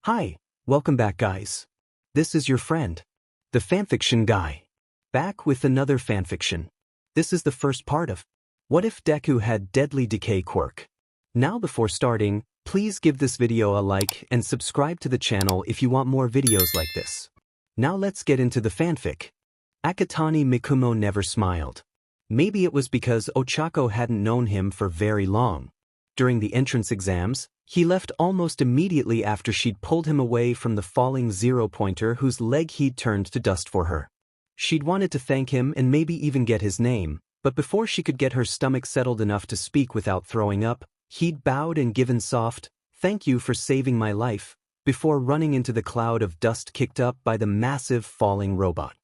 Hi, welcome back guys. This is your friend, the fanfiction guy. Back with another fanfiction. This is the first part of What If Deku Had Deadly Decay Quirk? Now before starting, please give this video a like and subscribe to the channel if you want more videos like this. Now let's get into the fanfic. Akatani Mikumo never smiled. Maybe it was because Ochako hadn't known him for very long. During the entrance exams, he left almost immediately after she'd pulled him away from the falling zero-pointer whose leg he'd turned to dust for her. She'd wanted to thank him and maybe even get his name, but before she could get her stomach settled enough to speak without throwing up, he'd bowed and given soft, "Thank you for saving my life," before running into the cloud of dust kicked up by the massive falling robot.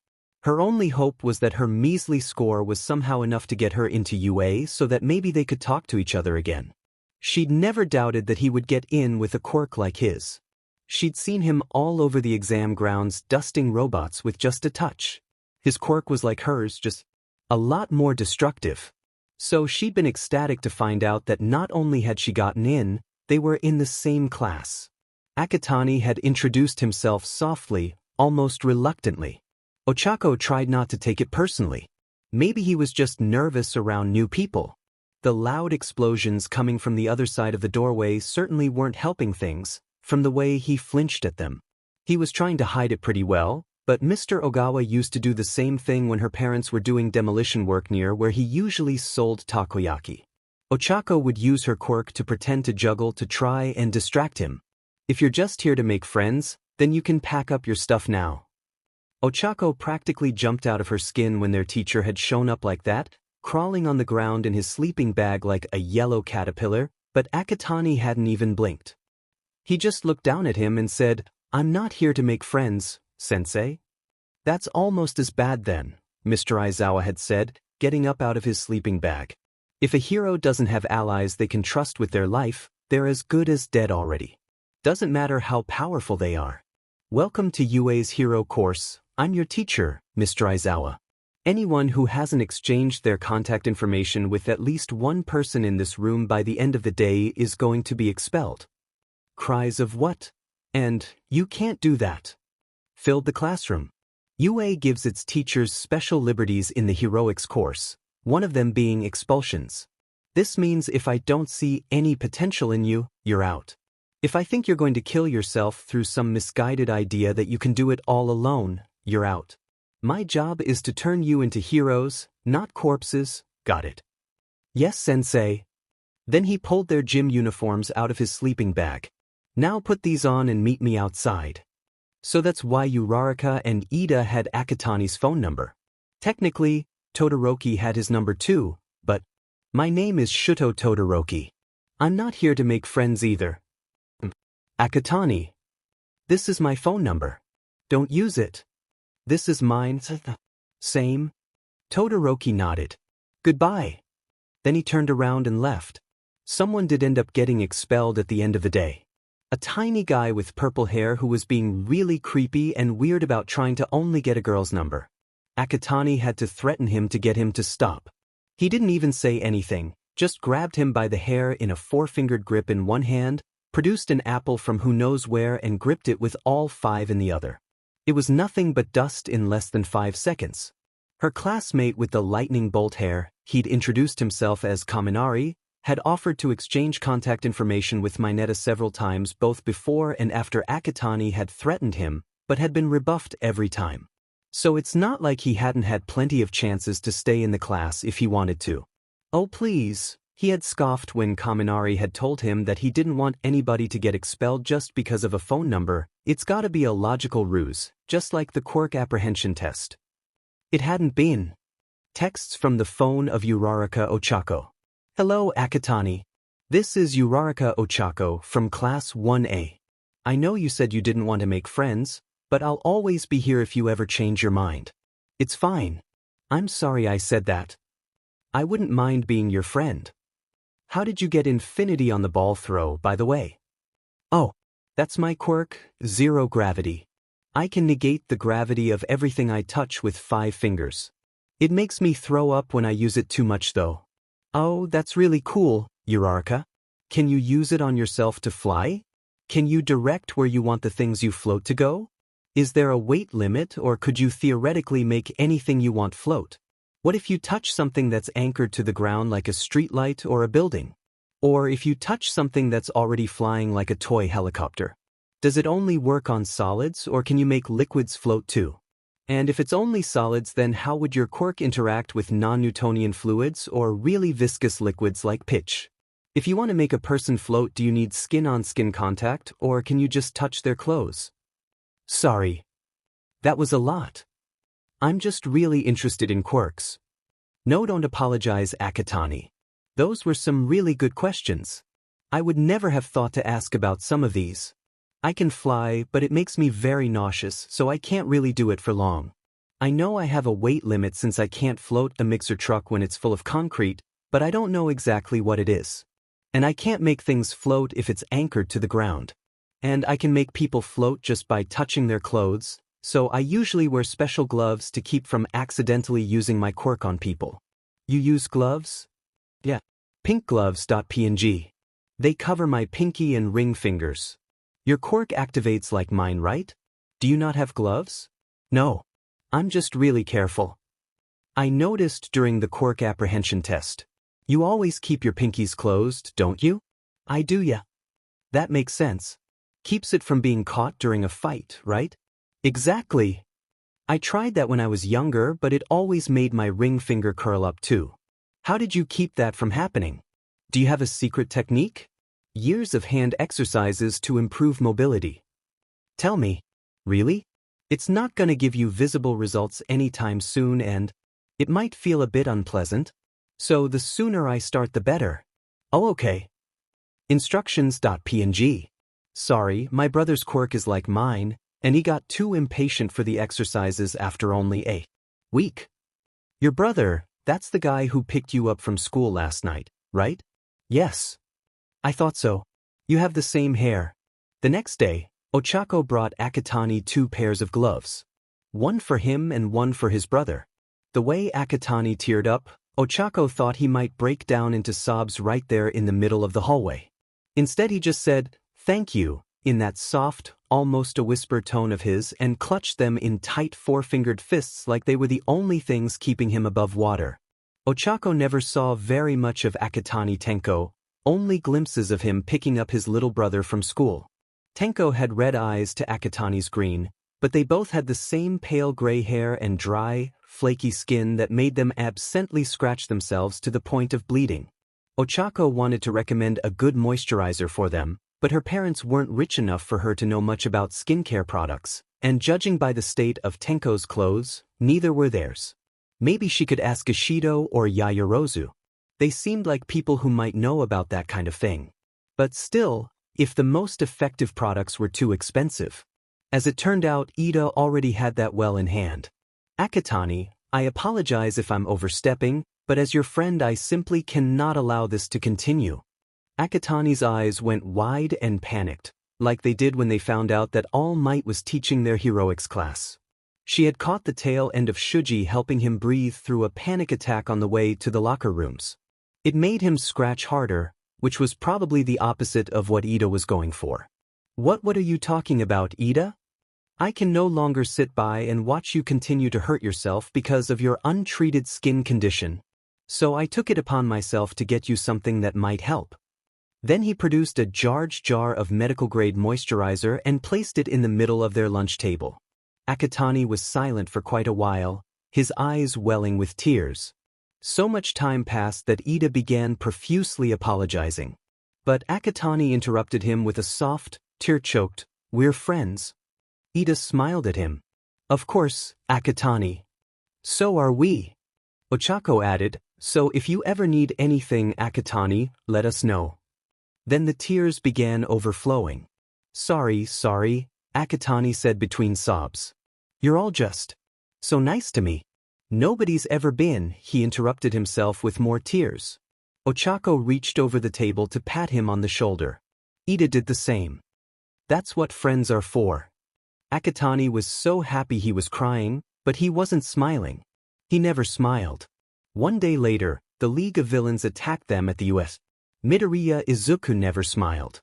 Her only hope was that her measly score was somehow enough to get her into UA so that maybe they could talk to each other again. She'd never doubted that he would get in with a quirk like his. She'd seen him all over the exam grounds dusting robots with just a touch. His quirk was like hers, just a lot more destructive. So she'd been ecstatic to find out that not only had she gotten in, they were in the same class. Akatani had introduced himself softly, almost reluctantly. Ochako tried not to take it personally. Maybe he was just nervous around new people. The loud explosions coming from the other side of the doorway certainly weren't helping things, from the way he flinched at them. He was trying to hide it pretty well, but Mr. Ogawa used to do the same thing when her parents were doing demolition work near where he usually sold takoyaki. Ochako would use her quirk to pretend to juggle to try and distract him. If you're just here to make friends, then you can pack up your stuff now. Ochako practically jumped out of her skin when their teacher had shown up like that, crawling on the ground in his sleeping bag like a yellow caterpillar, but Akatani hadn't even blinked. He just looked down at him and said, "I'm not here to make friends, sensei." "That's almost as bad then," Mr. Aizawa had said, getting up out of his sleeping bag. "If a hero doesn't have allies they can trust with their life, they're as good as dead already. Doesn't matter how powerful they are. Welcome to UA's hero course. I'm your teacher, Mr. Aizawa. Anyone who hasn't exchanged their contact information with at least one person in this room by the end of the day is going to be expelled." Cries of "What?" and "You can't do that" filled the classroom. UA gives its teachers special liberties in the heroics course, one of them being expulsions. This means if I don't see any potential in you, you're out. If I think you're going to kill yourself through some misguided idea that you can do it all alone, you're out. My job is to turn you into heroes, not corpses, got it? Yes, sensei. Then he pulled their gym uniforms out of his sleeping bag. Now put these on and meet me outside. So that's why Uraraka and Ida had Akatani's phone number. Technically, Todoroki had his number too, but my name is Shuto Todoroki. I'm not here to make friends either. Akatani. This is my phone number. Don't use it. This is mine. Same. Todoroki nodded. Goodbye. Then he turned around and left. Someone did end up getting expelled at the end of the day. A tiny guy with purple hair who was being really creepy and weird about trying to only get a girl's number. Akatani had to threaten him to get him to stop. He didn't even say anything, just grabbed him by the hair in a four-fingered grip in one hand, produced an apple from who knows where and gripped it with all five in the other. It was nothing but dust in less than 5 seconds. Her classmate with the lightning bolt hair, he'd introduced himself as Kaminari, had offered to exchange contact information with Mineta several times both before and after Akatani had threatened him, but had been rebuffed every time. So it's not like he hadn't had plenty of chances to stay in the class if he wanted to. Oh please, he had scoffed when Kaminari had told him that he didn't want anybody to get expelled just because of a phone number. It's gotta be a logical ruse, just like the quirk apprehension test. It hadn't been. Texts from the phone of Uraraka Ochako. Hello Akatani. This is Uraraka Ochako from Class 1A. I know you said you didn't want to make friends, but I'll always be here if you ever change your mind. It's fine. I'm sorry I said that. I wouldn't mind being your friend. How did you get infinity on the ball throw, by the way? Oh, that's my quirk, zero gravity. I can negate the gravity of everything I touch with 5 fingers. It makes me throw up when I use it too much though. Oh, that's really cool, Uraraka. Can you use it on yourself to fly? Can you direct where you want the things you float to go? Is there a weight limit, or could you theoretically make anything you want float? What if you touch something that's anchored to the ground like a streetlight or a building? Or if you touch something that's already flying like a toy helicopter? Does it only work on solids, or can you make liquids float too? And if it's only solids, then how would your quirk interact with non-Newtonian fluids or really viscous liquids like pitch? If you want to make a person float, do you need skin-on-skin contact, or can you just touch their clothes? Sorry. That was a lot. I'm just really interested in quirks. No, don't apologize, Akatani. Those were some really good questions. I would never have thought to ask about some of these. I can fly, but it makes me very nauseous, so I can't really do it for long. I know I have a weight limit since I can't float a mixer truck when it's full of concrete, but I don't know exactly what it is. And I can't make things float if it's anchored to the ground. And I can make people float just by touching their clothes, so I usually wear special gloves to keep from accidentally using my quirk on people. You use gloves? Yeah. Pink gloves.png. They cover my pinky and ring fingers. Your quirk activates like mine, right? Do you not have gloves? No. I'm just really careful. I noticed during the quirk apprehension test. You always keep your pinkies closed, don't you? I do, yeah. That makes sense. Keeps it from being caught during a fight, right? Exactly. I tried that when I was younger, but it always made my ring finger curl up too. How did you keep that from happening? Do you have a secret technique? Years of hand exercises to improve mobility. Tell me. Really? It's not gonna give you visible results anytime soon, and it might feel a bit unpleasant. So the sooner I start, the better. Oh, okay. Instructions.png. Sorry, my brother's quirk is like mine, and he got too impatient for the exercises after only a week. Your brother, that's the guy who picked you up from school last night, right? Yes. I thought so. You have the same hair. The next day, Ochako brought Akatani 2 pairs of gloves. One for him and one for his brother. The way Akatani teared up, Ochako thought he might break down into sobs right there in the middle of the hallway. Instead, he just said, "Thank you," in that soft, almost a whisper tone of his, and clutched them in tight 4-fingered fists like they were the only things keeping him above water. Ochako never saw very much of Akatani Tenko, only glimpses of him picking up his little brother from school. Tenko had red eyes to Akatani's green, but they both had the same pale gray hair and dry, flaky skin that made them absently scratch themselves to the point of bleeding. Ochako wanted to recommend a good moisturizer for them, but her parents weren't rich enough for her to know much about skincare products, and judging by the state of Tenko's clothes, neither were theirs. Maybe she could ask Ishido or Yaoyorozu. They seemed like people who might know about that kind of thing. But still, if the most effective products were too expensive. As it turned out, Ida already had that well in hand. Akatani, I apologize if I'm overstepping, but as your friend I simply cannot allow this to continue. Akatani's eyes went wide and panicked, like they did when they found out that All Might was teaching their heroics class. She had caught the tail end of Shuji helping him breathe through a panic attack on the way to the locker rooms. It made him scratch harder, which was probably the opposite of what Ida was going for. What are you talking about, Ida? I can no longer sit by and watch you continue to hurt yourself because of your untreated skin condition. So I took it upon myself to get you something that might help. Then he produced a large jar of medical-grade moisturizer and placed it in the middle of their lunch table. Akatani was silent for quite a while, his eyes welling with tears. So much time passed that Ida began profusely apologizing. But Akatani interrupted him with a soft, tear-choked, "We're friends." Ida smiled at him. "Of course, Akatani. So are we." Ochako added, "So if you ever need anything, Akatani, let us know." Then the tears began overflowing. Sorry, Akatani said between sobs. "You're all just so nice to me." "Nobody's ever been," he interrupted himself with more tears. Ochako reached over the table to pat him on the shoulder. Ida did the same. That's what friends are for. Akatani was so happy he was crying, but he wasn't smiling. He never smiled. One day later, the League of Villains attacked them at the U.S. Midoriya Izuku never smiled.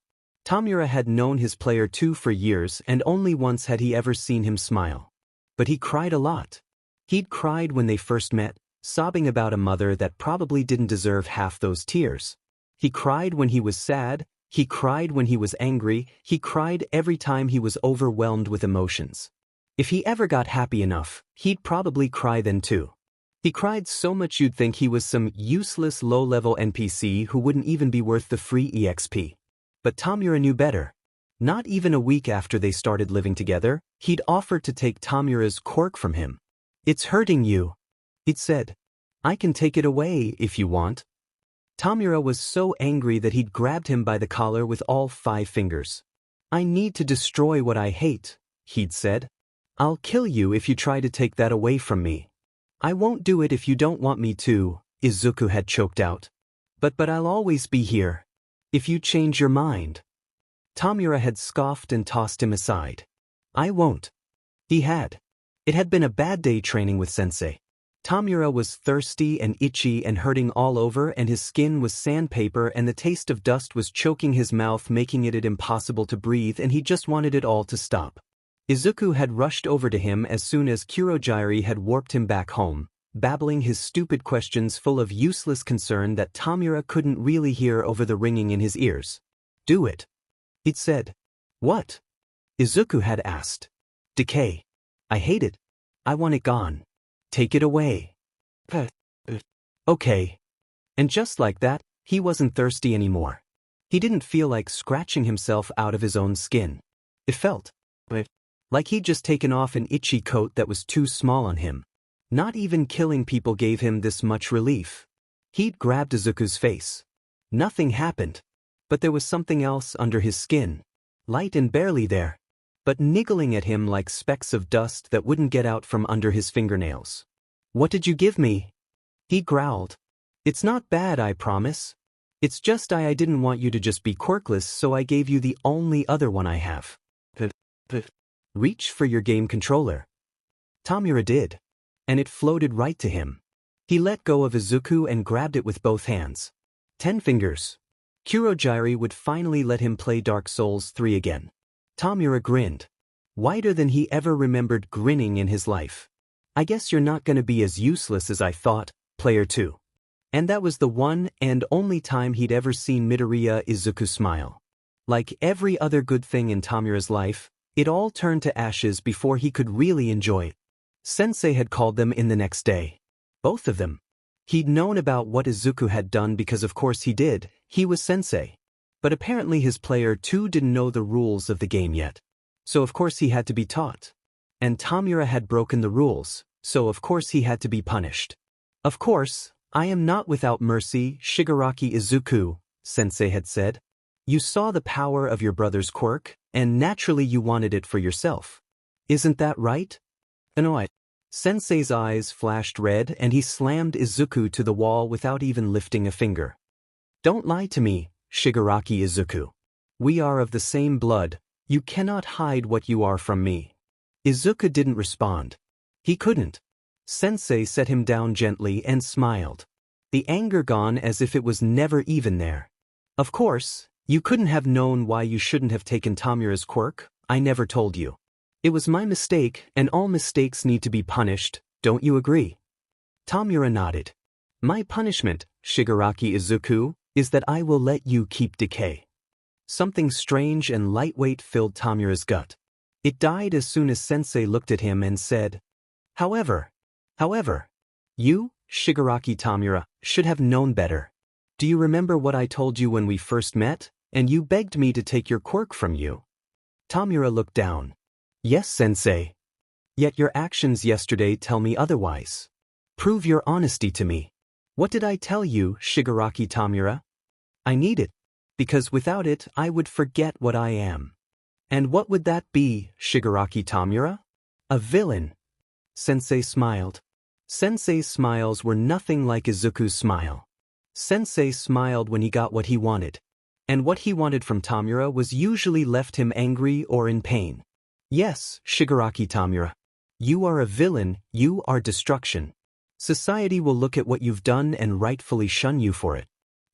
Tamura had known his player 2 for years and only once had he ever seen him smile. But he cried a lot. He'd cried when they first met, sobbing about a mother that probably didn't deserve half those tears. He cried when he was sad, he cried when he was angry, he cried every time he was overwhelmed with emotions. If he ever got happy enough, he'd probably cry then too. He cried so much you'd think he was some useless low-level NPC who wouldn't even be worth the free EXP. But Tamura knew better. Not even a week after they started living together, he'd offered to take Tamura's quirk from him. "It's hurting you," he'd said. "I can take it away if you want." Tamura was so angry that he'd grabbed him by the collar with all 5 fingers. "I need to destroy what I hate," he'd said. "I'll kill you if you try to take that away from me." "I won't do it if you don't want me to," Izuku had choked out. But I'll always be here. If you change your mind." Tamura had scoffed and tossed him aside. "I won't." He had. It had been a bad day training with Sensei. Tamura was thirsty and itchy and hurting all over, and his skin was sandpaper, and the taste of dust was choking his mouth, making it impossible to breathe, and he just wanted it all to stop. Izuku had rushed over to him as soon as Kurogyari had warped him back home, babbling his stupid questions full of useless concern that Tamura couldn't really hear over the ringing in his ears. "Do it," he'd said. "What?" Izuku had asked. "Decay. I hate it. I want it gone. Take it away." "Okay." And just like that, he wasn't thirsty anymore. He didn't feel like scratching himself out of his own skin. It felt like he'd just taken off an itchy coat that was too small on him. Not even killing people gave him this much relief. He'd grabbed Izuku's face. Nothing happened. But there was something else under his skin. Light and barely there, but niggling at him like specks of dust that wouldn't get out from under his fingernails. "What did you give me?" he growled. "It's not bad, I promise. It's just I didn't want you to just be quirkless, so I gave you the only other one I have." "Reach for your game controller." Tamura did. And it floated right to him. He let go of Izuku and grabbed it with both hands. 10 fingers. Kurogyari would finally let him play Dark Souls 3 again. Tamura grinned. Wider than he ever remembered grinning in his life. "I guess you're not gonna be as useless as I thought, player 2. And that was the one and only time he'd ever seen Midoriya Izuku smile. Like every other good thing in Tamura's life, it all turned to ashes before he could really enjoy it. Sensei had called them in the next day. Both of them. He'd known about what Izuku had done because of course he did, he was Sensei. But apparently his player 2 didn't know the rules of the game yet. So of course he had to be taught. And Tamura had broken the rules, so of course he had to be punished. "Of course, I am not without mercy, Shigaraki Izuku," Sensei had said. "You saw the power of your brother's quirk, and naturally you wanted it for yourself. Isn't that right?" "No, Sensei's eyes flashed red and he slammed Izuku to the wall without even lifting a finger. "Don't lie to me, Shigaraki Izuku. We are of the same blood, you cannot hide what you are from me." Izuku didn't respond. He couldn't. Sensei set him down gently and smiled. The anger gone as if it was never even there. "Of course, you couldn't have known why you shouldn't have taken Tamura's quirk, I never told you. It was my mistake, and all mistakes need to be punished, don't you agree?" Tamura nodded. "My punishment, Shigaraki Izuku, is that I will let you keep Decay." Something strange and lightweight filled Tamura's gut. It died as soon as Sensei looked at him and said, However, you, Shigaraki Tamura, should have known better. Do you remember what I told you when we first met, and you begged me to take your quirk from you?" Tamura looked down. "Yes, Sensei. Yet your actions yesterday tell me otherwise. Prove your honesty to me." "What did I tell you, Shigaraki Tamura?" "I need it. Because without it I would forget what I am." "And what would that be, Shigaraki Tamura?" "A villain." Sensei smiled. Sensei's smiles were nothing like Izuku's smile. Sensei smiled when he got what he wanted. And what he wanted from Tamura was usually left him angry or in pain. "Yes, Shigaraki Tamura. You are a villain, you are destruction. Society will look at what you've done and rightfully shun you for it.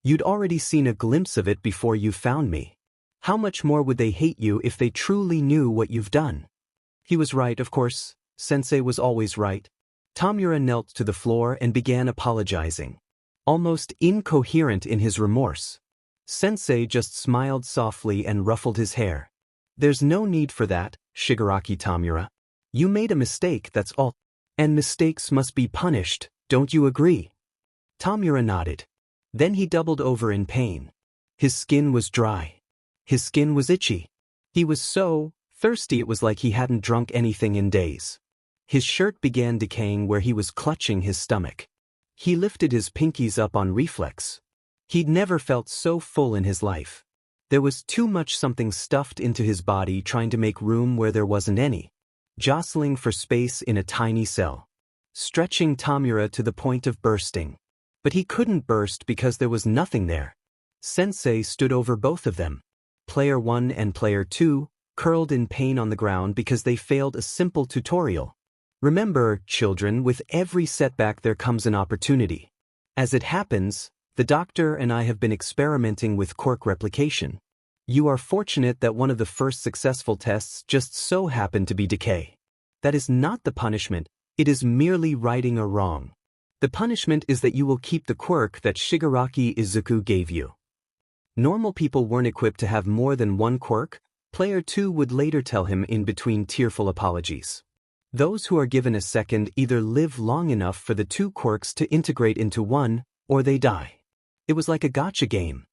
You'd already seen a glimpse of it before you found me. How much more would they hate you if they truly knew what you've done? He was right, of course. Sensei was always right. Tamura knelt to the floor and began apologizing, almost incoherent in his remorse. Sensei just smiled softly and ruffled his hair. There's no need for that, Shigaraki Tamura. You made a mistake, that's all. And mistakes must be punished, don't you agree? Tamura nodded. Then he doubled over in pain. His skin was dry. His skin was itchy. He was so thirsty it was like he hadn't drunk anything in days. His shirt began decaying where he was clutching his stomach. He lifted his pinkies up on reflex. He'd never felt so full in his life. There was too much something stuffed into his body trying to make room where there wasn't any, jostling for space in a tiny cell, stretching Tamura to the point of bursting. But he couldn't burst because there was nothing there. Sensei stood over both of them. Player 1 and Player 2 curled in pain on the ground because they failed a simple tutorial. Remember, children, with every setback there comes an opportunity. As it happens, the doctor and I have been experimenting with quirk replication. You are fortunate that one of the first successful tests just so happened to be decay. That is not the punishment, it is merely righting a wrong. The punishment is that you will keep the quirk that Shigaraki Izuku gave you. Normal people weren't equipped to have more than one quirk, Player 2 would later tell him in between tearful apologies. Those who are given a second either live long enough for the two quirks to integrate into one, or they die. It was like a gacha game.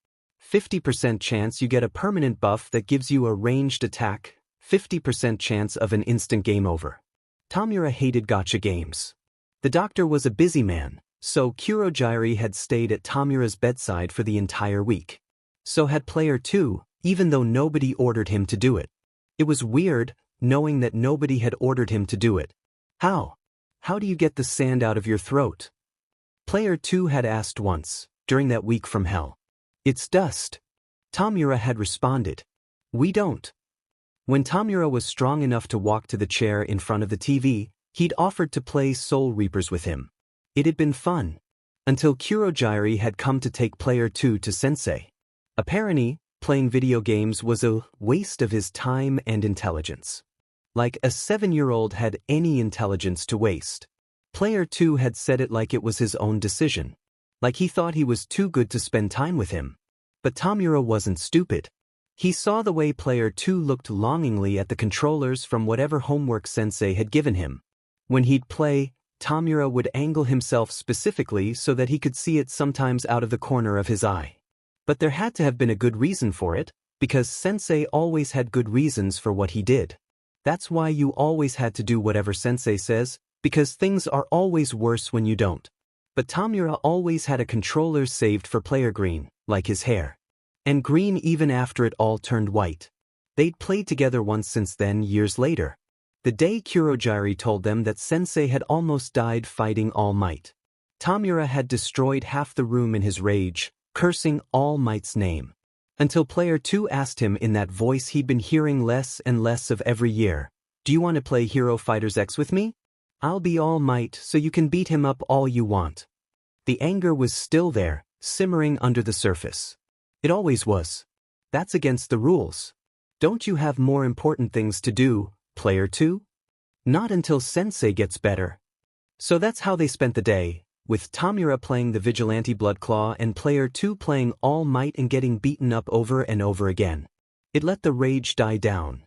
50% chance you get a permanent buff that gives you a ranged attack, 50% chance of an instant game over. Tamura hated gacha games. The doctor was a busy man, so Kurogyari had stayed at Tamura's bedside for the entire week. So had Player 2, even though nobody ordered him to do it. It was weird, knowing that nobody had ordered him to do it. How? How do you get the sand out of your throat? Player 2 had asked once, during that week from hell. It's dust. Tamura had responded. We don't. When Tamura was strong enough to walk to the chair in front of the TV, he'd offered to play Soul Reapers with him. It had been fun. Until Kurogyari had come to take Player 2 to Sensei. Apparently, playing video games was a waste of his time and intelligence. Like a 7-year-old had any intelligence to waste. Player 2 had said it like it was his own decision. Like he thought he was too good to spend time with him. But Tamura wasn't stupid. He saw the way Player 2 looked longingly at the controllers from whatever homework Sensei had given him. When he'd play, Tamura would angle himself specifically so that he could see it sometimes out of the corner of his eye. But there had to have been a good reason for it, because Sensei always had good reasons for what he did. That's why you always had to do whatever Sensei says, because things are always worse when you don't. But Tamura always had a controller saved for Player Green, like his hair. And green even after it all turned white. They'd played together once since then, years later. The day Kurogyari told them that Sensei had almost died fighting All Might. Tamura had destroyed half the room in his rage, cursing All Might's name. Until Player 2 asked him in that voice he'd been hearing less and less of every year, "Do you want to play Hero Fighters X with me? I'll be All Might so you can beat him up all you want." The anger was still there, simmering under the surface. It always was. That's against the rules. Don't you have more important things to do, Player 2? Not until Sensei gets better. So that's how they spent the day, with Tamura playing the Vigilante Bloodclaw and Player 2 playing All Might and getting beaten up over and over again. It let the rage die down.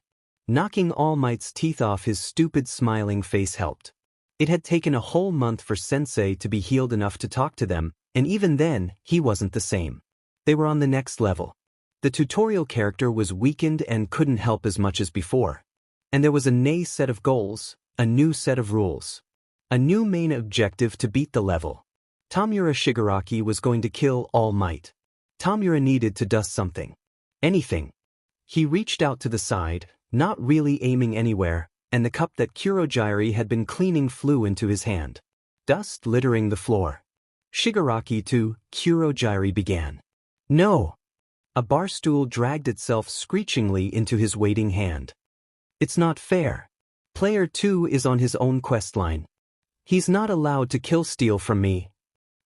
Knocking All Might's teeth off his stupid smiling face helped. It had taken a whole month for Sensei to be healed enough to talk to them, and even then, he wasn't the same. They were on the next level. The tutorial character was weakened and couldn't help as much as before. And there was a new set of goals, a new set of rules. A new main objective to beat the level. Tamura Shigaraki was going to kill All Might. Tamura needed to dust something. Anything. He reached out to the side, not really aiming anywhere, and the cup that Kurogyari had been cleaning flew into his hand. Dust littering the floor. Shigaraki to Kurogyari began. No! A bar stool dragged itself screechingly into his waiting hand. It's not fair. Player 2 is on his own questline. He's not allowed to kill steal from me.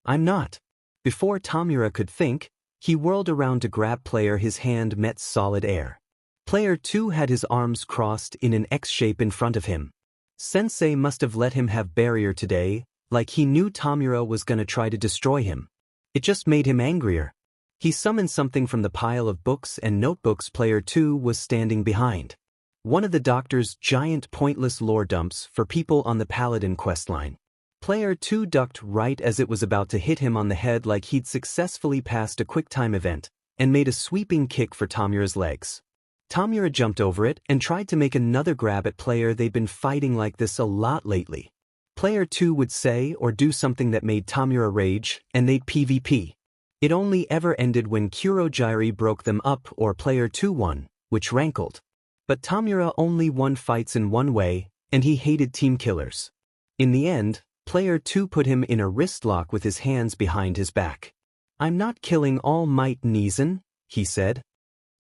I'm not. Before Tamura could think, He whirled around to grab player. His hand met solid air. Player 2 had his arms crossed in an X shape in front of him. Sensei must have let him have barrier today, like he knew Tamura was gonna try to destroy him. It just made him angrier. He summoned something from the pile of books and notebooks player 2 was standing behind. One of the doctor's giant pointless lore dumps for people on the Paladin questline. Player 2 ducked right as it was about to hit him on the head like he'd successfully passed a quick-time event, and made a sweeping kick for Tamura's legs. Tamura jumped over it and tried to make another grab at player. They've been fighting like this a lot lately. Player 2 would say or do something that made Tamura rage, and they'd PvP. It only ever ended when Kurogyari broke them up or player 2 won, which rankled. But Tamura only won fights in one way, and he hated team killers. In the end, player 2 put him in a wrist lock with his hands behind his back. "I'm not killing All Might Neeson," he said.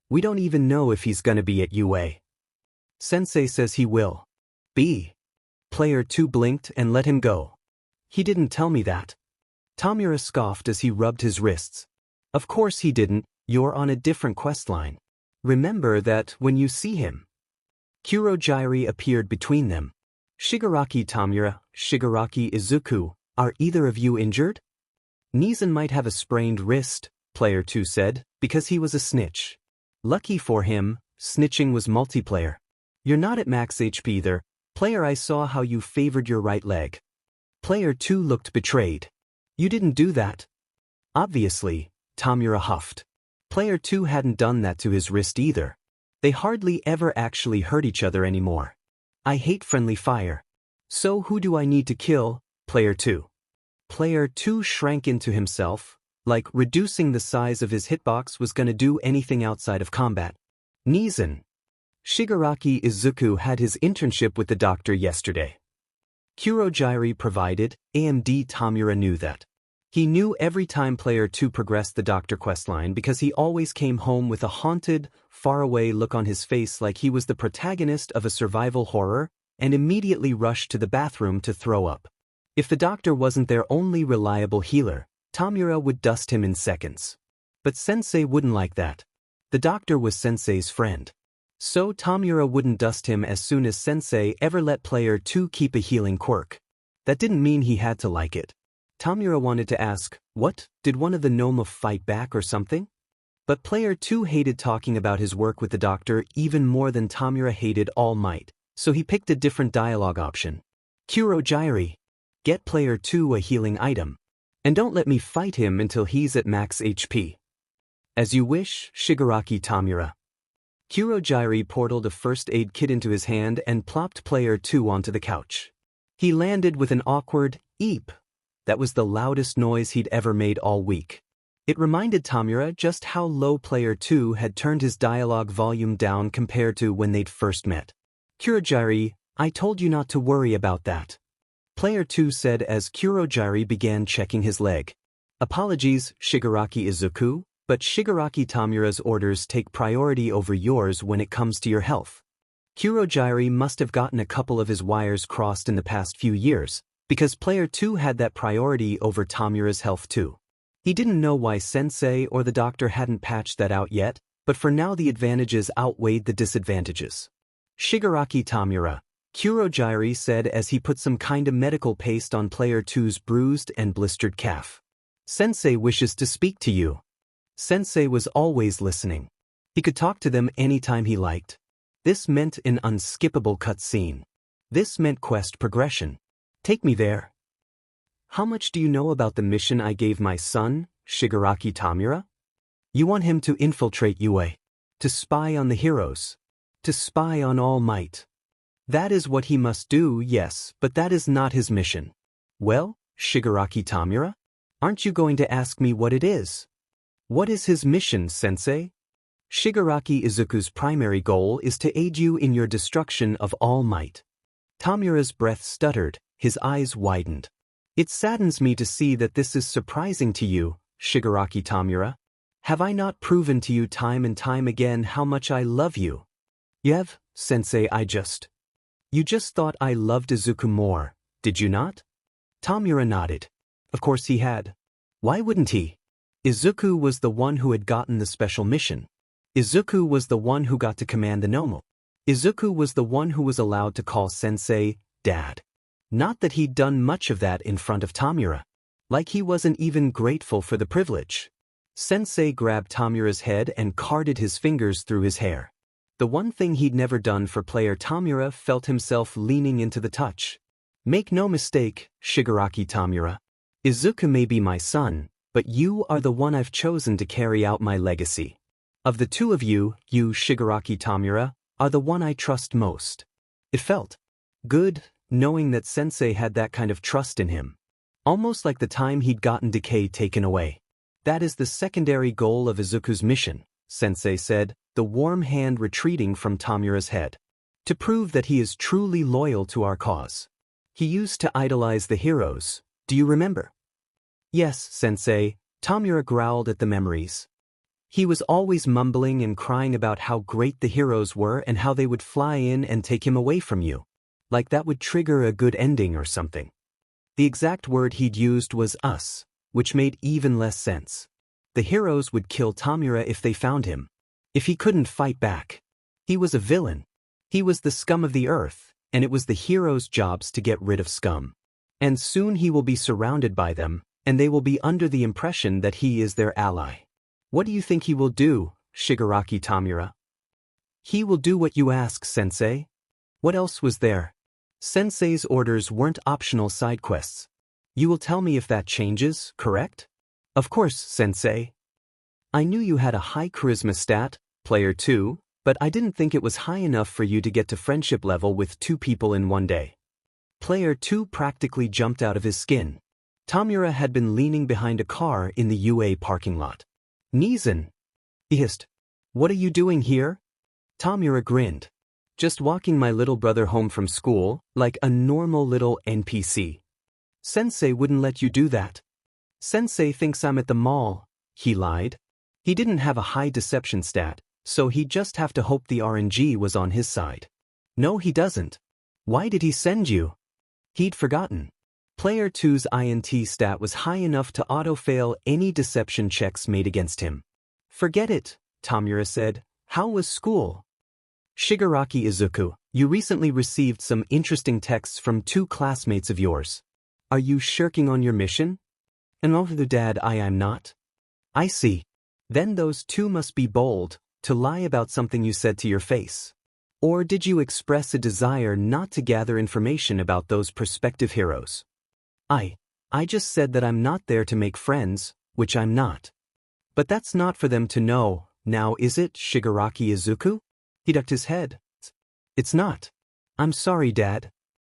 "We don't even know if he's gonna be at UA. Sensei says he will be." Player 2 blinked and let him go. "He didn't tell me that." Tamura scoffed as he rubbed his wrists. "Of course he didn't, you're on a different questline. Remember that when you see him." Kurogyari appeared between them. "Shigaraki Tamura, Shigaraki Izuku, are either of you injured?" "Neeson might have a sprained wrist," player 2 said, "because he was a snitch. Lucky for him, snitching was multiplayer. You're not at max HP either, player. I saw how you favored your right leg." Player 2 looked betrayed. "You didn't do that." "Obviously," Tamura huffed. Player 2 hadn't done that to his wrist either. They hardly ever actually hurt each other anymore. "I hate friendly fire. So who do I need to kill?" Player 2. Player 2 shrank into himself, like reducing the size of his hitbox was gonna do anything outside of combat. "Neeson. Shigaraki Izuku had his internship with the doctor yesterday." Kurogyari provided. AMD Tamura knew that. He knew every time player 2 progressed the doctor questline because he always came home with a haunted, faraway look on his face like he was the protagonist of a survival horror and immediately rushed to the bathroom to throw up. If the doctor wasn't their only reliable healer, Tamura would dust him in seconds. But Sensei wouldn't like that. The doctor was Sensei's friend. So Tamura wouldn't dust him as soon as Sensei ever let player 2 keep a healing quirk. That didn't mean he had to like it. Tamura wanted to ask, "What, did one of the Noma fight back or something?" But player 2 hated talking about his work with the doctor even more than Tamura hated All Might, so he picked a different dialogue option. "Kurogyari, get player 2 a healing item. And don't let me fight him until he's at max HP." "As you wish, Shigaraki Tamura." Kurogyari portaled a first aid kit into his hand and plopped player 2 onto the couch. He landed with an awkward eep. That was the loudest noise he'd ever made all week. It reminded Tamura just how low player 2 had turned his dialogue volume down compared to when they'd first met. "Kurogyari, I told you not to worry about that," player 2 said as Kurogyari began checking his leg. "Apologies, Shigaraki Izuku, but Shigaraki Tamura's orders take priority over yours when it comes to your health." Kurogyari must have gotten a couple of his wires crossed in the past few years, because player 2 had that priority over Tamura's health too. He didn't know why Sensei or the doctor hadn't patched that out yet, but for now the advantages outweighed the disadvantages. "Shigaraki Tamura," Kurogyari said as he put some kinda medical paste on player 2's bruised and blistered calf. "Sensei wishes to speak to you." Sensei was always listening. He could talk to them anytime he liked. This meant an unskippable cutscene. This meant quest progression. "Take me there." "How much do you know about the mission I gave my son, Shigaraki Tamura?" "You want him to infiltrate UA. To spy on the heroes. To spy on All Might. That is what he must do, yes, but that is not his mission." "Well, Shigaraki Tamura? Aren't you going to ask me what it is?" "What is his mission, Sensei?" "Shigaraki Izuku's primary goal is to aid you in your destruction of All Might." Tamura's breath stuttered, his eyes widened. "It saddens me to see that this is surprising to you, Shigaraki Tamura. Have I not proven to you time and time again how much I love you?" "Yev, Sensei, You just thought I loved Izuku more, did you not?" Tamura nodded. Of course he had. Why wouldn't he? Izuku was the one who had gotten the special mission. Izuku was the one who got to command the Nomo. Izuku was the one who was allowed to call Sensei, Dad. Not that he'd done much of that in front of Tamura. Like he wasn't even grateful for the privilege. Sensei grabbed Tamura's head and carded his fingers through his hair. The one thing he'd never done for player Tamura felt himself leaning into the touch. Make no mistake, Shigaraki Tamura. Izuku may be my son, but you are the one I've chosen to carry out my legacy. Of the two of you, Shigaraki Tamura, are the one I trust most. It felt good, knowing that Sensei had that kind of trust in him. Almost like the time he'd gotten Decay taken away. That is the secondary goal of Izuku's mission, Sensei said, the warm hand retreating from Tamura's head. To prove that he is truly loyal to our cause. He used to idolize the heroes, do you remember? Yes, Sensei, Tamura growled at the memories. He was always mumbling and crying about how great the heroes were and how they would fly in and take him away from you. Like that would trigger a good ending or something. The exact word he'd used was us, which made even less sense. The heroes would kill Tamura if they found him. If he couldn't fight back. He was a villain. He was the scum of the earth, and it was the heroes' jobs to get rid of scum. And soon he will be surrounded by them, and they will be under the impression that he is their ally. What do you think he will do, Shigaraki Tamura? He will do what you ask, Sensei. What else was there? Sensei's orders weren't optional side quests. You will tell me if that changes, correct? Of course, Sensei. I knew you had a high charisma stat, player 2, but I didn't think it was high enough for you to get to friendship level with 2 people in one day. Player 2 practically jumped out of his skin. Tamura had been leaning behind a car in the UA parking lot. Nizan, he hissed. What are you doing here? Tamura grinned. Just walking my little brother home from school, like a normal little NPC. Sensei wouldn't let you do that. Sensei thinks I'm at the mall, he lied. He didn't have a high deception stat, so he'd just have to hope the RNG was on his side. No, he doesn't. Why did he send you? He'd forgotten. Player 2's INT stat was high enough to auto-fail any deception checks made against him. Forget it, Tamura said. How was school? Shigaraki Izuku, you recently received some interesting texts from 2 classmates of yours. Are you shirking on your mission? And oh, the dad, I am not. I see. Then those 2 must be bold, to lie about something you said to your face. Or did you express a desire not to gather information about those prospective heroes? I just said that I'm not there to make friends, which I'm not. But that's not for them to know, now is it, Shigaraki Izuku? He ducked his head. It's not. I'm sorry, Dad.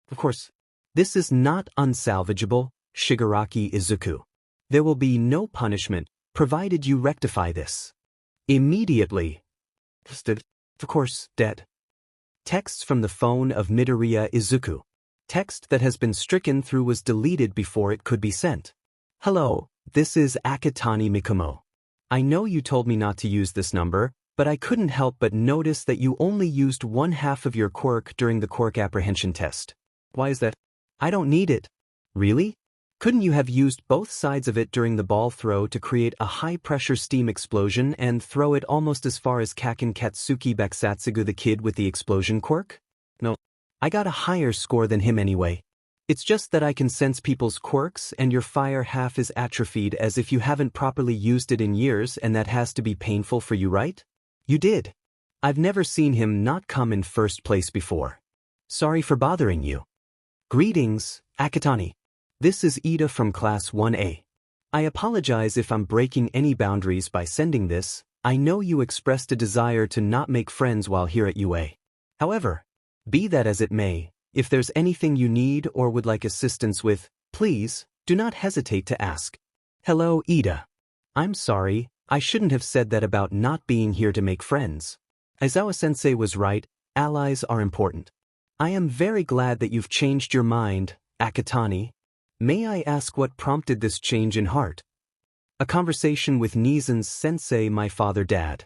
Of course. This is not unsalvageable, Shigaraki Izuku. There will be no punishment, provided you rectify this. Immediately. Of course, Dad. Texts from the phone of Midoriya Izuku. Text that has been stricken through was deleted before it could be sent. Hello, this is Akatani Mikumo. I know you told me not to use this number, but I couldn't help but notice that you only used 1/2 of your quirk during the quirk apprehension test. Why is that? I don't need it. Really? Couldn't you have used both sides of it during the ball throw to create a high-pressure steam explosion and throw it almost as far as Kaken Katsuki Bakusatsugu the kid with the explosion quirk? No. I got a higher score than him anyway. It's just that I can sense people's quirks and your fire half is atrophied as if you haven't properly used it in years and that has to be painful for you, right? You did. I've never seen him not come in first place before. Sorry for bothering you. Greetings, Akatani. This is Ida from Class 1A. I apologize if I'm breaking any boundaries by sending this. I know you expressed a desire to not make friends while here at UA. However, be that as it may, if there's anything you need or would like assistance with, please, do not hesitate to ask. Hello, Ida. I'm sorry, I shouldn't have said that about not being here to make friends. Aizawa-sensei was right, allies are important. I am very glad that you've changed your mind, Akatani. May I ask what prompted this change in heart? A conversation with Nizan's sensei, my father-dad.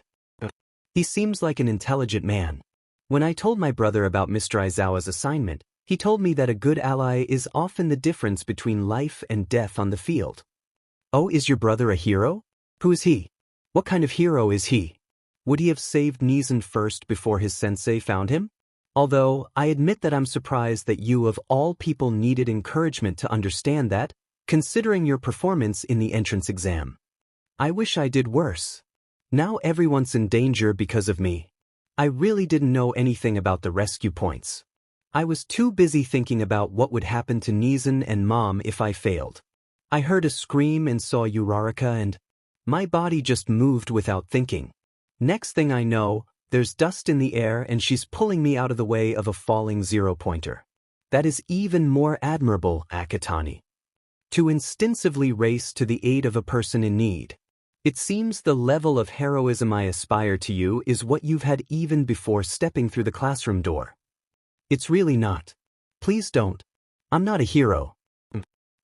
He seems like an intelligent man. When I told my brother about Mr. Aizawa's assignment, he told me that a good ally is often the difference between life and death on the field. Oh, is your brother a hero? Who is he? What kind of hero is he? Would he have saved Nezen first before his sensei found him? Although, I admit that I'm surprised that you of all people needed encouragement to understand that, considering your performance in the entrance exam. I wish I did worse. Now everyone's in danger because of me. I really didn't know anything about the rescue points. I was too busy thinking about what would happen to Nezen and Mom if I failed. I heard a scream and saw Uraraka and my body just moved without thinking. Next thing I know, there's dust in the air and she's pulling me out of the way of a falling zero-pointer. That is even more admirable, Akatani. To instinctively race to the aid of a person in need. It seems the level of heroism I aspire to you is what you've had even before stepping through the classroom door. It's really not. Please don't. I'm not a hero.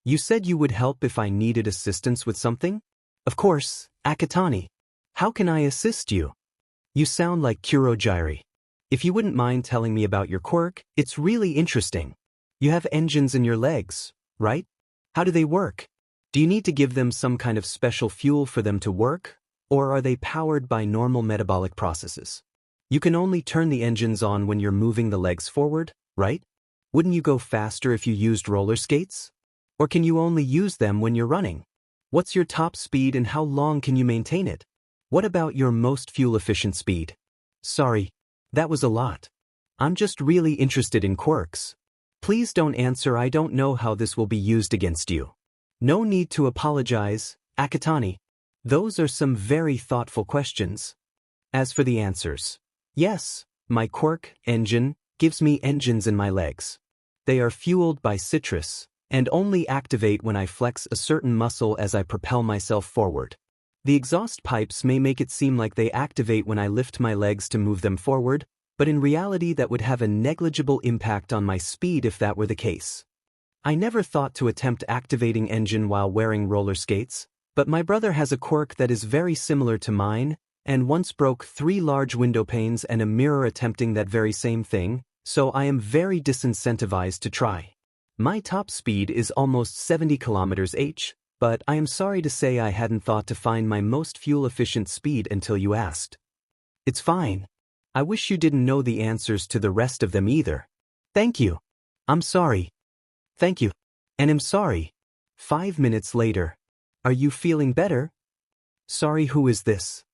You said you would help if I needed assistance with something? Of course, Akatani. How can I assist you? You sound like Kurogiri. If you wouldn't mind telling me about your quirk, it's really interesting. You have engines in your legs, right? How do they work? Do you need to give them some kind of special fuel for them to work, or are they powered by normal metabolic processes? You can only turn the engines on when you're moving the legs forward, right? Wouldn't you go faster if you used roller skates? Or can you only use them when you're running? What's your top speed and how long can you maintain it? What about your most fuel-efficient speed? Sorry, that was a lot. I'm just really interested in quirks. Please don't answer. I don't know how this will be used against you. No need to apologize, Akatani. Those are some very thoughtful questions. As for the answers, yes, my quirk, engine, gives me engines in my legs. They are fueled by citrus, and only activate when I flex a certain muscle as I propel myself forward. The exhaust pipes may make it seem like they activate when I lift my legs to move them forward, but in reality that would have a negligible impact on my speed if that were the case. I never thought to attempt activating engine while wearing roller skates, but my brother has a quirk that is very similar to mine, and once broke 3 large window panes and a mirror attempting that very same thing, so I am very disincentivized to try. My top speed is almost 70 km/h, but I am sorry to say I hadn't thought to find my most fuel-efficient speed until you asked. It's fine. I wish you didn't know the answers to the rest of them either. Thank you. I'm sorry. Thank you. And I'm sorry. 5 minutes later. Are you feeling better? Sorry, who is this?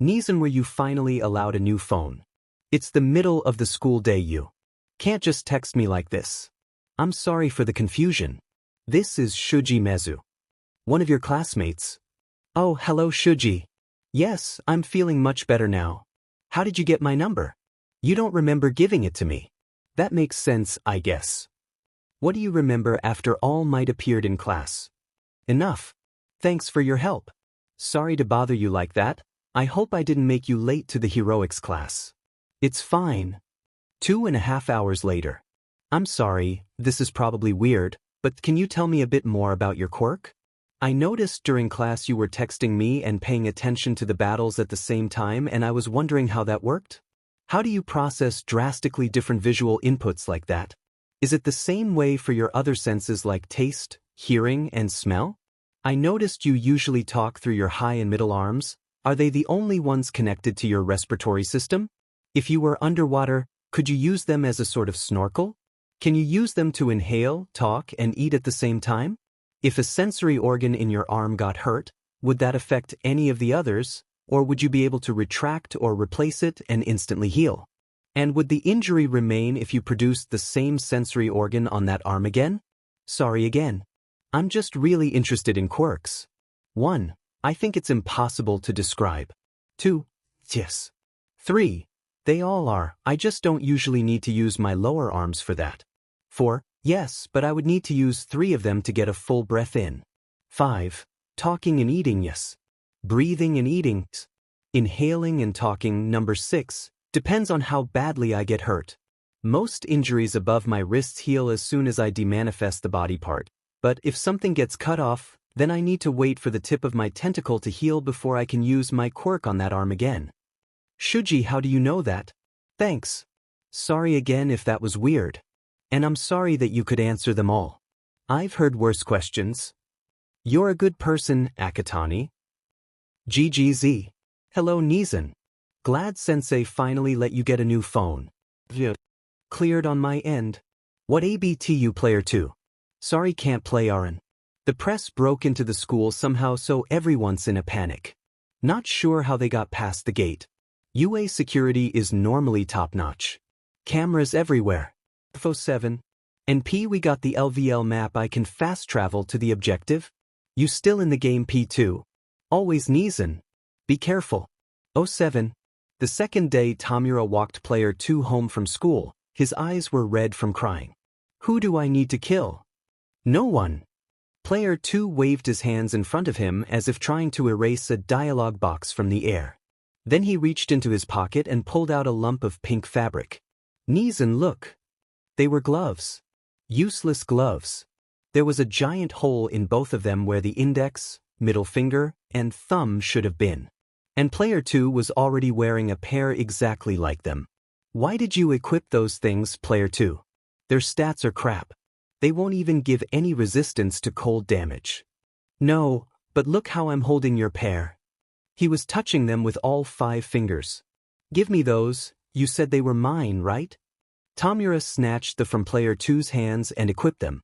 Nezen, were you finally allowed a new phone? It's the middle of the school day. You can't just text me like this. I'm sorry for the confusion. This is Shuji Mezu. One of your classmates. Oh, hello Shuji. Yes, I'm feeling much better now. How did you get my number? You don't remember giving it to me. That makes sense, I guess. What do you remember after All Might appeared in class? Enough. Thanks for your help. Sorry to bother you like that. I hope I didn't make you late to the heroics class. It's fine. 2.5 hours later. I'm sorry, this is probably weird, but can you tell me a bit more about your quirk? I noticed during class you were texting me and paying attention to the battles at the same time, and I was wondering how that worked. How do you process drastically different visual inputs like that? Is it the same way for your other senses like taste, hearing, and smell? I noticed you usually talk through your high and middle arms. Are they the only ones connected to your respiratory system? If you were underwater, could you use them as a sort of snorkel? Can you use them to inhale, talk, and eat at the same time? If a sensory organ in your arm got hurt, would that affect any of the others, or would you be able to retract or replace it and instantly heal? And would the injury remain if you produced the same sensory organ on that arm again? Sorry again. I'm just really interested in quirks. 1. I think it's impossible to describe. 2. Yes. 3. They all are. I just don't usually need to use my lower arms for that. 4. Yes, but I would need to use 3 of them to get a full breath in. 5. Talking and eating, yes. Breathing and eating. Inhaling and talking. Number 6. Depends on how badly I get hurt. Most injuries above my wrists heal as soon as I demanifest the body part, but if something gets cut off, then I need to wait for the tip of my tentacle to heal before I can use my quirk on that arm again. Shuji, how do you know that? Thanks. Sorry again if that was weird. And I'm sorry that you could answer them all. I've heard worse questions. You're a good person, Akatani. GGZ. Hello Nizan. Glad Sensei finally let you get a new phone. Yeah. Cleared on my end. What ABTU player 2? Sorry can't play RN. The press broke into the school somehow so everyone's in a panic. Not sure how they got past the gate. UA security is normally top-notch. Cameras everywhere. Info 7. And P we got the LVL map I can fast travel to the objective? You still in the game P2? Always Nizan. Be careful. 07. The second day Tamura walked player 2 home from school, his eyes were red from crying. Who do I need to kill? No one. Player 2 waved his hands in front of him as if trying to erase a dialogue box from the air. Then he reached into his pocket and pulled out a lump of pink fabric. Nizan, look. They were gloves. Useless gloves. There was a giant hole in both of them where the index, middle finger, and thumb should have been. And player 2 was already wearing a pair exactly like them. Why did you equip those things, player 2? Their stats are crap. They won't even give any resistance to cold damage. No, but look how I'm holding your pair. He was touching them with all 5 fingers. Give me those, you said they were mine, right? Tamura snatched them from player 2's hands and equipped them.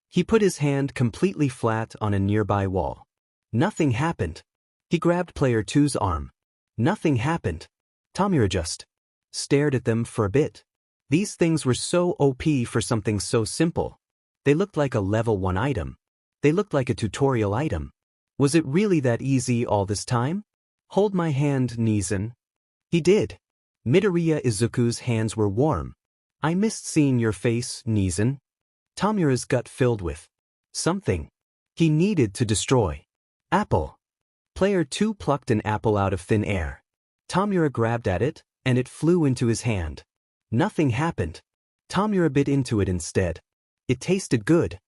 He put his hand completely flat on a nearby wall. Nothing happened. He grabbed player 2's arm. Nothing happened. Tamura just stared at them for a bit. These things were so OP for something so simple. They looked like a level 1 item. They looked like a tutorial item. Was it really that easy all this time? Hold my hand, Nizan. He did. Midoriya Izuku's hands were warm. I missed seeing your face, Nizan. Tamura's gut filled with something he needed to destroy. Apple. Player 2 plucked an apple out of thin air. Tamura grabbed at it, and it flew into his hand. Nothing happened. Tamura bit into it instead. It tasted good.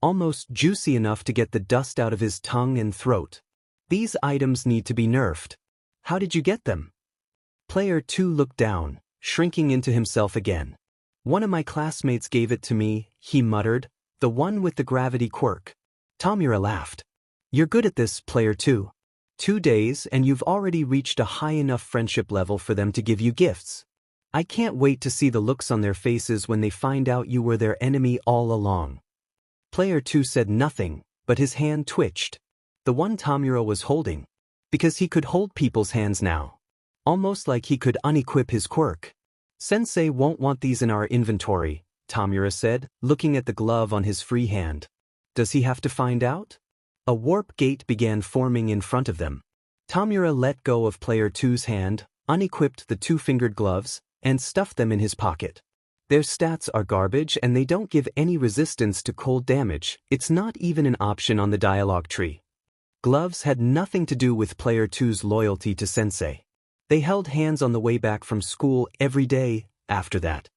Almost juicy enough to get the dust out of his tongue and throat. These items need to be nerfed. How did you get them? Player 2 looked down, shrinking into himself again. One of my classmates gave it to me, he muttered, the one with the gravity quirk. Tamura laughed. You're good at this, player 2. 2 days and you've already reached a high enough friendship level for them to give you gifts. I can't wait to see the looks on their faces when they find out you were their enemy all along. Player 2 said nothing, but his hand twitched. The one Tamura was holding. Because he could hold people's hands now. Almost like he could unequip his quirk. Sensei won't want these in our inventory, Tamura said, looking at the glove on his free hand. Does he have to find out? A warp gate began forming in front of them. Tamura let go of player 2's hand, unequipped the 2-fingered gloves, and stuffed them in his pocket. Their stats are garbage and they don't give any resistance to cold damage. It's not even an option on the dialogue tree. Gloves had nothing to do with player 2's loyalty to Sensei. They held hands on the way back from school every day after that.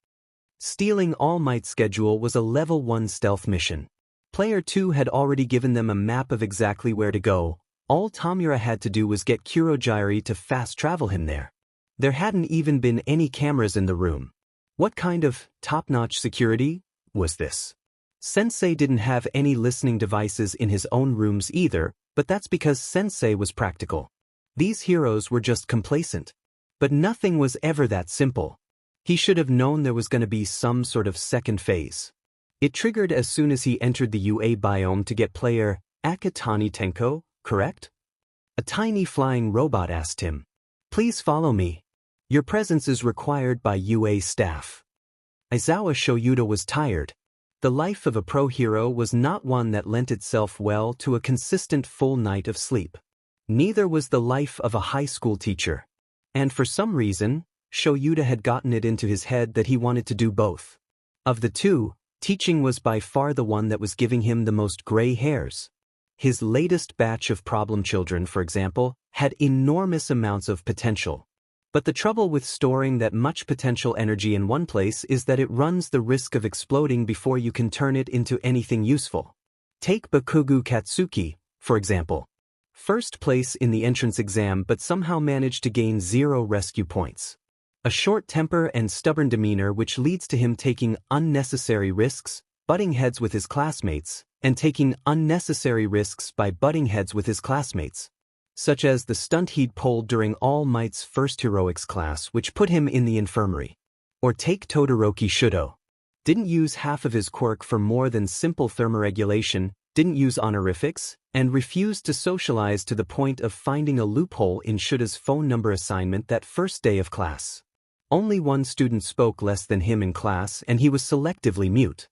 Stealing All Might's schedule was a level 1 stealth mission. Player 2 had already given them a map of exactly where to go. All Tamura had to do was get Kurogiri to fast travel him there. There hadn't even been any cameras in the room. What kind of top-notch security was this? Sensei didn't have any listening devices in his own rooms either, but that's because Sensei was practical. These heroes were just complacent. But nothing was ever that simple. He should have known there was going to be some sort of second phase. It triggered as soon as he entered the UA biome to get player Akatani Tenko, correct? A tiny flying robot asked him. Please follow me. Your presence is required by UA staff. Aizawa Shoyuta was tired. The life of a pro hero was not one that lent itself well to a consistent full night of sleep. Neither was the life of a high school teacher. And for some reason, Shoyuta had gotten it into his head that he wanted to do both. Of the two, teaching was by far the one that was giving him the most gray hairs. His latest batch of problem children, for example, had enormous amounts of potential. But the trouble with storing that much potential energy in one place is that it runs the risk of exploding before you can turn it into anything useful. Take Bakugo Katsuki, for example. First place in the entrance exam but somehow managed to gain 0 rescue points. A short temper and stubborn demeanor which leads to him taking unnecessary risks, butting heads with his classmates, and taking unnecessary risks by butting heads with his classmates. such as the stunt he'd pulled during All Might's first heroics class which put him in the infirmary. Or take Todoroki Shudo. Didn't use half of his quirk for more than simple thermoregulation, didn't use honorifics, and refused to socialize to the point of finding a loophole in Shuda's phone number assignment that first day of class. Only one student spoke less than him in class and he was selectively mute.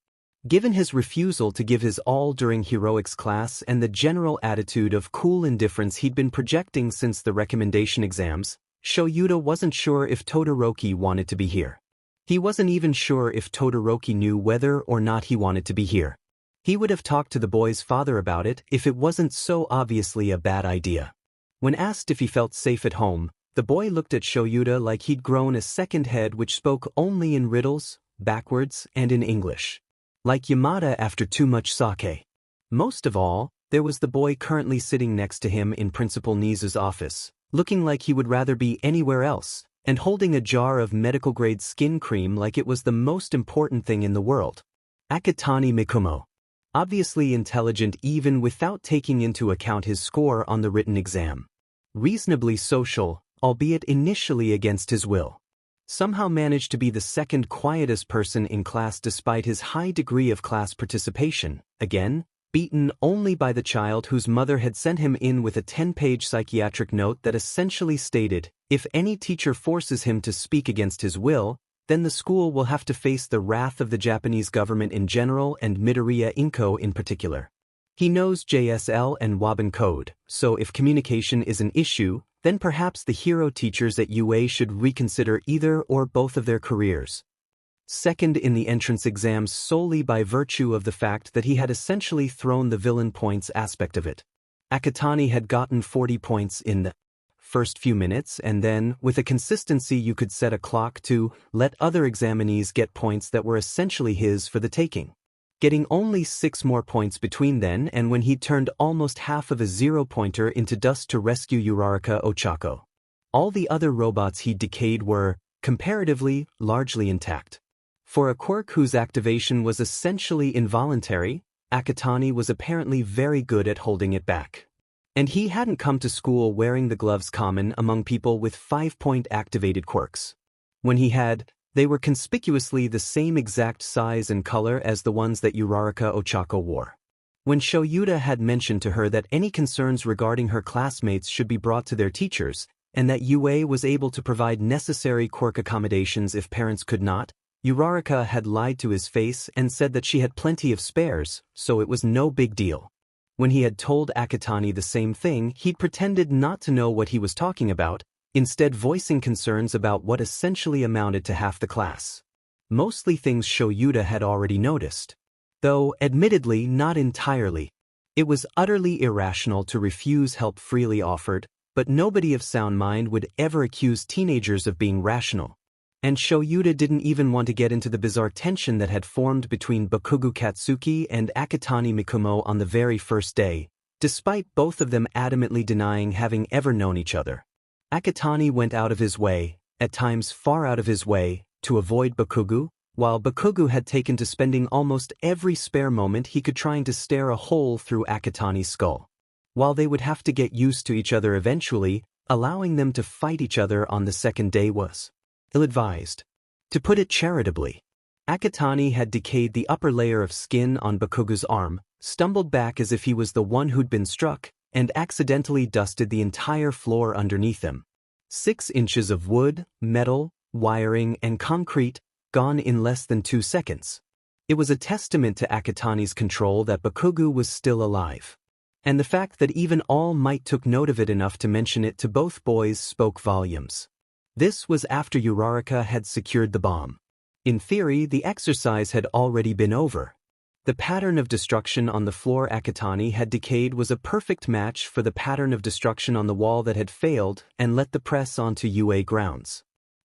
Given his refusal to give his all during heroics class and the general attitude of cool indifference he'd been projecting since the recommendation exams, Shoyuta wasn't sure if Todoroki wanted to be here. He wasn't even sure if Todoroki knew whether or not he wanted to be here. He would have talked to the boy's father about it if it wasn't so obviously a bad idea. When asked if he felt safe at home, the boy looked at Shoyuta like he'd grown a second head which spoke only in riddles, backwards, and in English. Like Yamada after too much sake. Most of all, there was the boy currently sitting next to him in Principal Nizu's office, looking like he would rather be anywhere else, and holding a jar of medical-grade skin cream like it was the most important thing in the world. Akatani Mikumo. Obviously intelligent even without taking into account his score on the written exam. Reasonably social, albeit initially against his will. Somehow managed to be the second quietest person in class despite his high degree of class participation, again, beaten only by the child whose mother had sent him in with a 10-page psychiatric note that essentially stated, if any teacher forces him to speak against his will, then the school will have to face the wrath of the Japanese government in general and Midoriya Izuku in particular. He knows JSL and Waban code, so if communication is an issue, then perhaps the hero teachers at UA should reconsider either or both of their careers. Second in the entrance exams solely by virtue of the fact that he had essentially thrown the villain points aspect of it. Akatani had gotten 40 points in the first few minutes and then, with a consistency you could set a clock to, let other examinees get points that were essentially his for the taking. Getting only 6 more points between then and when he turned almost half of a 0-pointer into dust to rescue Uraraka Ochako. All the other robots he decayed were, comparatively, largely intact. For a quirk whose activation was essentially involuntary, Akatani was apparently very good at holding it back. And he hadn't come to school wearing the gloves common among people with 5-point activated quirks. When he had, they were conspicuously the same exact size and color as the ones that Uraraka Ochako wore. When Shoyuta had mentioned to her that any concerns regarding her classmates should be brought to their teachers, and that UA was able to provide necessary quirk accommodations if parents could not, Uraraka had lied to his face and said that she had plenty of spares, so it was no big deal. When he had told Akatani the same thing, he'd pretended not to know what he was talking about, instead voicing concerns about what essentially amounted to half the class. Mostly things Shoyuta had already noticed. Though, admittedly, not entirely. It was utterly irrational to refuse help freely offered, but nobody of sound mind would ever accuse teenagers of being rational. And Shoyuta didn't even want to get into the bizarre tension that had formed between Bakugo Katsuki and Akatani Mikumo on the very first day, despite both of them adamantly denying having ever known each other. Akatani went out of his way, at times far out of his way, to avoid Bakugo, while Bakugo had taken to spending almost every spare moment he could trying to stare a hole through Akatani's skull. While they would have to get used to each other eventually, allowing them to fight each other on the second day was ill-advised. To put it charitably, Akatani had decayed the upper layer of skin on Bakugo's arm, stumbled back as if he was the one who'd been struck, and accidentally dusted the entire floor underneath him. 6 inches of wood, metal, wiring, and concrete, gone in less than 2 seconds. It was a testament to Akatani's control that Bakugo was still alive. And the fact that even All Might took note of it enough to mention it to both boys spoke volumes. This was after Uraraka had secured the bomb. In theory, the exercise had already been over. The pattern of destruction on the floor Akatani had decayed was a perfect match for the pattern of destruction on the wall that had failed and let the press onto UA grounds.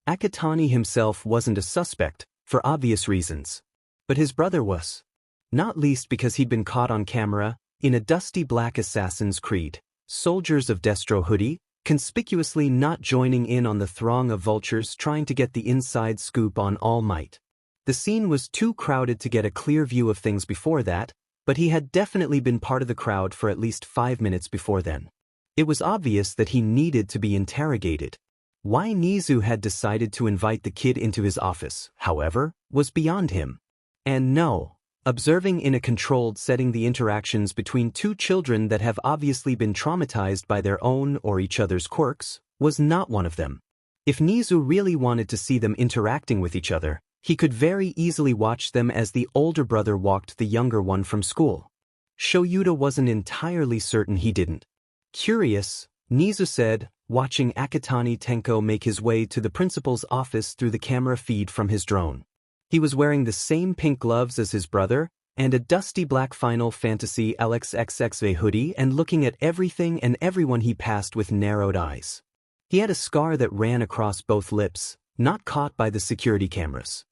Akatani himself wasn't a suspect, for obvious reasons. But his brother was. Not least because he'd been caught on camera, in a dusty black Assassin's Creed, Soldiers of Destro hoodie, conspicuously not joining in on the throng of vultures trying to get the inside scoop on All Might. The scene was too crowded to get a clear view of things before that, but he had definitely been part of the crowd for at least 5 minutes before then. It was obvious that he needed to be interrogated. Why Nizu had decided to invite the kid into his office, however, was beyond him. And no, observing in a controlled setting the interactions between two children that have obviously been traumatized by their own or each other's quirks was not one of them. If Nizu really wanted to see them interacting with each other, he could very easily watch them as the older brother walked the younger one from school. Shoyuta wasn't entirely certain he didn't. Curious, Nizu said, watching Akatani Tenko make his way to the principal's office through the camera feed from his drone. He was wearing the same pink gloves as his brother, and a dusty black Final Fantasy LXXXV hoodie, and looking at everything and everyone he passed with narrowed eyes. He had a scar that ran across both lips, not caught by the security cameras.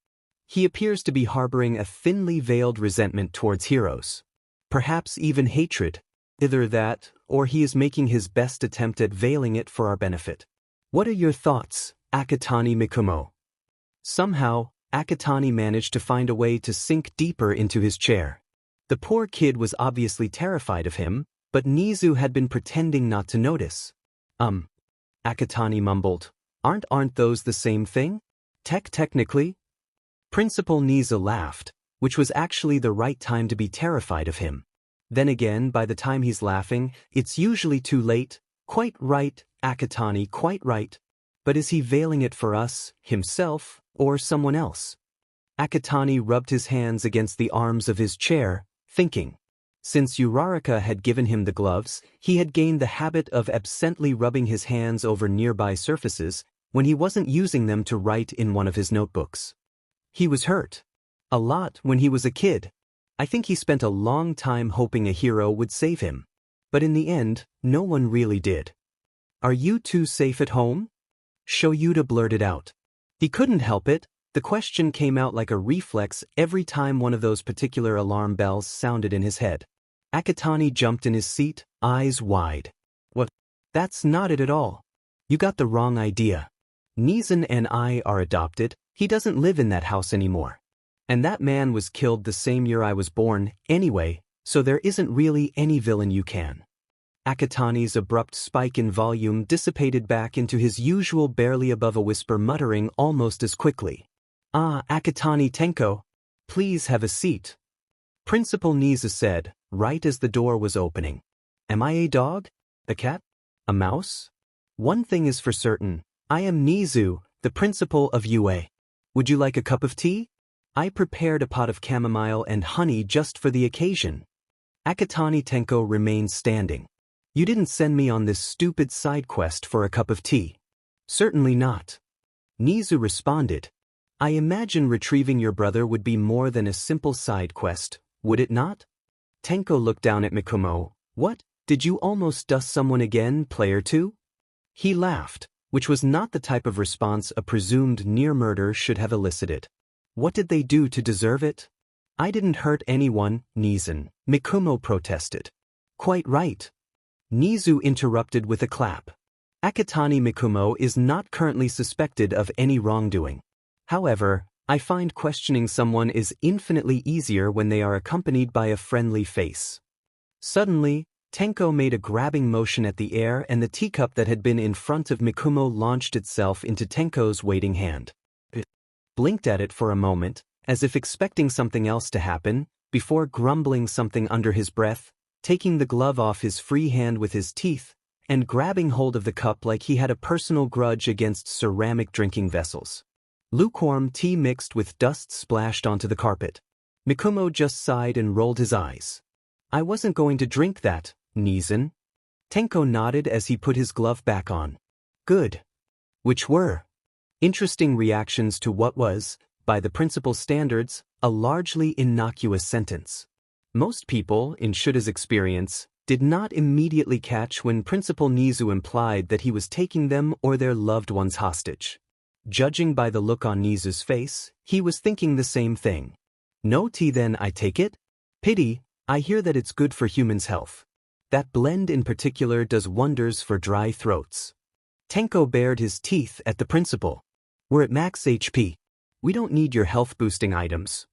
He appears to be harboring a thinly veiled resentment towards heroes. Perhaps even hatred. Either that, or he is making his best attempt at veiling it for our benefit. What are your thoughts, Akatani Mikumo? Somehow, Akatani managed to find a way to sink deeper into his chair. The poor kid was obviously terrified of him, but Nizu had been pretending not to notice. Akatani mumbled. Aren't those the same thing? Technically? Principal Nizu laughed, which was actually the right time to be terrified of him. Then again, by the time he's laughing, it's usually too late. Quite right, Akatani, quite right. But is he veiling it for us, himself, or someone else? Akatani rubbed his hands against the arms of his chair, thinking. Since Uraraka had given him the gloves, he had gained the habit of absently rubbing his hands over nearby surfaces when he wasn't using them to write in one of his notebooks. He was hurt. A lot when he was a kid. I think he spent a long time hoping a hero would save him. But in the end, no one really did. Are you two safe at home? Shoyuta blurted out. He couldn't help it. The question came out like a reflex every time one of those particular alarm bells sounded in his head. Akatani jumped in his seat, eyes wide. What? That's not it at all. You got the wrong idea. Nizan and I are adopted. He doesn't live in that house anymore. And that man was killed the same year I was born, anyway, so there isn't really any villain you can. Akatani's abrupt spike in volume dissipated back into his usual barely above a whisper, muttering almost as quickly. Akatani Tenko, please have a seat. Principal Nizu said, right as the door was opening. Am I a dog? A cat? A mouse? One thing is for certain, I am Nizu, the principal of UA. Would you like a cup of tea? I prepared a pot of chamomile and honey just for the occasion. Akatani Tenko remained standing. You didn't send me on this stupid side quest for a cup of tea. Certainly not. Nizu responded. I imagine retrieving your brother would be more than a simple side quest, would it not? Tenko looked down at Mikumo. What, did you almost dust someone again, player 2? He laughed, which was not the type of response a presumed near murder should have elicited. What did they do to deserve it? I didn't hurt anyone, Nizan, Mikumo protested. Quite right. Nizu interrupted with a clap. Akatani Mikumo is not currently suspected of any wrongdoing. However, I find questioning someone is infinitely easier when they are accompanied by a friendly face. Suddenly, Tenko made a grabbing motion at the air, and the teacup that had been in front of Mikumo launched itself into Tenko's waiting hand. It blinked at it for a moment, as if expecting something else to happen, before grumbling something under his breath, taking the glove off his free hand with his teeth, and grabbing hold of the cup like he had a personal grudge against ceramic drinking vessels. Lukewarm tea mixed with dust splashed onto the carpet. Mikumo just sighed and rolled his eyes. I wasn't going to drink that, Nizan. Tenko nodded as he put his glove back on. Good. Which were interesting reactions to what was, by the principal's standards, a largely innocuous sentence. Most people, in Shuta's experience, did not immediately catch when Principal Nizu implied that he was taking them or their loved ones hostage. Judging by the look on Nizu's face, he was thinking the same thing. No tea then, I take it? Pity, I hear that it's good for humans' health. That blend in particular does wonders for dry throats. Tenko bared his teeth at the principal. We're at max HP. We don't need your health-boosting items.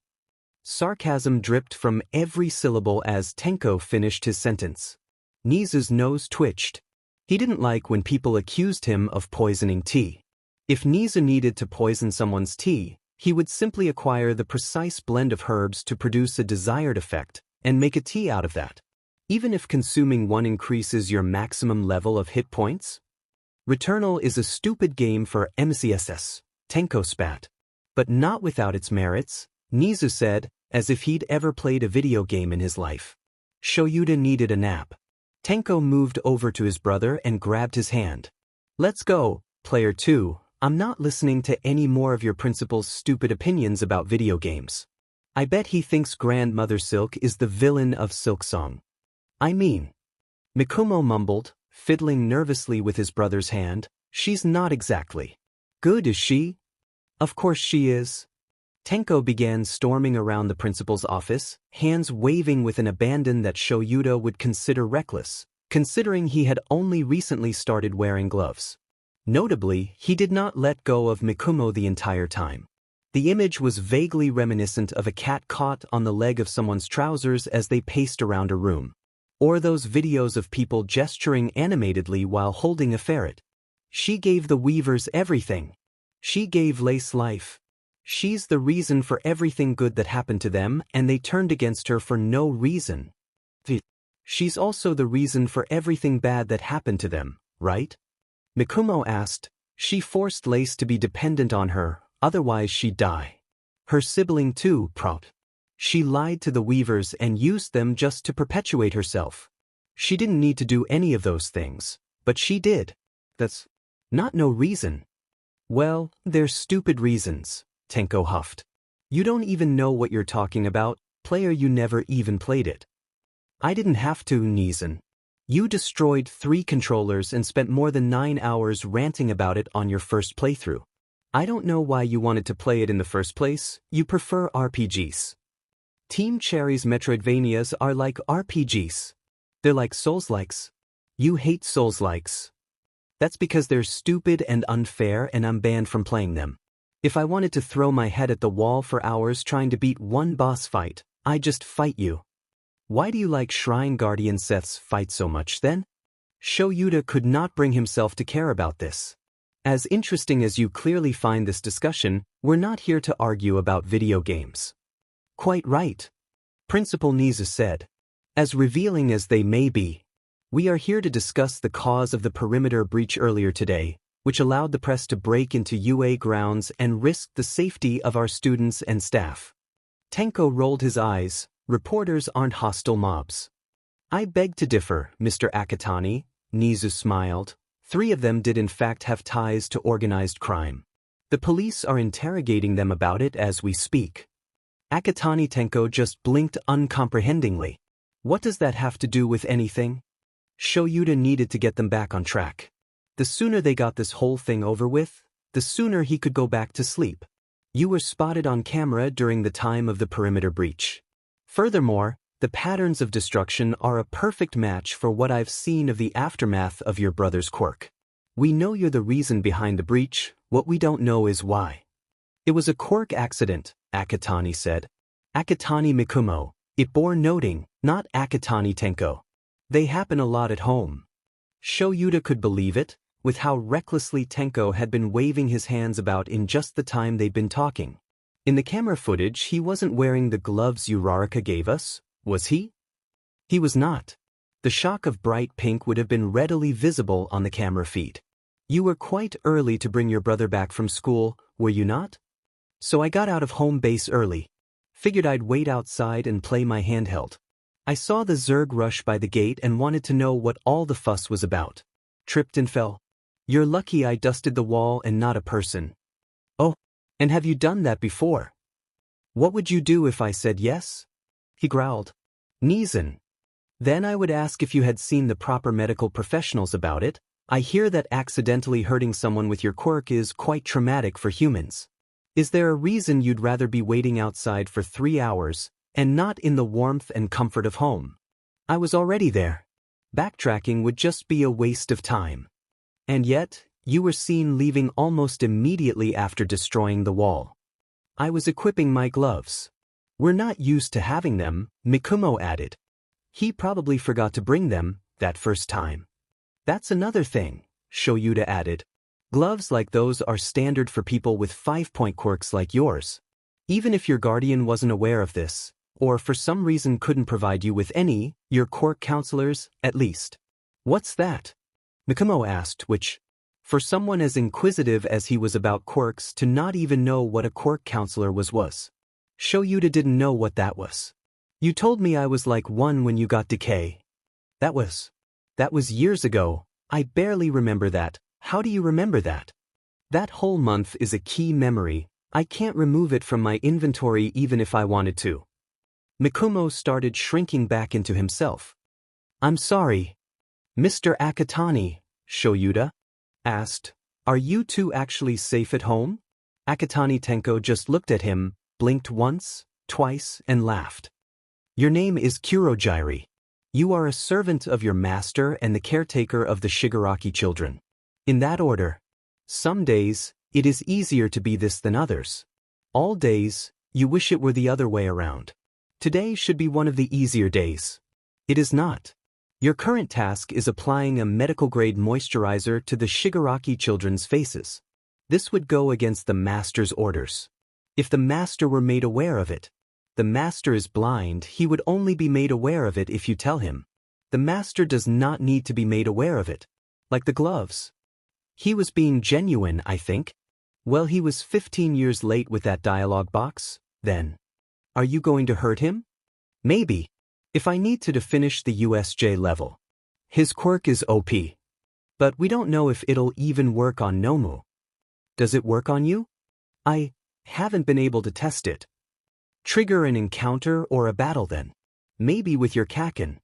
Sarcasm dripped from every syllable as Tenko finished his sentence. Nizu's nose twitched. He didn't like when people accused him of poisoning tea. If Nizu needed to poison someone's tea, he would simply acquire the precise blend of herbs to produce a desired effect and make a tea out of that. Even if consuming one increases your maximum level of hit points? Returnal is a stupid game for MCSS, Tenko spat. But not without its merits, Nizu said, as if he'd ever played a video game in his life. Shoyuta needed a nap. Tenko moved over to his brother and grabbed his hand. Let's go, player 2, I'm not listening to any more of your principal's stupid opinions about video games. I bet he thinks Grandmother Silk is the villain of Silksong. I mean, Mikumo mumbled, fiddling nervously with his brother's hand, she's not exactly good, is she? Of course she is. Tenko began storming around the principal's office, hands waving with an abandon that Shoyuta would consider reckless, considering he had only recently started wearing gloves. Notably, he did not let go of Mikumo the entire time. The image was vaguely reminiscent of a cat caught on the leg of someone's trousers as they paced around a room. Or those videos of people gesturing animatedly while holding a ferret. She gave the weavers everything. She gave Lace life. She's the reason for everything good that happened to them, and they turned against her for no reason. She's also the reason for everything bad that happened to them, right? Mikumo asked. She forced Lace to be dependent on her, otherwise she'd die. Her sibling too, proud. She lied to the weavers and used them just to perpetuate herself. She didn't need to do any of those things, but she did. That's not no reason. Well, they're stupid reasons, Tenko huffed. You don't even know what you're talking about, player, you never even played it. I didn't have to, Nizan. You destroyed 3 controllers and spent more than 9 hours ranting about it on your first playthrough. I don't know why you wanted to play it in the first place, you prefer RPGs. Team Cherry's Metroidvanias are like RPGs. They're like Souls-likes. You hate Souls-likes. That's because they're stupid and unfair and I'm banned from playing them. If I wanted to throw my head at the wall for hours trying to beat one boss fight, I'd just fight you. Why do you like Shrine Guardian Seth's fight so much then? Shoyuta could not bring himself to care about this. As interesting as you clearly find this discussion, we're not here to argue about video games. Quite right. Principal Nizu said. As revealing as they may be, we are here to discuss the cause of the perimeter breach earlier today, which allowed the press to break into UA grounds and risk the safety of our students and staff. Tenko rolled his eyes. Reporters aren't hostile mobs. I beg to differ, Mr. Akatani, Nizu smiled. 3 of them did in fact have ties to organized crime. The police are interrogating them about it as we speak. Akatani Tenko just blinked uncomprehendingly. What does that have to do with anything? Shoyuta needed to get them back on track. The sooner they got this whole thing over with, the sooner he could go back to sleep. You were spotted on camera during the time of the perimeter breach. Furthermore, the patterns of destruction are a perfect match for what I've seen of the aftermath of your brother's quirk. We know you're the reason behind the breach, what we don't know is why. It was a quirk accident, Akatani said. Akatani Mikumo, it bore noting, not Akatani Tenko. They happen a lot at home. Shoyuta could believe it, with how recklessly Tenko had been waving his hands about in just the time they'd been talking. In the camera footage, he wasn't wearing the gloves Uraraka gave us, was he? He was not. The shock of bright pink would have been readily visible on the camera feed. You were quite early to bring your brother back from school, were you not? So I got out of home base early. Figured I'd wait outside and play my handheld. I saw the Zerg rush by the gate and wanted to know what all the fuss was about. Tripped and fell. You're lucky I dusted the wall and not a person. Oh, and have you done that before? What would you do if I said yes? He growled. Nizan. Then I would ask if you had seen the proper medical professionals about it. I hear that accidentally hurting someone with your quirk is quite traumatic for humans. Is there a reason you'd rather be waiting outside for 3 hours, and not in the warmth and comfort of home? I was already there. Backtracking would just be a waste of time. And yet, you were seen leaving almost immediately after destroying the wall. I was equipping my gloves. We're not used to having them, Mikumo added. He probably forgot to bring them, that first time. That's another thing, Shoyuta added. Gloves like those are standard for people with 5-point quirks like yours. Even if your guardian wasn't aware of this, or for some reason couldn't provide you with any, your quirk counselors, at least. What's that? Mikumo asked, which, for someone as inquisitive as he was about quirks to not even know what a quirk counselor was. Shoyuta didn't know what that was. You told me I was like one when you got Decay. That was years ago. I barely remember that. How do you remember that? That whole month is a key memory. I can't remove it from my inventory even if I wanted to. Mikumo started shrinking back into himself. I'm sorry. Mr. Akatani, Shoyuta asked, are you two actually safe at home? Akatani Tenko just looked at him, blinked once, twice, and laughed. Your name is Kurojiri. You are a servant of your master and the caretaker of the Shigaraki children. In that order. Some days, it is easier to be this than others. All days, you wish it were the other way around. Today should be one of the easier days. It is not. Your current task is applying a medical-grade moisturizer to the Shigaraki children's faces. This would go against the master's orders. If the master were made aware of it. The master is blind, he would only be made aware of it if you tell him. The master does not need to be made aware of it. Like the gloves. He was being genuine, I think. Well, he was 15 years late with that dialogue box, then. Are you going to hurt him? Maybe. If I need to finish the USJ level. His quirk is OP. But we don't know if it'll even work on Nomu. Does it work on you? I haven't been able to test it. Trigger an encounter or a battle then. Maybe with your Kaken.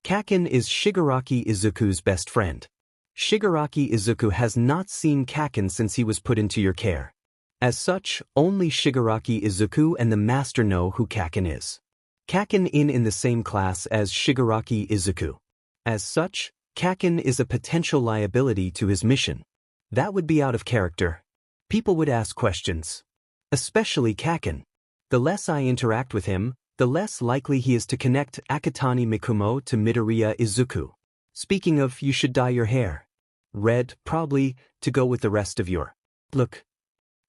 Kaken is Shigaraki Izuku's best friend. Shigaraki Izuku has not seen Kaken since he was put into your care. As such, only Shigaraki Izuku and the master know who Kaken is. Kaken in the same class as Shigaraki Izuku. As such, Kaken is a potential liability to his mission. That would be out of character. People would ask questions. Especially Kaken. The less I interact with him, the less likely he is to connect Akatani Mikumo to Midoriya Izuku. Speaking of, you should dye your hair. Red, probably, to go with the rest of your look.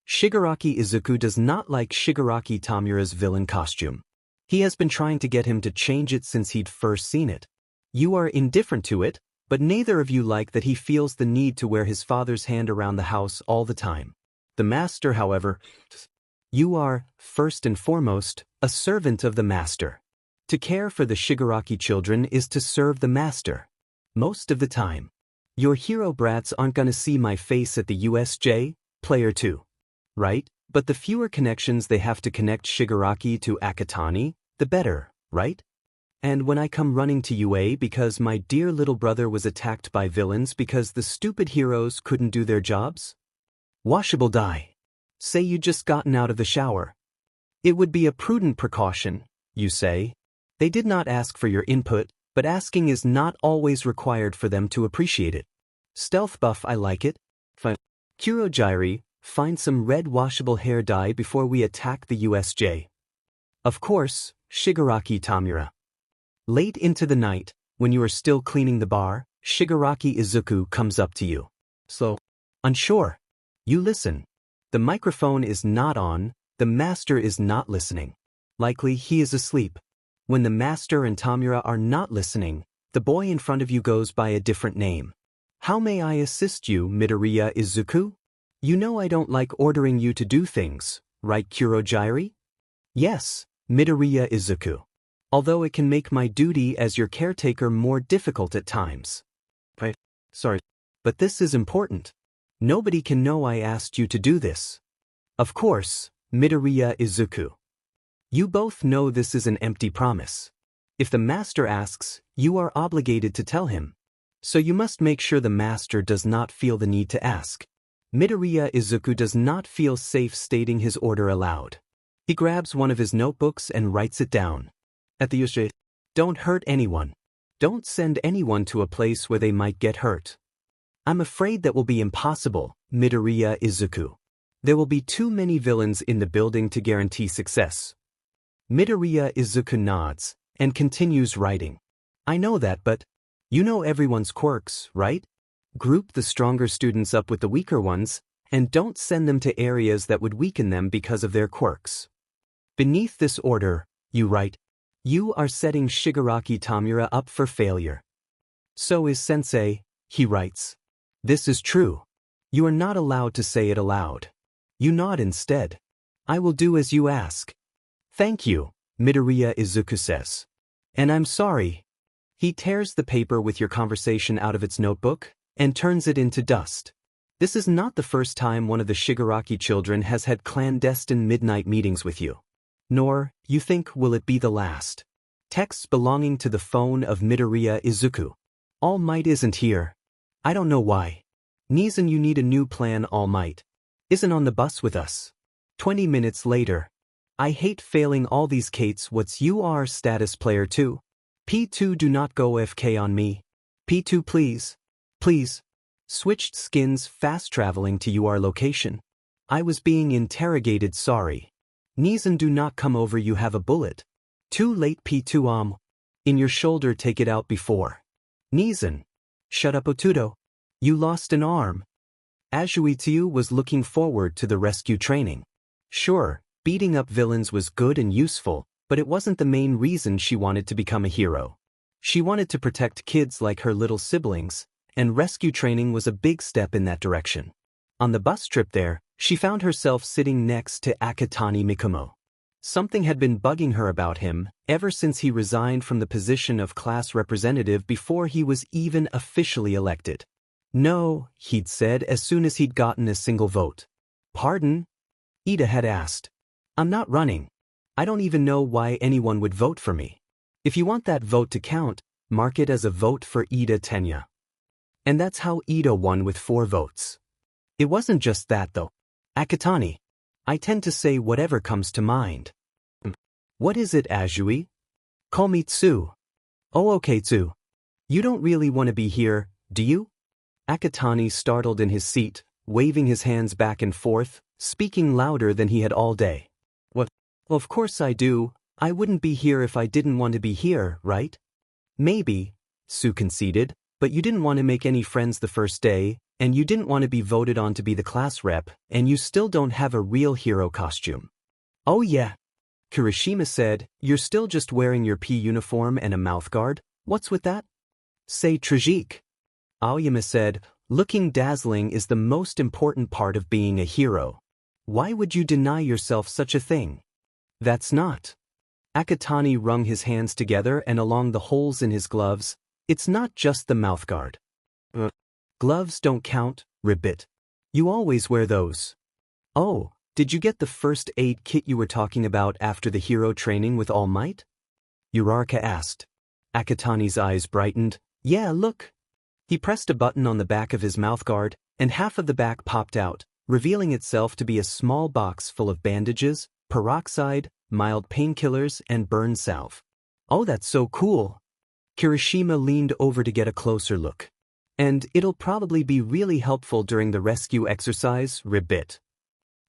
Shigaraki Izuku does not like Shigaraki Tamura's villain costume. He has been trying to get him to change it since he'd first seen it. You are indifferent to it, but neither of you like that he feels the need to wear his father's hand around the house all the time. The master, however, you are, first and foremost, a servant of the master. To care for the Shigaraki children is to serve the master. Most of the time. Your hero brats aren't gonna see my face at the USJ, player 2. Right? But the fewer connections they have to connect Shigaraki to Akatani, the better, right? And when I come running to UA because my dear little brother was attacked by villains because the stupid heroes couldn't do their jobs? Washable dye. Say you just gotten out of the shower. It would be a prudent precaution, you say. They did not ask for your input, but asking is not always required for them to appreciate it. Stealth buff, I like it. Kurojiri, find some red washable hair dye before we attack the USJ. Of course, Shigaraki Tamura. Late into the night, when you are still cleaning the bar, Shigaraki Izuku comes up to you. So, unsure. You listen. The microphone is not on, the master is not listening. Likely he is asleep. When the master and Tamura are not listening, the boy in front of you goes by a different name. How may I assist you, Midoriya Izuku? You know I don't like ordering you to do things, right, Kurojiri? Yes, Midoriya Izuku. Although it can make my duty as your caretaker more difficult at times. Sorry, but this is important. Nobody can know I asked you to do this. Of course, Midoriya Izuku. You both know this is an empty promise. If the master asks, you are obligated to tell him. So you must make sure the master does not feel the need to ask. Midoriya Izuku does not feel safe stating his order aloud. He grabs one of his notebooks and writes it down. At the USJ, don't hurt anyone. Don't send anyone to a place where they might get hurt. I'm afraid that will be impossible, Midoriya Izuku. There will be too many villains in the building to guarantee success. Midoriya Izuku nods and continues writing. I know that, but You know everyone's quirks, right? Group the stronger students up with the weaker ones, and don't send them to areas that would weaken them because of their quirks. Beneath this order, you write, you are setting Shigaraki Tamura up for failure. So is Sensei, he writes. This is true. You are not allowed to say it aloud. You nod instead. I will do as you ask. Thank you, Midoriya Izuku says. And I'm sorry. He tears the paper with your conversation out of its notebook and turns it into dust. This is not the first time one of the Shigaraki children has had clandestine midnight meetings with you. Nor, you think, will it be the last. Texts belonging to the phone of Midoriya Izuku. All Might isn't here. I don't know why. Nizan, you need a new plan. All Might isn't on the bus with us. 20 minutes later. I hate failing all these Kates. What's you are status player 2? P2 do not go FK on me. P2 please. Please. Switched skins fast traveling to your location. I was being interrogated sorry. Nizan do not come over you have a bullet. Too late P2 in your shoulder take it out before. Nizan. Shut up Otudo. You lost an arm. Azuitsu was looking forward to the rescue training. Sure, beating up villains was good and useful, but it wasn't the main reason she wanted to become a hero. She wanted to protect kids like her little siblings, and rescue training was a big step in that direction. On the bus trip there, she found herself sitting next to Akatani Mikumo. Something had been bugging her about him ever since he resigned from the position of class representative before he was even officially elected. No, he'd said as soon as he'd gotten a single vote. Pardon? Ida had asked. I'm not running. I don't even know why anyone would vote for me. If you want that vote to count, mark it as a vote for Ida Tenya. And that's how Ida won with 4 votes. It wasn't just that though. Akatani. I tend to say whatever comes to mind. What is it, Azui? Call me Tsu. Oh okay Tsu. You don't really want to be here, do you? Akatani startled in his seat, waving his hands back and forth, speaking louder than he had all day. What? Well, of course I do. I wouldn't be here if I didn't want to be here, right? Maybe, Tsu conceded, but you didn't want to make any friends the first day, and you didn't want to be voted on to be the class rep, and you still don't have a real hero costume. Oh yeah. Kirishima said, you're still just wearing your P uniform and a mouthguard? What's with that? C'est tragique. Aoyama said, looking dazzling is the most important part of being a hero. Why would you deny yourself such a thing? That's not. Akatani wrung his hands together and along the holes in his gloves. It's not just the mouthguard. Gloves don't count, Ribbit. You always wear those. Oh, did you get the first aid kit you were talking about after the hero training with All Might? Uraraka asked. Akatani's eyes brightened. Yeah, look. He pressed a button on the back of his mouthguard, and half of the back popped out, revealing itself to be a small box full of bandages, peroxide, mild painkillers, and burn salve. Oh, that's so cool. Kirishima leaned over to get a closer look. And it'll probably be really helpful during the rescue exercise, Ribbit.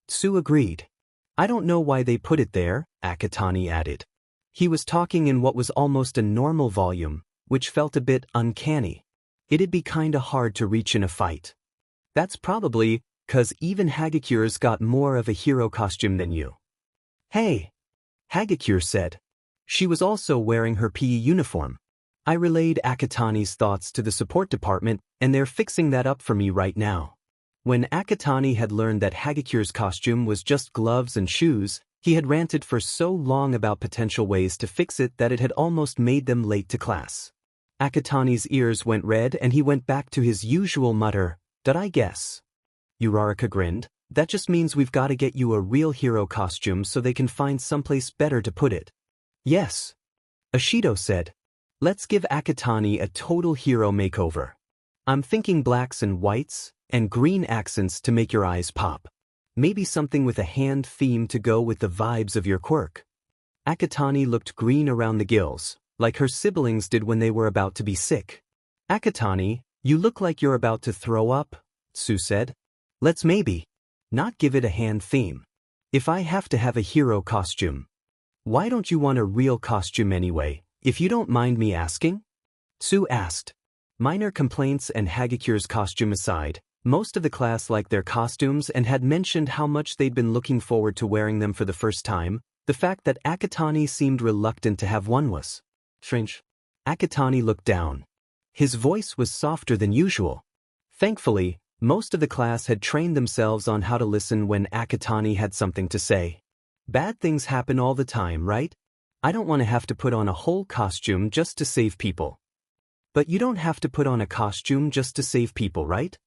Tsu agreed. I don't know why they put it there, Akatani added. He was talking in what was almost a normal volume, which felt a bit uncanny. It'd be kinda hard to reach in a fight. That's probably 'cause even Hagikure's got more of a hero costume than you. Hey, Hagikure said. She was also wearing her PE uniform. I relayed Akatani's thoughts to the support department, and they're fixing that up for me right now. When Akatani had learned that Hagikure's costume was just gloves and shoes, he had ranted for so long about potential ways to fix it that it had almost made them late to class. Akatani's ears went red and he went back to his usual mutter, did I guess? Uraraka grinned. That just means we've got to get you a real hero costume so they can find someplace better to put it. Yes. Ashido said. Let's give Akatani a total hero makeover. I'm thinking blacks and whites, and green accents to make your eyes pop. Maybe something with a hand theme to go with the vibes of your quirk. Akatani looked green around the gills, like her siblings did when they were about to be sick. Akatani, you look like you're about to throw up, Tsu said. Let's maybe not give it a hand theme. If I have to have a hero costume, why don't you want a real costume anyway, if you don't mind me asking? Tsu asked. Minor complaints and Hagicure's costume aside, most of the class liked their costumes and had mentioned how much they'd been looking forward to wearing them for the first time. The fact that Akatani seemed reluctant to have one was strange. Akatani looked down. His voice was softer than usual. Thankfully, most of the class had trained themselves on how to listen when Akatani had something to say. Bad things happen all the time, right? I don't want to have to put on a whole costume just to save people. But you don't have to put on a costume just to save people, right?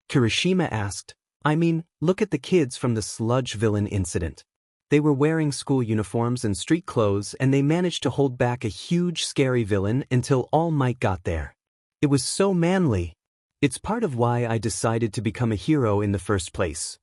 Kirishima asked. I mean, look at the kids from the sludge villain incident. They were wearing school uniforms and street clothes and they managed to hold back a huge scary villain until All Might got there. It was so manly. It's part of why I decided to become a hero in the first place.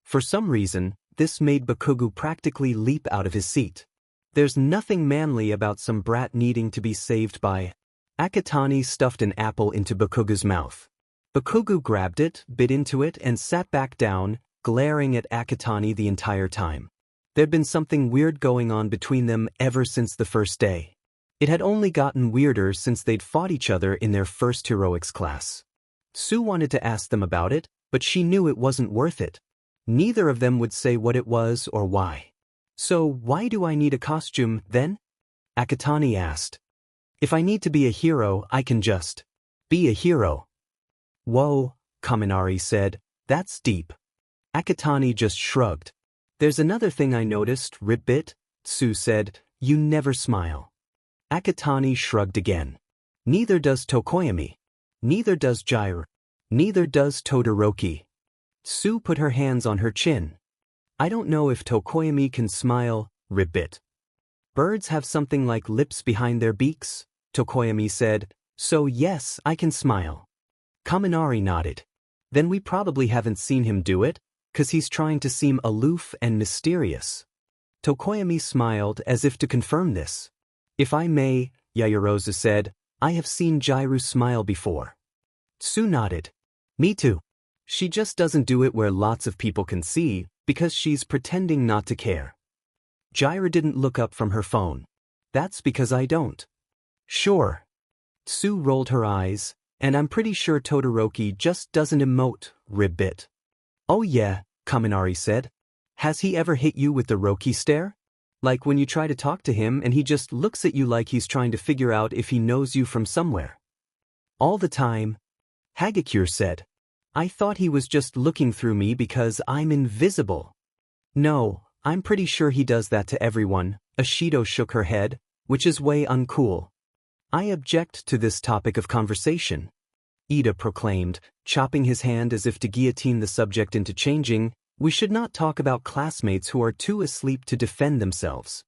For some reason, this made Bakugo practically leap out of his seat. There's nothing manly about some brat needing to be saved by. Akatani stuffed an apple into Bakugo's mouth. Bakugo grabbed it, bit into it, and sat back down, glaring at Akatani the entire time. There'd been something weird going on between them ever since the first day. It had only gotten weirder since they'd fought each other in their first heroics class. Sue wanted to ask them about it, but she knew it wasn't worth it. Neither of them would say what it was or why. So why do I need a costume, then? Akatani asked. If I need to be a hero, I can just be a hero. Whoa, Kaminari said, that's deep. Akatani just shrugged. There's another thing I noticed, Ribbit, Sue said, you never smile. Akatani shrugged again. Neither does Tokoyami. Neither does Jiraiya. Neither does Todoroki. Sue put her hands on her chin. I don't know if Tokoyami can smile, Ribbit. Birds have something like lips behind their beaks, Tokoyami said, so yes, I can smile. Kaminari nodded. Then we probably haven't seen him do it, 'cause he's trying to seem aloof and mysterious. Tokoyami smiled as if to confirm this. If I may, Yayarosa said, I have seen Jiraiya smile before. Sue nodded. Me too. She just doesn't do it where lots of people can see, because she's pretending not to care. Jiraiya didn't look up from her phone. That's because I don't. Sure. Sue rolled her eyes, and I'm pretty sure Todoroki just doesn't emote, Ribbit. Oh yeah, Kaminari said. Has he ever hit you with the Roki stare? Like when you try to talk to him and he just looks at you like he's trying to figure out if he knows you from somewhere. All the time. Hagakure said. I thought he was just looking through me because I'm invisible. No, I'm pretty sure he does that to everyone. Ashido shook her head, which is way uncool. I object to this topic of conversation. Ida proclaimed, chopping his hand as if to guillotine the subject into changing. We should not talk about classmates who are too asleep to defend themselves.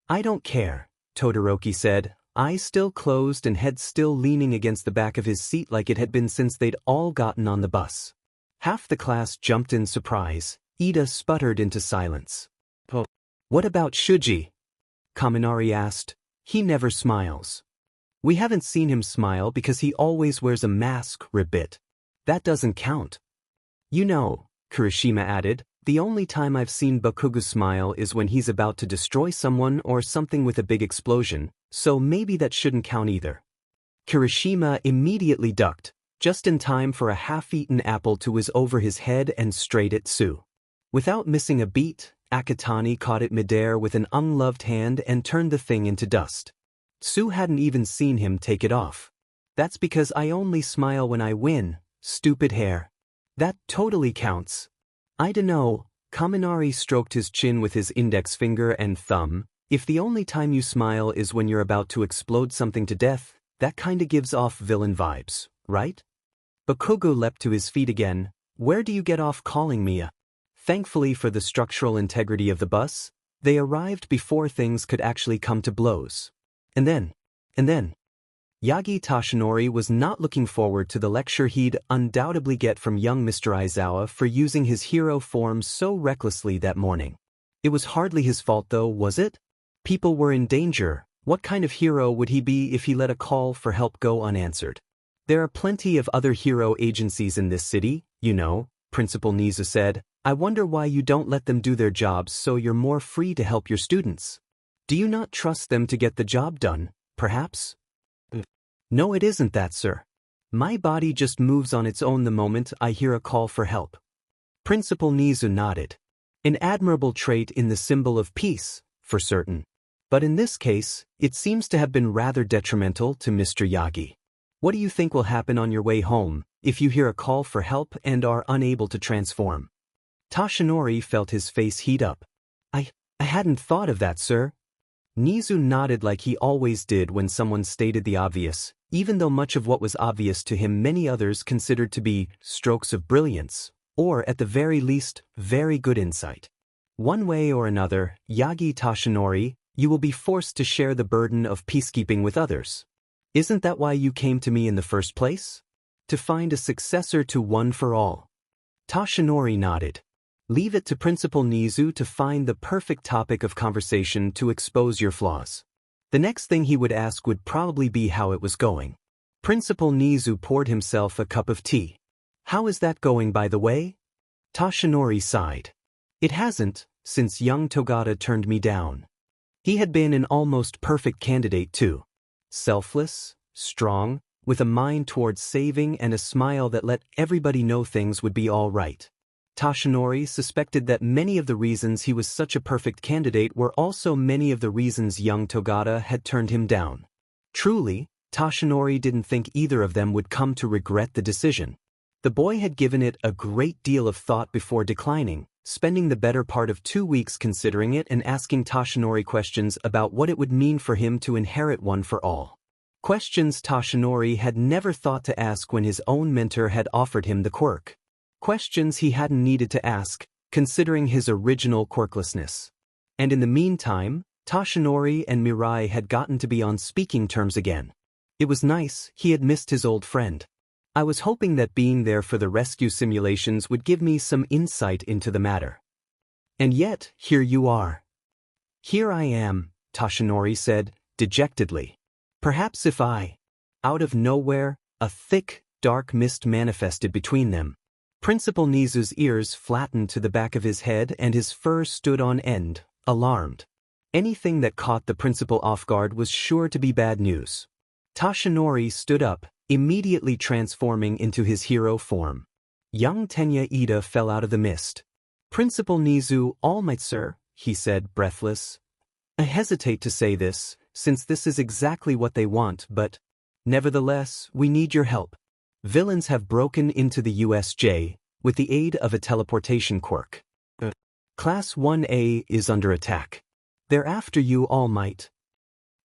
I don't care, Todoroki said, eyes still closed and head still leaning against the back of his seat like it had been since they'd all gotten on the bus. Half the class jumped in surprise. Ida sputtered into silence. What about Shuji? Kaminari asked. He never smiles. We haven't seen him smile because he always wears a mask, Ribbit. That doesn't count. You know, Kirishima added, the only time I've seen Bakugo smile is when he's about to destroy someone or something with a big explosion, so maybe that shouldn't count either. Kirishima immediately ducked, just in time for a half-eaten apple to whiz over his head and straight at Sue. Without missing a beat, Akatani caught it midair with an ungloved hand and turned the thing into dust. Sue hadn't even seen him take it off. That's because I only smile when I win, stupid hair. That totally counts. I dunno, Kaminari stroked his chin with his index finger and thumb. If the only time you smile is when you're about to explode something to death, that kinda gives off villain vibes, right? Bakugo leapt to his feet again. Where do you get off calling me a? Thankfully for the structural integrity of the bus, they arrived before things could actually come to blows. And then. Yagi Tashinori was not looking forward to the lecture he'd undoubtedly get from young Mr. Aizawa for using his hero form so recklessly that morning. It was hardly his fault though, was it? People were in danger. What kind of hero would he be if he let a call for help go unanswered? There are plenty of other hero agencies in this city, you know, Principal Nizu said. I wonder why you don't let them do their jobs so you're more free to help your students. Do you not trust them to get the job done, perhaps? No, it isn't that, sir. My body just moves on its own the moment I hear a call for help. Principal Nizu nodded. An admirable trait in the symbol of peace, for certain. But in this case, it seems to have been rather detrimental to Mr. Yagi. What do you think will happen on your way home, if you hear a call for help and are unable to transform? Toshinori felt his face heat up. I hadn't thought of that, sir. Nizu nodded like he always did when someone stated the obvious, even though much of what was obvious to him many others considered to be strokes of brilliance, or at the very least, very good insight. One way or another, Yagi Toshinori, you will be forced to share the burden of peacekeeping with others. Isn't that why you came to me in the first place? To find a successor to One for All. Toshinori nodded. Leave it to Principal Nizu to find the perfect topic of conversation to expose your flaws. The next thing he would ask would probably be how it was going. Principal Nizu poured himself a cup of tea. How is that going, by the way? Toshinori sighed. It hasn't, since young Togata turned me down. He had been an almost perfect candidate too. Selfless, strong, with a mind towards saving and a smile that let everybody know things would be all right. Toshinori suspected that many of the reasons he was such a perfect candidate were also many of the reasons young Togata had turned him down. Truly, Toshinori didn't think either of them would come to regret the decision. The boy had given it a great deal of thought before declining, spending the better part of 2 weeks considering it and asking Toshinori questions about what it would mean for him to inherit One for All. Questions Toshinori had never thought to ask when his own mentor had offered him the quirk. Questions he hadn't needed to ask, considering his original quirklessness. And in the meantime, Toshinori and Mirai had gotten to be on speaking terms again. It was nice, he had missed his old friend. I was hoping that being there for the rescue simulations would give me some insight into the matter. And yet, here you are. Here I am, Toshinori said, dejectedly. Perhaps if I... Out of nowhere, a thick, dark mist manifested between them. Principal Nizu's ears flattened to the back of his head and his fur stood on end, alarmed. Anything that caught the principal off guard was sure to be bad news. Toshinori stood up, immediately transforming into his hero form. Young Tenya Ida fell out of the mist. Principal Nizu, all might, sir, he said, breathless. I hesitate to say this, since this is exactly what they want, but nevertheless, we need your help. Villains have broken into the USJ, with the aid of a teleportation quirk. Class 1A is under attack. They're after you, All Might.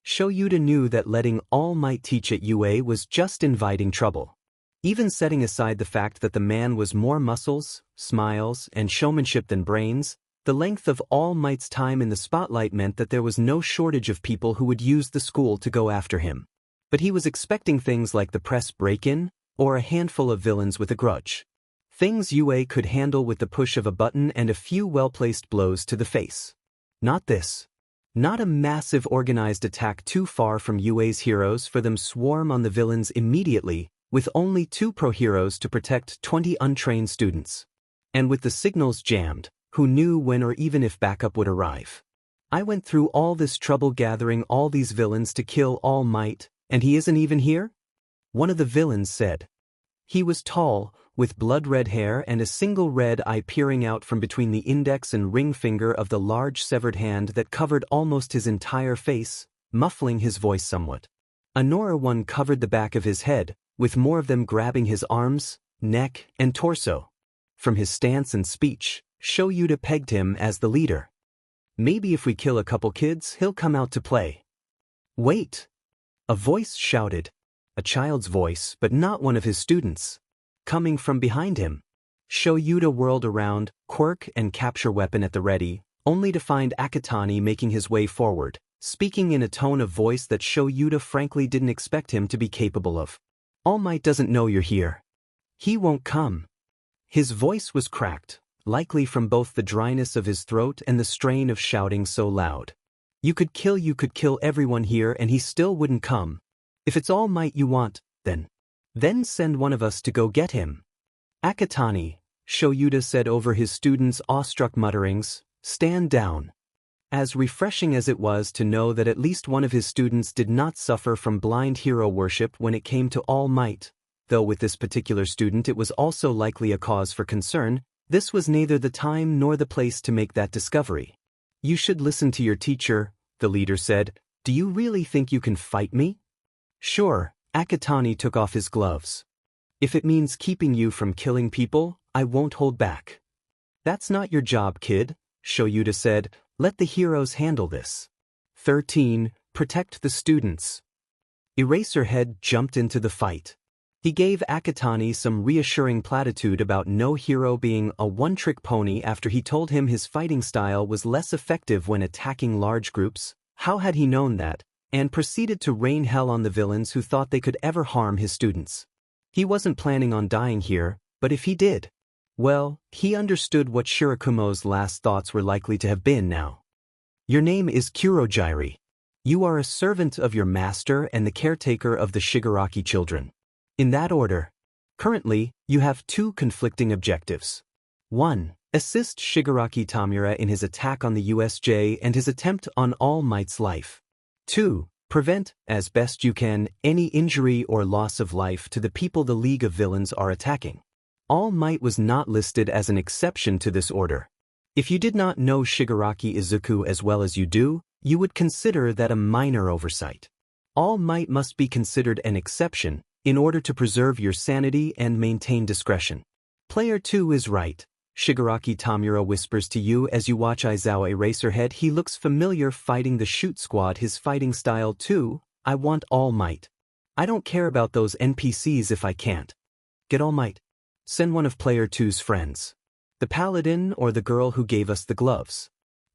Shoyuda knew that letting All Might teach at UA was just inviting trouble. Even setting aside the fact that the man was more muscles, smiles, and showmanship than brains, the length of All Might's time in the spotlight meant that there was no shortage of people who would use the school to go after him. But he was expecting things like the press break-in, or a handful of villains with a grudge. Things UA could handle with the push of a button and a few well-placed blows to the face. Not this. Not a massive organized attack too far from UA's heroes for them swarm on the villains immediately, with only 2 pro-heroes to protect 20 untrained students. And with the signals jammed, who knew when or even if backup would arrive. I went through all this trouble gathering all these villains to kill All Might, and he isn't even here? One of the villains said. He was tall, with blood-red hair and a single red eye peering out from between the index and ring finger of the large severed hand that covered almost his entire face, muffling his voice somewhat. Another one covered the back of his head, with more of them grabbing his arms, neck, and torso. From his stance and speech, Shoyuda pegged him as the leader. Maybe if we kill a couple kids, he'll come out to play. Wait! A voice shouted. A child's voice, but not one of his students. Coming from behind him. Shoyuda whirled around, quirk and capture weapon at the ready, only to find Akatani making his way forward, speaking in a tone of voice that Shoyuda frankly didn't expect him to be capable of. All Might doesn't know you're here. He won't come. His voice was cracked, likely from both the dryness of his throat and the strain of shouting so loud. You could kill everyone here and he still wouldn't come. If it's All Might you want, then send one of us to go get him. Akatani, Shoyuda said over his students' awestruck mutterings, stand down. As refreshing as it was to know that at least one of his students did not suffer from blind hero worship when it came to All Might, though with this particular student it was also likely a cause for concern, this was neither the time nor the place to make that discovery. You should listen to your teacher, the leader said. Do you really think you can fight me? Sure, Akatani took off his gloves. If it means keeping you from killing people, I won't hold back. That's not your job, kid, Shoyuta said. Let the heroes handle this. 13. Protect the students. Eraserhead jumped into the fight. He gave Akatani some reassuring platitude about no hero being a one-trick pony after he told him his fighting style was less effective when attacking large groups. How had he known that? And proceeded to rain hell on the villains who thought they could ever harm his students. He wasn't planning on dying here, but if he did, well, he understood what Shirakumo's last thoughts were likely to have been now. Your name is Kurojiri. You are a servant of your master and the caretaker of the Shigaraki children. In that order. Currently, you have two conflicting objectives. 1. Assist Shigaraki Tamura in his attack on the USJ and his attempt on All Might's life. 2. Prevent, as best you can, any injury or loss of life to the people the League of Villains are attacking. All Might was not listed as an exception to this order. If you did not know Shigaraki Izuku as well as you do, you would consider that a minor oversight. All Might must be considered an exception in order to preserve your sanity and maintain discretion. Player 2 is right. Shigaraki Tamura whispers to you as you watch Aizawa Eraserhead. He looks familiar fighting the Shoot Squad. His fighting style too. I want All Might. I don't care about those NPCs if I can't. Get All Might. Send one of Player 2's friends. The paladin or the girl who gave us the gloves.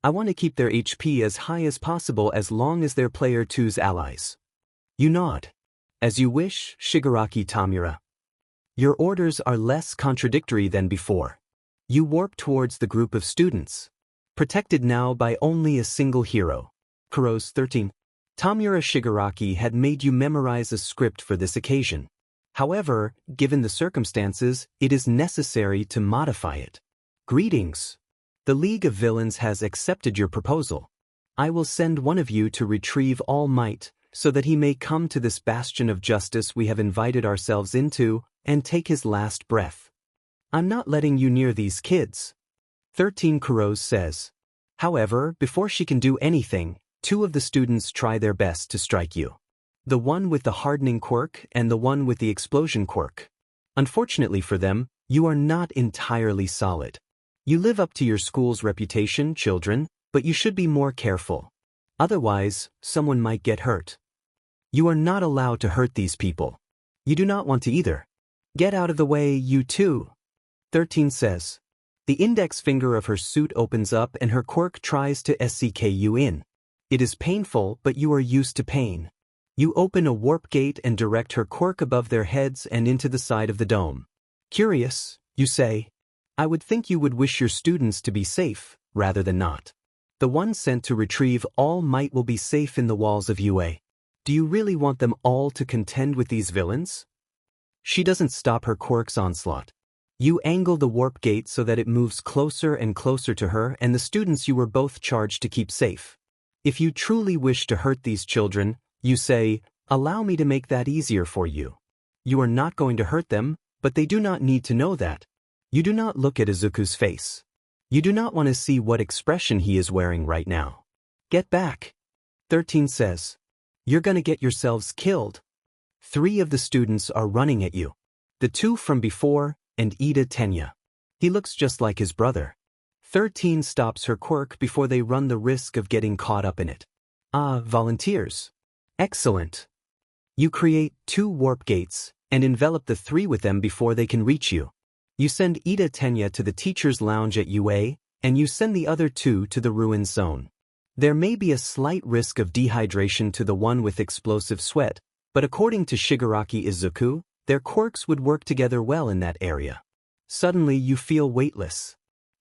I want to keep their HP as high as possible as long as they're Player 2's allies. You nod. As you wish, Shigaraki Tamura. Your orders are less contradictory than before. You warp towards the group of students. Protected now by only a single hero. Kuros 13. Tamura Shigaraki had made you memorize a script for this occasion. However, given the circumstances, it is necessary to modify it. Greetings. The League of Villains has accepted your proposal. I will send one of you to retrieve All Might, so that he may come to this bastion of justice we have invited ourselves into, and take his last breath. I'm not letting you near these kids. 13 Kuros says. However, before she can do anything, two of the students try their best to strike you. The one with the hardening quirk and the one with the explosion quirk. Unfortunately for them, you are not entirely solid. You live up to your school's reputation, children, but you should be more careful. Otherwise, someone might get hurt. You are not allowed to hurt these people. You do not want to either. Get out of the way, you too. 13 says. The index finger of her suit opens up and her quirk tries to SCK you in. It is painful, but you are used to pain. You open a warp gate and direct her quirk above their heads and into the side of the dome. Curious, you say. I would think you would wish your students to be safe, rather than not. The one sent to retrieve All Might will be safe in the walls of UA. Do you really want them all to contend with these villains? She doesn't stop her quirk's onslaught. You angle the warp gate so that it moves closer and closer to her and the students you were both charged to keep safe. If you truly wish to hurt these children, you say, allow me to make that easier for you. You are not going to hurt them, but they do not need to know that. You do not look at Izuku's face. You do not want to see what expression he is wearing right now. Get back. 13 says. You're gonna get yourselves killed. 3 of the students are running at you. The 2 from before, and Ida Tenya. He looks just like his brother. 13 stops her quirk before they run the risk of getting caught up in it. Ah, volunteers. Excellent. You create 2 warp gates, and envelop the 3 with them before they can reach you. You send Ida Tenya to the teacher's lounge at UA, and you send the other 2 to the ruin zone. There may be a slight risk of dehydration to the one with explosive sweat, but according to Shigaraki Izuku, their quirks would work together well in that area. Suddenly you feel weightless.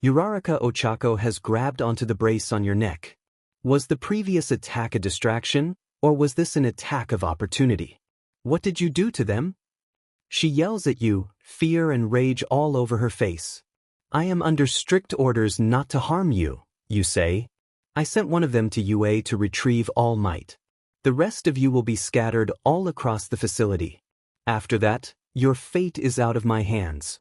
Uraraka Ochako has grabbed onto the brace on your neck. Was the previous attack a distraction, or was this an attack of opportunity? What did you do to them? She yells at you, fear and rage all over her face. I am under strict orders not to harm you, you say. I sent one of them to UA to retrieve All Might. The rest of you will be scattered all across the facility. After that, Your fate is out of my hands.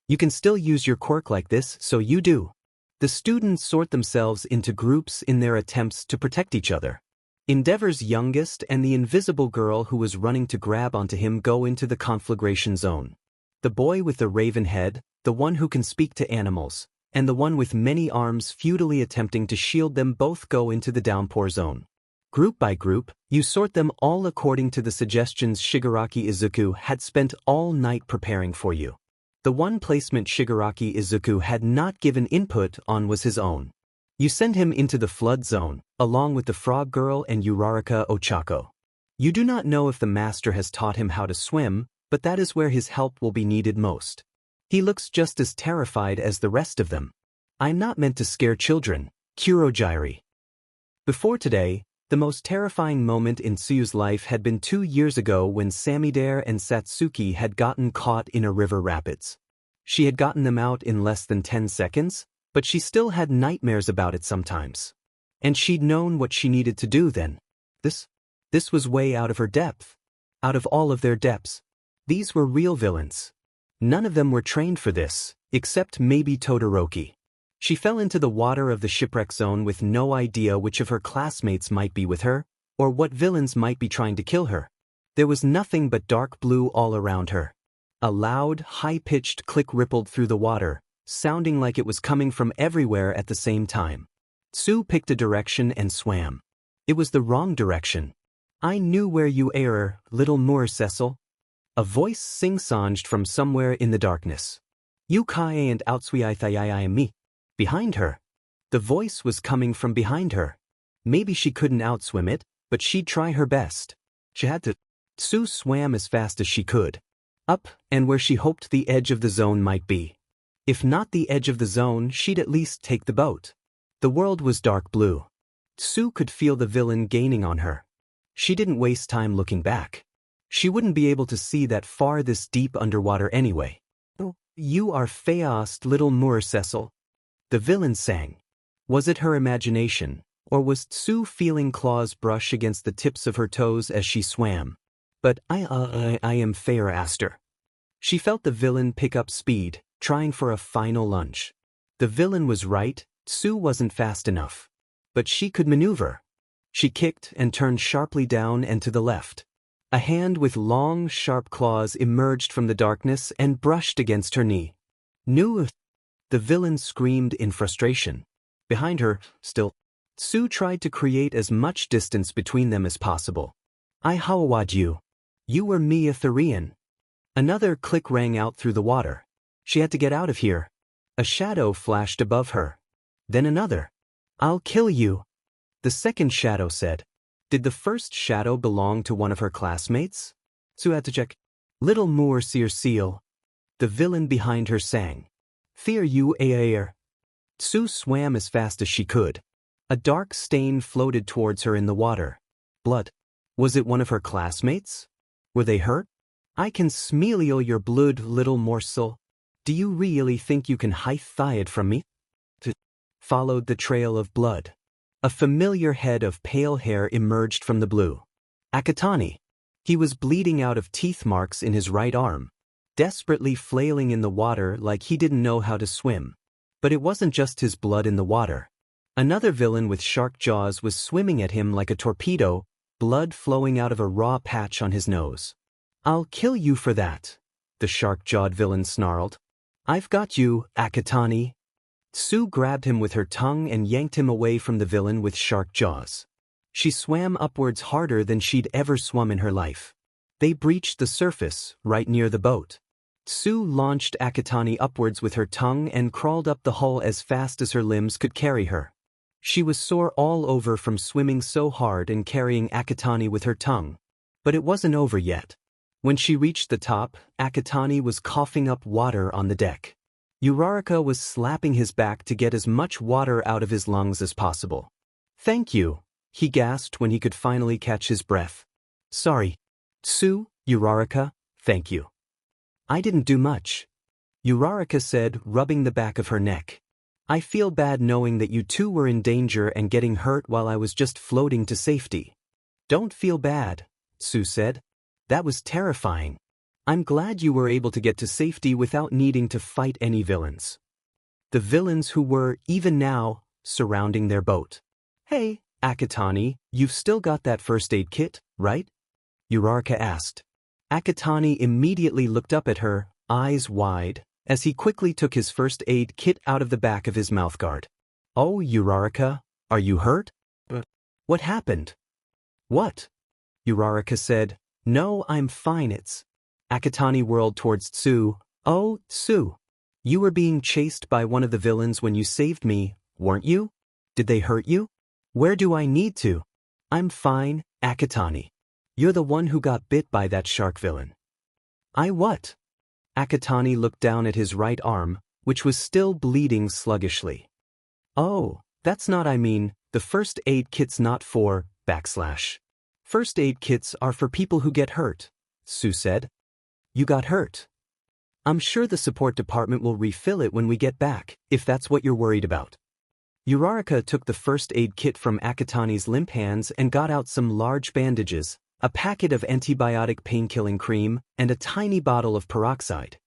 You can still use your quirk like this, so you do. The students sort themselves into groups in their attempts to protect each other. Endeavor's youngest and the invisible girl who was running to grab onto him go into the conflagration zone. The boy with the raven head, the one who can speak to animals, and the one with many arms futilely attempting to shield them both go into the downpour zone. Group by group, you sort them all according to the suggestions Shigaraki Izuku had spent all night preparing for you. The one placement Shigaraki Izuku had not given input on was his own. You send him into the flood zone, along with the frog girl and Uraraka Ochako. You do not know if the master has taught him how to swim, but that is where his help will be needed most. He looks just as terrified as the rest of them. I'm not meant to scare children, Kurogyri. Before today, the most terrifying moment in Tsuyu's life had been 2 years ago when Samidare and Satsuki had gotten caught in a river rapids. She had gotten them out in less than 10 seconds, but she still had nightmares about it sometimes. And she'd known what she needed to do then. This was way out of her depth. Out of all of their depths. These were real villains. None of them were trained for this, except maybe Todoroki. She fell into the water of the shipwreck zone with no idea which of her classmates might be with her, or what villains might be trying to kill her. There was nothing but dark blue all around her. A loud, high-pitched click rippled through the water, sounding like it was coming from everywhere at the same time. Tsu picked a direction and swam. It was the wrong direction. I knew where you are, little Moor Cecil. A voice sing-songed from somewhere in the darkness. You kai and outsui me. Behind her. The voice was coming from behind her. Maybe she couldn't outswim it, but she'd try her best. She had to. Tsu swam as fast as she could. Up, and where she hoped the edge of the zone might be. If not the edge of the zone, she'd at least take the boat. The world was dark blue. Tsu could feel the villain gaining on her. She didn't waste time looking back. She wouldn't be able to see that far this deep underwater anyway. Oh, you are fast, little Moor Cecil. The villain sang. Was it her imagination, or was Tsu feeling claws brush against the tips of her toes as she swam? But I am faster. She felt the villain pick up speed, trying for a final lunge. The villain was right, Tsu wasn't fast enough. But she could maneuver. She kicked and turned sharply down and to the left. A hand with long, sharp claws emerged from the darkness and brushed against her knee. "No!" The villain screamed in frustration. Behind her, still, Tsu tried to create as much distance between them as possible. "I hawawad you. You were me a Therian." Another click rang out through the water. She had to get out of here. A shadow flashed above her. Then another. "I'll kill you." The second shadow said. Did the first shadow belong to one of her classmates? Tsu had to check. "Little Moor Seal." The villain behind her sang. "Fear you air." Tsu swam as fast as she could. A dark stain floated towards her in the water. Blood. Was it one of her classmates? Were they hurt? "I can smell your blood, little morsel. Do you really think you can hide it from me?" Followed the trail of blood. A familiar head of pale hair emerged from the blue. Akatani. He was bleeding out of teeth marks in his right arm, desperately flailing in the water like he didn't know how to swim. But it wasn't just his blood in the water. Another villain with shark jaws was swimming at him like a torpedo, blood flowing out of a raw patch on his nose. "I'll kill you for that," the shark-jawed villain snarled. "I've got you, Akatani." Tsu grabbed him with her tongue and yanked him away from the villain with shark jaws. She swam upwards harder than she'd ever swum in her life. They breached the surface, right near the boat. Tsu launched Akatani upwards with her tongue and crawled up the hull as fast as her limbs could carry her. She was sore all over from swimming so hard and carrying Akatani with her tongue. But it wasn't over yet. When she reached the top, Akatani was coughing up water on the deck. Uraraka was slapping his back to get as much water out of his lungs as possible. "Thank you," he gasped when he could finally catch his breath. "Sorry. Tsu, Uraraka, thank you." "I didn't do much," Uraraka said, rubbing the back of her neck. "I feel bad knowing that you two were in danger and getting hurt while I was just floating to safety." "Don't feel bad," Tsu said. "That was terrifying. I'm glad you were able to get to safety without needing to fight any villains. The villains who were, even now, surrounding their boat. Hey, Akatani, you've still got that first aid kit, right? Uraraka asked. Akatani immediately looked up at her, eyes wide, as he quickly took his first aid kit out of the back of his mouthguard. Oh, Uraraka, are you hurt? What happened? What? Uraraka said. No, I'm fine. Akatani whirled towards Tsu. Oh, Tsu. You were being chased by one of the villains when you saved me, weren't you? Did they hurt you? Where do I need to? I'm fine, Akatani. You're the one who got bit by that shark villain. I what? Akatani looked down at his right arm, which was still bleeding sluggishly. Oh, that's not I mean, the first aid kit's not for, /. First aid kits are for people who get hurt, Tsu said. You got hurt. I'm sure the support department will refill it when we get back, if that's what you're worried about. Uraraka took the first aid kit from Akatani's limp hands and got out some large bandages, a packet of antibiotic pain-killing cream, and a tiny bottle of peroxide.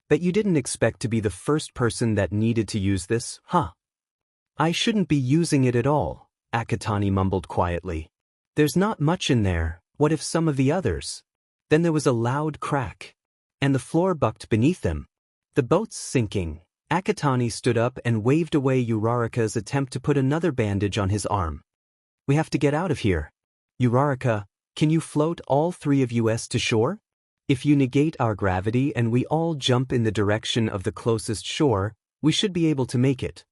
Bet you didn't expect to be the first person that needed to use this, huh? I shouldn't be using it at all, Akatani mumbled quietly. There's not much in there, what if some of the others? Then there was a loud crack, and the floor bucked beneath them. The boat's sinking. Akatani stood up and waved away Uraraka's attempt to put another bandage on his arm. We have to get out of here. Uraraka, can you float all three of us to shore? If you negate our gravity and we all jump in the direction of the closest shore, we should be able to make it.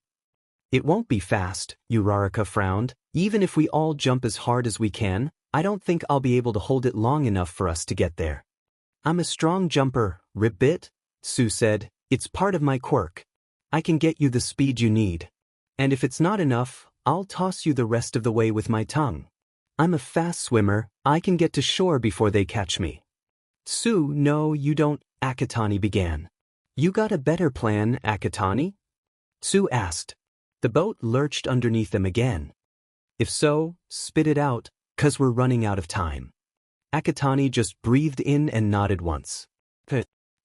It won't be fast, Uraraka frowned. Even if we all jump as hard as we can, I don't think I'll be able to hold it long enough for us to get there. I'm a strong jumper, Ribbit, Tsu said. It's part of my quirk. I can get you the speed you need. And if it's not enough, I'll toss you the rest of the way with my tongue. I'm a fast swimmer, I can get to shore before they catch me. Tsu, no you don't, Akatani began. You got a better plan, Akatani? Tsu asked. The boat lurched underneath them again. If so, spit it out, 'cause we're running out of time. Akatani just breathed in and nodded once.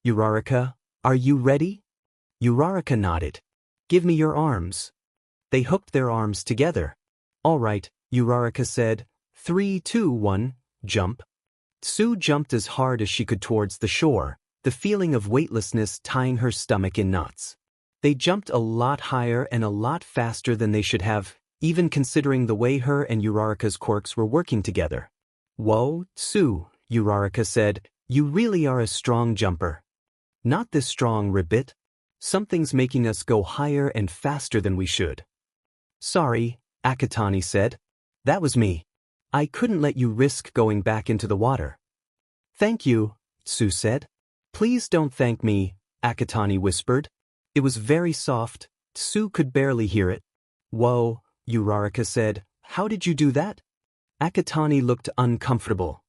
Uraraka, are you ready? Uraraka nodded. Give me your arms. They hooked their arms together. All right, Uraraka said. 3, 2, 1, jump. Tsu jumped as hard as she could towards the shore, the feeling of weightlessness tying her stomach in knots. They jumped a lot higher and a lot faster than they should have, even considering the way her and Uraraka's quirks were working together. Whoa, Tsu, Uraraka said, you really are a strong jumper. Not this strong, Ribbit. Something's making us go higher and faster than we should. Sorry, Akatani said. That was me. I couldn't let you risk going back into the water. Thank you, Tsu said. Please don't thank me, Akatani whispered. It was very soft, Tsu could barely hear it. Whoa, Uraraka said, how did you do that? Akatani looked uncomfortable.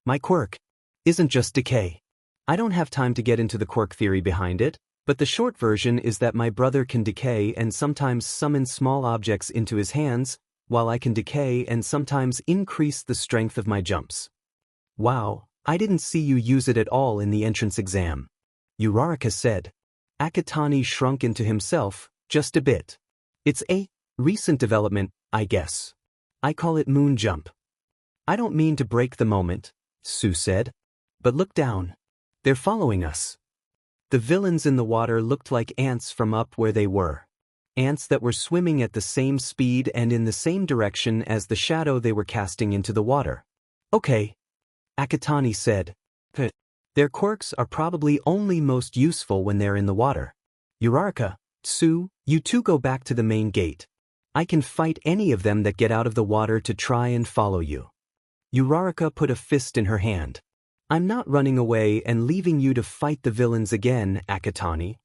My quirk isn't just decay. I don't have time to get into the quirk theory behind it, but the short version is that my brother can decay and sometimes summon small objects into his hands, while I can decay and sometimes increase the strength of my jumps. Wow, I didn't see you use it at all in the entrance exam, Uraraka said. Akatani shrunk into himself, just a bit. It's a recent development, I guess. I call it moon jump. I don't mean to break the moment, Tsu said. But look down. They're following us. The villains in the water looked like ants from up where they were. Ants that were swimming at the same speed and in the same direction as the shadow they were casting into the water. Okay, Akatani said. Their quirks are probably only most useful when they're in the water. Uraraka, Tsu, you two go back to the main gate. I can fight any of them that get out of the water to try and follow you. Uraraka put a fist in her hand. I'm not running away and leaving you to fight the villains again, Akatani.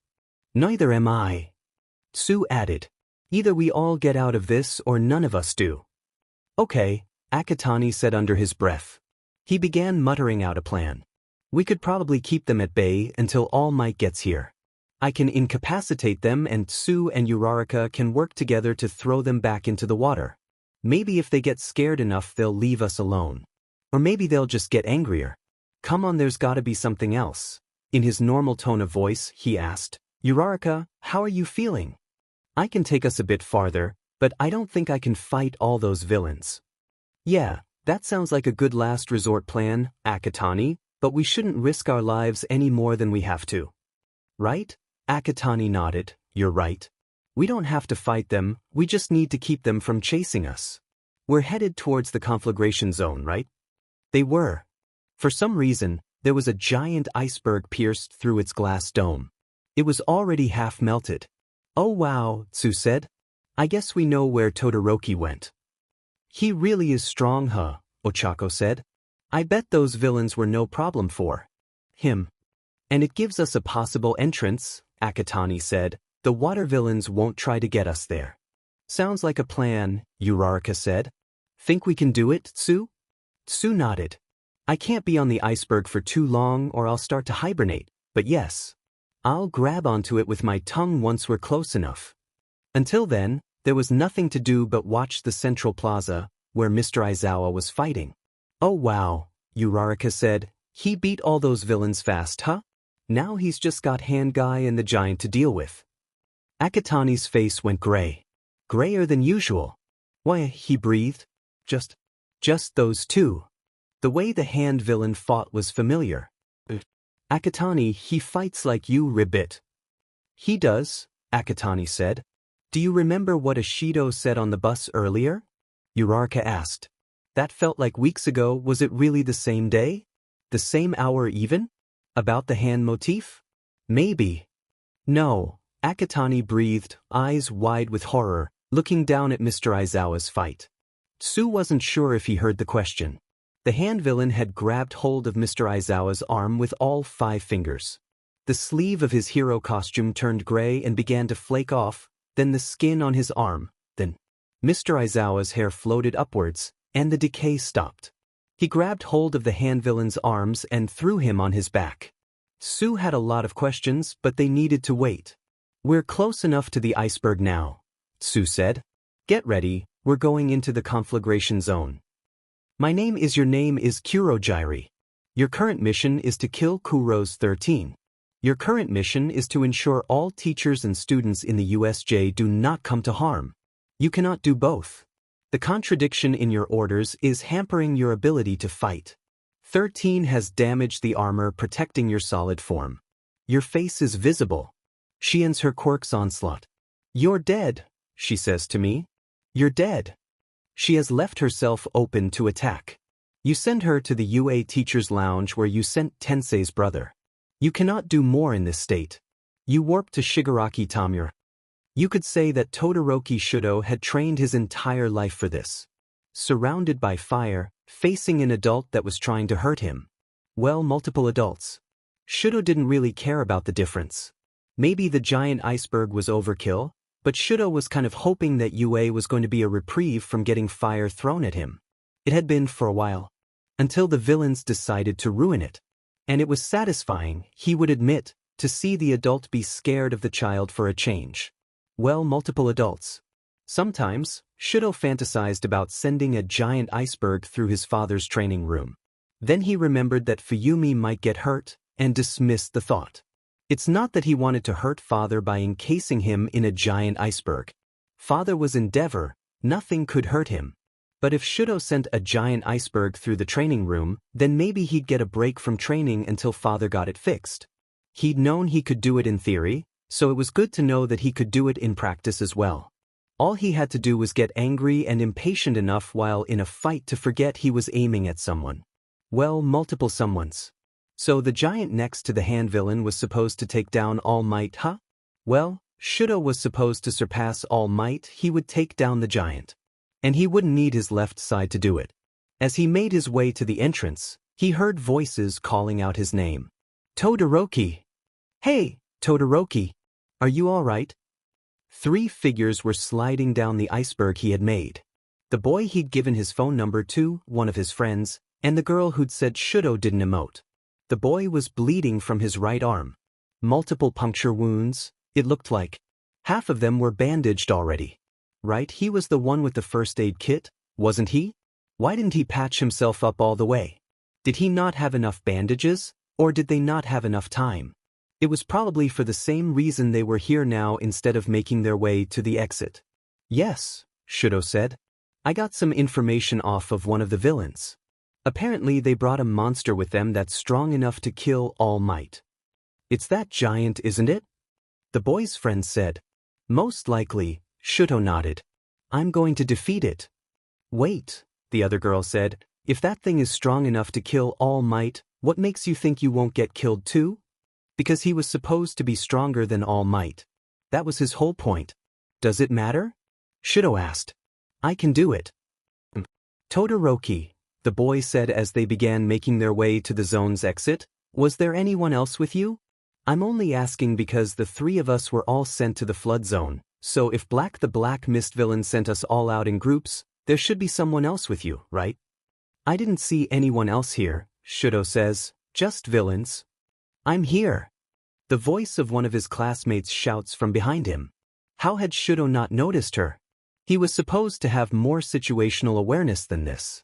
Neither am I. Tsu added. Either we all get out of this or none of us do. Okay, Akatani said under his breath. He began muttering out a plan. We could probably keep them at bay until All Might gets here. I can incapacitate them and Tsu and Uraraka can work together to throw them back into the water. Maybe if they get scared enough they'll leave us alone. Or maybe they'll just get angrier. Come on, there's gotta be something else. In his normal tone of voice, he asked, Uraraka, how are you feeling? I can take us a bit farther, but I don't think I can fight all those villains. Yeah, that sounds like a good last resort plan, Akatani, but we shouldn't risk our lives any more than we have to. Right? Akatani nodded. You're right. We don't have to fight them, we just need to keep them from chasing us. We're headed towards the conflagration zone, right? They were. For some reason, there was a giant iceberg pierced through its glass dome. It was already half melted. Oh wow, Tsu said. I guess we know where Todoroki went. He really is strong, huh? Ochako said. I bet those villains were no problem for him. And it gives us a possible entrance, Akatani said. The water villains won't try to get us there. Sounds like a plan, Uraraka said. Think we can do it, Tsu? Tsu nodded. I can't be on the iceberg for too long or I'll start to hibernate, but yes. I'll grab onto it with my tongue once we're close enough. Until then, there was nothing to do but watch the central plaza, where Mr. Aizawa was fighting. Oh wow, Uraraka said. He beat all those villains fast, huh? Now he's just got Hand Guy and the giant to deal with. Akatani's face went gray. Grayer than usual. Why, he breathed. Just those two. The way the hand villain fought was familiar. Akatani, he fights like you, Ribbit. He does, Akatani said. Do you remember what Ashido said on the bus earlier? Uraraka asked. That felt like weeks ago. Was it really the same day? The same hour even? About the hand motif? Maybe. No, Akatani breathed, eyes wide with horror, looking down at Mr. Aizawa's fight. Tsu wasn't sure if he heard the question. The hand villain had grabbed hold of Mr. Aizawa's arm with all 5 fingers. The sleeve of his hero costume turned gray and began to flake off, then the skin on his arm, then Mr. Aizawa's hair floated upwards, and the decay stopped. He grabbed hold of the hand villain's arms and threw him on his back. Tsu had a lot of questions, but they needed to wait. We're close enough to the iceberg now, Tsu said. Get ready, we're going into the conflagration zone. Your name is Kurojiri. Your current mission is to kill Kuros 13. Your current mission is to ensure all teachers and students in the USJ do not come to harm. You cannot do both. The contradiction in your orders is hampering your ability to fight. 13 has damaged the armor protecting your solid form. Your face is visible. She ends her quirk's onslaught. You're dead, she says to me. You're dead. She has left herself open to attack. You send her to the UA Teacher's Lounge where you sent Tensei's brother. You cannot do more in this state. You warp to Shigaraki Tamura. You could say that Todoroki Shudo had trained his entire life for this. Surrounded by fire, facing an adult that was trying to hurt him. Well, multiple adults. Shudo didn't really care about the difference. Maybe the giant iceberg was overkill, but Shudo was kind of hoping that UA was going to be a reprieve from getting fire thrown at him. It had been for a while. Until the villains decided to ruin it. And it was satisfying, he would admit, to see the adult be scared of the child for a change. Well, multiple adults. Sometimes, Shudo fantasized about sending a giant iceberg through his father's training room. Then he remembered that Fuyumi might get hurt, and dismissed the thought. It's not that he wanted to hurt Father by encasing him in a giant iceberg. Father was Endeavor, nothing could hurt him. But if Shudo sent a giant iceberg through the training room, then maybe he'd get a break from training until Father got it fixed. He'd known he could do it in theory, so it was good to know that he could do it in practice as well. All he had to do was get angry and impatient enough while in a fight to forget he was aiming at someone. Well, multiple someones. So the giant next to the hand villain was supposed to take down All Might, huh? Well, Shudo was supposed to surpass All Might. He would take down the giant. And he wouldn't need his left side to do it. As he made his way to the entrance, he heard voices calling out his name. Todoroki! Hey, Todoroki! Are you all right? 3 figures were sliding down the iceberg he had made. The boy he'd given his phone number to, one of his friends, and the girl who'd said Shudo didn't emote. The boy was bleeding from his right arm. Multiple puncture wounds, it looked like. Half of them were bandaged already. Right, he was the one with the first aid kit, wasn't he? Why didn't he patch himself up all the way? Did he not have enough bandages, or did they not have enough time? It was probably for the same reason they were here now instead of making their way to the exit. Yes, Shudo said. I got some information off of one of the villains. Apparently they brought a monster with them that's strong enough to kill All Might. It's that giant, isn't it? The boy's friend said. Most likely, Shudo nodded. I'm going to defeat it. Wait, the other girl said. If that thing is strong enough to kill All Might, what makes you think you won't get killed too? Because he was supposed to be stronger than All Might. That was his whole point. Does it matter? Shudo asked. I can do it. Todoroki, the boy said as they began making their way to the zone's exit. Was there anyone else with you? I'm only asking because the three of us were all sent to the flood zone, so if Black the Black Mist villain sent us all out in groups, there should be someone else with you, right? I didn't see anyone else here, Shudo says, just villains. I'm here. The voice of one of his classmates shouts from behind him. How had Shudo not noticed her? He was supposed to have more situational awareness than this.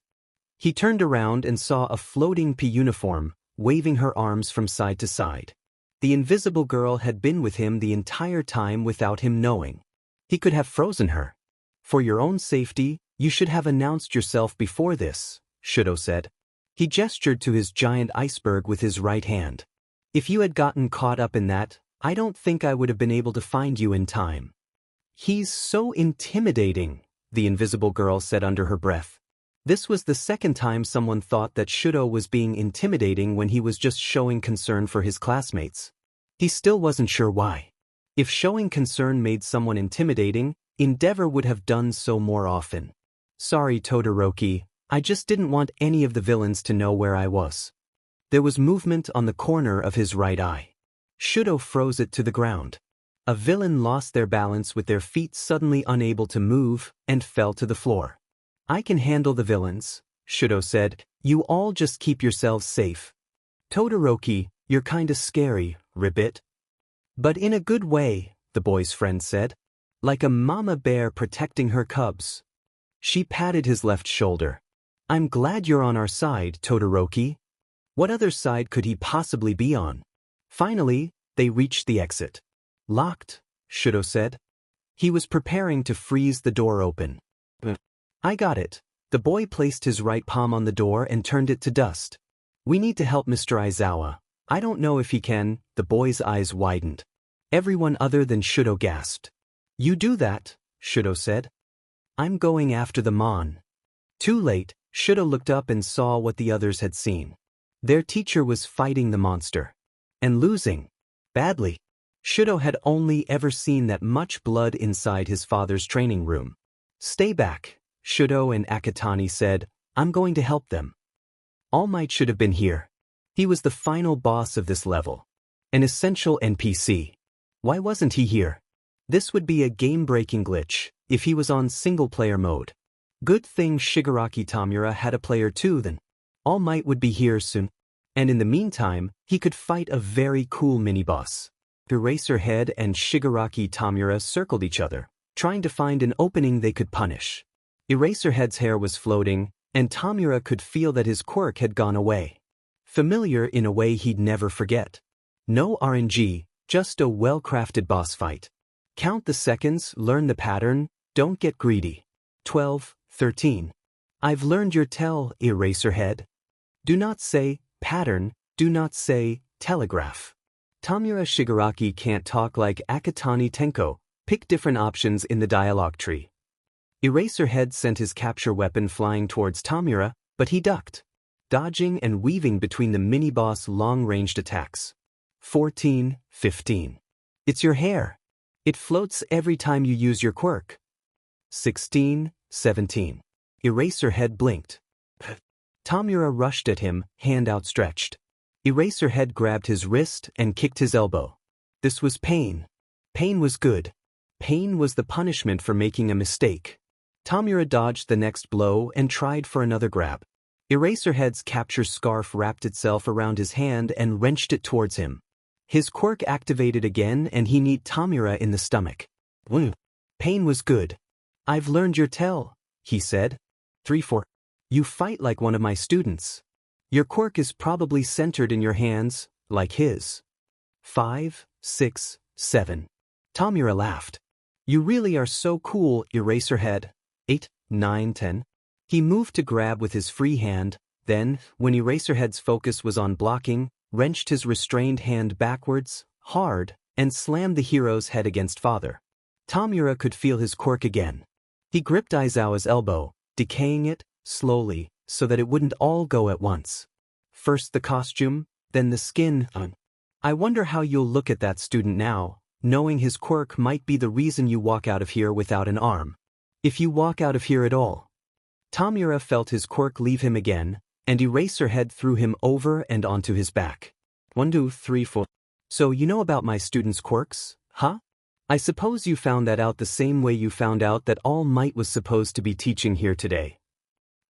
He turned around and saw a floating P uniform, waving her arms from side to side. The invisible girl had been with him the entire time without him knowing. He could have frozen her. For your own safety, you should have announced yourself before this, Shudo said. He gestured to his giant iceberg with his right hand. If you had gotten caught up in that, I don't think I would have been able to find you in time. He's so intimidating, the invisible girl said under her breath. This was the second time someone thought that Shudo was being intimidating when he was just showing concern for his classmates. He still wasn't sure why. If showing concern made someone intimidating, Endeavor would have done so more often. Sorry, Todoroki, I just didn't want any of the villains to know where I was. There was movement on the corner of his right eye. Shudo froze it to the ground. A villain lost their balance with their feet suddenly unable to move and fell to the floor. I can handle the villains, Shudo said. You all just keep yourselves safe. Todoroki, you're kinda scary, Ribbit. But in a good way, the boy's friend said. Like a mama bear protecting her cubs. She patted his left shoulder. I'm glad you're on our side, Todoroki. What other side could he possibly be on? Finally, they reached the exit. Locked, Shudo said. He was preparing to freeze the door open. I got it. The boy placed his right palm on the door and turned it to dust. We need to help Mr. Aizawa. I don't know if he can. The boy's eyes widened. Everyone other than Shudo gasped. You do that, Shudo said. I'm going after the Mon. Too late, Shudo looked up and saw what the others had seen. Their teacher was fighting the monster. And losing. Badly. Shudo had only ever seen that much blood inside his father's training room. Stay back, Shudo and Akatani said. I'm going to help them. All Might should have been here. He was the final boss of this level. An essential NPC. Why wasn't he here? This would be a game-breaking glitch if he was on single-player mode. Good thing Shigaraki Tamura had a player too then. All Might would be here soon. And in the meantime, he could fight a very cool mini-boss. Eraserhead and Shigaraki Tamura circled each other, trying to find an opening they could punish. Eraserhead's hair was floating, and Tamura could feel that his quirk had gone away. Familiar in a way he'd never forget. No RNG, just a well-crafted boss fight. Count the seconds, learn the pattern, don't get greedy. 12, 13. I've learned your tell, Eraserhead. Do not say, pattern, do not say, telegraph. Tamura Shigaraki can't talk like Akatani Tenko, pick different options in the dialogue tree. Eraserhead sent his capture weapon flying towards Tamura, but he ducked, dodging and weaving between the mini-boss long-ranged attacks. 14, 15. It's your hair. It floats every time you use your quirk. 16, 17. Eraserhead blinked. Tamura rushed at him, hand outstretched. Eraserhead grabbed his wrist and kicked his elbow. This was pain. Pain was good. Pain was the punishment for making a mistake. Tamura dodged the next blow and tried for another grab. Eraserhead's capture scarf wrapped itself around his hand and wrenched it towards him. His quirk activated again and he kneed Tamura in the stomach. Pain was good. I've learned your tell, he said. 3-4. You fight like one of my students. Your quirk is probably centered in your hands, like his. 5, 6, 7. Tamura laughed. You really are so cool, Eraserhead. 8, 9, 10. He moved to grab with his free hand, then, when Eraserhead's focus was on blocking, wrenched his restrained hand backwards, hard, and slammed the hero's head against Father. Tamura could feel his quirk again. He gripped Aizawa's elbow, decaying it, slowly, so that it wouldn't all go at once. First the costume, then the skin. I wonder how you'll look at that student now, knowing his quirk might be the reason you walk out of here without an arm. If you walk out of here at all. Tamura felt his quirk leave him again, and Eraserhead threw him over and onto his back. 1, 2, 3, 4. So you know about my students' quirks, huh? I suppose you found that out the same way you found out that All Might was supposed to be teaching here today.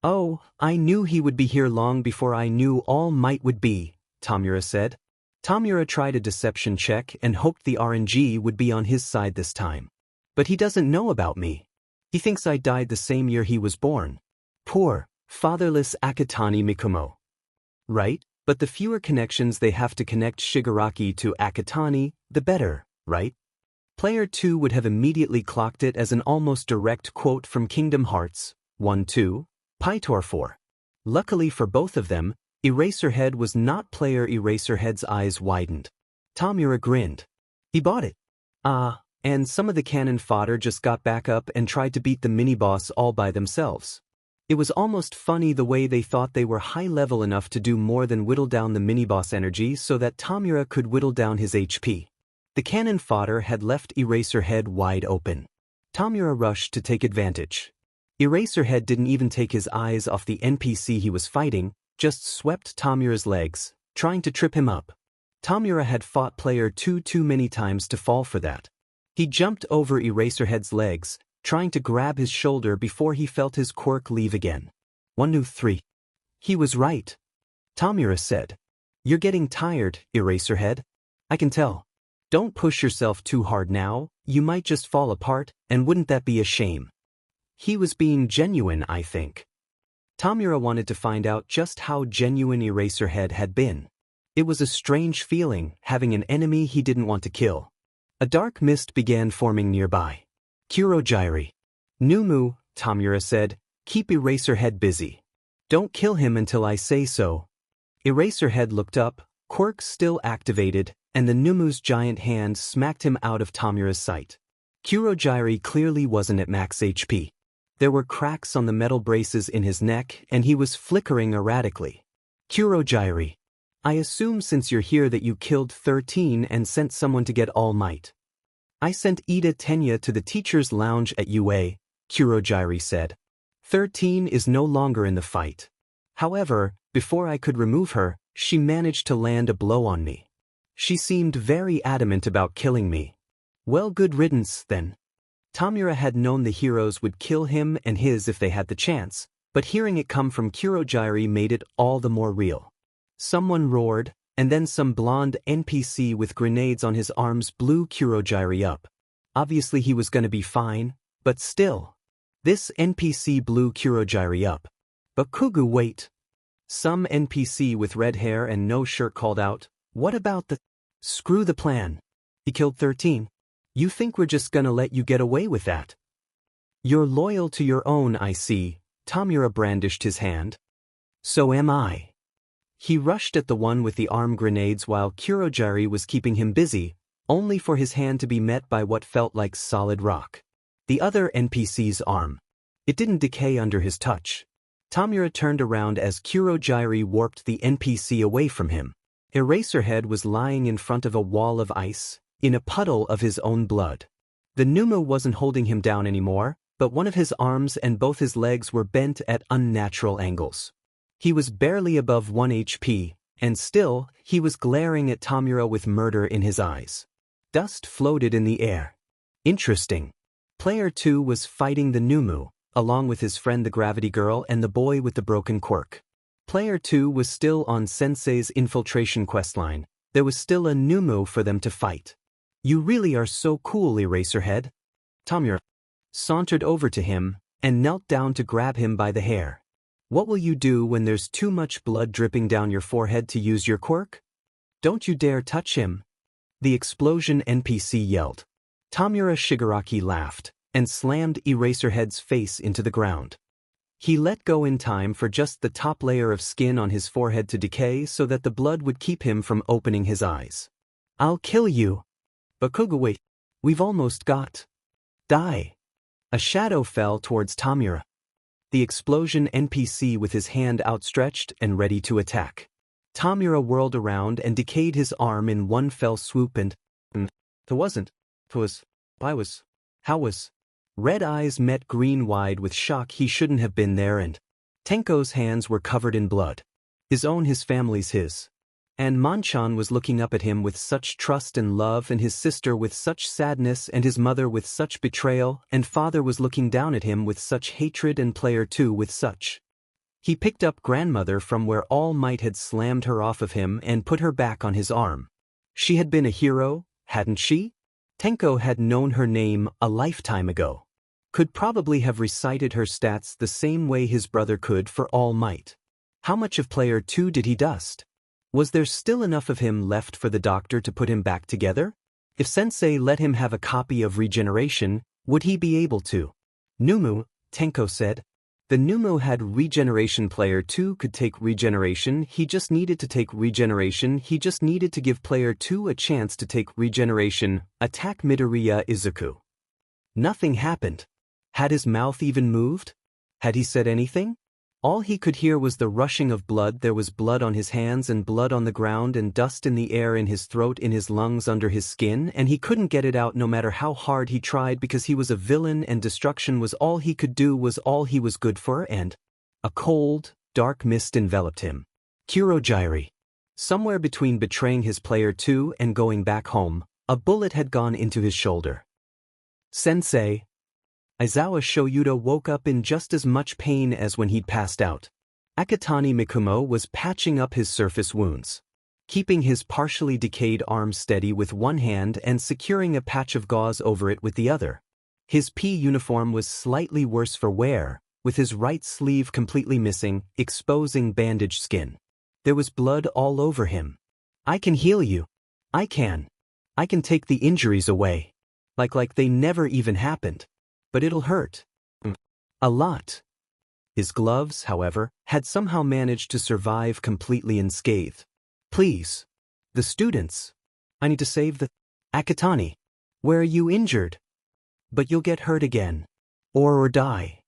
Oh, I knew he would be here long before I knew All Might would be, Tamura said. Tamura tried a deception check and hoped the RNG would be on his side this time. But he doesn't know about me. He thinks I died the same year he was born. Poor, fatherless Akatani Mikumo. Right? But the fewer connections they have to connect Shigaraki to Akatani, the better, right? Player 2 would have immediately clocked it as an almost direct quote from Kingdom Hearts 1-2, Pytor 4. Luckily for both of them, Eraserhead was not player Eraserhead's eyes widened. Tamura grinned. He bought it. And some of the cannon fodder just got back up and tried to beat the mini-boss all by themselves. It was almost funny the way they thought they were high-level enough to do more than whittle down the mini-boss energy so that Tamura could whittle down his HP. The cannon fodder had left Eraserhead wide open. Tamura rushed to take advantage. Eraserhead didn't even take his eyes off the NPC he was fighting, just swept Tamura's legs, trying to trip him up. Tamura had fought player 2 too many times to fall for that. He jumped over Eraserhead's legs, trying to grab his shoulder before he felt his quirk leave again. 1, 2, 3. He was right. Tamura said. You're getting tired, Eraserhead. I can tell. Don't push yourself too hard now, you might just fall apart, and wouldn't that be a shame? He was being genuine, I think. Tamura wanted to find out just how genuine Eraserhead had been. It was a strange feeling, having an enemy he didn't want to kill. A dark mist began forming nearby. Kurogyri. Numu, Tamura said, keep Eraserhead busy. Don't kill him until I say so. Eraserhead looked up, quirk still activated, and the Numu's giant hand smacked him out of Tamura's sight. Kurogyri clearly wasn't at max HP. There were cracks on the metal braces in his neck, and he was flickering erratically. Kurogyri. I assume since you're here that you killed 13 and sent someone to get All Might. I sent Ida Tenya to the teacher's lounge at UA, Kurogyri said. 13 is no longer in the fight. However, before I could remove her, she managed to land a blow on me. She seemed very adamant about killing me. Well, good riddance, then. Tamura had known the heroes would kill him and his if they had the chance, but hearing it come from Kurogyri made it all the more real. Someone roared, and then some blonde NPC with grenades on his arms blew Kurogyri up. Obviously he was going to be fine, but still. This NPC blew Kurogyri up. But Kugu, wait. Some NPC with red hair and no shirt called out, what about the... Screw the plan. He killed 13. You think we're just gonna let you get away with that? You're loyal to your own, I see. Tamura brandished his hand. So am I. He rushed at the one with the arm grenades while Kurogyri was keeping him busy, only for his hand to be met by what felt like solid rock. The other NPC's arm. It didn't decay under his touch. Tamura turned around as Kurogyri warped the NPC away from him. Eraserhead was lying in front of a wall of ice, in a puddle of his own blood. The Numu wasn't holding him down anymore, but one of his arms and both his legs were bent at unnatural angles. He was barely above 1 HP, and still, he was glaring at Tamura with murder in his eyes. Dust floated in the air. Interesting. Player 2 was fighting the Numu, along with his friend the Gravity Girl and the boy with the broken quirk. Player 2 was still on Sensei's infiltration questline. There was still a Numu for them to fight. You really are so cool, Eraserhead. Tamura sauntered over to him and knelt down to grab him by the hair. What will you do when there's too much blood dripping down your forehead to use your quirk? Don't you dare touch him. The explosion NPC yelled. Tamura Shigaraki laughed and slammed Eraserhead's face into the ground. He let go in time for just the top layer of skin on his forehead to decay so that the blood would keep him from opening his eyes. I'll kill you. Bakugo, wait. We've almost got. Die. A shadow fell towards Tamura. The explosion NPC with his hand outstretched and ready to attack. Tamura whirled around and decayed his arm in one fell swoop and how was? Red eyes met green-wide with shock. He shouldn't have been there, and Tenko's hands were covered in blood. His own, his family's, his. And Manchan was looking up at him with such trust and love, and his sister with such sadness, and his mother with such betrayal, and father was looking down at him with such hatred, and player 2 with such. He picked up grandmother from where All Might had slammed her off of him and put her back on his arm. She had been a hero, hadn't she? Tenko had known her name a lifetime ago. Could probably have recited her stats the same way his brother could for All Might. How much of player 2 did he dust? Was there still enough of him left for the doctor to put him back together? If Sensei let him have a copy of regeneration, would he be able to? Numu, Tenko said. The Numu had regeneration. Player 2 could take regeneration. He just needed to take regeneration. He just needed to give player 2 a chance to take regeneration. Attack Midoriya Izuku. Nothing happened. Had his mouth even moved? Had he said anything? All he could hear was the rushing of blood. There was blood on his hands and blood on the ground and dust in the air, in his throat, in his lungs, under his skin, and he couldn't get it out no matter how hard he tried because he was a villain and destruction was all he could do, was all he was good for, and a cold, dark mist enveloped him. Kurogyri. Somewhere between betraying his player 2 and going back home, a bullet had gone into his shoulder. Sensei. Aizawa Shoyuta woke up in just as much pain as when he'd passed out. Akatani Mikumo was patching up his surface wounds, keeping his partially decayed arm steady with one hand and securing a patch of gauze over it with the other. His P uniform was slightly worse for wear, with his right sleeve completely missing, exposing bandaged skin. There was blood all over him. I can heal you. I can take the injuries away. Like they never even happened. But it'll hurt. A lot. His gloves, however, had somehow managed to survive completely unscathed. Please. The students. I need to save the... Akatani. Where are you injured? But you'll get hurt again. Or die.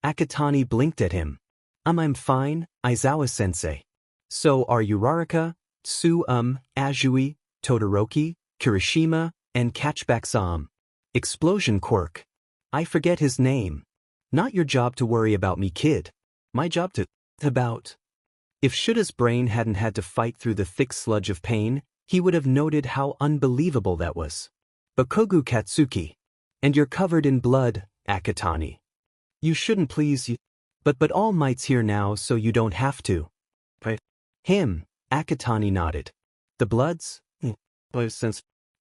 Akatani blinked at him. I'm fine, Aizawa-sensei. So are Uraraka, Azui, Todoroki, Kirishima, and Catchback-sama. Explosion Quirk. I forget his name. Not your job to worry about me, kid. My job to... about. If Shuta's brain hadn't had to fight through the thick sludge of pain, he would have noted how unbelievable that was. Bakugo Katsuki. And you're covered in blood, Akatani. You shouldn't, please. But All Might's here now, so you don't have to. Him, Akatani nodded. The Bloods?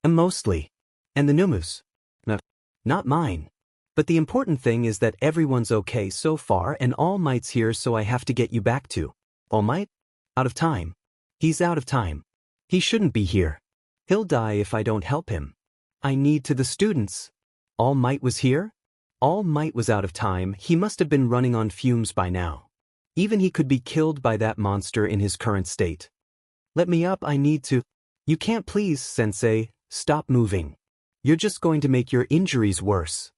Mostly. And the Numus? No. Not mine. But the important thing is that everyone's okay so far and All Might's here, so I have to get you back to. All Might? Out of time. He's out of time. He shouldn't be here. He'll die if I don't help him. I need to the students. All Might was here? All Might was out of time. He must have been running on fumes by now. Even he could be killed by that monster in his current state. Let me up, I need to. You can't, please, Sensei. Stop moving. You're just going to make your injuries worse.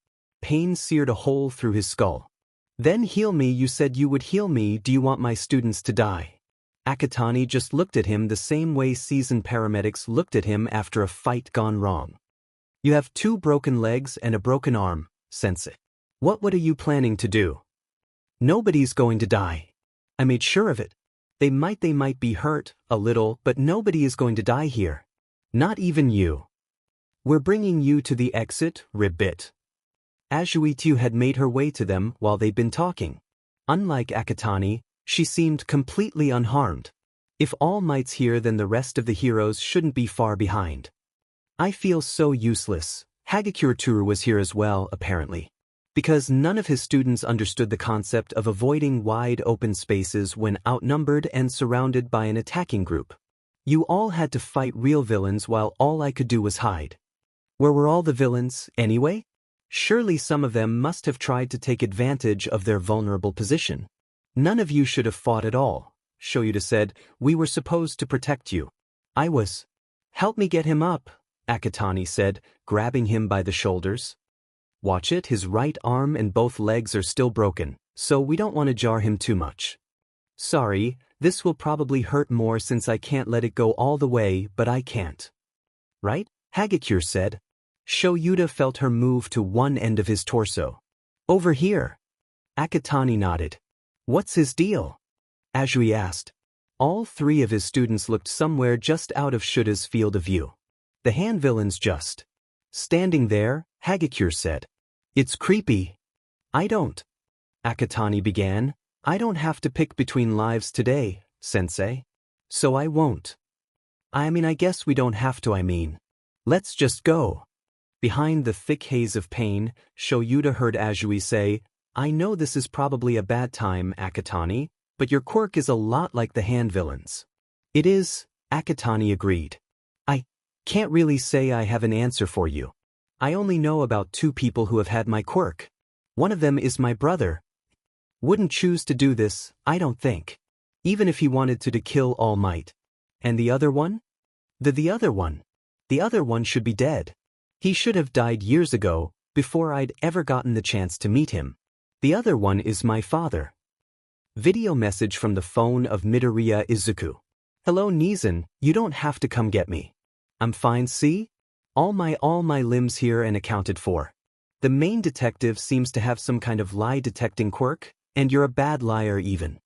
Pain seared a hole through his skull. Then heal me. You said you would heal me. Do you want my students to die? Akatani just looked at him the same way seasoned paramedics looked at him after a fight gone wrong. You have 2 broken legs and a broken arm, Sensei. What are you planning to do? Nobody's going to die. I made sure of it. They might be hurt, a little, but nobody is going to die here. Not even you. We're bringing you to the exit, Ribbit. Azuitu had made her way to them while they'd been talking. Unlike Akatani, she seemed completely unharmed. If All Might's here, then the rest of the heroes shouldn't be far behind. I feel so useless. Hagakure was here as well, apparently. Because none of his students understood the concept of avoiding wide open spaces when outnumbered and surrounded by an attacking group. You all had to fight real villains while all I could do was hide. Where were all the villains, anyway? Surely some of them must have tried to take advantage of their vulnerable position. None of you should have fought at all, Shoyuta said. We were supposed to protect you. I was. Help me get him up, Akatani said, grabbing him by the shoulders. Watch it, his right arm and both legs are still broken, so we don't want to jar him too much. Sorry, this will probably hurt more since I can't let it go all the way, but I can't. Right? Hagakure said. Shoyuta felt her move to one end of his torso. Over here. Akatani nodded. What's his deal? Azui asked. All three of his students looked somewhere just out of Shuta's field of view. The hand villain's just standing there, Hagakure said. It's creepy. I don't. Akatani began. I don't have to pick between lives today, sensei. So I won't. I guess we don't have to. Let's just go. Behind the thick haze of pain, Shoyuta heard Azui say, I know this is probably a bad time, Akatani, but your quirk is a lot like the hand villain's. It is, Akatani agreed. I can't really say I have an answer for you. I only know about 2 people who have had my quirk. One of them is my brother. Wouldn't choose to do this, I don't think. Even if he wanted to kill All Might. And the other one? The other one. The other one should be dead. He should have died years ago, before I'd ever gotten the chance to meet him. The other one is my father. Video message from the phone of Midoriya Izuku. Hello Nizan, you don't have to come get me. I'm fine, see? All my limbs here and accounted for. The main detective seems to have some kind of lie-detecting quirk, and you're a bad liar even.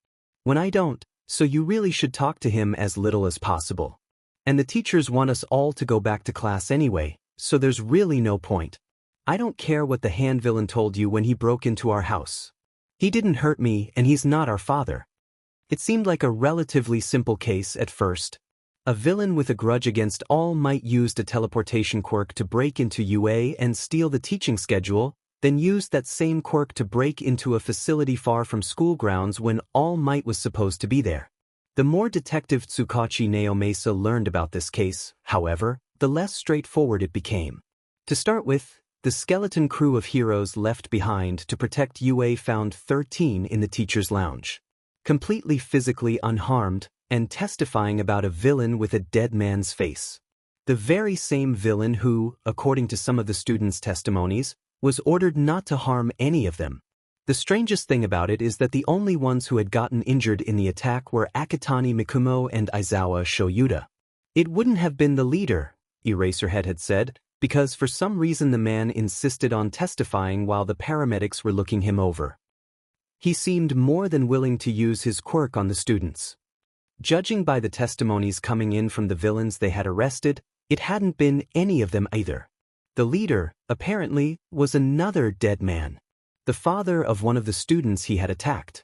When I don't, so you really should talk to him as little as possible. And the teachers want us all to go back to class anyway, so there's really no point. I don't care what the hand villain told you when he broke into our house. He didn't hurt me and he's not our father. It seemed like a relatively simple case at first. A villain with a grudge against All Might used a teleportation quirk to break into UA and steal the teaching schedule, then used that same quirk to break into a facility far from school grounds when All Might was supposed to be there. The more Detective Tsukachi Naomasa learned about this case, however, the less straightforward it became. To start with, the skeleton crew of heroes left behind to protect UA found 13 in the teacher's lounge. Completely physically unharmed, and testifying about a villain with a dead man's face. The very same villain who, according to some of the students' testimonies, was ordered not to harm any of them. The strangest thing about it is that the only ones who had gotten injured in the attack were Akatani Mikumo and Aizawa Shoyuta. It wouldn't have been the leader, Eraserhead had said, because for some reason the man insisted on testifying while the paramedics were looking him over. He seemed more than willing to use his quirk on the students. Judging by the testimonies coming in from the villains they had arrested, it hadn't been any of them either. The leader, apparently, was another dead man. The father of one of the students he had attacked.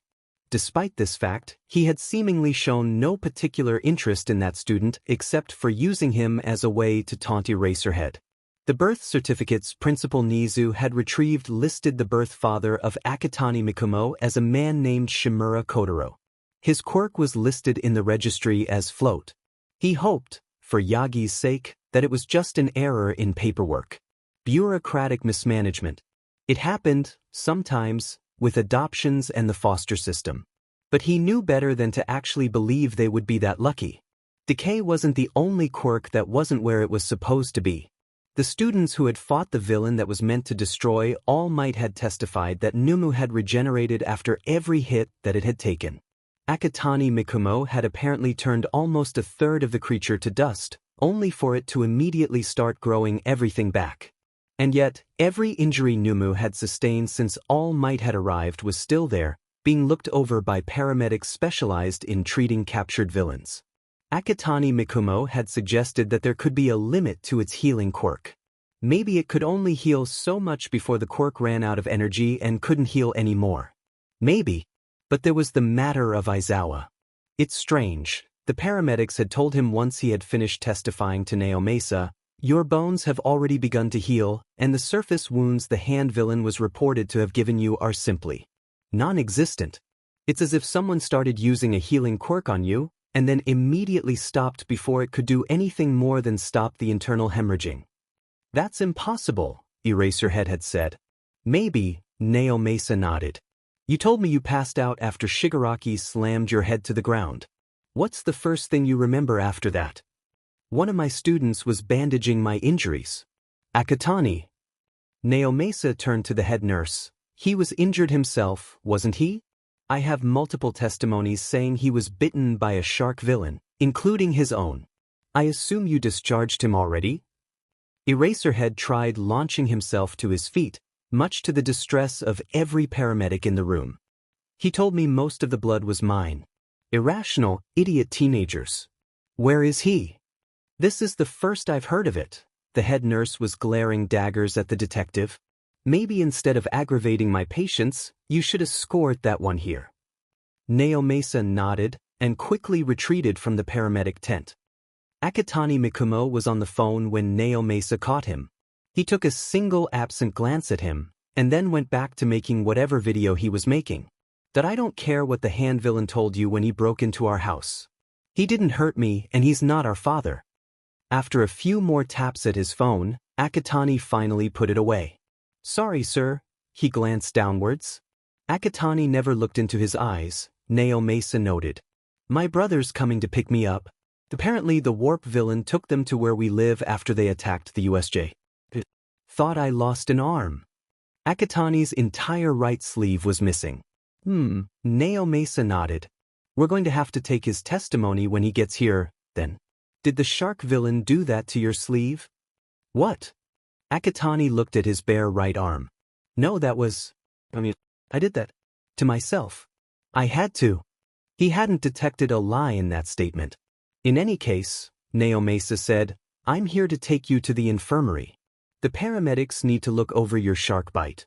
Despite this fact, he had seemingly shown no particular interest in that student except for using him as a way to taunt Eraserhead. The birth certificates Principal Nizu had retrieved listed the birth father of Akatani Mikumo as a man named Shimura Kotaro. His quirk was listed in the registry as float. He hoped, for Yagi's sake, that it was just an error in paperwork. Bureaucratic mismanagement. It happened, sometimes, with adoptions and the foster system. But he knew better than to actually believe they would be that lucky. Decay wasn't the only quirk that wasn't where it was supposed to be. The students who had fought the villain that was meant to destroy All Might had testified that Numu had regenerated after every hit that it had taken. Akatani Mikumo had apparently turned almost a third of the creature to dust, only for it to immediately start growing everything back. And yet, every injury Numu had sustained since All Might had arrived was still there, being looked over by paramedics specialized in treating captured villains. Akatani Mikumo had suggested that there could be a limit to its healing quirk. Maybe it could only heal so much before the quirk ran out of energy and couldn't heal anymore. Maybe. But there was the matter of Aizawa. It's strange. The paramedics had told him once he had finished testifying to Naomasa, Your bones have already begun to heal, and the surface wounds the hand villain was reported to have given you are simply non-existent. It's as if someone started using a healing quirk on you, and then immediately stopped before it could do anything more than stop the internal hemorrhaging. That's impossible, Eraserhead had said. Maybe, Naomasa nodded. You told me you passed out after Shigaraki slammed your head to the ground. What's the first thing you remember after that? One of my students was bandaging my injuries. Akatani. Naomasa turned to the head nurse. He was injured himself, wasn't he? I have multiple testimonies saying he was bitten by a shark villain, including his own. I assume you discharged him already? Eraserhead tried launching himself to his feet, much to the distress of every paramedic in the room. He told me most of the blood was mine. Irrational, idiot teenagers. Where is he? This is the first I've heard of it. The head nurse was glaring daggers at the detective. Maybe instead of aggravating my patients, you should escort that one here. Naomasa nodded and quickly retreated from the paramedic tent. Akatani Mikumo was on the phone when Naomasa caught him. He took a single absent glance at him, and then went back to making whatever video he was making. That I don't care what the hand villain told you when he broke into our house. He didn't hurt me, and he's not our father. After a few more taps at his phone, Akatani finally put it away. Sorry, sir. He glanced downwards. Akatani never looked into his eyes, Naomasa noted. My brother's coming to pick me up. Apparently the warp villain took them to where we live after they attacked the USJ. Thought I lost an arm. Akatani's entire right sleeve was missing. Naomasa nodded. We're going to have to take his testimony when he gets here, then. Did the shark villain do that to your sleeve? What? Akatani looked at his bare right arm. No, I did that. To myself. I had to. He hadn't detected a lie in that statement. In any case, Naomasa said, I'm here to take you to the infirmary. The paramedics need to look over your shark bite.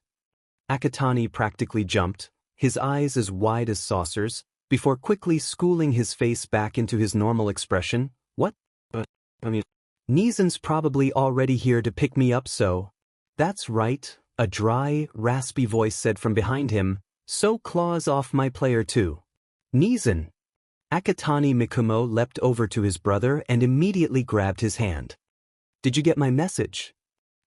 Akatani practically jumped, his eyes as wide as saucers, before quickly schooling his face back into his normal expression. What? Neeson's probably already here to pick me up, so. That's right, a dry, raspy voice said from behind him, so claws off my player too. Neeson. Akatani Mikumo leapt over to his brother and immediately grabbed his hand. Did you get my message?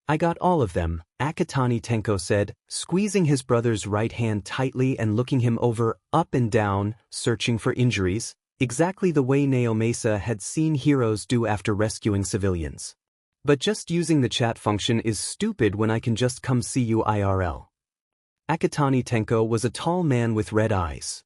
I got all of them, Akatani Tenko said, squeezing his brother's right hand tightly and looking him over, up and down, searching for injuries, exactly the way Naomasa had seen heroes do after rescuing civilians. But just using the chat function is stupid when I can just come see you IRL. Akatani Tenko was a tall man with red eyes.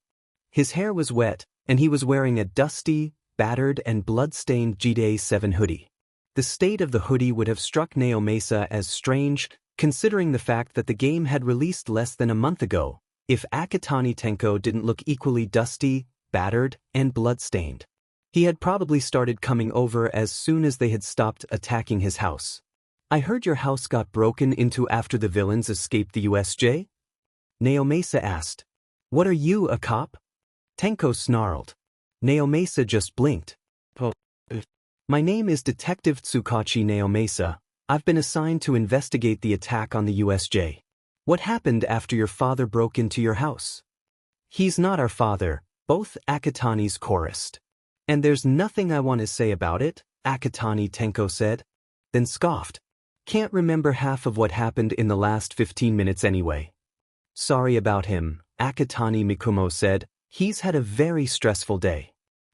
His hair was wet, and he was wearing a dusty, battered and blood-stained GTA 7 hoodie. The state of the hoodie would have struck Naomasa as strange, considering the fact that the game had released less than a month ago, if Akatani Tenko didn't look equally dusty, battered, and blood-stained. He had probably started coming over as soon as they had stopped attacking his house. I heard your house got broken into after the villains escaped the USJ? Naomasa asked. What are you, a cop? Tenko snarled. Naomasa just blinked. My name is Detective Tsukachi Naomasa. I've been assigned to investigate the attack on the USJ. What happened after your father broke into your house? He's not our father, both Akatani's chorused. And there's nothing I want to say about it, Akatani Tenko said. Then scoffed. Can't remember half of what happened in the last 15 minutes anyway. Sorry about him, Akatani Mikumo said. He's had a very stressful day.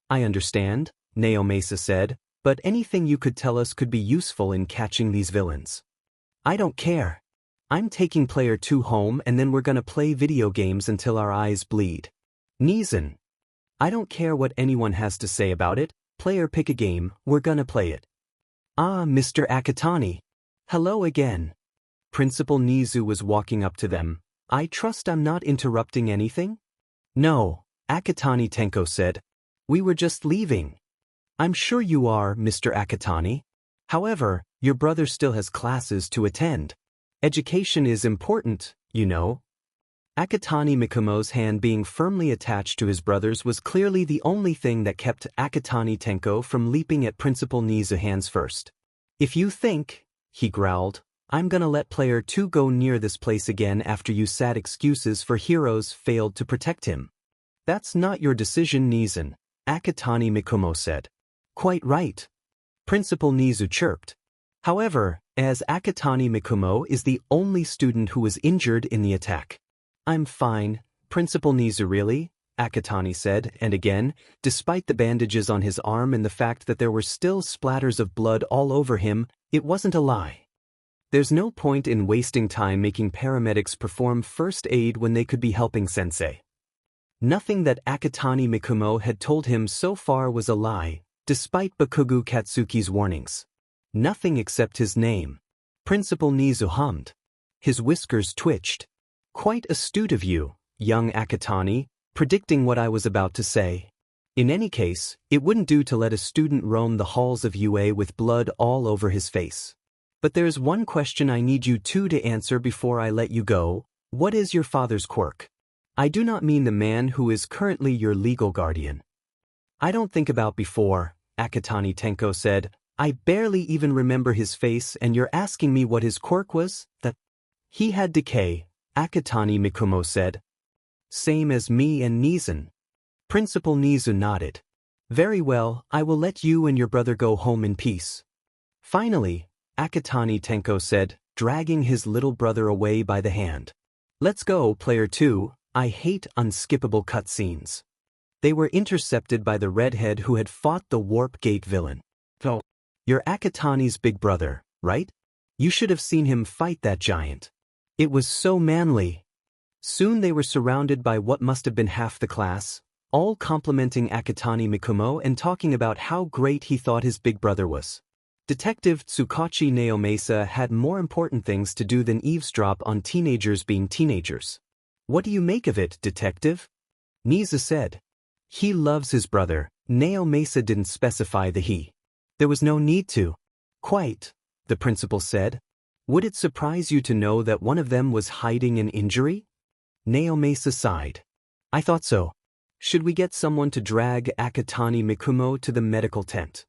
I understand, Naomasa said, but anything you could tell us could be useful in catching these villains. I don't care. I'm taking player 2 home and then we're gonna play video games until our eyes bleed. Neeson. I don't care what anyone has to say about it, player pick a game, we're gonna play it. Ah, Mr. Akatani. Hello again. Principal Nizu was walking up to them. I trust I'm not interrupting anything? No, Akatani Tenko said. We were just leaving. I'm sure you are, Mr. Akatani. However, your brother still has classes to attend. Education is important, you know. Akatani Mikumo's hand being firmly attached to his brother's was clearly the only thing that kept Akatani Tenko from leaping at Principal Nizu hands first. If you think, he growled, I'm gonna let player 2 go near this place again after you sad excuses for heroes failed to protect him. That's not your decision, Nizan, Akatani Mikumo said. Quite right. Principal Nizu chirped. However, as Akatani Mikumo is the only student who was injured in the attack. I'm fine, Principal Nizu really? Akatani said, and again, despite the bandages on his arm and the fact that there were still splatters of blood all over him, it wasn't a lie. There's no point in wasting time making paramedics perform first aid when they could be helping Sensei. Nothing that Akatani Mikumo had told him so far was a lie, despite Bakugo Katsuki's warnings. Nothing except his name. Principal Nizu hummed. His whiskers twitched. Quite astute of you, young Akatani, predicting what I was about to say. In any case, it wouldn't do to let a student roam the halls of UA with blood all over his face. But there's one question I need you two to answer before I let you go. What is your father's quirk? I do not mean the man who is currently your legal guardian. I don't think about before, Akatani Tenko said. I barely even remember his face and you're asking me what his quirk was? That he had decay, Akatani Mikumo said. Same as me and Nizan. Principal Nizu nodded. Very well, I will let you and your brother go home in peace. Finally, Akatani Tenko said, dragging his little brother away by the hand. Let's go, player 2, I hate unskippable cutscenes. They were intercepted by the redhead who had fought the Warp Gate villain. Oh. You're Akatani's big brother, right? You should have seen him fight that giant. It was so manly. Soon they were surrounded by what must have been half the class, all complimenting Akatani Mikumo and talking about how great he thought his big brother was. Detective Tsukachi Naomasa had more important things to do than eavesdrop on teenagers being teenagers. What do you make of it, detective? Nizu said. He loves his brother. Naomasa didn't specify the he. There was no need to. Quite, the principal said. Would it surprise you to know that one of them was hiding an injury? Naomasa sighed. I thought so. Should we get someone to drag Akatani Mikumo to the medical tent?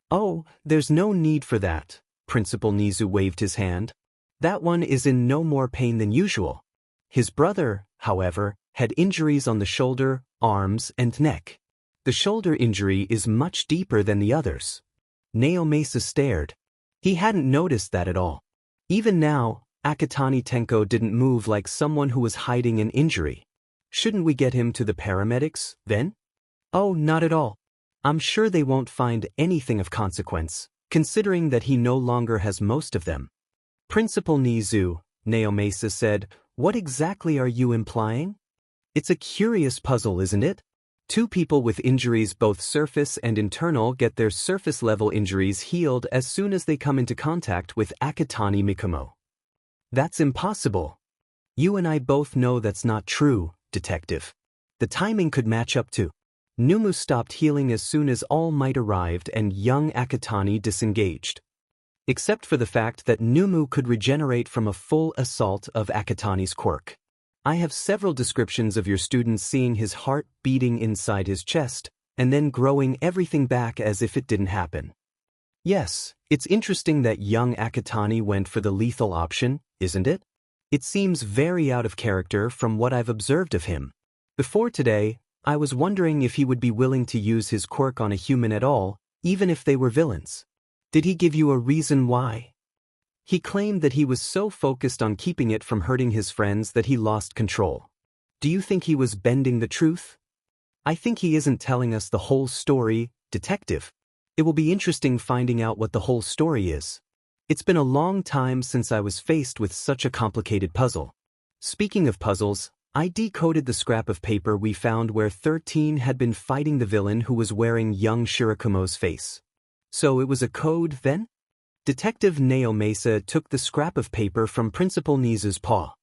Oh, there's no need for that, Principal Nizu waved his hand. That one is in no more pain than usual. His brother, however, had injuries on the shoulder, arms, and neck. The shoulder injury is much deeper than the others. Naomasa stared. He hadn't noticed that at all. Even now, Akatani Tenko didn't move like someone who was hiding an injury. Shouldn't we get him to the paramedics, then? Oh, not at all. I'm sure they won't find anything of consequence, considering that he no longer has most of them. Principal Nizu, Naomasa said, what exactly are you implying? It's a curious puzzle, isn't it? Two people with injuries both surface and internal get their surface-level injuries healed as soon as they come into contact with Akatani Mikumo. That's impossible. You and I both know that's not true, detective. The timing could match up too. Numu stopped healing as soon as All Might arrived and young Akatani disengaged. Except for the fact that Numu could regenerate from a full assault of Akatani's quirk. I have several descriptions of your student seeing his heart beating inside his chest, and then growing everything back as if it didn't happen. Yes, it's interesting that young Akatani went for the lethal option, isn't it? It seems very out of character from what I've observed of him. Before today, I was wondering if he would be willing to use his quirk on a human at all, even if they were villains. Did he give you a reason why? He claimed that he was so focused on keeping it from hurting his friends that he lost control. Do you think he was bending the truth? I think he isn't telling us the whole story, detective. It will be interesting finding out what the whole story is. It's been a long time since I was faced with such a complicated puzzle. Speaking of puzzles, I decoded the scrap of paper we found where 13 had been fighting the villain who was wearing young Shirakumo's face. So it was a code then? Detective Naomasa took the scrap of paper from Principal Nizu's paw.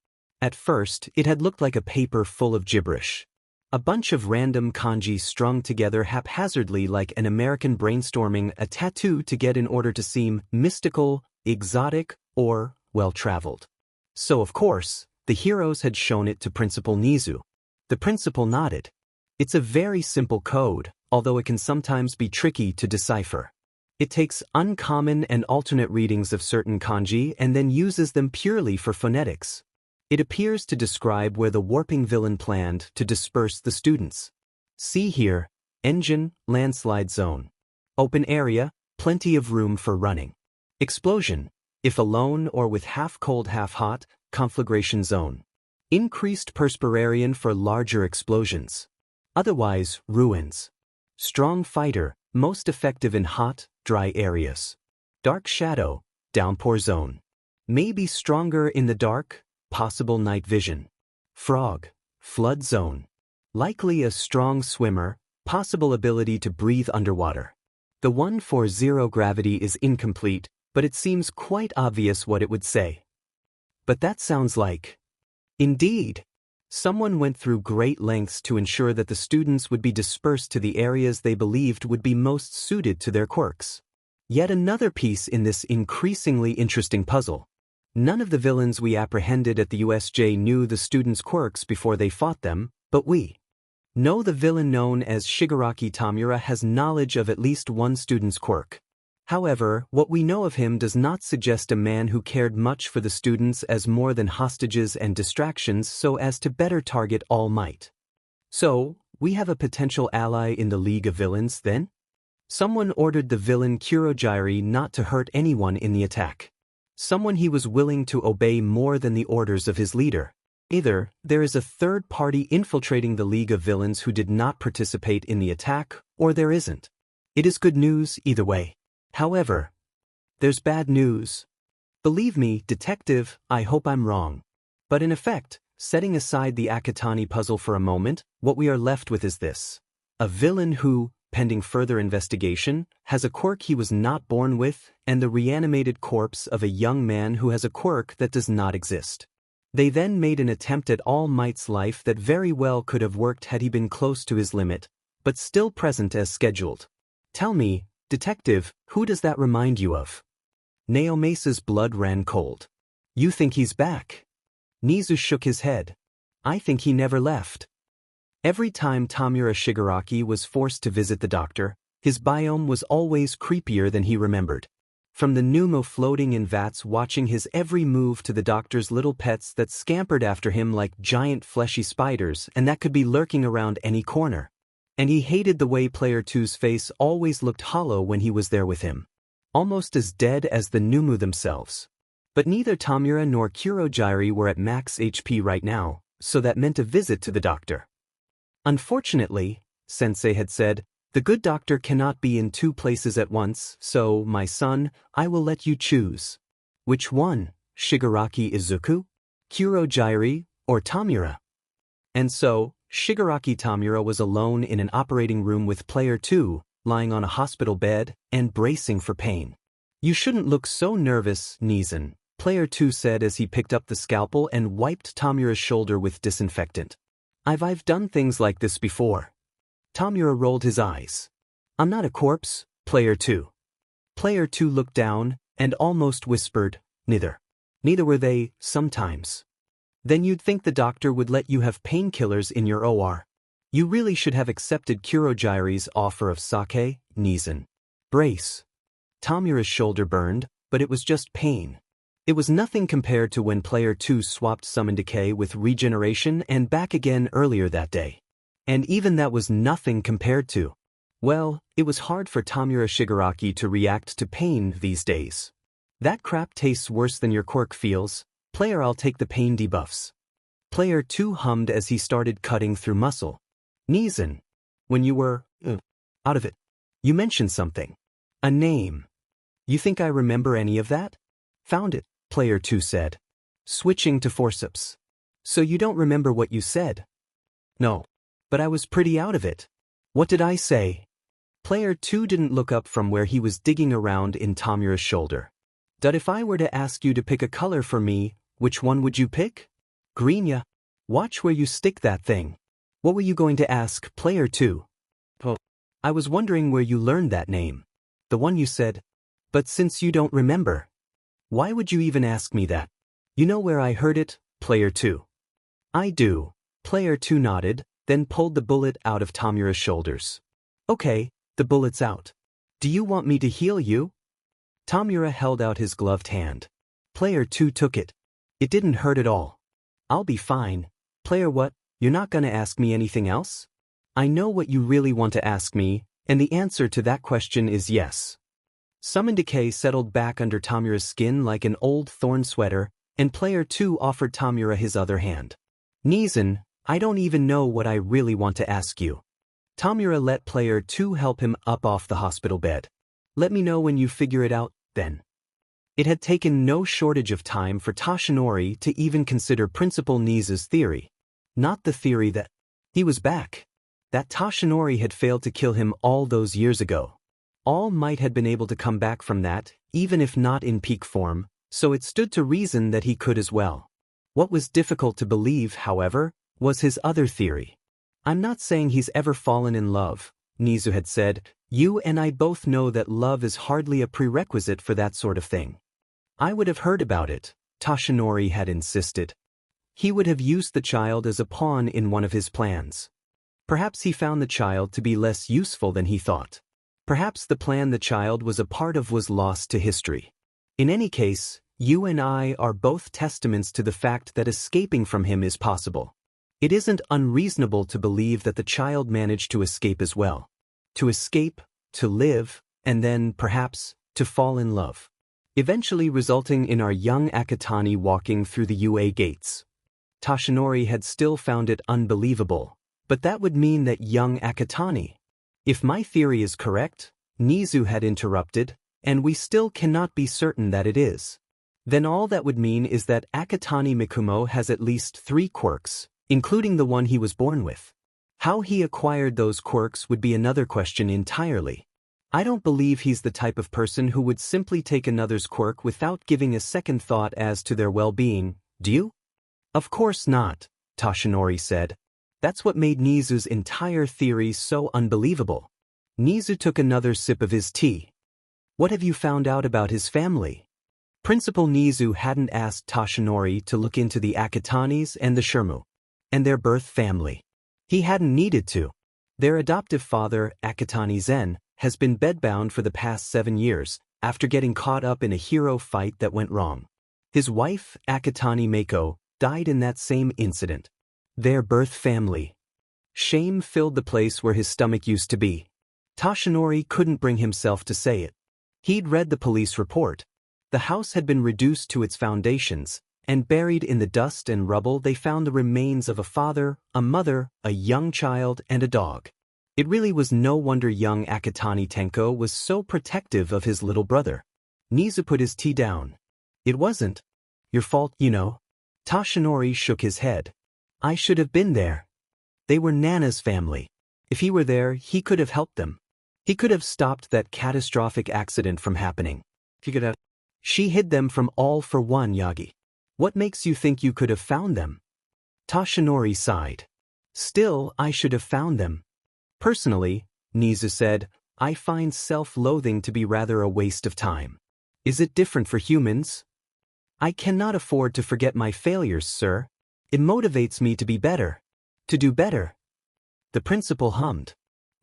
At first, it had looked like a paper full of gibberish. A bunch of random kanji strung together haphazardly like an American brainstorming a tattoo to get in order to seem mystical, exotic, or well-traveled. So of course, the heroes had shown it to Principal Nizu. The principal nodded. It's a very simple code, although it can sometimes be tricky to decipher. It takes uncommon and alternate readings of certain kanji and then uses them purely for phonetics. It appears to describe where the warping villain planned to disperse the students. See here, engine, landslide zone. Open area, plenty of room for running. Explosion, if alone or with half cold half hot, conflagration zone. Increased perseverance for larger explosions. Otherwise, ruins. Strong fighter, most effective in hot, dry areas. Dark shadow, downpour zone. Maybe stronger in the dark, possible night vision. Frog, flood zone. Likely a strong swimmer, possible ability to breathe underwater. The one for zero gravity is incomplete, but it seems quite obvious what it would say. But that sounds like... Indeed. Someone went through great lengths to ensure that the students would be dispersed to the areas they believed would be most suited to their quirks. Yet another piece in this increasingly interesting puzzle. None of the villains we apprehended at the USJ knew the students' quirks before they fought them, but we know the villain known as Shigaraki Tamura has knowledge of at least one student's quirk. However, what we know of him does not suggest a man who cared much for the students as more than hostages and distractions so as to better target All Might. So, we have a potential ally in the League of Villains, then? Someone ordered the villain Kurogiri not to hurt anyone in the attack. Someone he was willing to obey more than the orders of his leader. Either there is a third party infiltrating the League of Villains who did not participate in the attack, or there isn't. It is good news either way. However, there's bad news. Believe me, detective, I hope I'm wrong. But in effect, setting aside the Akatani puzzle for a moment, what we are left with is this. A villain who, pending further investigation, has a quirk he was not born with, and the reanimated corpse of a young man who has a quirk that does not exist. They then made an attempt at All Might's life that very well could have worked had he been close to his limit, but still present as scheduled. Tell me, detective, who does that remind you of? Naomesa's blood ran cold. You think he's back? Nizu shook his head. I think he never left. Every time Tamura Shigaraki was forced to visit the doctor, his biome was always creepier than he remembered. From the pneumo floating in vats watching his every move to the doctor's little pets that scampered after him like giant fleshy spiders and that could be lurking around any corner. And he hated the way Player 2's face always looked hollow when he was there with him. Almost as dead as the Numu themselves. But neither Tamura nor Kurogiri were at max HP right now, so that meant a visit to the doctor. Unfortunately, Sensei had said, the good doctor cannot be in two places at once, so, my son, I will let you choose. Which one, Shigaraki Izuku, Kurogiri, or Tamura? And so, Shigaraki Tamura was alone in an operating room with Player 2, lying on a hospital bed, and bracing for pain. You shouldn't look so nervous, Nizan, Player 2 said as he picked up the scalpel and wiped Tamura's shoulder with disinfectant. I've done things like this before. Tamura rolled his eyes. I'm not a corpse, Player 2. Player 2 looked down, and almost whispered, neither. Neither were they, sometimes. Then you'd think the doctor would let you have painkillers in your OR. You really should have accepted Kurogiri's offer of sake, Nizan. Brace. Tamura's shoulder burned, but it was just pain. It was nothing compared to when Player 2 swapped Summon Decay with Regeneration and back again earlier that day. And even that was nothing compared to. Well, it was hard for Tamura Shigaraki to react to pain these days. That crap tastes worse than your quirk feels. Player, I'll take the pain debuffs. Player 2 hummed as he started cutting through muscle. Nizan, when you were, out of it, you mentioned something. A name. You think I remember any of that? Found it, Player 2 said. Switching to forceps. So you don't remember what you said? No. But I was pretty out of it. What did I say? Player 2 didn't look up from where he was digging around in Tamura's shoulder. Dud, if I were to ask you to pick a color for me, which one would you pick? Green, ya. Watch where you stick that thing. What were you going to ask, Player 2? Oh, I was wondering where you learned that name. The one you said. But since you don't remember, why would you even ask me that? You know where I heard it, Player 2? I do. Player 2 nodded, then pulled the bullet out of Tamura's shoulders. Okay, the bullet's out. Do you want me to heal you? Tamura held out his gloved hand. Player 2 took it. It didn't hurt at all. I'll be fine. Player what? You're not gonna ask me anything else? I know what you really want to ask me, and the answer to that question is yes. Summon Decay settled back under Tamura's skin like an old thorn sweater, and Player 2 offered Tamura his other hand. Nizan, I don't even know what I really want to ask you. Tamura let Player 2 help him up off the hospital bed. Let me know when you figure it out, then. It had taken no shortage of time for Toshinori to even consider Principal Niza's theory. Not the theory that he was back. That Toshinori had failed to kill him all those years ago. All Might had been able to come back from that, even if not in peak form, so it stood to reason that he could as well. What was difficult to believe, however, was his other theory. I'm not saying he's ever fallen in love, Nizu had said. You and I both know that love is hardly a prerequisite for that sort of thing. I would have heard about it, Toshinori had insisted. He would have used the child as a pawn in one of his plans. Perhaps he found the child to be less useful than he thought. Perhaps the plan the child was a part of was lost to history. In any case, you and I are both testaments to the fact that escaping from him is possible. It isn't unreasonable to believe that the child managed to escape as well. To escape, to live, and then, perhaps, to fall in love. Eventually resulting in our young Akatani walking through the UA gates. Toshinori had still found it unbelievable, but that would mean that young Akatani. If my theory is correct, Nizu had interrupted, and we still cannot be certain that it is. Then all that would mean is that Akatani Mikumo has at least 3 quirks, including the one he was born with. How he acquired those quirks would be another question entirely. I don't believe he's the type of person who would simply take another's quirk without giving a second thought as to their well-being, do you? Of course not, Toshinori said. That's what made Nizu's entire theory so unbelievable. Nizu took another sip of his tea. What have you found out about his family? Principal Nizu hadn't asked Toshinori to look into the Akatanis and the Shirmu, and their birth family. He hadn't needed to. Their adoptive father, Akatani Zen, has been bedbound for the past 7 years, after getting caught up in a hero fight that went wrong. His wife, Akatani Mako, died in that same incident. Their birth family. Shame filled the place where his stomach used to be. Toshinori couldn't bring himself to say it. He'd read the police report. The house had been reduced to its foundations, and buried in the dust and rubble they found the remains of a father, a mother, a young child, and a dog. It really was no wonder young Akatani Tenko was so protective of his little brother. Nizu put his tea down. It wasn't your fault, you know. Toshinori shook his head. I should have been there. They were Nana's family. If he were there, he could have helped them. He could have stopped that catastrophic accident from happening. He could have. She hid them from all for one, Yagi. What makes you think you could have found them? Toshinori sighed. Still, I should have found them. Personally, Nizu said, I find self-loathing to be rather a waste of time. Is it different for humans? I cannot afford to forget my failures, sir. It motivates me to be better. To do better. The principal hummed.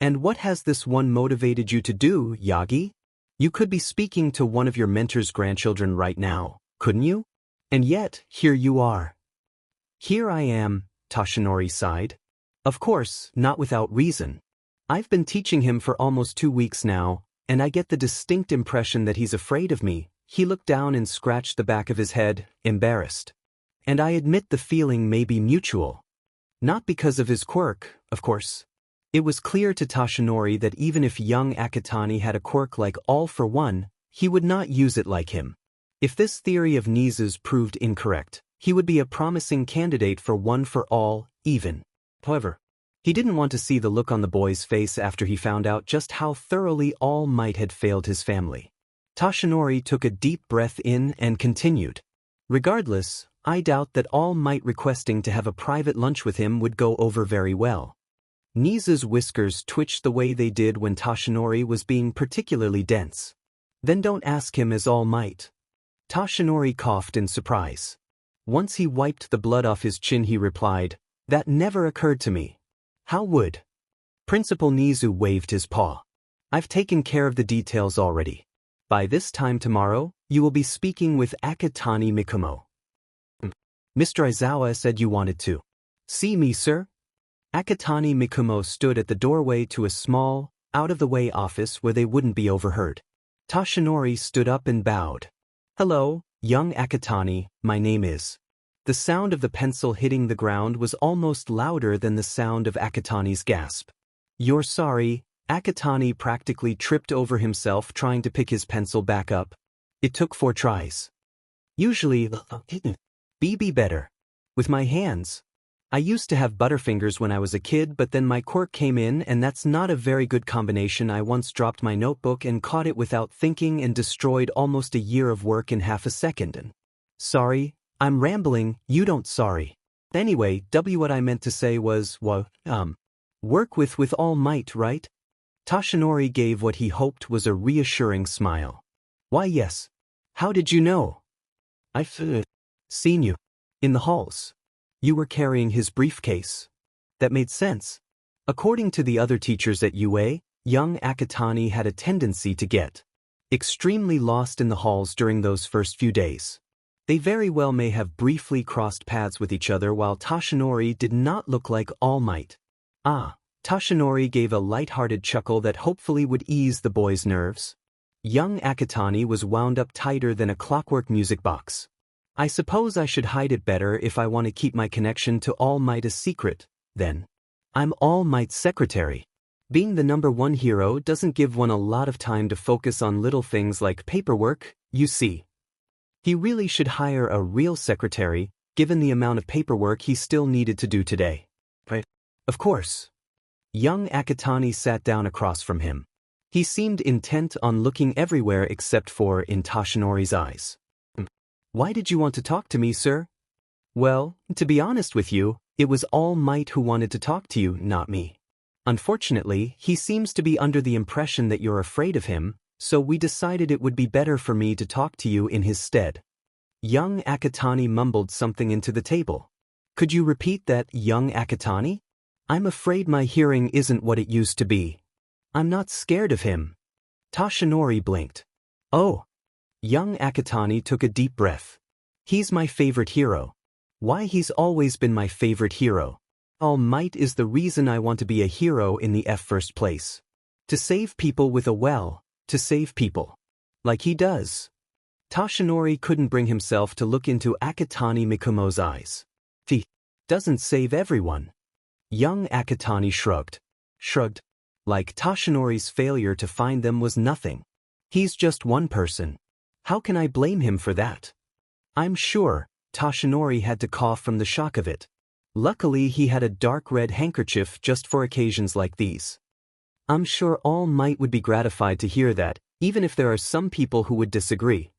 And what has this one motivated you to do, Yagi? You could be speaking to one of your mentor's grandchildren right now, couldn't you? And yet, here you are. Here I am, Toshinori sighed. Of course, not without reason. I've been teaching him for almost 2 weeks now, and I get the distinct impression that he's afraid of me. He looked down and scratched the back of his head, embarrassed. And I admit the feeling may be mutual. Not because of his quirk, of course. It was clear to Toshinori that even if young Akatani had a quirk like All for One, he would not use it like him. If this theory of Nizu's proved incorrect, he would be a promising candidate for One for All, even. However, he didn't want to see the look on the boy's face after he found out just how thoroughly All Might had failed his family. Toshinori took a deep breath in and continued. Regardless, I doubt that All Might requesting to have a private lunch with him would go over very well. Nizu's whiskers twitched the way they did when Toshinori was being particularly dense. Then don't ask him as All Might. Toshinori coughed in surprise. Once he wiped the blood off his chin he replied, That never occurred to me. How would? Principal Nizu waved his paw. I've taken care of the details already. By this time tomorrow, you will be speaking with Akatani Mikumo. Mr. Aizawa said you wanted to see me, sir? Akatani Mikumo stood at the doorway to a small, out-of-the-way office where they wouldn't be overheard. Toshinori stood up and bowed. Hello, young Akatani, my name is. The sound of the pencil hitting the ground was almost louder than the sound of Akatani's gasp. You're sorry, Akatani practically tripped over himself trying to pick his pencil back up. It took 4 tries. Usually, be better. With my hands. I used to have butterfingers when I was a kid, but then my quirk came in and that's not a very good combination. I once dropped my notebook and caught it without thinking and destroyed almost a year of work in half a second. And sorry, I'm rambling, you don't sorry. Anyway, what I meant to say was, work with all might, right? Toshinori gave what he hoped was a reassuring smile. Why yes. How did you know? I've seen you. In the halls. You were carrying his briefcase. That made sense. According to the other teachers at UA, young Akatani had a tendency to get extremely lost in the halls during those first few days. They very well may have briefly crossed paths with each other while Toshinori did not look like All Might. Toshinori gave a light-hearted chuckle that hopefully would ease the boy's nerves. Young Akatani was wound up tighter than a clockwork music box. I suppose I should hide it better if I want to keep my connection to All Might a secret, then. I'm All Might's secretary. Being the #1 hero doesn't give one a lot of time to focus on little things like paperwork, you see. He really should hire a real secretary, given the amount of paperwork he still needed to do today. Right? Of course. Young Akatani sat down across from him. He seemed intent on looking everywhere except for in Toshinori's eyes. Why did you want to talk to me, sir? Well, to be honest with you, it was All Might who wanted to talk to you, not me. Unfortunately, he seems to be under the impression that you're afraid of him, so we decided it would be better for me to talk to you in his stead. Young Akatani mumbled something into the table. Could you repeat that, young Akatani? I'm afraid my hearing isn't what it used to be. I'm not scared of him. Toshinori blinked. Oh. Young Akatani took a deep breath. He's my favorite hero. Why he's always been my favorite hero. All Might is the reason I want to be a hero in the first place. To save people with to save people. Like he does. Toshinori couldn't bring himself to look into Akatani Mikumo's eyes. He doesn't save everyone. Young Akatani shrugged. Like Toshinori's failure to find them was nothing. He's just one person. How can I blame him for that? I'm sure, Toshinori had to cough from the shock of it. Luckily he had a dark red handkerchief just for occasions like these. I'm sure All Might would be gratified to hear that, even if there are some people who would disagree.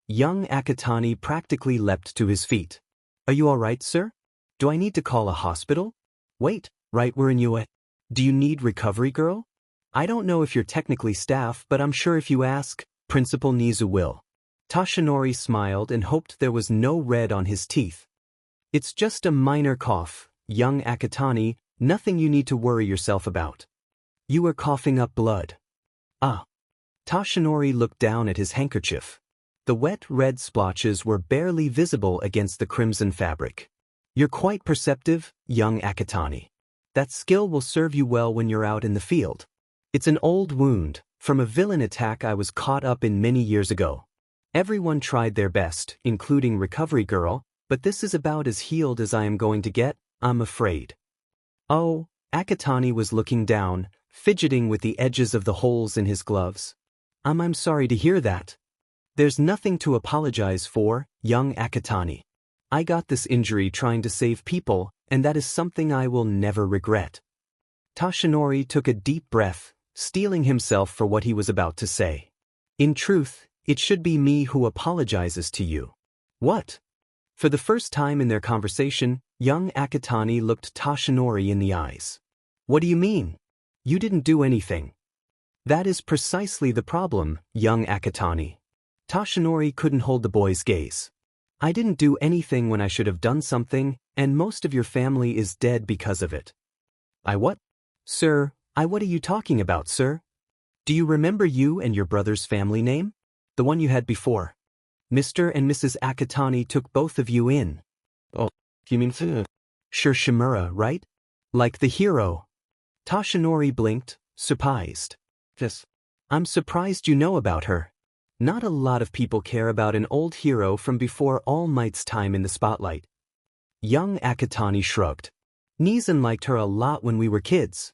Young Akatani practically leapt to his feet. Are you alright, sir? Do I need to call a hospital? Wait, right, we're in UA. Do you need recovery girl? I don't know if you're technically staff, but I'm sure if you ask, Principal Nizu will. Toshinori smiled and hoped there was no red on his teeth. It's just a minor cough, young Akatani, nothing you need to worry yourself about. You are coughing up blood. Toshinori looked down at his handkerchief. The wet red splotches were barely visible against the crimson fabric. You're quite perceptive, young Akatani. That skill will serve you well when you're out in the field. It's an old wound, from a villain attack I was caught up in many years ago. Everyone tried their best, including Recovery Girl, but this is about as healed as I am going to get, I'm afraid. Oh, Akatani was looking down, fidgeting with the edges of the holes in his gloves. I'm sorry to hear that. There's nothing to apologize for, young Akatani. I got this injury trying to save people, and that is something I will never regret. Toshinori took a deep breath, steeling himself for what he was about to say. In truth, it should be me who apologizes to you. What? For the first time in their conversation, young Akatani looked Toshinori in the eyes. What do you mean? You didn't do anything. That is precisely the problem, young Akatani. Toshinori couldn't hold the boy's gaze. I didn't do anything when I should have done something, and most of your family is dead because of it. I what? Sir, what are you talking about, sir? Do you remember you and your brother's family name? The one you had before. Mr. and Mrs. Akatani took both of you in. Oh, you mean Sure, Shimura, right? Like the hero. Toshinori blinked, surprised. Yes. I'm surprised you know about her. Not a lot of people care about an old hero from before All Might's time in the spotlight. Young Akatani shrugged. Nizan liked her a lot when we were kids.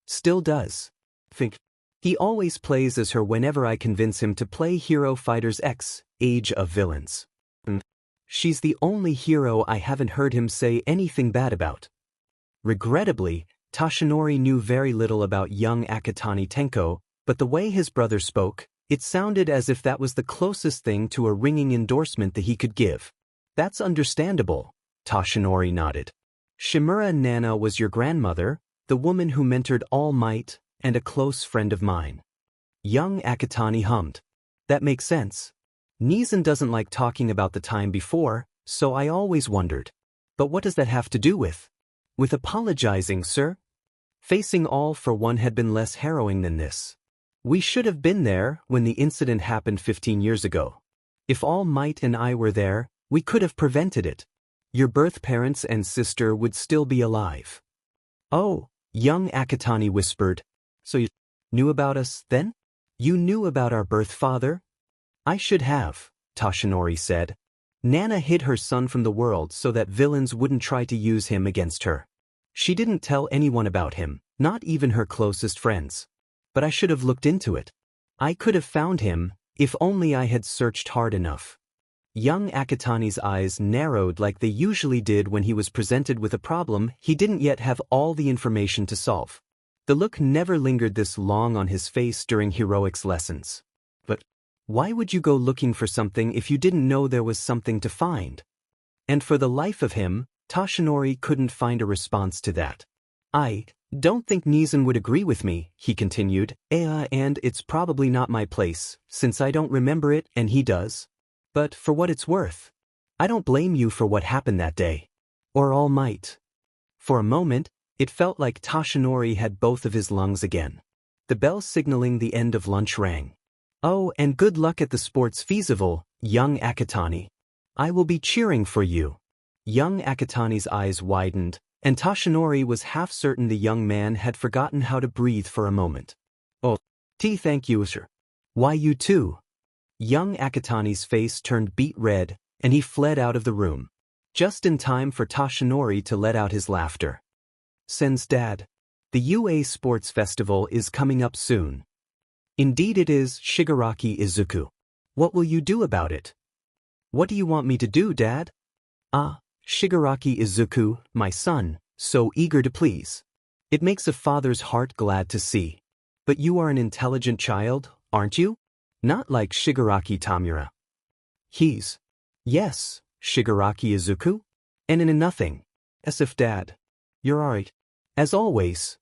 Still does. Think. He always plays as her whenever I convince him to play Hero Fighters X, Age of Villains. She's the only hero I haven't heard him say anything bad about. Regrettably, Toshinori knew very little about young Akatani Tenko, but the way his brother spoke, it sounded as if that was the closest thing to a ringing endorsement that he could give. That's understandable, Toshinori nodded. Shimura Nana was your grandmother, the woman who mentored All Might, and a close friend of mine. Young Akatani hummed. That makes sense. Nizan doesn't like talking about the time before, so I always wondered. But what does that have to do with? With apologizing, sir? Facing All for One had been less harrowing than this. We should have been there when the incident happened 15 years ago. If All Might and I were there, we could have prevented it. Your birth parents and sister would still be alive. Oh, young Akatani whispered. So you knew about us then? You knew about our birth father? I should have, Toshinori said. Nana hid her son from the world so that villains wouldn't try to use him against her. She didn't tell anyone about him, not even her closest friends. But I should have looked into it. I could have found him, if only I had searched hard enough. Young Akatani's eyes narrowed like they usually did when he was presented with a problem he didn't yet have all the information to solve. The look never lingered this long on his face during heroics lessons. But why would you go looking for something if you didn't know there was something to find? And for the life of him, Toshinori couldn't find a response to that. I don't think Nizan would agree with me, he continued, and it's probably not my place, since I don't remember it and he does. But for what it's worth, I don't blame you for what happened that day. Or All Might. For a moment, it felt like Toshinori had both of his lungs again. The bell signaling the end of lunch rang. Oh, and good luck at the sports festival, young Akatani. I will be cheering for you. Young Akatani's eyes widened, and Toshinori was half certain the young man had forgotten how to breathe for a moment. Oh, thank you, sir. Why you too? Young Akatani's face turned beet red, and he fled out of the room. Just in time for Toshinori to let out his laughter. Sen's dad. The UA Sports Festival is coming up soon. Indeed it is, Shigaraki Izuku. What will you do about it? What do you want me to do, Dad? Ah, Shigaraki Izuku, my son, so eager to please. It makes a father's heart glad to see. But you are an intelligent child, aren't you? Not like Shigaraki Tamura. He's. Yes, Shigaraki Izuku? And in a nothing. As if Dad. You're alright. As always.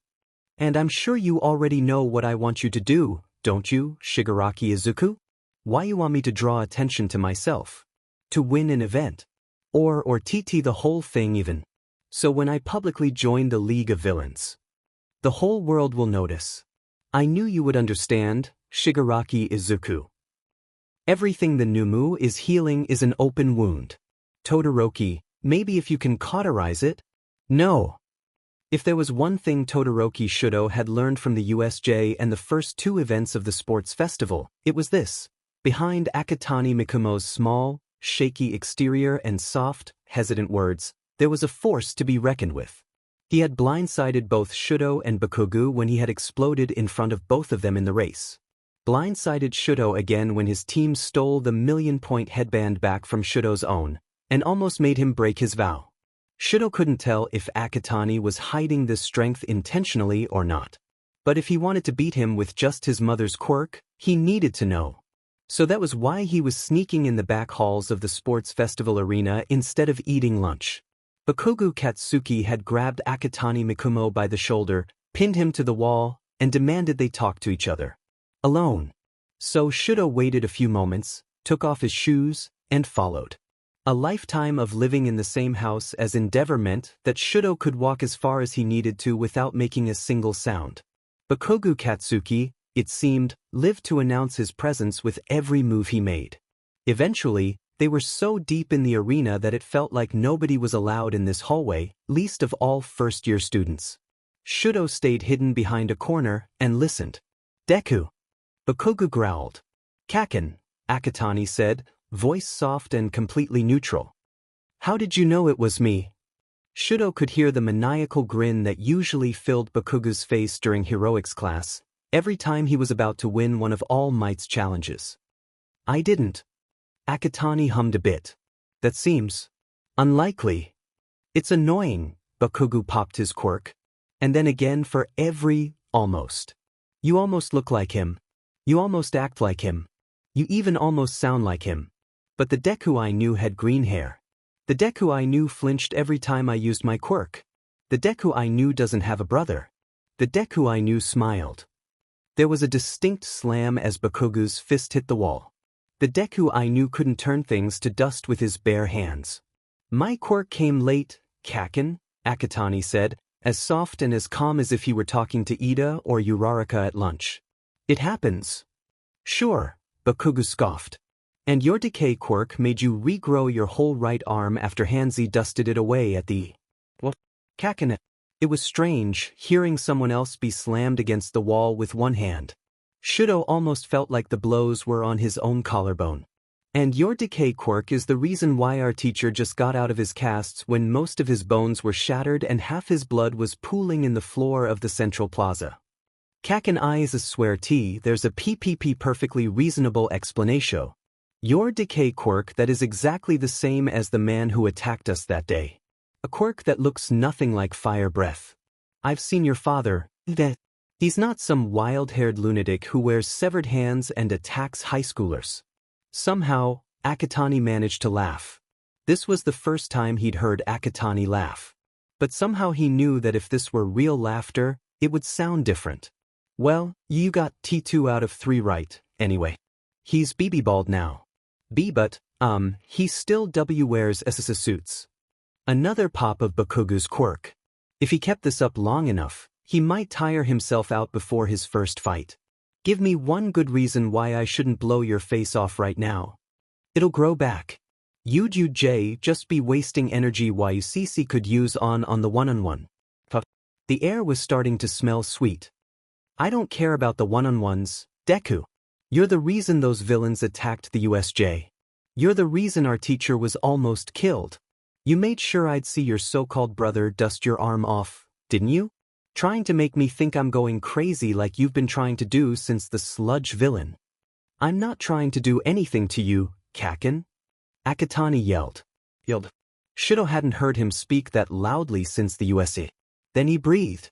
And I'm sure you already know what I want you to do, don't you, Shigaraki Izuku? Why you want me to draw attention to myself? To win an event? Or TT the whole thing even? So when I publicly join the League of Villains, the whole world will notice. I knew you would understand, Shigaraki Izuku. Everything the Numu is healing is an open wound. Todoroki, maybe if you can cauterize it? No. If there was one thing Todoroki Shudo had learned from the USJ and the first two events of the sports festival, it was this. Behind Akatani Mikumo's small, shaky exterior and soft, hesitant words, there was a force to be reckoned with. He had blindsided both Shudo and Bakugo when he had exploded in front of both of them in the race. Blindsided Shudo again when his team stole the million-point headband back from Shudo's own, and almost made him break his vow. Shudo couldn't tell if Akatani was hiding this strength intentionally or not. But if he wanted to beat him with just his mother's quirk, he needed to know. So that was why he was sneaking in the back halls of the sports festival arena instead of eating lunch. Bakugo Katsuki had grabbed Akatani Mikumo by the shoulder, pinned him to the wall, and demanded they talk to each other. Alone. So Shudo waited a few moments, took off his shoes, and followed. A lifetime of living in the same house as Endeavor meant that Shudo could walk as far as he needed to without making a single sound. Bakugo Katsuki, it seemed, lived to announce his presence with every move he made. Eventually, they were so deep in the arena that it felt like nobody was allowed in this hallway, least of all first-year students. Shudo stayed hidden behind a corner and listened. Deku. Bakugo growled. Kaken, Akatani said, voice soft and completely neutral. How did you know it was me? Shudo could hear the maniacal grin that usually filled Bakugo's face during heroics class, every time he was about to win one of All Might's challenges. I didn't. Akatani hummed a bit. That seems unlikely. It's annoying, Bakugo popped his quirk. And then again for every almost. You almost look like him. You almost act like him. You even almost sound like him. But the Deku I knew had green hair. The Deku I knew flinched every time I used my quirk. The Deku I knew doesn't have a brother. The Deku I knew smiled. There was a distinct slam as Bakugo's fist hit the wall. The Deku I knew couldn't turn things to dust with his bare hands. My quirk came late, Kaken, Akatani said, as soft and as calm as if he were talking to Ida or Uraraka at lunch. It happens. Sure, Bakugo scoffed. And your Decay Quirk made you regrow your whole right arm after Hanzi dusted it away at the... What? Kaken. It was strange, hearing someone else be slammed against the wall with one hand. Shudo almost felt like the blows were on his own collarbone. And your Decay Quirk is the reason why our teacher just got out of his casts when most of his bones were shattered and half his blood was pooling in the floor of the central plaza. Kaken I is a swear T, there's a PPP perfectly reasonable explanation. Your Decay Quirk that is exactly the same as the man who attacked us that day. A quirk that looks nothing like fire breath. I've seen your father, that. He's not some wild-haired lunatic who wears severed hands and attacks high schoolers. Somehow, Akatani managed to laugh. This was the first time he'd heard Akatani laugh. But somehow he knew that if this were real laughter, it would sound different. Well, you got T2 out of 3 right, anyway. He's BB bald now. But, he still wears SSS suits. Another pop of Bakugo's quirk. If he kept this up long enough, he might tire himself out before his first fight. Give me one good reason why I shouldn't blow your face off right now. It'll grow back. You'd just be wasting energy YUCC could use on the one-on-one. The air was starting to smell sweet. I don't care about the one-on-ones, Deku. You're the reason those villains attacked the USJ. You're the reason our teacher was almost killed. You made sure I'd see your so-called brother dust your arm off, didn't you? Trying to make me think I'm going crazy like you've been trying to do since the sludge villain. I'm not trying to do anything to you, Kaken. Akatani yelled. Shudo hadn't heard him speak that loudly since the USA. Then he breathed.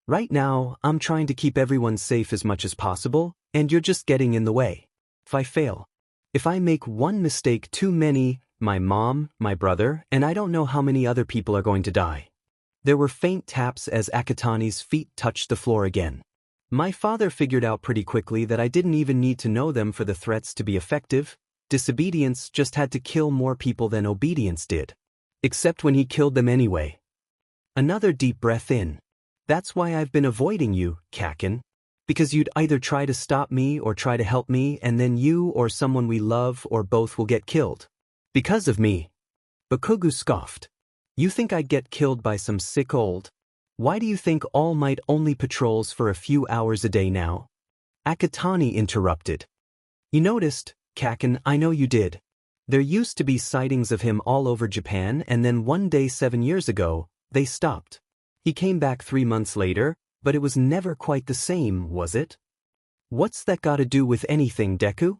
Right now, I'm trying to keep everyone safe as much as possible, and you're just getting in the way. If I fail, if I make one mistake too many, my mom, my brother, and I don't know how many other people are going to die. There were faint taps as Akatani's feet touched the floor again. My father figured out pretty quickly that I didn't even need to know them for the threats to be effective. Disobedience just had to kill more people than obedience did. Except when he killed them anyway. Another deep breath in. That's why I've been avoiding you, Kaken. Because you'd either try to stop me or try to help me and then you or someone we love or both will get killed. Because of me. Bakugo scoffed. You think I'd get killed by some sick old? Why do you think All Might only patrols for a few hours a day now? Akatani interrupted. You noticed, Kaken, I know you did. There used to be sightings of him all over Japan and then one day 7 years ago, they stopped. He came back 3 months later, but it was never quite the same, was it? What's that got to do with anything, Deku?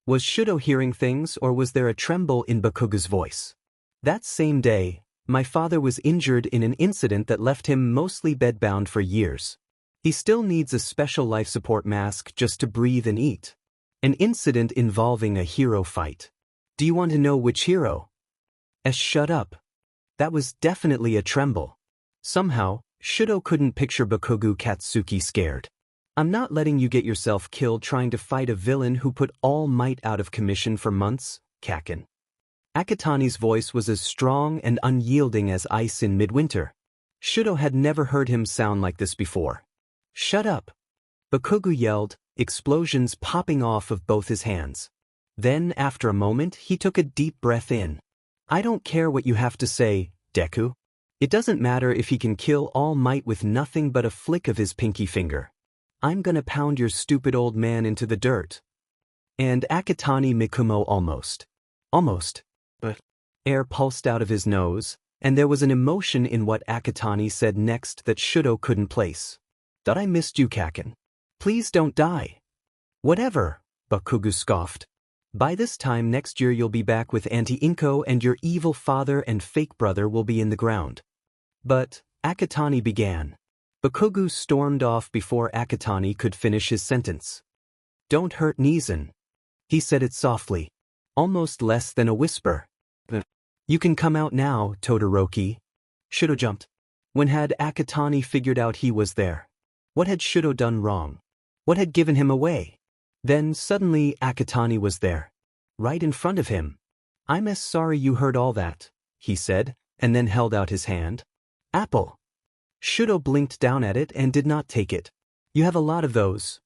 Was Shudo hearing things or was there a tremble in Bakugo's voice? That same day, my father was injured in an incident that left him mostly bedbound for years. He still needs a special life support mask just to breathe and eat. An incident involving a hero fight. Do you want to know which hero? Shut up. That was definitely a tremble. Somehow, Shudo couldn't picture Bakugo Katsuki scared. I'm not letting you get yourself killed trying to fight a villain who put All Might out of commission for months, Kaken. Akatani's voice was as strong and unyielding as ice in midwinter. Shudo had never heard him sound like this before. Shut up! Bakugo yelled, explosions popping off of both his hands. Then, after a moment, he took a deep breath in. I don't care what you have to say, Deku. It doesn't matter if he can kill All Might with nothing but a flick of his pinky finger. I'm gonna pound your stupid old man into the dirt. And Akatani Mikumo almost. But air pulsed out of his nose, and there was an emotion in what Akatani said next that Shudo couldn't place. That I missed you, Kaken. Please don't die. Whatever, Bakugo scoffed. By this time next year you'll be back with Auntie Inko and your evil father and fake brother will be in the ground. But, Akatani began. Bakugo stormed off before Akatani could finish his sentence. Don't hurt Nezen. He said it softly, almost less than a whisper. You can come out now, Todoroki. Shudo jumped. When had Akatani figured out he was there? What had Shudo done wrong? What had given him away? Then suddenly Akatani was there. Right in front of him. I'm sorry you heard all that, he said, and then held out his hand. Apple. Shudo blinked down at it and did not take it. You have a lot of those.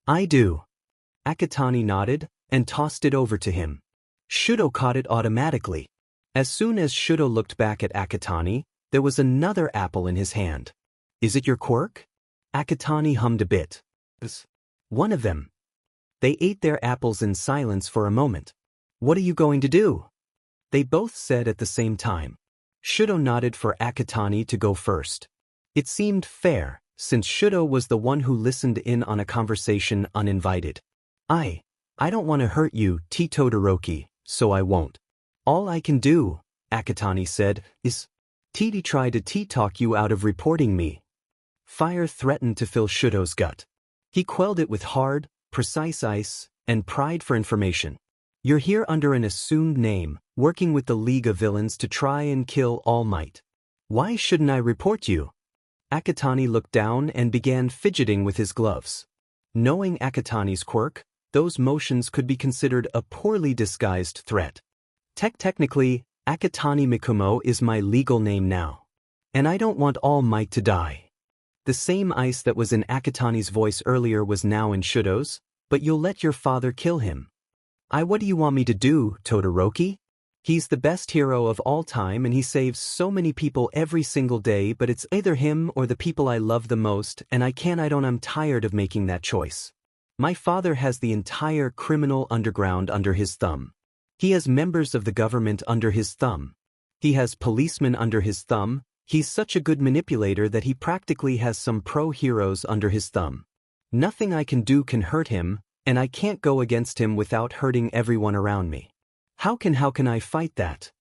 I do. Akatani nodded and tossed it over to him. Shudo caught it automatically. As soon as Shudo looked back at Akatani, there was another apple in his hand. Is it your quirk? Akatani hummed a bit. One of them. They ate their apples in silence for a moment. What are you going to do? They both said at the same time. Shudo nodded for Akatani to go first. It seemed fair, since Shudo was the one who listened in on a conversation uninvited. I don't want to hurt you, Todoroki, so I won't. All I can do, Akatani said, is try to talk you out of reporting me. Fire threatened to fill Shudo's gut. He quelled it with hard, precise ice, and pride for information. You're here under an assumed name, working with the League of Villains to try and kill All Might. Why shouldn't I report you? Akatani looked down and began fidgeting with his gloves. Knowing Akatani's quirk, those motions could be considered a poorly disguised threat. Technically, Akatani Mikumo is my legal name now. And I don't want All Might to die. The same ice that was in Akatani's voice earlier was now in Shudo's, but you'll let your father kill him. What do you want me to do, Todoroki? He's the best hero of all time and he saves so many people every single day, but it's either him or the people I love the most, and I'm tired of making that choice. My father has the entire criminal underground under his thumb. He has members of the government under his thumb. He has policemen under his thumb. He's such a good manipulator that he practically has some pro-heroes under his thumb. Nothing I can do can hurt him, and I can't go against him without hurting everyone around me. How can I fight that?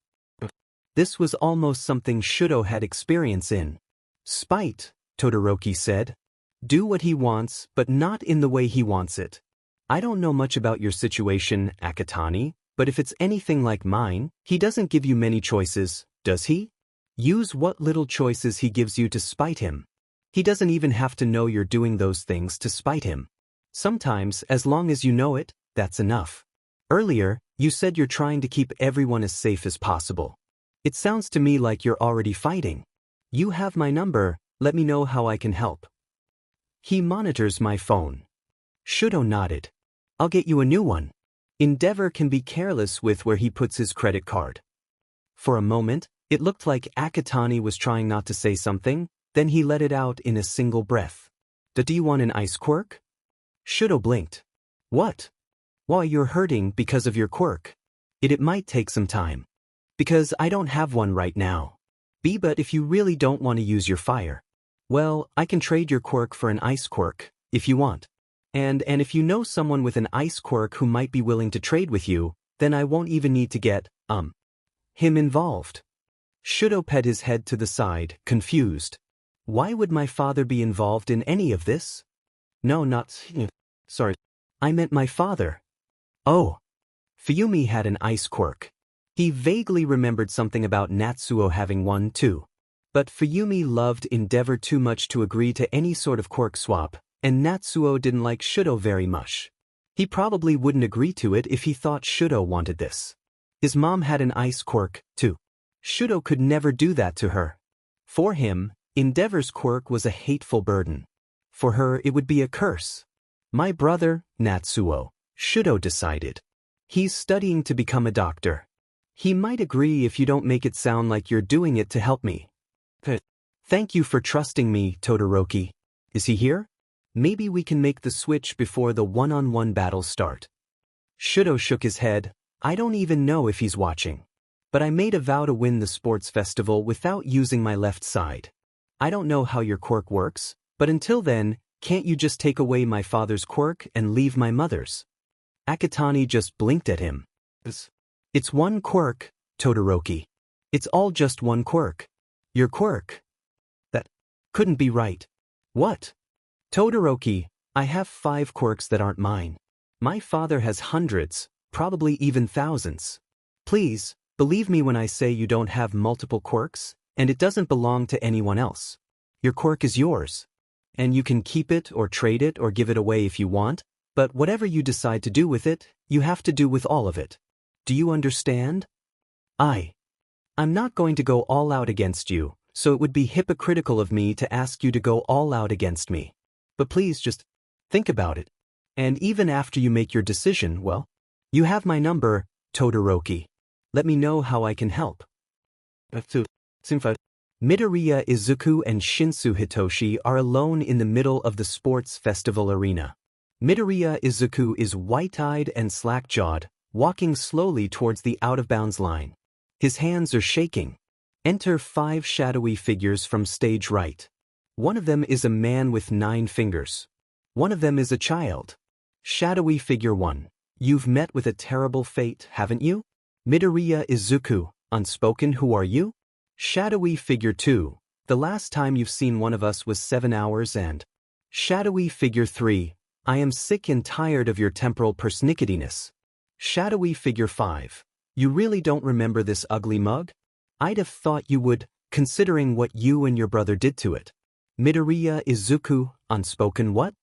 This was almost something Shudo had experience in. Spite, Todoroki said. Do what he wants, but not in the way he wants it. I don't know much about your situation, Akatani, but if it's anything like mine, he doesn't give you many choices, does he? Use what little choices he gives you to spite him. He doesn't even have to know you're doing those things to spite him. Sometimes, as long as you know it, that's enough. Earlier, you said you're trying to keep everyone as safe as possible. It sounds to me like you're already fighting. You have my number, let me know how I can help. He monitors my phone. Shudo nodded. I'll get you a new one. Endeavor can be careless with where he puts his credit card. For a moment, it looked like Akatani was trying not to say something, then he let it out in a single breath. Do you want an ice quirk? Shudo blinked. What? Why, you're hurting because of your quirk. It might take some time. Because I don't have one right now. But if you really don't want to use your fire, well, I can trade your quirk for an ice quirk, if you want. And if you know someone with an ice quirk who might be willing to trade with you, then I won't even need to get, him involved. Shudo pet his head to the side, confused. Why would my father be involved in any of this? No, sorry. I meant my father. Oh. Fuyumi had an ice quirk. He vaguely remembered something about Natsuo having one too. But Fuyumi loved Endeavor too much to agree to any sort of quirk swap, and Natsuo didn't like Shudo very much. He probably wouldn't agree to it if he thought Shudo wanted this. His mom had an ice quirk, too. Shudo could never do that to her. For him, Endeavor's quirk was a hateful burden. For her it would be a curse. My brother, Natsuo, Shudo decided. He's studying to become a doctor. He might agree if you don't make it sound like you're doing it to help me. Thank you for trusting me, Todoroki. Is he here? Maybe we can make the switch before the one-on-one battles start. Shudo shook his head. I don't even know if he's watching. But I made a vow to win the sports festival without using my left side. I don't know how your quirk works, but until then, can't you just take away my father's quirk and leave my mother's? Akatani just blinked at him. It's one quirk, Todoroki. It's all just one quirk. Your quirk. That couldn't be right. What? Todoroki, I have 5 quirks that aren't mine. My father has hundreds, probably even thousands. Please, believe me when I say you don't have multiple quirks, and it doesn't belong to anyone else. Your quirk is yours. And you can keep it or trade it or give it away if you want, but whatever you decide to do with it, you have to do with all of it. Do you understand? I'm not going to go all out against you, so it would be hypocritical of me to ask you to go all out against me. But please just think about it. And even after you make your decision, well, you have my number, Todoroki. Let me know how I can help. Midoriya Izuku and Shinsu Hitoshi are alone in the middle of the sports festival arena. Midoriya Izuku is white-eyed and slack-jawed, walking slowly towards the out-of-bounds line. His hands are shaking. Enter 5 shadowy figures from stage right. One of them is a man with 9 fingers. One of them is a child. Shadowy figure 1. You've met with a terrible fate, haven't you? Midoriya Izuku, unspoken, who are you? Shadowy figure 2. The last time you've seen one of us was 7 hours and... Shadowy figure 3. I am sick and tired of your temporal pernickettiness. Shadowy figure 5. You really don't remember this ugly mug? I'd have thought you would, considering what you and your brother did to it. Midoriya Izuku, unspoken, what?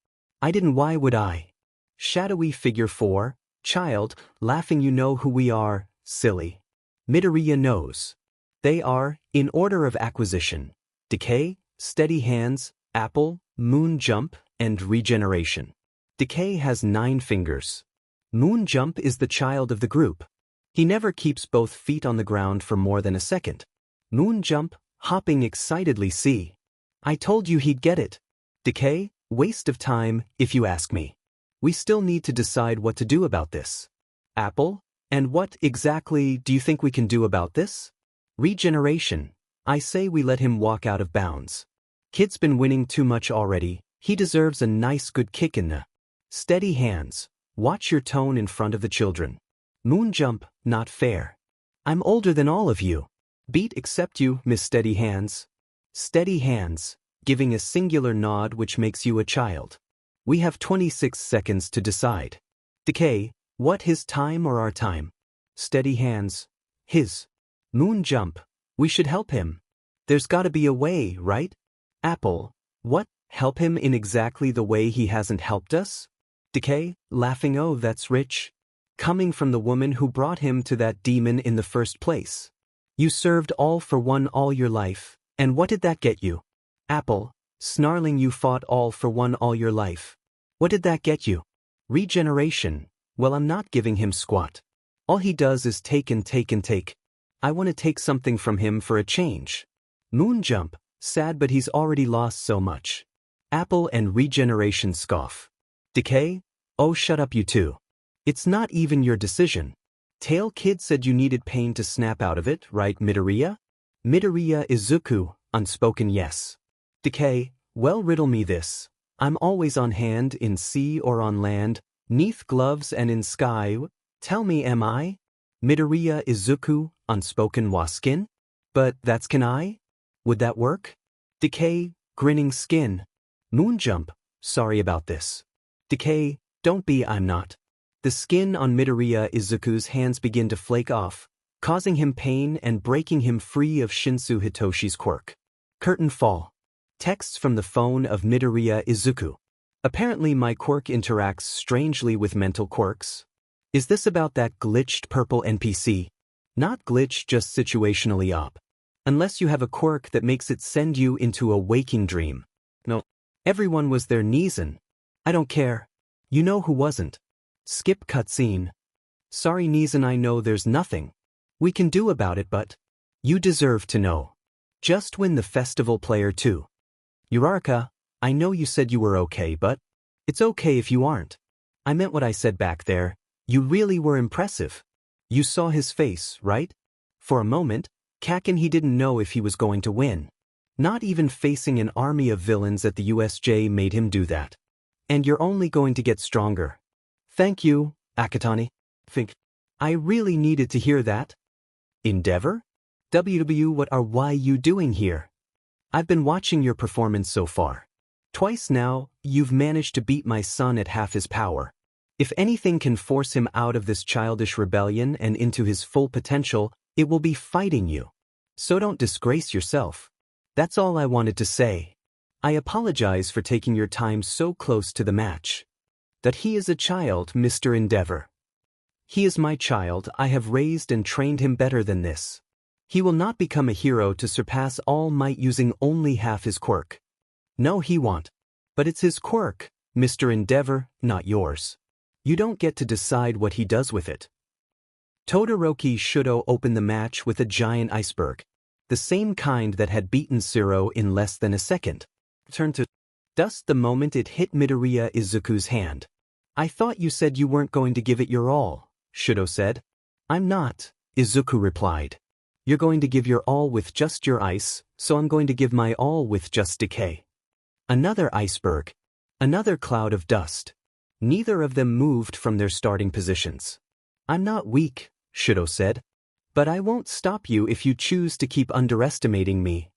I didn't, why would I? Shadowy figure 4. Child, laughing, you know who we are, silly. Midoriya knows. They are, in order of acquisition, Decay, Steady Hands, Apple, Moon Jump, and Regeneration. Decay has 9 fingers. Moon Jump is the child of the group. He never keeps both feet on the ground for more than a second. Moon Jump, hopping excitedly, see. I told you he'd get it. Decay, waste of time, if you ask me. We still need to decide what to do about this. Apple, and what exactly do you think we can do about this? Regeneration, I say we let him walk out of bounds. Kid's been winning too much already, he deserves a nice good kick in the... Steady Hands, watch your tone in front of the children. Moon Jump, not fair. I'm older than all of you. Beat except you, Miss Steady Hands. Steady Hands, giving a singular nod which makes you a child. We have 26 seconds to decide. Decay, what, his time or our time? Steady Hands, his. Moon Jump, we should help him. There's gotta be a way, right? Apple, what, help him in exactly the way he hasn't helped us? Decay, laughing, oh that's rich. Coming from the woman who brought him to that demon in the first place. You served all for one all your life, and what did that get you? Apple, snarling, you fought all for one all your life. What did that get you? Regeneration, well I'm not giving him squat. All he does is take and take and take. I want to take something from him for a change. Moon Jump, sad but he's already lost so much. Apple and Regeneration scoff. Decay, oh shut up you two. It's not even your decision. Tail Kid said you needed pain to snap out of it, right Midoriya? Midoriya Izuku, unspoken yes. Decay, well riddle me this. I'm always on hand in sea or on land, neath gloves and in sky. Tell me, am I? Midoriya Izuku, unspoken waskin? But that's can I? Would that work? Decay, grinning skin. Moon Jump, sorry about this. Decay, don't be, I'm not. The skin on Midoriya Izuku's hands begin to flake off, causing him pain and breaking him free of Shinsu Hitoshi's quirk. Curtain fall. Texts from the phone of Midoriya Izuku. Apparently my quirk interacts strangely with mental quirks. Is this about that glitched purple NPC? Not glitch, just situationally op. Unless you have a quirk that makes it send you into a waking dream. No. Everyone was there Neeson. I don't care. You know who wasn't. Skip cutscene. Sorry Neeson, I know there's nothing we can do about it, but you deserve to know. Just win the festival player too. Uraraka, I know you said you were okay, but it's okay if you aren't. I meant what I said back there. You really were impressive. You saw his face, right? For a moment, Kakin he didn't know if he was going to win. Not even facing an army of villains at the USJ made him do that. And you're only going to get stronger. Thank you, Akatani. Think. I really needed to hear that. Endeavor? Why you doing here? I've been watching your performance so far. Twice now, you've managed to beat my son at half his power. If anything can force him out of this childish rebellion and into his full potential, it will be fighting you. So don't disgrace yourself. That's all I wanted to say. I apologize for taking your time so close to the match. That he is a child, Mr. Endeavor. He is my child. I have raised and trained him better than this. He will not become a hero to surpass all might using only half his quirk. No, he won't. But it's his quirk, Mr. Endeavor, not yours. You don't get to decide what he does with it. Todoroki Shudo opened the match with a giant iceberg, the same kind that had beaten Zero in less than a second. Turned to dust the moment it hit Midoriya Izuku's hand. I thought you said you weren't going to give it your all, Shudo said. I'm not, Izuku replied. You're going to give your all with just your ice, so I'm going to give my all with just decay. Another iceberg. Another cloud of dust. Neither of them moved from their starting positions. I'm not weak, Shudo said. But I won't stop you if you choose to keep underestimating me.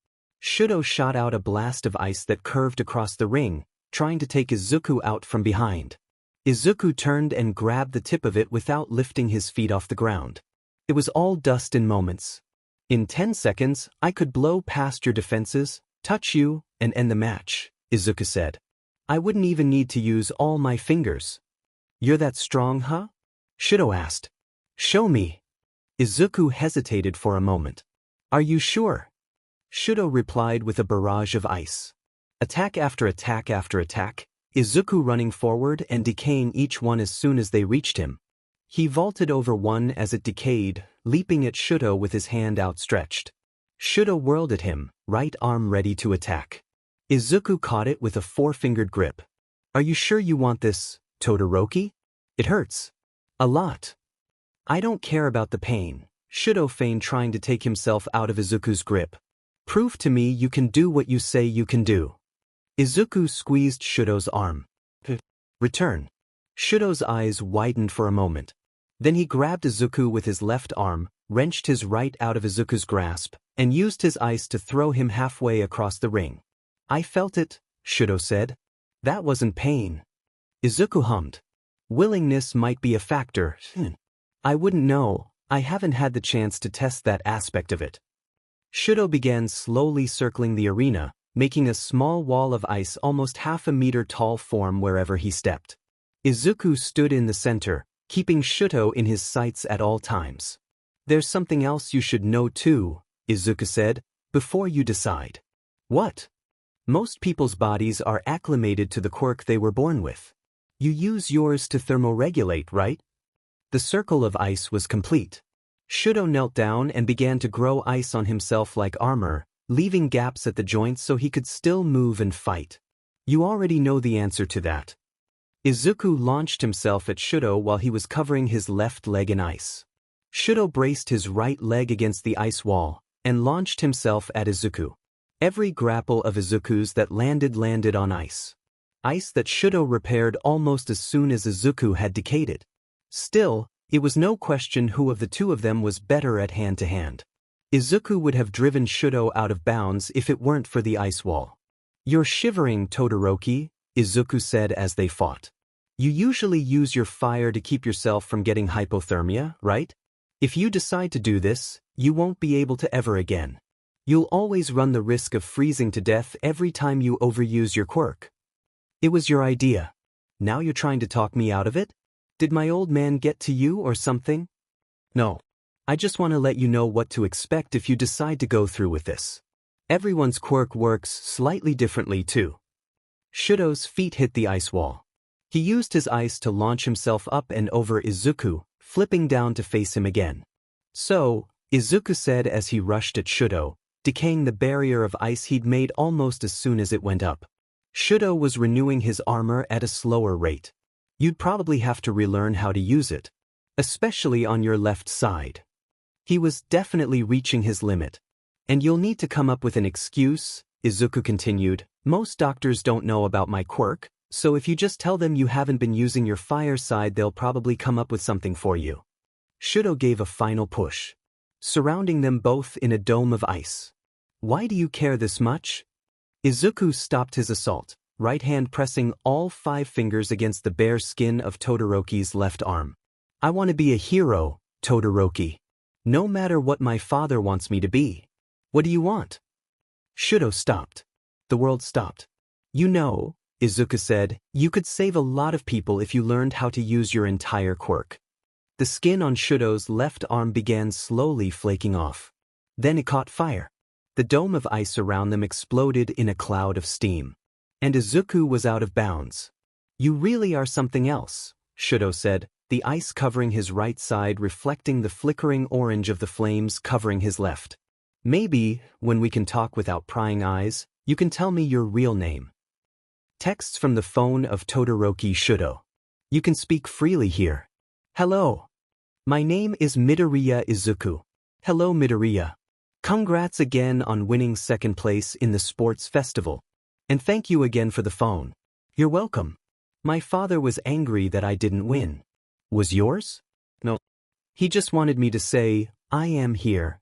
Shudo shot out a blast of ice that curved across the ring, trying to take Izuku out from behind. Izuku turned and grabbed the tip of it without lifting his feet off the ground. It was all dust in moments. In 10 seconds, I could blow past your defenses, touch you, and end the match, Izuku said. I wouldn't even need to use all my fingers. You're that strong, huh? Shudo asked. Show me. Izuku hesitated for a moment. Are you sure? Shudo replied with a barrage of ice. Attack after attack after attack, Izuku running forward and decaying each one as soon as they reached him. He vaulted over one as it decayed, leaping at Shudo with his hand outstretched. Shudo whirled at him, right arm ready to attack. Izuku caught it with a four-fingered grip. Are you sure you want this, Todoroki? It hurts. A lot. I don't care about the pain, Shudo feigned trying to take himself out of Izuku's grip. Prove to me you can do what you say you can do. Izuku squeezed Shudo's arm. Return. Shudo's eyes widened for a moment. Then he grabbed Izuku with his left arm, wrenched his right out of Izuku's grasp, and used his ice to throw him halfway across the ring. I felt it, Shudo said. That wasn't pain. Izuku hummed. Willingness might be a factor. I wouldn't know. I haven't had the chance to test that aspect of it. Shudo began slowly circling the arena, making a small wall of ice almost half a meter tall form wherever he stepped. Izuku stood in the center, keeping Shudo in his sights at all times. There's something else you should know too, Izuku said, before you decide. What? Most people's bodies are acclimated to the quirk they were born with. You use yours to thermoregulate, right? The circle of ice was complete. Shudo knelt down and began to grow ice on himself like armor, leaving gaps at the joints so he could still move and fight. You already know the answer to that. Izuku launched himself at Shudo while he was covering his left leg in ice. Shudo braced his right leg against the ice wall and launched himself at Izuku. Every grapple of Izuku's that landed on ice. Ice that Shudo repaired almost as soon as Izuku had decayed it. Still, it was no question who of the two of them was better at hand-to-hand. Izuku would have driven Shudo out of bounds if it weren't for the ice wall. You're shivering, Todoroki, Izuku said as they fought. You usually use your fire to keep yourself from getting hypothermia, right? If you decide to do this, you won't be able to ever again. You'll always run the risk of freezing to death every time you overuse your quirk. It was your idea. Now you're trying to talk me out of it? Did my old man get to you or something? No. I just want to let you know what to expect if you decide to go through with this. Everyone's quirk works slightly differently too. Shudo's feet hit the ice wall. He used his ice to launch himself up and over Izuku, flipping down to face him again. So, Izuku said as he rushed at Shudo, decaying the barrier of ice he'd made almost as soon as it went up. Shudo was renewing his armor at a slower rate. You'd probably have to relearn how to use it, especially on your left side. He was definitely reaching his limit. And you'll need to come up with an excuse, Izuku continued. Most doctors don't know about my quirk, so if you just tell them you haven't been using your fire side, they'll probably come up with something for you. Shudo gave a final push, surrounding them both in a dome of ice. Why do you care this much? Izuku stopped his assault, right hand pressing all 5 fingers against the bare skin of Todoroki's left arm. I want to be a hero, Todoroki. No matter what my father wants me to be. What do you want? Shudo stopped. The world stopped. You know, Izuku said, you could save a lot of people if you learned how to use your entire quirk. The skin on Shudo's left arm began slowly flaking off. Then it caught fire. The dome of ice around them exploded in a cloud of steam. And Izuku was out of bounds. You really are something else, Shudo said, the ice covering his right side reflecting the flickering orange of the flames covering his left. Maybe, when we can talk without prying eyes, you can tell me your real name. Texts from the phone of Todoroki Shudo. You can speak freely here. Hello. My name is Midoriya Izuku. Hello Midoriya. Congrats again on winning 2nd place in the sports festival. And thank you again for the phone. You're welcome. My father was angry that I didn't win. Was yours? No. He just wanted me to say, I am here.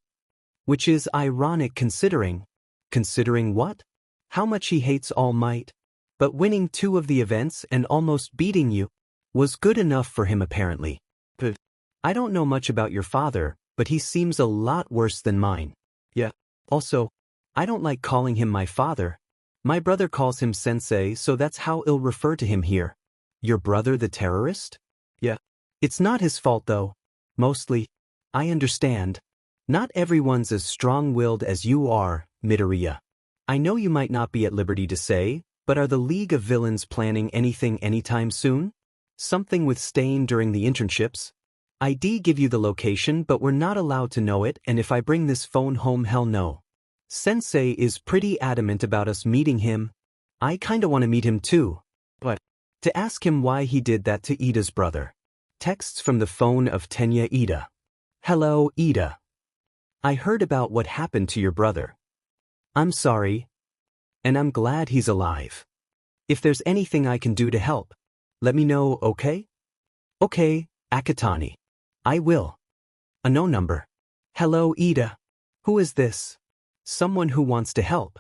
Which is ironic considering. Considering what? How much he hates All Might. But winning 2 of the events and almost beating you was good enough for him apparently. But I don't know much about your father, but he seems a lot worse than mine. Yeah. Also, I don't like calling him my father. My brother calls him sensei, so that's how I'll refer to him here. Your brother the terrorist? Yeah. It's not his fault though. Mostly. I understand. Not everyone's as strong-willed as you are, Midoriya. I know you might not be at liberty to say, but are the League of Villains planning anything anytime soon? Something with staying during the internships? I'd give you the location, but we're not allowed to know it, and if I bring this phone home, hell no. Sensei is pretty adamant about us meeting him. I kinda want to meet him too. But to ask him why he did that to Ida's brother. Texts from the phone of Tenya Ida. Hello, Ida. I heard about what happened to your brother. I'm sorry. And I'm glad he's alive. If there's anything I can do to help, let me know, okay? Okay, Akatani. I will. A no number. Hello, Ida. Who is this? Someone who wants to help.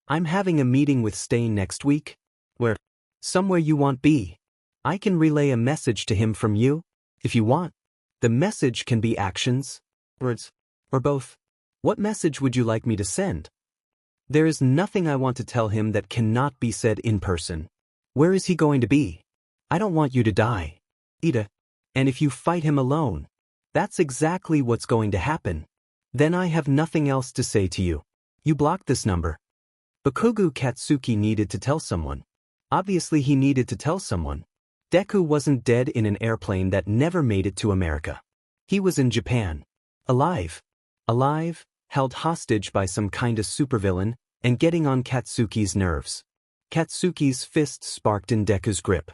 I'm having a meeting with Stain next week. Where? Somewhere you want be. I can relay a message to him from you, if you want. The message can be actions, words, or both. What message would you like me to send? There is nothing I want to tell him that cannot be said in person. Where is he going to be? I don't want you to die, Ida. And if you fight him alone, that's exactly what's going to happen. Then I have nothing else to say to you. You blocked this number. Bakugo Katsuki needed to tell someone. Obviously he needed to tell someone. Deku wasn't dead in an airplane that never made it to America. He was in Japan. Alive. Alive, held hostage by some kinda supervillain, and getting on Katsuki's nerves. Katsuki's fist sparked in Deku's grip.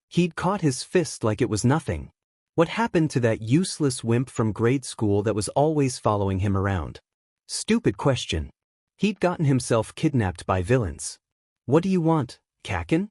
He'd caught his fist like it was nothing. What happened to that useless wimp from grade school that was always following him around? Stupid question. He'd gotten himself kidnapped by villains. What do you want, Kaken?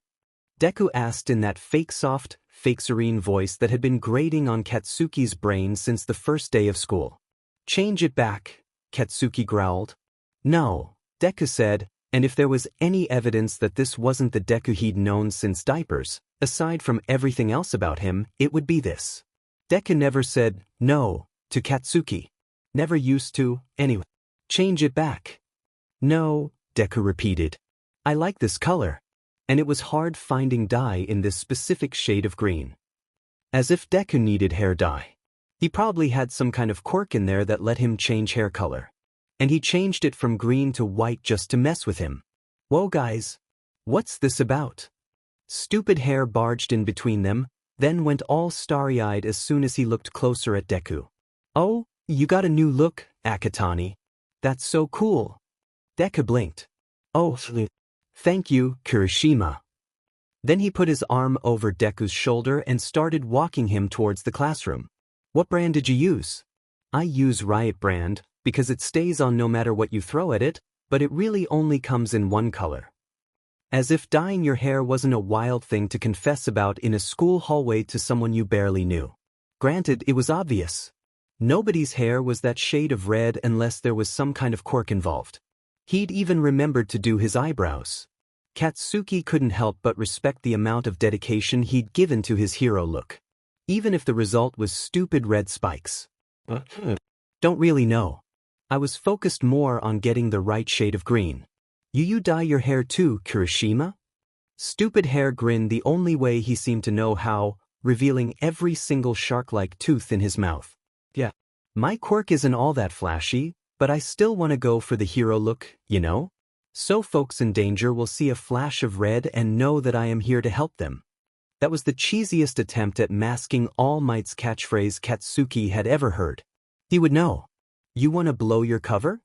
Deku asked in that fake soft, fake serene voice that had been grating on Katsuki's brain since the first day of school. Change it back, Katsuki growled. No, Deku said, and if there was any evidence that this wasn't the Deku he'd known since diapers, aside from everything else about him, it would be this. Deku never said no to Katsuki. Never used to, anyway. Change it back. No, Deku repeated. I like this color. And it was hard finding dye in this specific shade of green. As if Deku needed hair dye. He probably had some kind of quirk in there that let him change hair color. And he changed it from green to white just to mess with him. Whoa guys. What's this about? Stupid hair barged in between them, then went all starry-eyed as soon as he looked closer at Deku. Oh, you got a new look, Akatani. That's so cool. Deku blinked. Oh, thank you, Kirishima. Then he put his arm over Deku's shoulder and started walking him towards the classroom. What brand did you use? I use Riot brand, because it stays on no matter what you throw at it, but it really only comes in one color. As if dyeing your hair wasn't a wild thing to confess about in a school hallway to someone you barely knew. Granted, it was obvious. Nobody's hair was that shade of red unless there was some kind of quirk involved. He'd even remembered to do his eyebrows. Katsuki couldn't help but respect the amount of dedication he'd given to his hero look. Even if the result was stupid red spikes. Don't really know. I was focused more on getting the right shade of green. You dye your hair too, Kirishima? Stupid hair grinned the only way he seemed to know how, revealing every single shark-like tooth in his mouth. Yeah. My quirk isn't all that flashy, but I still want to go for the hero look, you know? So folks in danger will see a flash of red and know that I am here to help them. That was the cheesiest attempt at masking All Might's catchphrase Katsuki had ever heard. He would know. You want to blow your cover?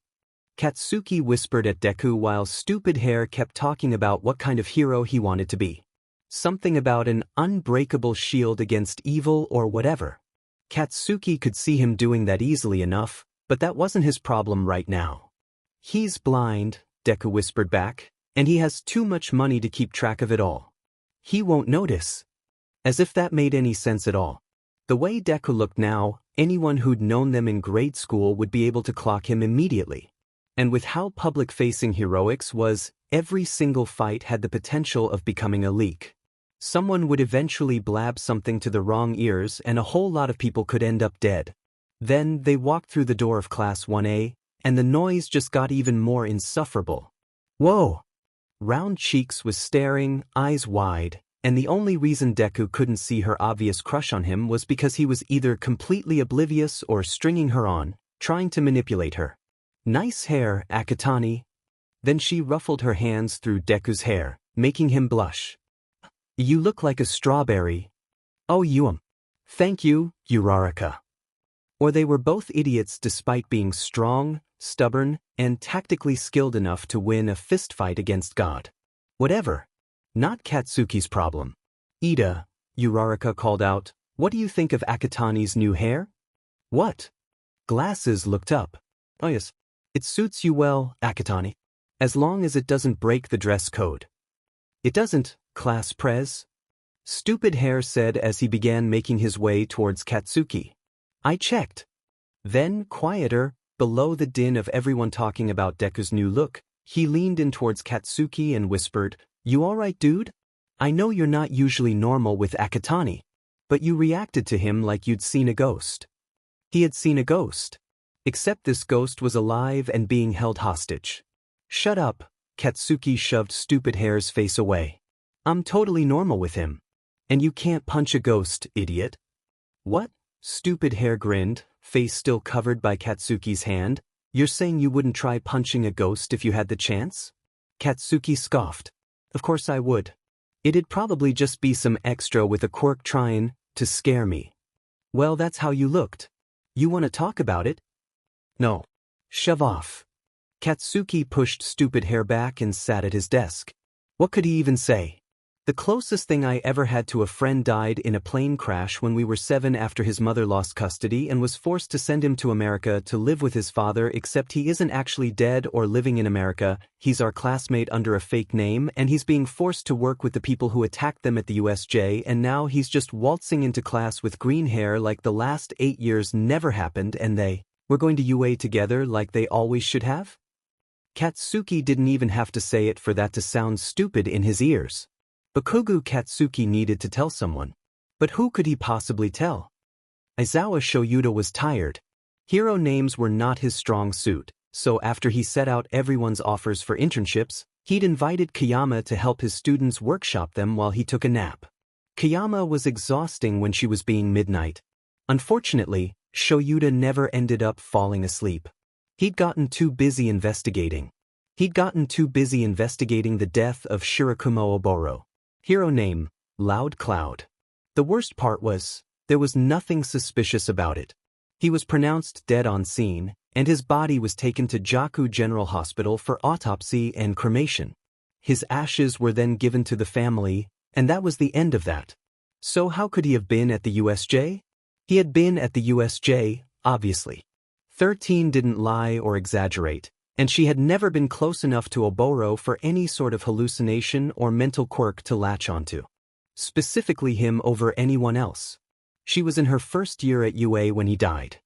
Katsuki whispered at Deku while Stupid Hair kept talking about what kind of hero he wanted to be. Something about an unbreakable shield against evil or whatever. Katsuki could see him doing that easily enough, but that wasn't his problem right now. He's blind, Deku whispered back, and he has too much money to keep track of it all. He won't notice. As if that made any sense at all. The way Deku looked now, anyone who'd known them in grade school would be able to clock him immediately. And with how public-facing heroics was, every single fight had the potential of becoming a leak. Someone would eventually blab something to the wrong ears and a whole lot of people could end up dead. Then they walked through the door of Class 1A, and the noise just got even more insufferable. Whoa! Round Cheeks was staring, eyes wide, and the only reason Deku couldn't see her obvious crush on him was because he was either completely oblivious or stringing her on, trying to manipulate her. Nice hair, Akatani. Then she ruffled her hands through Deku's hair, making him blush. You look like a strawberry. Oh, Thank you, Uraraka. Or they were both idiots despite being strong, stubborn, and tactically skilled enough to win a fistfight against God. Whatever. Not Katsuki's problem. Ida, Uraraka called out, what do you think of Akatani's new hair? What? Glasses looked up. Oh yes. It suits you well, Akatani. As long as it doesn't break the dress code. It doesn't, Class Prez. Stupid Hair said as he began making his way towards Katsuki. I checked. Then, quieter, below the din of everyone talking about Deku's new look, he leaned in towards Katsuki and whispered, You alright, dude? I know you're not usually normal with Akatani, but you reacted to him like you'd seen a ghost. He had seen a ghost. Except this ghost was alive and being held hostage. Shut up, Katsuki shoved Stupid Hair's face away. I'm totally normal with him. And you can't punch a ghost, idiot. What? Stupid Hair grinned, face still covered by Katsuki's hand. You're saying you wouldn't try punching a ghost if you had the chance? Katsuki scoffed. Of course I would. It'd probably just be some extra with a quirk trying to scare me. Well, that's how you looked. You want to talk about it? No. Shove off. Katsuki pushed Stupid Hair back and sat at his desk. What could he even say? The closest thing I ever had to a friend died in a plane crash when we were 7 after his mother lost custody and was forced to send him to America to live with his father, except he isn't actually dead or living in America. He's our classmate under a fake name and he's being forced to work with the people who attacked them at the USJ, and now he's just waltzing into class with green hair like the last 8 years never happened and they were going to UA together like they always should have? Katsuki didn't even have to say it for that to sound stupid in his ears. Bakugo Katsuki needed to tell someone. But who could he possibly tell? Aizawa Shoyuta was tired. Hero names were not his strong suit, so after he set out everyone's offers for internships, he'd invited Kayama to help his students workshop them while he took a nap. Kayama was exhausting when she was being midnight. Unfortunately, Shoyuta never ended up falling asleep. He'd gotten too busy investigating. He'd gotten too busy investigating the death of Shirakumo Oboro. Hero name, Loud Cloud. The worst part was, there was nothing suspicious about it. He was pronounced dead on scene, and his body was taken to Jaku General Hospital for autopsy and cremation. His ashes were then given to the family, and that was the end of that. So how could he have been at the USJ? He had been at the USJ, obviously. 13 didn't lie or exaggerate, and she had never been close enough to Oboro for any sort of hallucination or mental quirk to latch onto. Specifically him over anyone else. She was in her first year at UA when he died.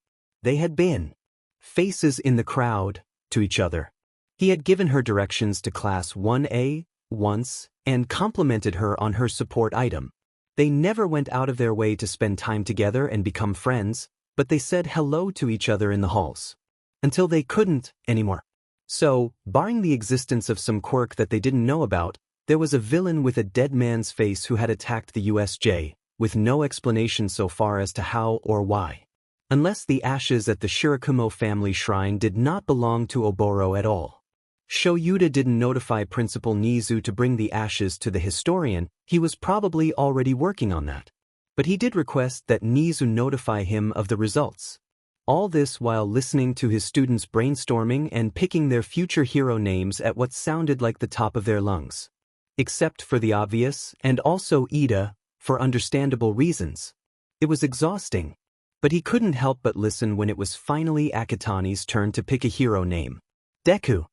They had been faces in the crowd to each other. He had given her directions to Class 1A once and complimented her on her support item. They never went out of their way to spend time together and become friends, but they said hello to each other in the halls. Until they couldn't anymore. So, barring the existence of some quirk that they didn't know about, there was a villain with a dead man's face who had attacked the USJ, with no explanation so far as to how or why. Unless the ashes at the Shirakumo family shrine did not belong to Oboro at all. Shoyuda didn't notify Principal Nizu to bring the ashes to the historian, he was probably already working on that. But he did request that Nizu notify him of the results. All this while listening to his students brainstorming and picking their future hero names at what sounded like the top of their lungs. Except for the obvious, and also Ida, for understandable reasons. It was exhausting. But he couldn't help but listen when it was finally Akatani's turn to pick a hero name. Deku.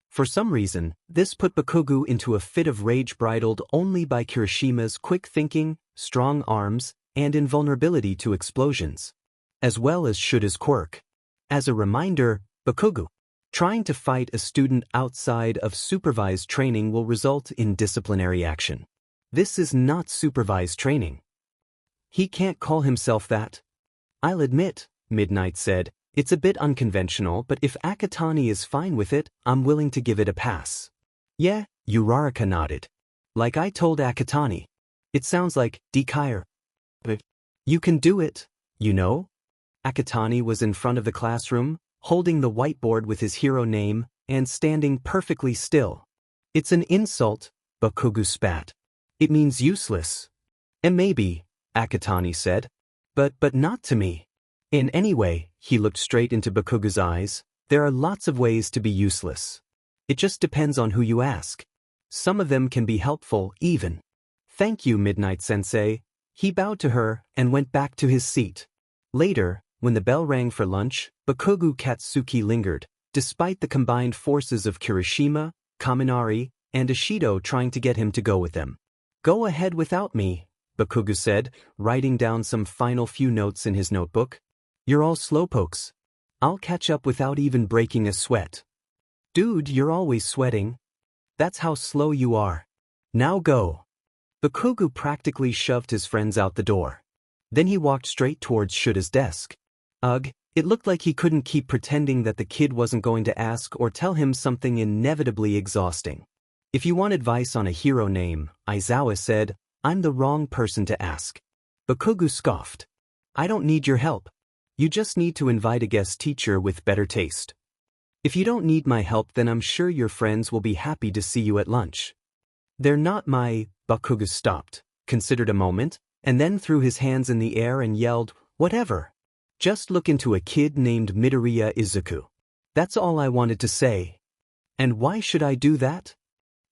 For some reason, this put Bakugo into a fit of rage bridled only by Kirishima's quick thinking, strong arms, and invulnerability to explosions. As well as Shuda's quirk. As a reminder, Bakugo. Trying to fight a student outside of supervised training will result in disciplinary action. This is not supervised training. He can't call himself that. I'll admit, Midnight said, it's a bit unconventional, but if Akatani is fine with it, I'm willing to give it a pass. Yeah, Uraraka nodded. Like I told Akatani. It sounds like Decay Quirk. You can do it, you know? Akatani was in front of the classroom, holding the whiteboard with his hero name, and standing perfectly still. It's an insult, Bakugo spat. It means useless. And maybe, Akatani said. But not to me. In any way, he looked straight into Bakugo's eyes, there are lots of ways to be useless. It just depends on who you ask. Some of them can be helpful, even. Thank you, Midnight Sensei. He bowed to her and went back to his seat. Later, when the bell rang for lunch, Bakugo Katsuki lingered, despite the combined forces of Kirishima, Kaminari, and Ishido trying to get him to go with them. Go ahead without me, Bakugo said, writing down some final few notes in his notebook. You're all slowpokes. I'll catch up without even breaking a sweat. Dude, you're always sweating. That's how slow you are. Now go. Bakugo practically shoved his friends out the door. Then he walked straight towards Shuda's desk. Ugh, it looked like he couldn't keep pretending that the kid wasn't going to ask or tell him something inevitably exhausting. If you want advice on a hero name, Aizawa said, I'm the wrong person to ask. Bakugo scoffed. I don't need your help. You just need to invite a guest teacher with better taste. If you don't need my help, then I'm sure your friends will be happy to see you at lunch. They're not my... Bakugo stopped, considered a moment, and then threw his hands in the air and yelled, whatever. Just look into a kid named Midoriya Izuku. That's all I wanted to say. And why should I do that?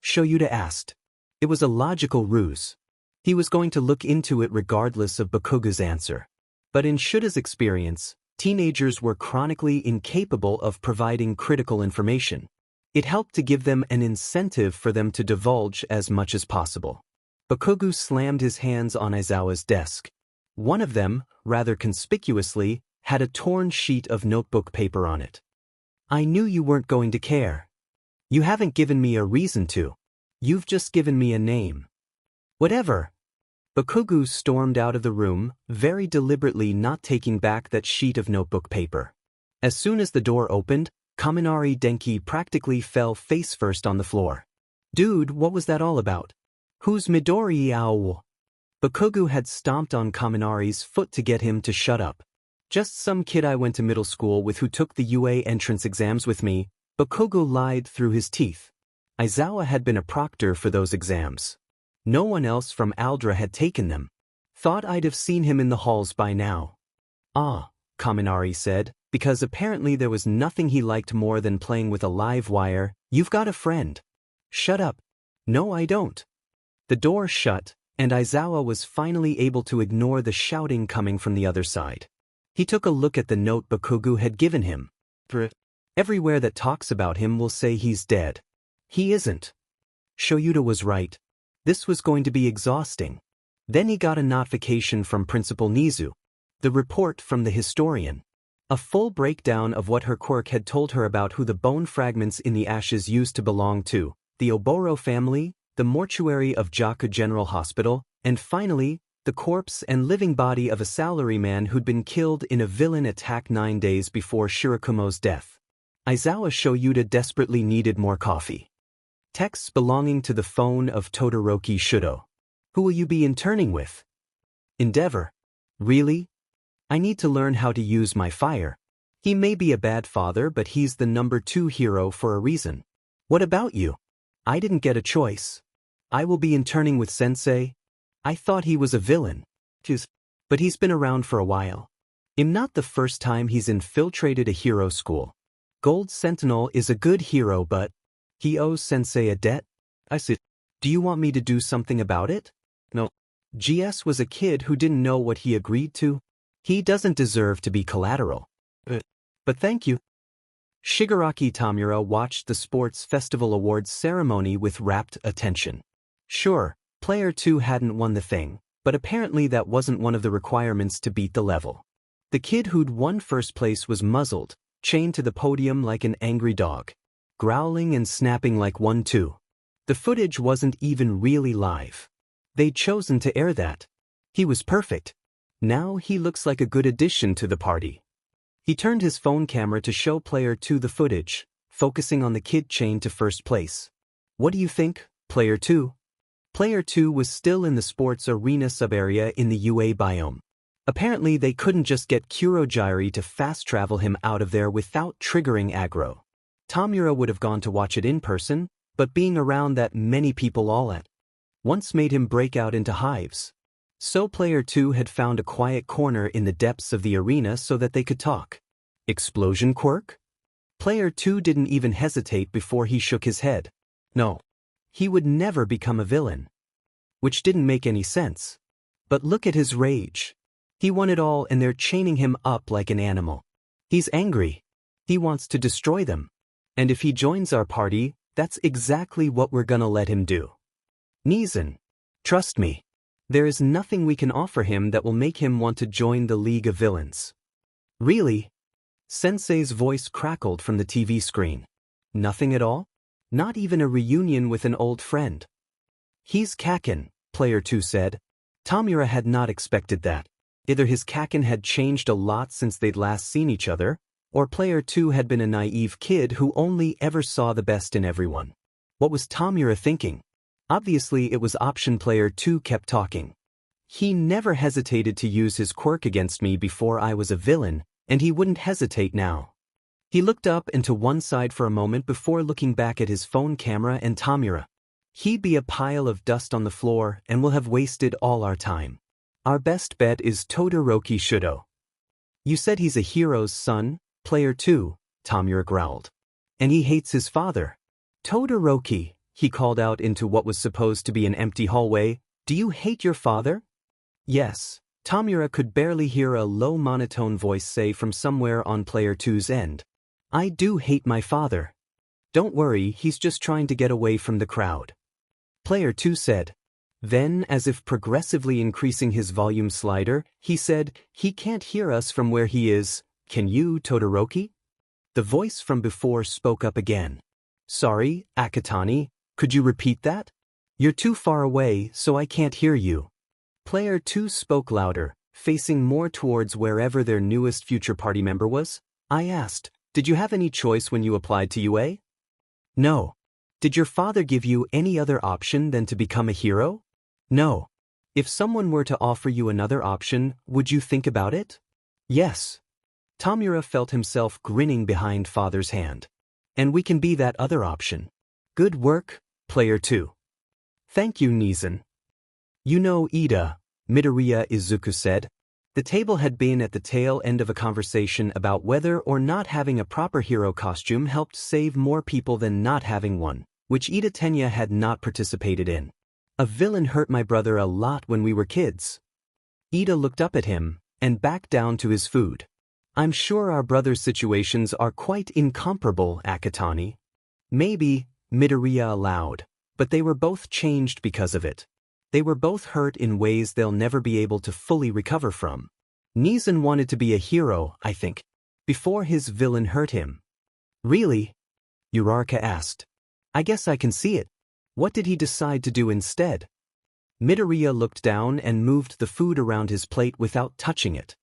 Shoyuda asked. It was a logical ruse. He was going to look into it regardless of Bakugo's answer. But in Shuda's experience, teenagers were chronically incapable of providing critical information. It helped to give them an incentive for them to divulge as much as possible. Bakugo slammed his hands on Aizawa's desk. One of them, rather conspicuously, had a torn sheet of notebook paper on it. I knew you weren't going to care. You haven't given me a reason to. You've just given me a name. Whatever. Bakugo stormed out of the room, very deliberately not taking back that sheet of notebook paper. As soon as the door opened, Kaminari Denki practically fell face-first on the floor. Dude, what was that all about? Who's Midoriya Izuku? Bakugo had stomped on Kaminari's foot to get him to shut up. Just some kid I went to middle school with who took the UA entrance exams with me, Bakugo lied through his teeth. Aizawa had been a proctor for those exams. No one else from Aldra had taken them. Thought I'd have seen him in the halls by now. Ah, Kaminari said, because apparently there was nothing he liked more than playing with a live wire. You've got a friend. Shut up. No, I don't. The door shut, and Aizawa was finally able to ignore the shouting coming from the other side. He took a look at the note Bakugo had given him. Everywhere that talks about him will say he's dead. He isn't. Shoyuta was right. This was going to be exhausting. Then he got a notification from Principal Nizu. The report from the historian. A full breakdown of what her quirk had told her about who the bone fragments in the ashes used to belong to, the Oboro family, the mortuary of Jaku General Hospital, and finally, the corpse and living body of a salaryman who'd been killed in a villain attack 9 days before Shirakumo's death. Aizawa Shoyuta desperately needed more coffee. Texts belonging to the phone of Todoroki Shudo. Who will you be interning with? Endeavor. Really? I need to learn how to use my fire. He may be a bad father, but he's the number 2 hero for a reason. What about you? I didn't get a choice. I will be interning with Sensei. I thought he was a villain. But he's been around for a while. I'm not the first time he's infiltrated a hero school. Gold Sentinel is a good hero, but he owes Sensei a debt. I said, do you want me to do something about it? No. GS was a kid who didn't know what he agreed to. He doesn't deserve to be collateral. But thank you. Shigaraki Tamura watched the Sports Festival Awards ceremony with rapt attention. Sure, Player 2 hadn't won the thing, but apparently that wasn't one of the requirements to beat the level. The kid who'd won first place was muzzled, chained to the podium like an angry dog, growling and snapping like one too. The footage wasn't even really live. They'd chosen to air that. He was perfect. Now he looks like a good addition to the party. He turned his phone camera to show Player 2 the footage, focusing on the kid chained to first place. What do you think, Player 2? Player 2 was still in the sports arena sub-area in the UA biome. Apparently they couldn't just get Kurogyri to fast-travel him out of there without triggering aggro. Tamura would have gone to watch it in person, but being around that many people all at once made him break out into hives. So Player 2 had found a quiet corner in the depths of the arena so that they could talk. Explosion quirk? Player 2 didn't even hesitate before he shook his head. No. He would never become a villain. Which didn't make any sense. But look at his rage. He won it all and they're chaining him up like an animal. He's angry. He wants to destroy them. And if he joins our party, that's exactly what we're gonna let him do. Nizan. Trust me. There is nothing we can offer him that will make him want to join the League of Villains. Really? Sensei's voice crackled from the TV screen. Nothing at all? Not even a reunion with an old friend. He's Kaken, Player 2 said. Tamura had not expected that. Either his Kaken had changed a lot since they'd last seen each other, or Player 2 had been a naive kid who only ever saw the best in everyone. What was Tamura thinking? Obviously it was option Player 2 kept talking. He never hesitated to use his quirk against me before I was a villain, and he wouldn't hesitate now. He looked up and to one side for a moment before looking back at his phone camera and Tamura. He'd be a pile of dust on the floor and will have wasted all our time. Our best bet is Todoroki Shudo. You said he's a hero's son, Player 2, Tamura growled. And he hates his father. Todoroki, he called out into what was supposed to be an empty hallway, do you hate your father? Yes, Tamura could barely hear a low monotone voice say from somewhere on Player 2's end. I do hate my father. Don't worry, he's just trying to get away from the crowd. Player 2 said. Then, as if progressively increasing his volume slider, he said, he can't hear us from where he is. Can you, Todoroki? The voice from before spoke up again. Sorry, Akatani. Could you repeat that? You're too far away, so I can't hear you. Player 2 spoke louder, facing more towards wherever their newest future party member was. I asked, did you have any choice when you applied to UA? No. Did your father give you any other option than to become a hero? No. If someone were to offer you another option, would you think about it? Yes. Tamura felt himself grinning behind father's hand. And we can be that other option. Good work, player 2. Thank you, Nizan. You know, Ida, Midoriya Izuku said. The table had been at the tail end of a conversation about whether or not having a proper hero costume helped save more people than not having one, which Ida Tenya had not participated in. A villain hurt my brother a lot when we were kids. Ida looked up at him, and back down to his food. I'm sure our brothers' situations are quite incomparable, Akatani. Maybe, Midoriya allowed, but they were both changed because of it. They were both hurt in ways they'll never be able to fully recover from. Nizan wanted to be a hero, I think, before his villain hurt him. Really? Uraraka asked. I guess I can see it. What did he decide to do instead? Midoriya looked down and moved the food around his plate without touching it.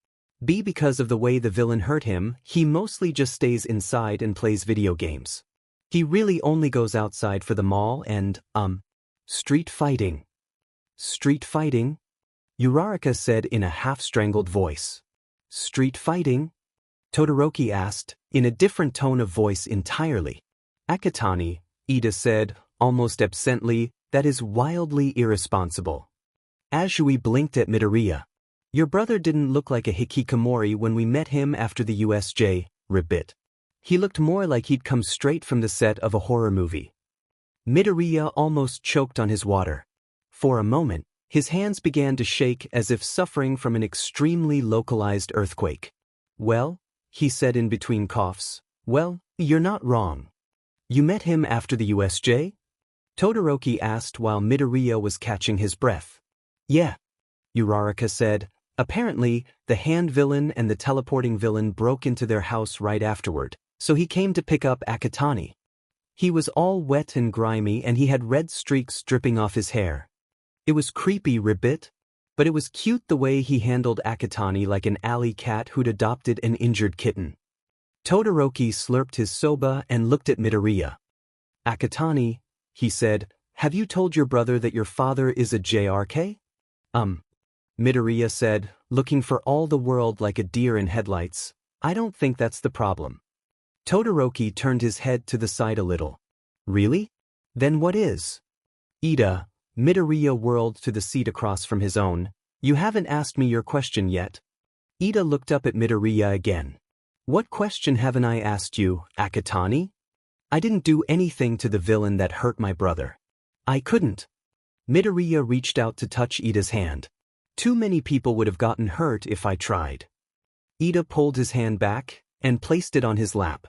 Because of the way the villain hurt him, he mostly just stays inside and plays video games. He really only goes outside for the mall and, street fighting. Street fighting? Uraraka said in a half-strangled voice. Street fighting? Todoroki asked, in a different tone of voice entirely. Akatani, Ida said, almost absently, that is wildly irresponsible. Ashui blinked at Midoriya. Your brother didn't look like a hikikomori when we met him after the USJ, Ribbit. He looked more like he'd come straight from the set of a horror movie. Midoriya almost choked on his water. For a moment, his hands began to shake as if suffering from an extremely localized earthquake. Well, he said in between coughs, well, you're not wrong. You met him after the USJ? Todoroki asked while Midoriya was catching his breath. Yeah, Uraraka said. Apparently, the hand villain and the teleporting villain broke into their house right afterward, so he came to pick up Akatani. He was all wet and grimy and he had red streaks dripping off his hair. It was creepy, Ribbit, but it was cute the way he handled Akatani like an alley cat who'd adopted an injured kitten. Todoroki slurped his soba and looked at Midoriya. Akatani, he said, have you told your brother that your father is a JRK? Midoriya said, looking for all the world like a deer in headlights. I don't think that's the problem. Todoroki turned his head to the side a little. Really? Then what is? Ida, Midoriya whirled to the seat across from his own. You haven't asked me your question yet. Ida looked up at Midoriya again. What question haven't I asked you, Akatani? I didn't do anything to the villain that hurt my brother. I couldn't. Midoriya reached out to touch Ida's hand. Too many people would have gotten hurt if I tried. Ida pulled his hand back and placed it on his lap.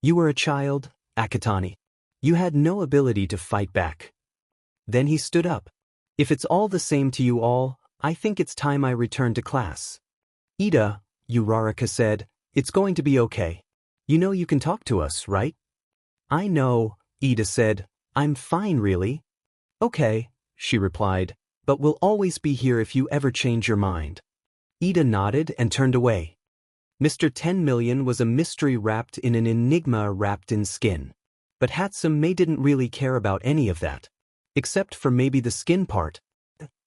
You were a child, Akatani. You had no ability to fight back. Then he stood up. If it's all the same to you all, I think it's time I return to class. Ida, Uraraka said, it's going to be okay. You know you can talk to us, right? I know, Ida said. I'm fine really. Okay, she replied, but we'll always be here if you ever change your mind. Ida nodded and turned away. Mr. 10 Million was a mystery wrapped in an enigma wrapped in skin. But Hatsune didn't really care about any of that. Except for maybe the skin part.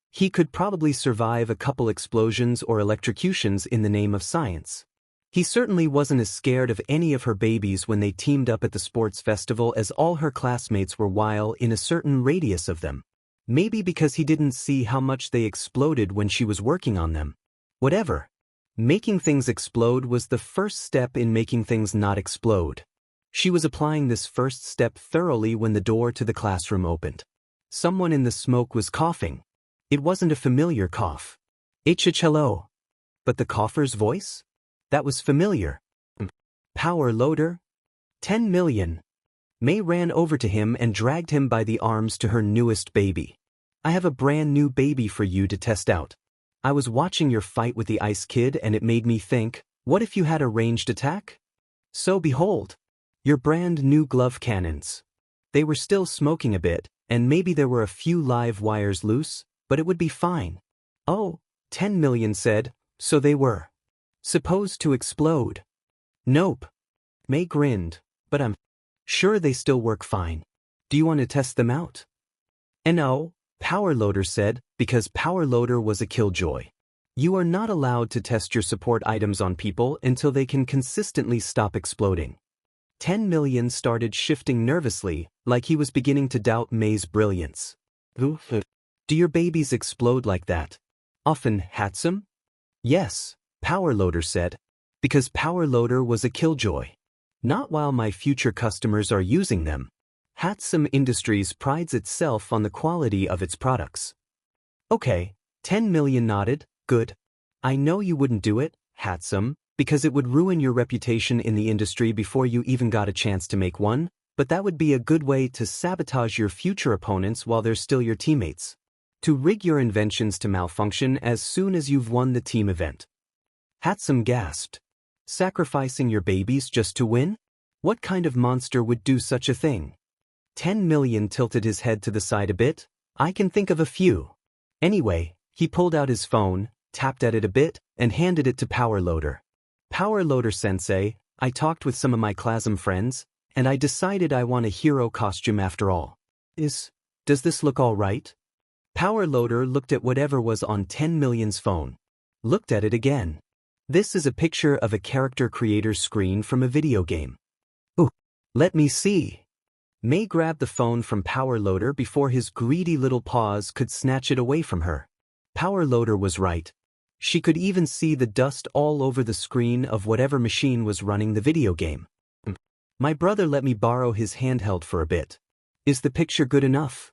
He could probably survive a couple explosions or electrocutions in the name of science. He certainly wasn't as scared of any of her babies when they teamed up at the sports festival as all her classmates were while in a certain radius of them. Maybe because he didn't see how much they exploded when she was working on them. Whatever. Making things explode was the first step in making things not explode. She was applying this first step thoroughly when the door to the classroom opened. Someone in the smoke was coughing. It wasn't a familiar cough. Hello. But the cougher's voice? That was familiar. Power loader? 10 million. May ran over to him and dragged him by the arms to her newest baby. I have a brand new baby for you to test out. I was watching your fight with the Ice Kid and it made me think, what if you had a ranged attack? So behold, your brand new glove cannons. They were still smoking a bit, and maybe there were a few live wires loose, but it would be fine. Oh, 10 million said, so they were. Supposed to explode. Nope. May grinned, but I'm sure they still work fine. Do you want to test them out? No, Power Loader said, because Power Loader was a killjoy. You are not allowed to test your support items on people until they can consistently stop exploding. 10 million started shifting nervously, like he was beginning to doubt May's brilliance. Do your babies explode like that? Often, Hatsum? Yes, Power Loader said. Because Power Loader was a killjoy. Not while my future customers are using them. Hatsum Industries prides itself on the quality of its products. Okay, 10 million nodded, good. I know you wouldn't do it, Hatsum, because it would ruin your reputation in the industry before you even got a chance to make one, but that would be a good way to sabotage your future opponents while they're still your teammates. To rig your inventions to malfunction as soon as you've won the team event. Hatsum gasped. Sacrificing your babies just to win? What kind of monster would do such a thing? 10 million tilted his head to the side a bit. I can think of a few. Anyway, he pulled out his phone, tapped at it a bit, and handed it to Power Loader. Power Loader Sensei, I talked with some of my Klasm friends, and I decided I want a hero costume after all. Does this look all right? Power Loader looked at whatever was on 10 million's phone. Looked at it again. This is a picture of a character creator's screen from a video game. Ooh, let me see. May grabbed the phone from Power Loader before his greedy little paws could snatch it away from her. Power Loader was right. She could even see the dust all over the screen of whatever machine was running the video game. My brother let me borrow his handheld for a bit. Is the picture good enough?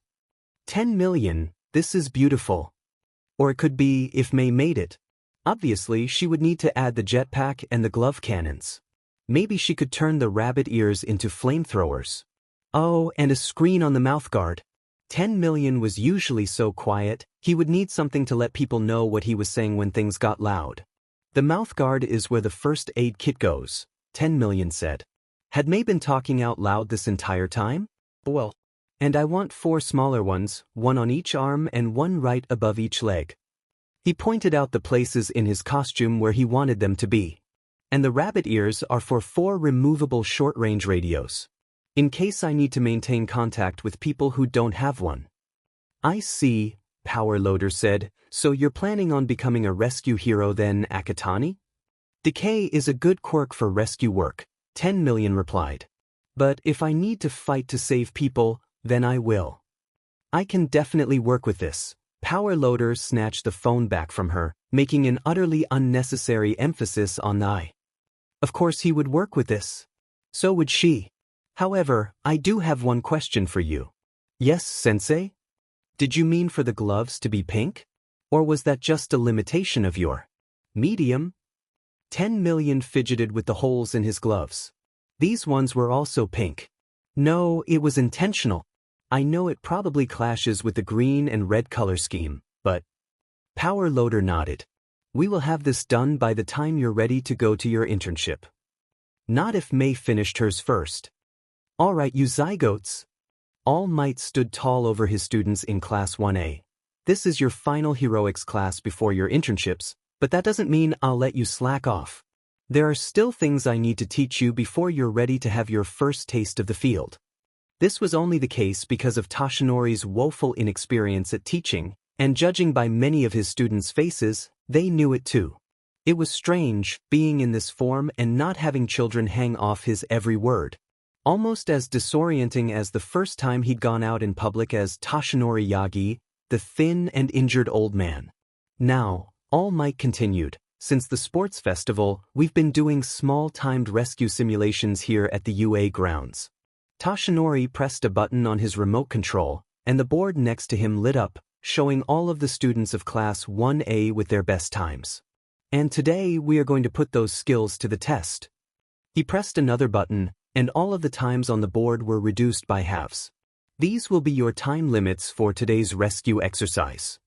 10 million, this is beautiful. Or it could be if May made it. Obviously, she would need to add the jetpack and the glove cannons. Maybe she could turn the rabbit ears into flamethrowers. Oh, and a screen on the mouthguard. 10 million was usually so quiet, he would need something to let people know what he was saying when things got loud. The mouthguard is where the first aid kit goes, 10 million said. Had May been talking out loud this entire time? Well, and I want 4 smaller ones, one on each arm and one right above each leg. He pointed out the places in his costume where he wanted them to be. And the rabbit ears are for 4 removable short-range radios. In case I need to maintain contact with people who don't have one. I see, Power Loader said, so you're planning on becoming a rescue hero then, Akatani? Decay is a good quirk for rescue work, 10 million replied. But if I need to fight to save people, then I will. I can definitely work with this. Power Loader snatched the phone back from her, making an utterly unnecessary emphasis on the I. Of course he would work with this. So would she. However, I do have one question for you. Yes, Sensei? Did you mean for the gloves to be pink? Or was that just a limitation of your medium? 10 million fidgeted with the holes in his gloves. These ones were also pink. No, it was intentional. I know it probably clashes with the green and red color scheme, but... Power Loader nodded. We will have this done by the time you're ready to go to your internship. Not if May finished hers first. All right, you zygotes. All Might stood tall over his students in Class 1A. This is your final heroics class before your internships, but that doesn't mean I'll let you slack off. There are still things I need to teach you before you're ready to have your first taste of the field. This was only the case because of Toshinori's woeful inexperience at teaching, and judging by many of his students' faces, they knew it too. It was strange, being in this form and not having children hang off his every word. Almost as disorienting as the first time he'd gone out in public as Toshinori Yagi, the thin and injured old man. Now, All Might continued, since the sports festival, we've been doing small-timed rescue simulations here at the UA grounds. Toshinori pressed a button on his remote control, and the board next to him lit up, showing all of the students of Class 1A with their best times. And today we are going to put those skills to the test. He pressed another button, and all of the times on the board were reduced by halves. These will be your time limits for today's rescue exercise.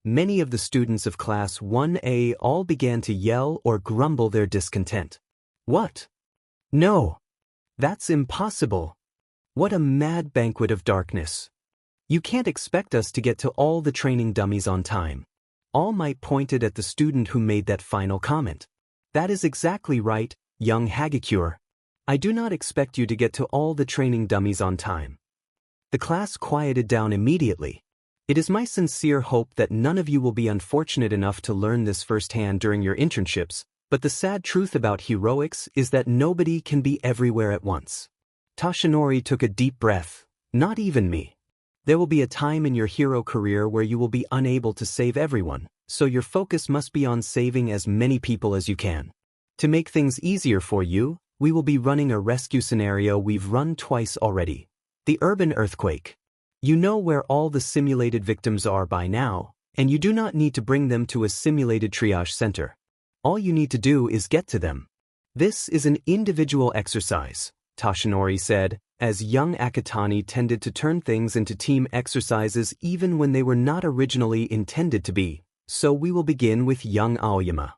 Many of the students of Class 1A all began to yell or grumble their discontent. What? No. That's impossible. What a mad banquet of darkness. You can't expect us to get to all the training dummies on time. All Might pointed at the student who made that final comment. That is exactly right, young Hagakure. I do not expect you to get to all the training dummies on time. The class quieted down immediately. It is my sincere hope that none of you will be unfortunate enough to learn this firsthand during your internships, but the sad truth about heroics is that nobody can be everywhere at once. Tashinori took a deep breath. Not even me. There will be a time in your hero career where you will be unable to save everyone, so your focus must be on saving as many people as you can. To make things easier for you, we will be running a rescue scenario we've run twice already. The urban earthquake. You know where all the simulated victims are by now, and you do not need to bring them to a simulated triage center. All you need to do is get to them. This is an individual exercise, Tashinori said, as young Akatani tended to turn things into team exercises even when they were not originally intended to be, so we will begin with young Aoyama.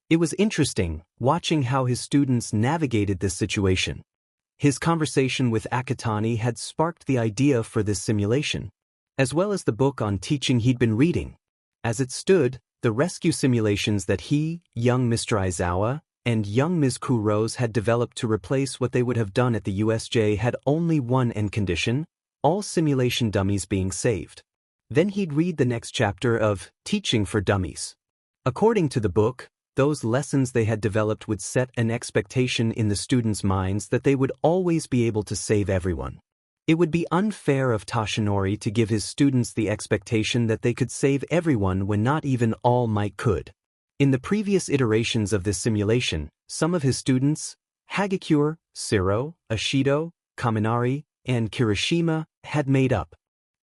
It was interesting, watching how his students navigated this situation. His conversation with Akatani had sparked the idea for this simulation, as well as the book on teaching he'd been reading. As it stood, the rescue simulations that he, young Mr. Aizawa, and young Ms. Kurose had developed to replace what they would have done at the USJ had only one end condition: all simulation dummies being saved. Then he'd read the next chapter of Teaching for Dummies. According to the book, those lessons they had developed would set an expectation in the students' minds that they would always be able to save everyone. It would be unfair of Tashinori to give his students the expectation that they could save everyone when not even All Might could. In the previous iterations of this simulation, some of his students, Hagakure, Siro, Ashido, Kaminari, and Kirishima, had made up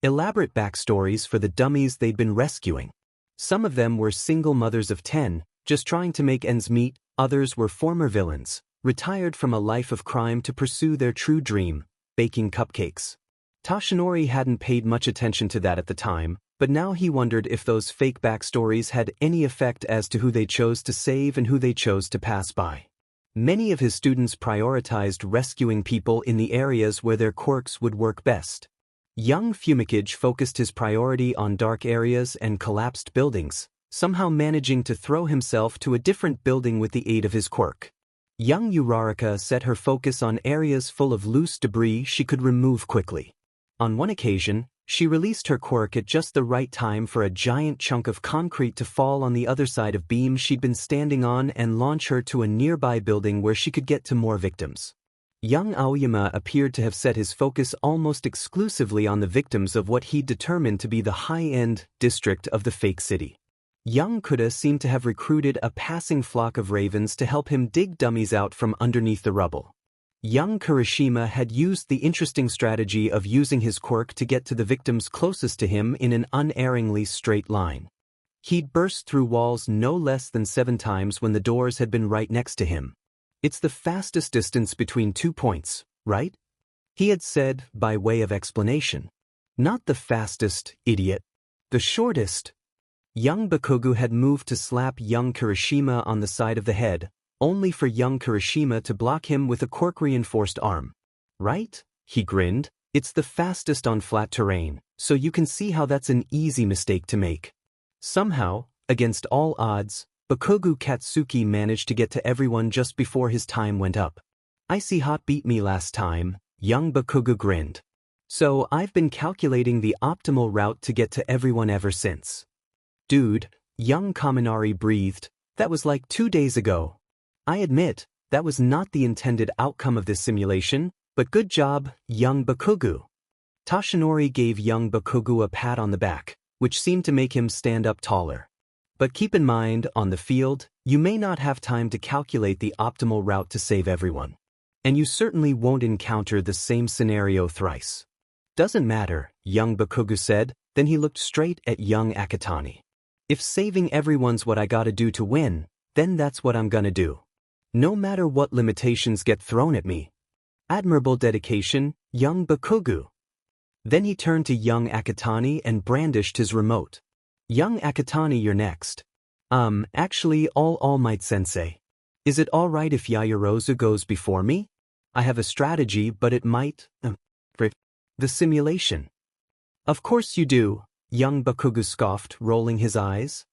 elaborate backstories for the dummies they'd been rescuing. Some of them were single mothers of 10, just trying to make ends meet. Others were former villains, retired from a life of crime to pursue their true dream, baking cupcakes. Tashinori hadn't paid much attention to that at the time, but now he wondered if those fake backstories had any effect as to who they chose to save and who they chose to pass by. Many of his students prioritized rescuing people in the areas where their quirks would work best. Young Fumikage focused his priority on dark areas and collapsed buildings, somehow managing to throw himself to a different building with the aid of his quirk. Young Uraraka set her focus on areas full of loose debris she could remove quickly. On one occasion, she released her quirk at just the right time for a giant chunk of concrete to fall on the other side of beam she'd been standing on and launch her to a nearby building where she could get to more victims. Young Aoyama appeared to have set his focus almost exclusively on the victims of what he'd determined to be the high-end district of the fake city. Young Kuda seemed to have recruited a passing flock of ravens to help him dig dummies out from underneath the rubble. Young Kirishima had used the interesting strategy of using his quirk to get to the victims closest to him in an unerringly straight line. He'd burst through walls no less than 7 times when the doors had been right next to him. It's the fastest distance between 2 points, right? He had said, by way of explanation. Not the fastest, idiot. The shortest. Young Bakugo had moved to slap young Kirishima on the side of the head, only for young Kirishima to block him with a quirk-reinforced arm. Right? He grinned. It's the fastest on flat terrain, so you can see how that's an easy mistake to make. Somehow, against all odds, Bakugo Katsuki managed to get to everyone just before his time went up. Icy Hot beat me last time, young Bakugo grinned. So I've been calculating the optimal route to get to everyone ever since. Dude, young Kaminari breathed, that was like 2 days ago. I admit, that was not the intended outcome of this simulation, but good job, young Bakugo. Tashinori gave young Bakugo a pat on the back, which seemed to make him stand up taller. But keep in mind, on the field, you may not have time to calculate the optimal route to save everyone. And you certainly won't encounter the same scenario thrice. Doesn't matter, young Bakugo said, then he looked straight at young Akatani. If saving everyone's what I gotta do to win, then that's what I'm gonna do. No matter what limitations get thrown at me. Admirable dedication, young Bakugo. Then he turned to young Akatani and brandished his remote. Young Akatani, you're next. Actually, All Might Sensei. Is it alright if Yaoyorozu goes before me? I have a strategy, but it might, the simulation. Of course you do, young Bakugo scoffed, rolling his eyes.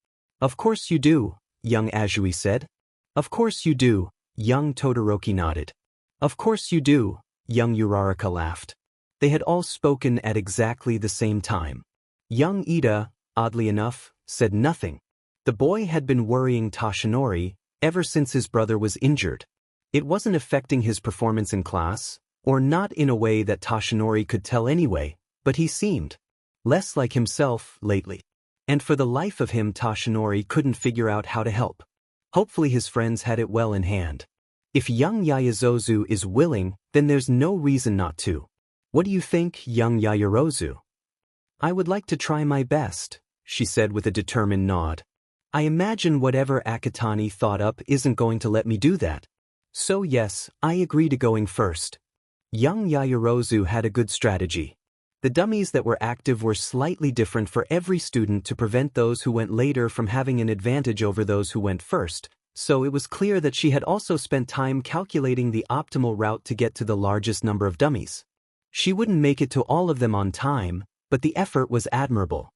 Of course you do, young Azui said. Of course you do, young Todoroki nodded. Of course you do, young Uraraka laughed. They had all spoken at exactly the same time. Young Ida, oddly enough, said nothing. The boy had been worrying Tashinori ever since his brother was injured. It wasn't affecting his performance in class, Or not in a way that Toshinori could tell anyway, but he seemed less like himself lately. And for the life of him Toshinori couldn't figure out how to help. Hopefully his friends had it well in hand. If young Yaoyorozu is willing, then there's no reason not to. What do you think, young Yaoyorozu? I would like to try my best, she said with a determined nod. I imagine whatever Akatani thought up isn't going to let me do that. So yes, I agree to going first. Young Yaoyorozu had a good strategy. The dummies that were active were slightly different for every student to prevent those who went later from having an advantage over those who went first, so it was clear that she had also spent time calculating the optimal route to get to the largest number of dummies. She wouldn't make it to all of them on time, but the effort was admirable.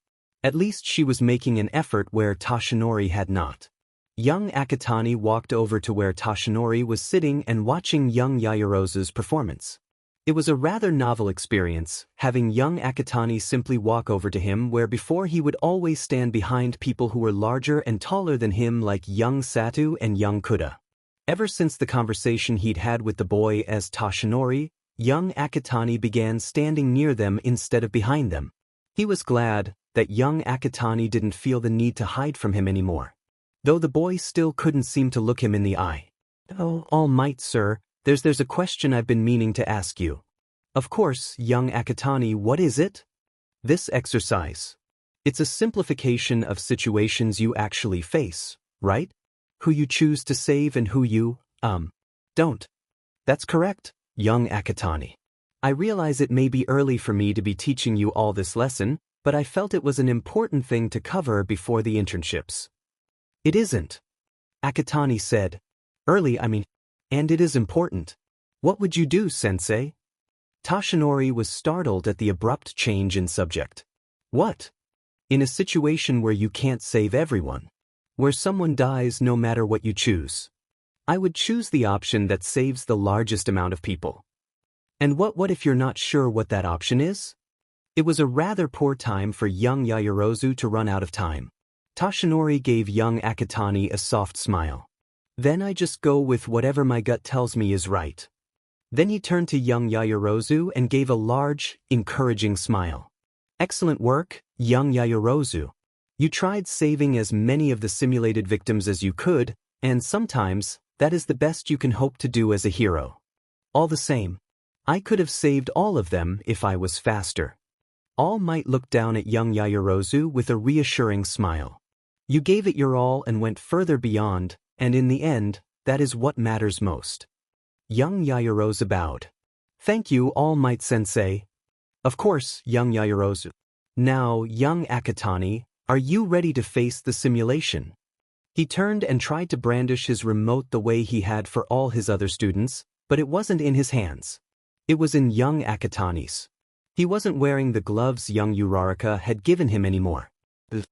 At least she was making an effort where Toshinori had not. Young Akatani walked over to where Toshinori was sitting and watching young Yaoyorozu's performance. It was a rather novel experience, having young Akatani simply walk over to him where before he would always stand behind people who were larger and taller than him like young Satu and young Kuda. Ever since the conversation he'd had with the boy as Toshinori, young Akatani began standing near them instead of behind them. He was glad that young Akatani didn't feel the need to hide from him anymore. Though the boy still couldn't seem to look him in the eye. Oh, all might, sir, there's a question I've been meaning to ask you. Of course, young Akatani, what is it? This exercise. It's a simplification of situations you actually face, right? Who you choose to save and who you, don't. That's correct, young Akatani. I realize it may be early for me to be teaching you all this lesson, but I felt it was an important thing to cover before the internships. It isn't. Akatani said. Early, and it is important. What would you do, sensei? Toshinori was startled at the abrupt change in subject. What? In a situation where you can't save everyone. Where someone dies no matter what you choose. I would choose the option that saves the largest amount of people. And what if you're not sure what that option is? It was a rather poor time for young Yaoyorozu to run out of time. Toshinori gave young Akatani a soft smile. Then I just go with whatever my gut tells me is right. Then he turned to young Yaoyorozu and gave a large, encouraging smile. Excellent work, young Yaoyorozu. You tried saving as many of the simulated victims as you could, and sometimes, that is the best you can hope to do as a hero. All the same, I could have saved all of them if I was faster. All Might looked down at young Yaoyorozu with a reassuring smile. You gave it your all and went further beyond, and in the end, that is what matters most. Young Yaoyorozu bowed. Thank you, All Might Sensei. Of course, young Yaoyorozu. Now, young Akatani, are you ready to face the simulation? He turned and tried to brandish his remote the way he had for all his other students, but it wasn't in his hands. It was in young Akatani's. He wasn't wearing the gloves young Uraraka had given him anymore. The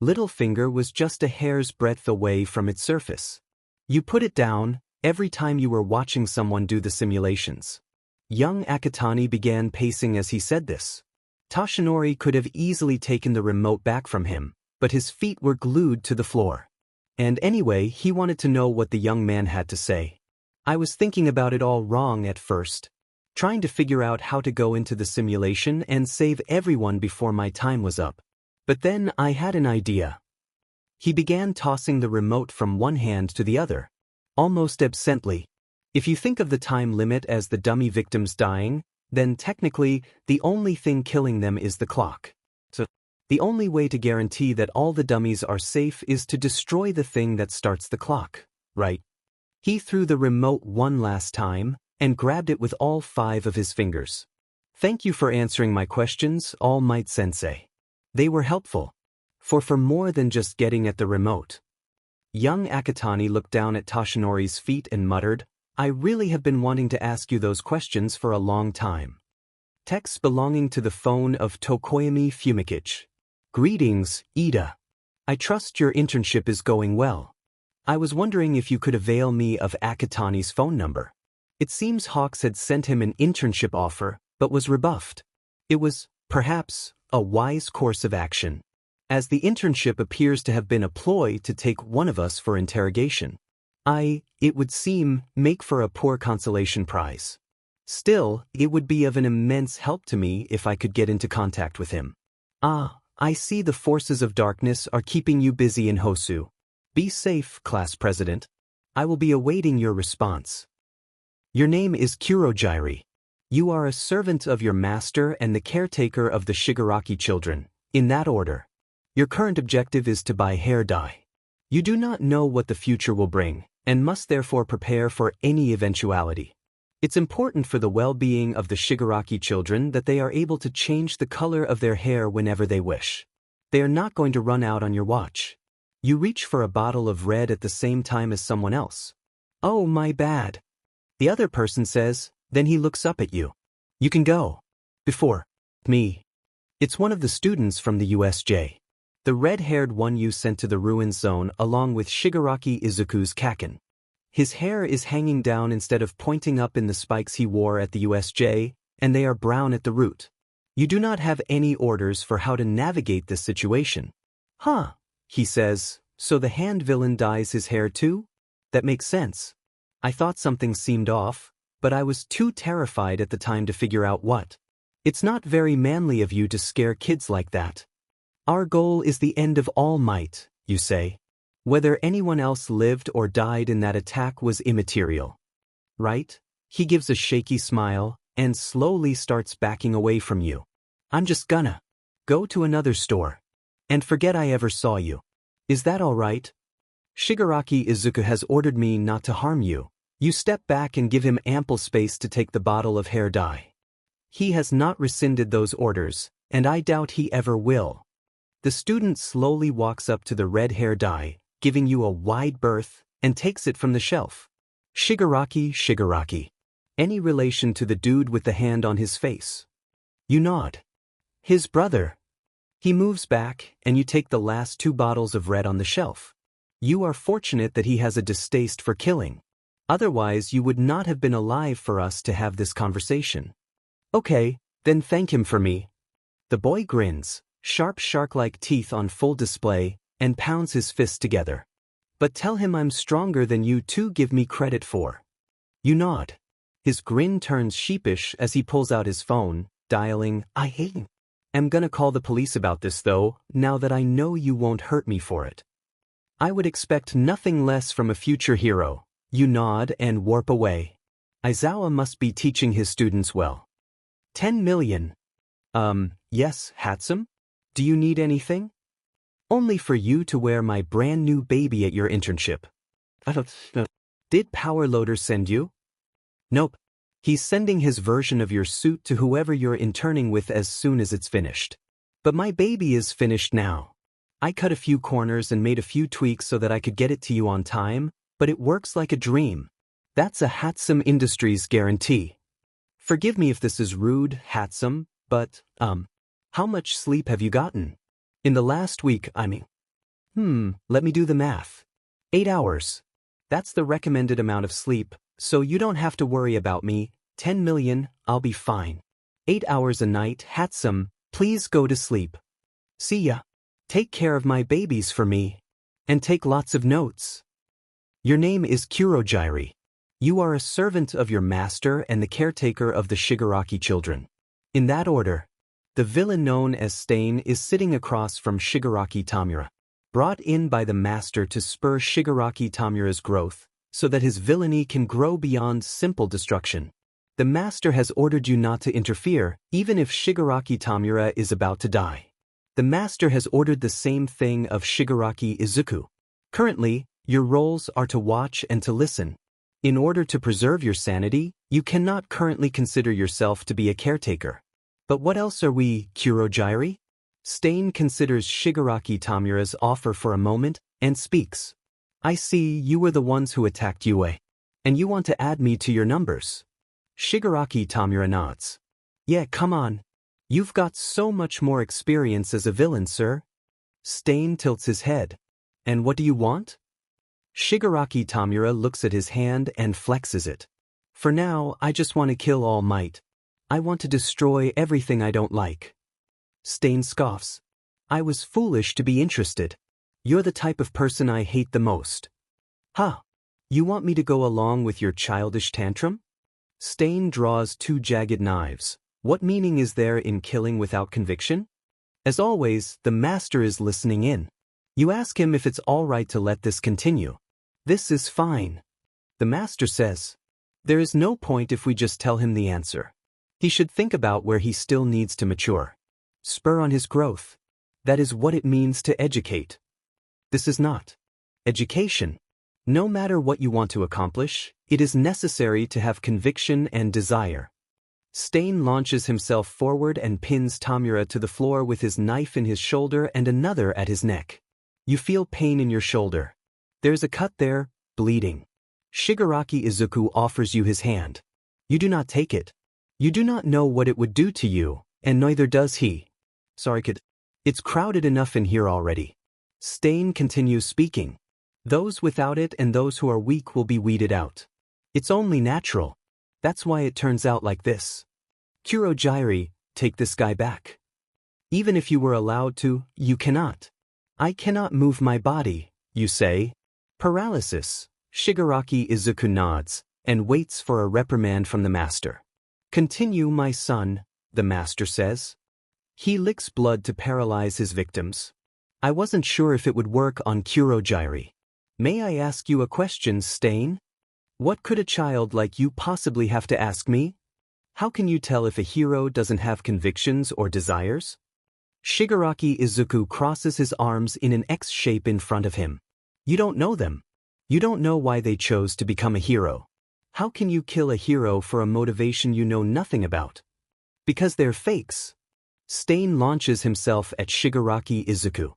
little finger was just a hair's breadth away from its surface. You put it down every time you were watching someone do the simulations. Young Akatani began pacing as he said this. Toshinori could have easily taken the remote back from him, but his feet were glued to the floor. And anyway, he wanted to know what the young man had to say. I was thinking about it all wrong at first, trying to figure out how to go into the simulation and save everyone before my time was up. But then I had an idea. He began tossing the remote from one hand to the other, almost absently. If you think of the time limit as the dummy victims dying, then technically, the only thing killing them is the clock. So, the only way to guarantee that all the dummies are safe is to destroy the thing that starts the clock, right? He threw the remote one last time, and grabbed it with all 5 of his fingers. Thank you for answering my questions, All Might Sensei. They were helpful. For more than just getting at the remote. Young Akatani looked down at Toshinori's feet and muttered, I really have been wanting to ask you those questions for a long time. Text belonging to the phone of Tokoyami Fumikichi. Greetings, Ida. I trust your internship is going well. I was wondering if you could avail me of Akatani's phone number. It seems Hawks had sent him an internship offer, but was rebuffed. It was, perhaps, a wise course of action, as the internship appears to have been a ploy to take one of us for interrogation. It would seem, make for a poor consolation prize. Still, it would be of an immense help to me if I could get into contact with him. Ah, I see the forces of darkness are keeping you busy in Hosu. Be safe, class president. I will be awaiting your response. Your name is Kurojiri. You are a servant of your master and the caretaker of the Shigaraki children, in that order. Your current objective is to buy hair dye. You do not know what the future will bring, and must therefore prepare for any eventuality. It's important for the well-being of the Shigaraki children that they are able to change the color of their hair whenever they wish. They are not going to run out on your watch. You reach for a bottle of red at the same time as someone else. Oh, my bad. The other person says, then he looks up at you. You can go. Before me. It's one of the students from the USJ. The red-haired one you sent to the ruin zone along with Shigaraki Izuku's Kaken. His hair is hanging down instead of pointing up in the spikes he wore at the USJ, and they are brown at the root. You do not have any orders for how to navigate this situation. Huh, he says, so the hand villain dyes his hair too? That makes sense. I thought something seemed off, but I was too terrified at the time to figure out what. It's not very manly of you to scare kids like that. Our goal is the end of all might, you say. Whether anyone else lived or died in that attack was immaterial. Right? He gives a shaky smile and slowly starts backing away from you. I'm just gonna go to another store and forget I ever saw you. Is that all right? Shigaraki Izuku has ordered me not to harm you. You step back and give him ample space to take the bottle of hair dye. He has not rescinded those orders, and I doubt he ever will. The student slowly walks up to the red hair dye, giving you a wide berth, and takes it from the shelf. Shigaraki. Any relation to the dude with the hand on his face? You nod. His brother. He moves back, and you take the last 2 bottles of red on the shelf. You are fortunate that he has a distaste for killing. Otherwise, you would not have been alive for us to have this conversation. Okay, then thank him for me. The boy grins, sharp shark-like teeth on full display, and pounds his fists together. But tell him I'm stronger than you two give me credit for. You nod. His grin turns sheepish as he pulls out his phone, dialing, I hate him. I'm gonna call the police about this though, now that I know you won't hurt me for it. I would expect nothing less from a future hero. You nod and warp away. Aizawa must be teaching his students well. 10 million. Yes, Hatsum? Do you need anything? Only for you to wear my brand new baby at your internship. Did Power Loader send you? Nope. He's sending his version of your suit to whoever you're interning with as soon as it's finished. But my baby is finished now. I cut a few corners and made a few tweaks so that I could get it to you on time, but it works like a dream. That's a Hatsum Industries guarantee. Forgive me if this is rude, Hatsum, but, how much sleep have you gotten? In the last week, I mean. Let me do the math. 8 hours. That's the recommended amount of sleep, so you don't have to worry about me. 10 million, I'll be fine. 8 hours a night, Hatsum, please go to sleep. See ya. Take care of my babies for me. And take lots of notes. Your name is Kurojiri. You are a servant of your master and the caretaker of the Shigaraki children. In that order, the villain known as Stain is sitting across from Shigaraki Tamura, brought in by the master to spur Shigaraki Tamura's growth, so that his villainy can grow beyond simple destruction. The master has ordered you not to interfere, even if Shigaraki Tamura is about to die. The master has ordered the same thing of Shigaraki Izuku. Currently, your roles are to watch and to listen. In order to preserve your sanity, you cannot currently consider yourself to be a caretaker. But what else are we, Kurojiri? Stain considers Shigaraki Tamura's offer for a moment, and speaks. I see you were the ones who attacked Yue. And you want to add me to your numbers. Shigaraki Tamura nods. Yeah, come on. You've got so much more experience as a villain, sir. Stain tilts his head. And what do you want? Shigaraki Tamura looks at his hand and flexes it. For now, I just want to kill All Might. I want to destroy everything I don't like. Stain scoffs. I was foolish to be interested. You're the type of person I hate the most. Huh. You want me to go along with your childish tantrum? Stain draws two jagged knives. What meaning is there in killing without conviction? As always, the master is listening in. You ask him if it's all right to let this continue. This is fine. The master says. There is no point if we just tell him the answer. He should think about where he still needs to mature. Spur on his growth. That is what it means to educate. This is not education. No matter what you want to accomplish, it is necessary to have conviction and desire. Stain launches himself forward and pins Tamura to the floor with his knife in his shoulder and another at his neck. You feel pain in your shoulder. There's a cut there, bleeding. Shigaraki Izuku offers you his hand. You do not take it. You do not know what it would do to you, and neither does he. Sorry kid. It's crowded enough in here already. Stain continues speaking. Those without it and those who are weak will be weeded out. It's only natural. That's why it turns out like this. Kurojairi, take this guy back. Even if you were allowed to, you cannot. I cannot move my body, you say. Paralysis. Shigaraki Izuku nods, and waits for a reprimand from the master. Continue, my son, the master says. He licks blood to paralyze his victims. I wasn't sure if it would work on Kurojairi. May I ask you a question, Stain? What could a child like you possibly have to ask me? How can you tell if a hero doesn't have convictions or desires? Shigaraki Izuku crosses his arms in an X shape in front of him. You don't know them. You don't know why they chose to become a hero. How can you kill a hero for a motivation you know nothing about? Because they're fakes. Stain launches himself at Shigaraki Izuku.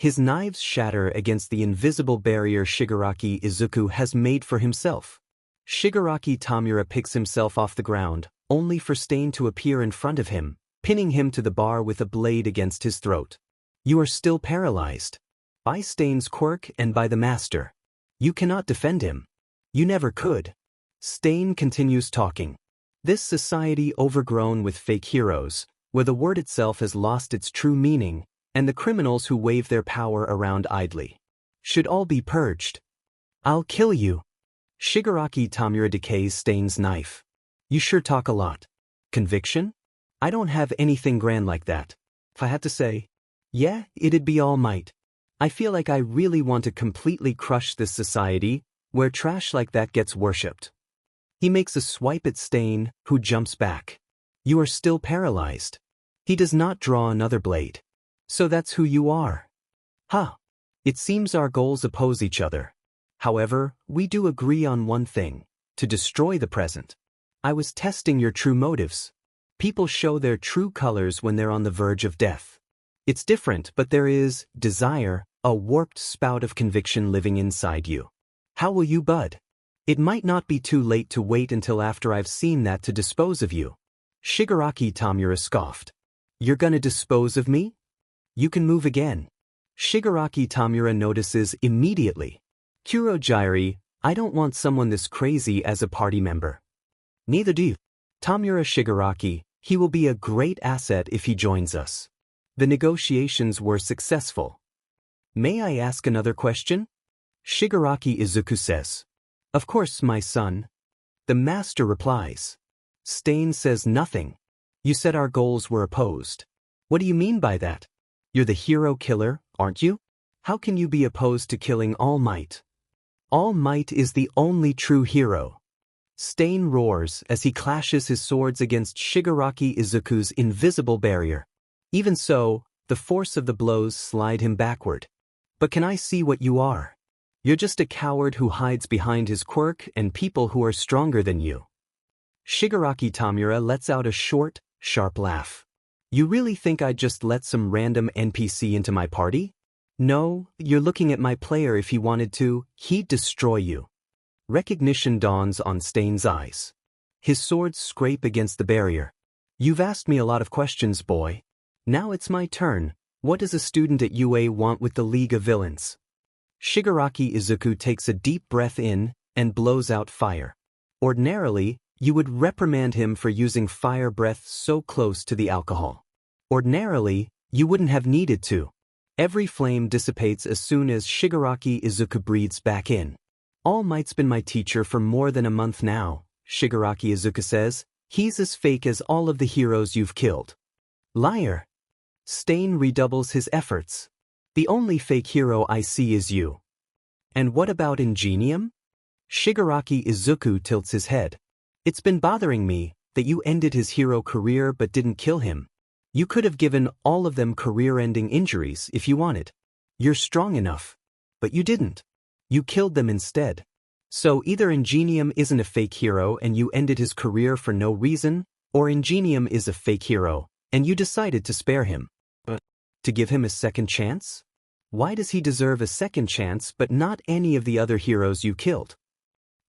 His knives shatter against the invisible barrier Shigaraki Izuku has made for himself. Shigaraki Tamura picks himself off the ground, only for Stain to appear in front of him, pinning him to the bar with a blade against his throat. You are still paralyzed. By Stain's quirk and by the master. You cannot defend him. You never could. Stain continues talking. This society overgrown with fake heroes, where the word itself has lost its true meaning, and the criminals who wave their power around idly, should all be purged. I'll kill you. Shigaraki Tamura decays Stain's knife. You sure talk a lot. Conviction? I don't have anything grand like that. If I had to say, yeah, it'd be All Might. I feel like I really want to completely crush this society, where trash like that gets worshipped. He makes a swipe at Stain, who jumps back. You are still paralyzed. He does not draw another blade. So that's who you are. Huh. It seems our goals oppose each other. However, we do agree on one thing, to destroy the present. I was testing your true motives. People show their true colors when they're on the verge of death. It's different, but there is desire, a warped spout of conviction living inside you. How will you bud? It might not be too late to wait until after I've seen that to dispose of you. Shigaraki Tamura scoffed. You're gonna dispose of me? You can move again. Shigaraki Tamura notices immediately. Kurojairi, I don't want someone this crazy as a party member. Neither do you. Tamura Shigaraki, he will be a great asset if he joins us. The negotiations were successful. May I ask another question? Shigaraki Izuku says. Of course, my son. The master replies. Stain says nothing. You said our goals were opposed. What do you mean by that? You're the hero killer, aren't you? How can you be opposed to killing All Might? All Might is the only true hero. Stain roars as he clashes his swords against Shigaraki Izuku's invisible barrier. Even so, the force of the blows slide him backward. But can I see what you are? You're just a coward who hides behind his quirk and people who are stronger than you. Shigaraki Tamura lets out a short, sharp laugh. You really think I'd just let some random NPC into my party? No, you're looking at my player. If he wanted to, he'd destroy you. Recognition dawns on Stain's eyes. His swords scrape against the barrier. You've asked me a lot of questions, boy. Now it's my turn. What does a student at UA want with the League of Villains? Shigaraki Izuku takes a deep breath in and blows out fire. Ordinarily, you would reprimand him for using fire breath so close to the alcohol. Ordinarily, you wouldn't have needed to. Every flame dissipates as soon as Shigaraki Izuku breathes back in. All Might's been my teacher for more than a month now, Shigaraki Izuku says. He's as fake as all of the heroes you've killed. Liar. Stain redoubles his efforts. The only fake hero I see is you. And what about Ingenium? Shigaraki Izuku tilts his head. It's been bothering me that you ended his hero career but didn't kill him. You could have given all of them career-ending injuries if you wanted. You're strong enough. But you didn't. You killed them instead. So either Ingenium isn't a fake hero and you ended his career for no reason, or Ingenium is a fake hero and you decided to spare him. But to give him a second chance? Why does he deserve a second chance but not any of the other heroes you killed?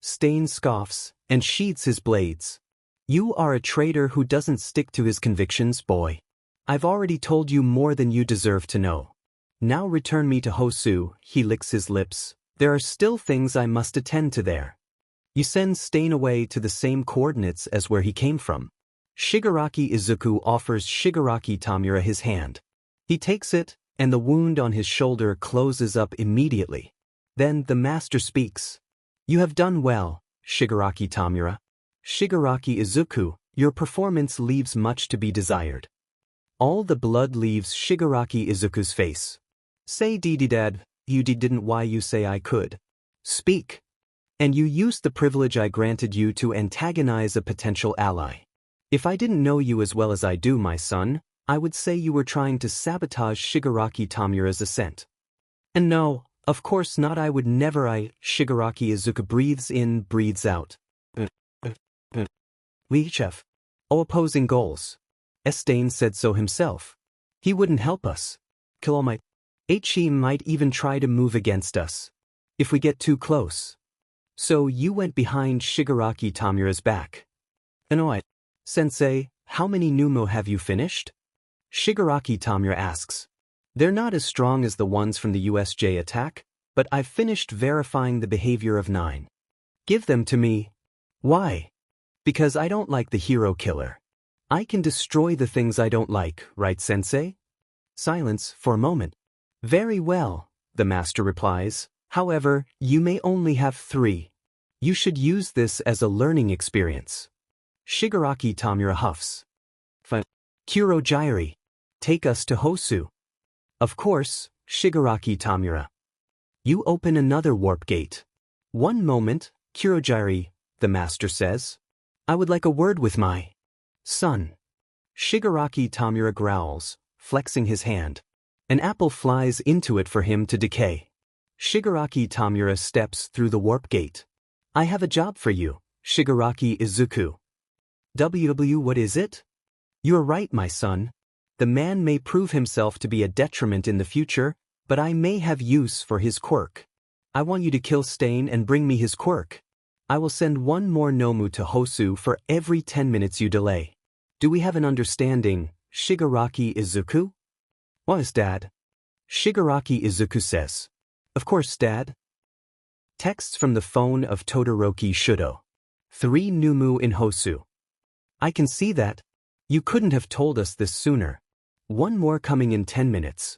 Stain scoffs and sheathes his blades. You are a traitor who doesn't stick to his convictions, boy. I've already told you more than you deserve to know. Now return me to Hosu. He licks his lips. There are still things I must attend to there. You send Stain away to the same coordinates as where he came from. Shigaraki Izuku offers Shigaraki Tamura his hand. He takes it, and the wound on his shoulder closes up immediately. Then the master speaks. You have done well, Shigaraki Tamura. Shigaraki Izuku, your performance leaves much to be desired. All the blood leaves Shigaraki Izuku's face. Say dad, you didn't why you say I could. Speak. And you used the privilege I granted you to antagonize a potential ally. If I didn't know you as well as I do, my son, I would say you were trying to sabotage Shigaraki Tamura's ascent. And no, of course not, I would never. Shigaraki Izuku breathes in, breathes out. We each have opposing goals. Stain said so himself. He wouldn't help us. Kill all he might even try to move against us. If we get too close. So you went behind Shigaraki Tamura's back. Sensei, how many Numo have you finished? Shigaraki Tamura asks. They're not as strong as the ones from the USJ attack, but I've finished verifying the behavior of 9. Give them to me. Why? Because I don't like the hero killer. I can destroy the things I don't like, right, Sensei? Silence for a moment. Very well, the master replies. However, you may only have 3. You should use this as a learning experience. Shigaraki Tamura huffs. Kurojairi. Take us to Hosu. Of course, Shigaraki Tamura. You open another warp gate. One moment, Kurojairi, the master says. I would like a word with my son. Shigaraki Tamura growls, flexing his hand. An apple flies into it for him to decay. Shigaraki Tamura steps through the warp gate. I have a job for you, Shigaraki Izuku. What is it? You're right, my son. The man may prove himself to be a detriment in the future, but I may have use for his quirk. I want you to kill Stain and bring me his quirk. I will send 1 more Nomu to Hosu for every 10 minutes you delay. Do we have an understanding, Shigaraki Izuku? What is Dad? Shigaraki Izuku says. Of course, Dad. Texts from the phone of Todoroki Shudo. 3 Numu in Hosu. I can see that. You couldn't have told us this sooner. 1 more coming in 10 minutes.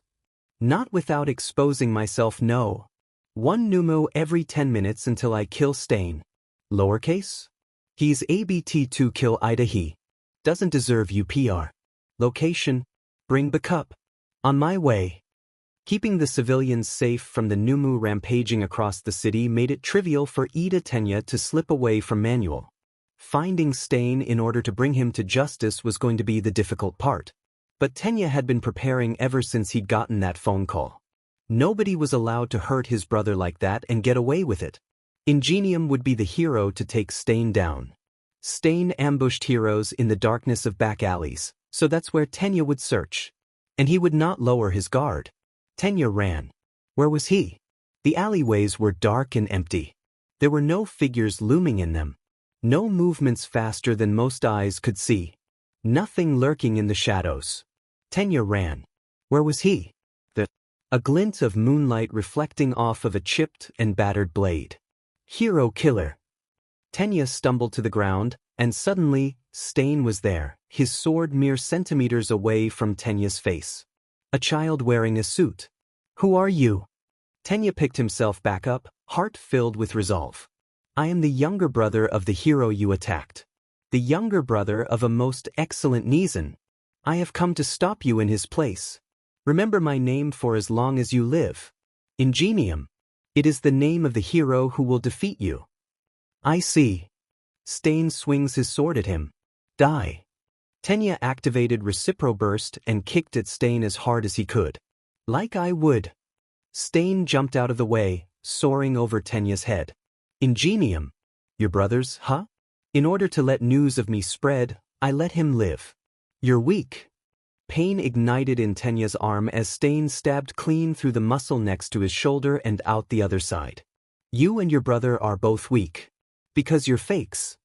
Not without exposing myself, no. 1 Numu every 10 minutes until I kill Stain. Lowercase? He's ABT to kill Ida. He doesn't deserve UPR. Location? Bring the cup. On my way. Keeping the civilians safe from the Numu rampaging across the city made it trivial for Ida Tenya to slip away from Manuel. Finding Stain in order to bring him to justice was going to be the difficult part. But Tenya had been preparing ever since he'd gotten that phone call. Nobody was allowed to hurt his brother like that and get away with it. Ingenium would be the hero to take Stain down. Stain ambushed heroes in the darkness of back alleys, so that's where Tenya would search. And he would not lower his guard. Tenya ran. Where was he? The alleyways were dark and empty. There were no figures looming in them. No movements faster than most eyes could see. Nothing lurking in the shadows. Tenya ran. Where was he? A glint of moonlight reflecting off of a chipped and battered blade. Hero killer. Tenya stumbled to the ground, and suddenly, Stain was there, his sword mere centimeters away from Tenya's face. A child wearing a suit. Who are you? Tenya picked himself back up, heart filled with resolve. I am the younger brother of the hero you attacked. The younger brother of a most excellent Nizan. I have come to stop you in his place. Remember my name for as long as you live. Ingenium. It is the name of the hero who will defeat you. I see. Stain swings his sword at him. Die. Tenya activated Recipro Burst and kicked at Stain as hard as he could. Like I would. Stain jumped out of the way, soaring over Tenya's head. Ingenium. Your brothers, huh? In order to let news of me spread, I let him live. You're weak. Pain ignited in Tenya's arm as Stain stabbed clean through the muscle next to his shoulder and out the other side. You and your brother are both weak. Because you're fakes.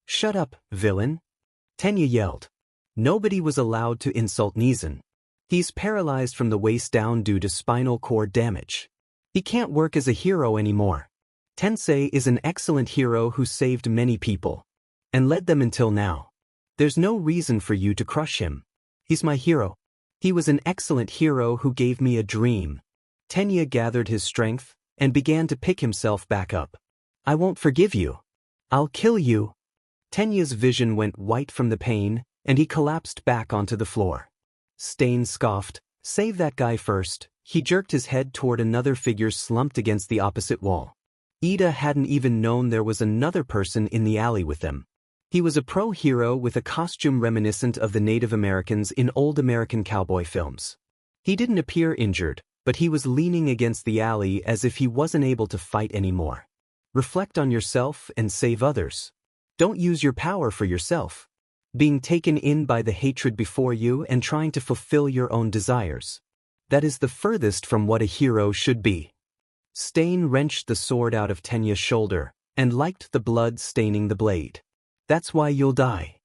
Shut up, villain. Tenya yelled. Nobody was allowed to insult Nizan. He's paralyzed from the waist down due to spinal cord damage. He can't work as a hero anymore. Tensei is an excellent hero who saved many people. And led them until now. There's no reason for you to crush him. He's my hero. He was an excellent hero who gave me a dream. Tenya gathered his strength and began to pick himself back up. I won't forgive you. I'll kill you. Tenya's vision went white from the pain, and he collapsed back onto the floor. Stain scoffed, save that guy first. He jerked his head toward another figure slumped against the opposite wall. Ida hadn't even known there was another person in the alley with them. He was a pro-hero with a costume reminiscent of the Native Americans in old American cowboy films. He didn't appear injured, but he was leaning against the alley as if he wasn't able to fight anymore. Reflect on yourself and save others. Don't use your power for yourself. Being taken in by the hatred before you and trying to fulfill your own desires. That is the furthest from what a hero should be. Stain wrenched the sword out of Tenya's shoulder and liked the blood staining the blade. That's why you'll die.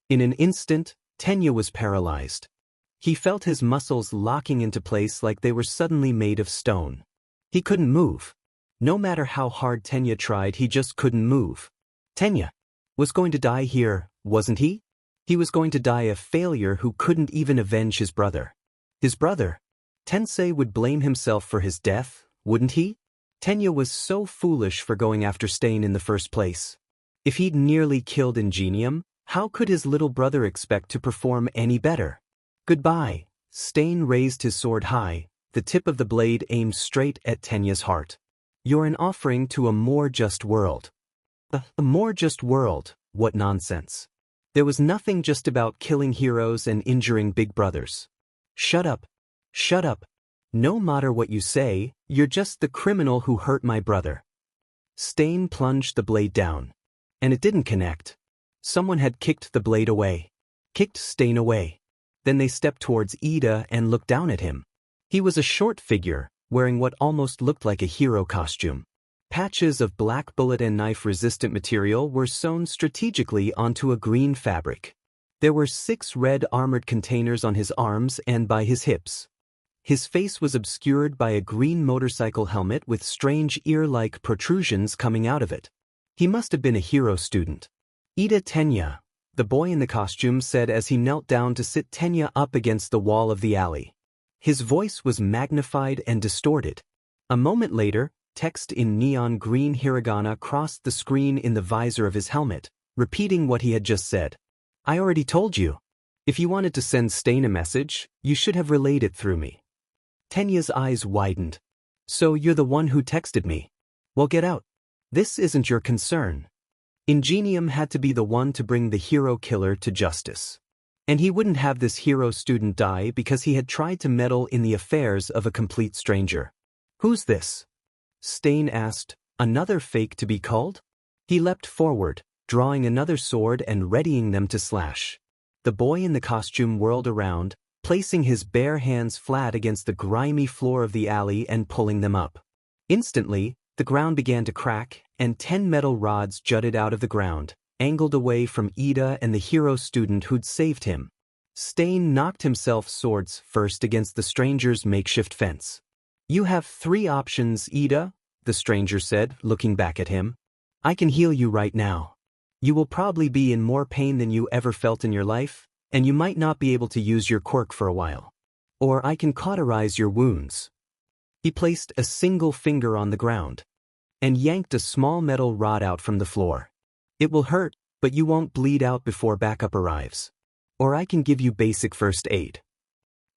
In an instant, Tenya was paralyzed. He felt his muscles locking into place like they were suddenly made of stone. He couldn't move. No matter how hard Tenya tried, he just couldn't move. Tenya was going to die here, wasn't he? He was going to die a failure who couldn't even avenge his brother. His brother? Tensei would blame himself for his death, wouldn't he? Tenya was so foolish for going after Stain in the first place. If he'd nearly killed Ingenium, how could his little brother expect to perform any better? Goodbye. Stain raised his sword high, the tip of the blade aimed straight at Tenya's heart. You're an offering to a more just world. A more just world, what nonsense. There was nothing just about killing heroes and injuring big brothers. Shut up. Shut up. No matter what you say, you're just the criminal who hurt my brother. Stain plunged the blade down. And it didn't connect. Someone had kicked the blade away. Kicked Stain away. Then they stepped towards Ida and looked down at him. He was a short figure, wearing what almost looked like a hero costume. Patches of black bullet and knife-resistant material were sewn strategically onto a green fabric. There were 6 red armored containers on his arms and by his hips. His face was obscured by a green motorcycle helmet with strange ear-like protrusions coming out of it. He must have been a hero student. Ida Tenya, the boy in the costume said as he knelt down to sit Tenya up against the wall of the alley. His voice was magnified and distorted. A moment later, text in neon green hiragana crossed the screen in the visor of his helmet, repeating what he had just said. I already told you. If you wanted to send Stain a message, you should have relayed it through me. Tenya's eyes widened. So you're the one who texted me. Well, get out. This isn't your concern. Ingenium had to be the one to bring the hero killer to justice. And he wouldn't have this hero student die because he had tried to meddle in the affairs of a complete stranger. Who's this? Stain asked, another fake to be called? He leapt forward, drawing another sword and readying them to slash. The boy in the costume whirled around, placing his bare hands flat against the grimy floor of the alley and pulling them up. Instantly, the ground began to crack, and 10 metal rods jutted out of the ground, angled away from Ida and the hero student who'd saved him. Stain knocked himself swords first against the stranger's makeshift fence. You have 3 options, Ida, the stranger said, looking back at him. I can heal you right now. You will probably be in more pain than you ever felt in your life, and you might not be able to use your quirk for a while. Or I can cauterize your wounds. He placed a single finger on the ground. and yanked a small metal rod out from the floor. "It will hurt, but you won't bleed out before backup arrives. Or I can give you basic first aid."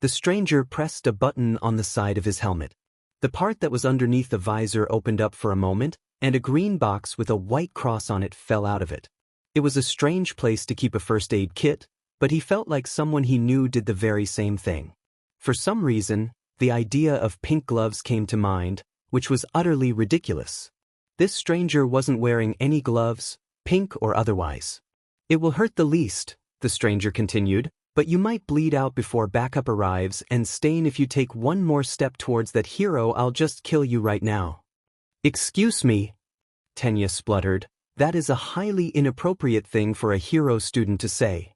The stranger pressed a button on the side of his helmet. The part that was underneath the visor opened up for a moment, and a green box with a white cross on it fell out of it. It was a strange place to keep a first aid kit, but he felt like someone he knew did the very same thing. For some reason, the idea of pink gloves came to mind, which was utterly ridiculous. This stranger wasn't wearing any gloves, pink or otherwise. "It will hurt the least," the stranger continued, "but you might bleed out before backup arrives and stain if you take one more step towards that hero. I'll just kill you right now." "Excuse me," Tenya spluttered, "that is a highly inappropriate thing for a hero student to say."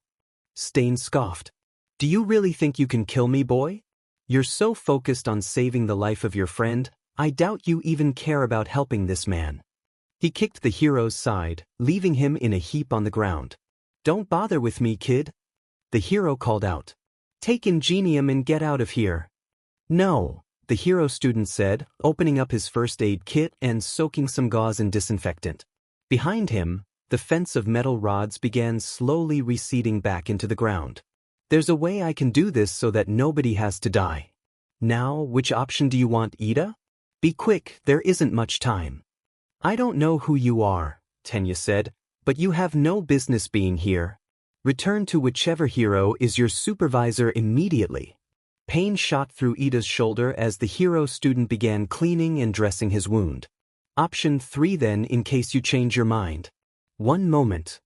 Stain scoffed. "Do you really think you can kill me, boy? You're so focused on saving the life of your friend, I doubt you even care about helping this man." He kicked the hero's side, leaving him in a heap on the ground. "Don't bother with me, kid," the hero called out. "Take Ingenium and get out of here." "No," the hero student said, opening up his first aid kit and soaking some gauze in disinfectant. Behind him, the fence of metal rods began slowly receding back into the ground. "There's a way I can do this so that nobody has to die. Now, which option do you want, Ida? Be quick, there isn't much time." "I don't know who you are," Tenya said, "but you have no business being here. Return to whichever hero is your supervisor immediately." Pain shot through Ida's shoulder as the hero student began cleaning and dressing his wound. "Option 3 then, in case you change your mind." "One moment."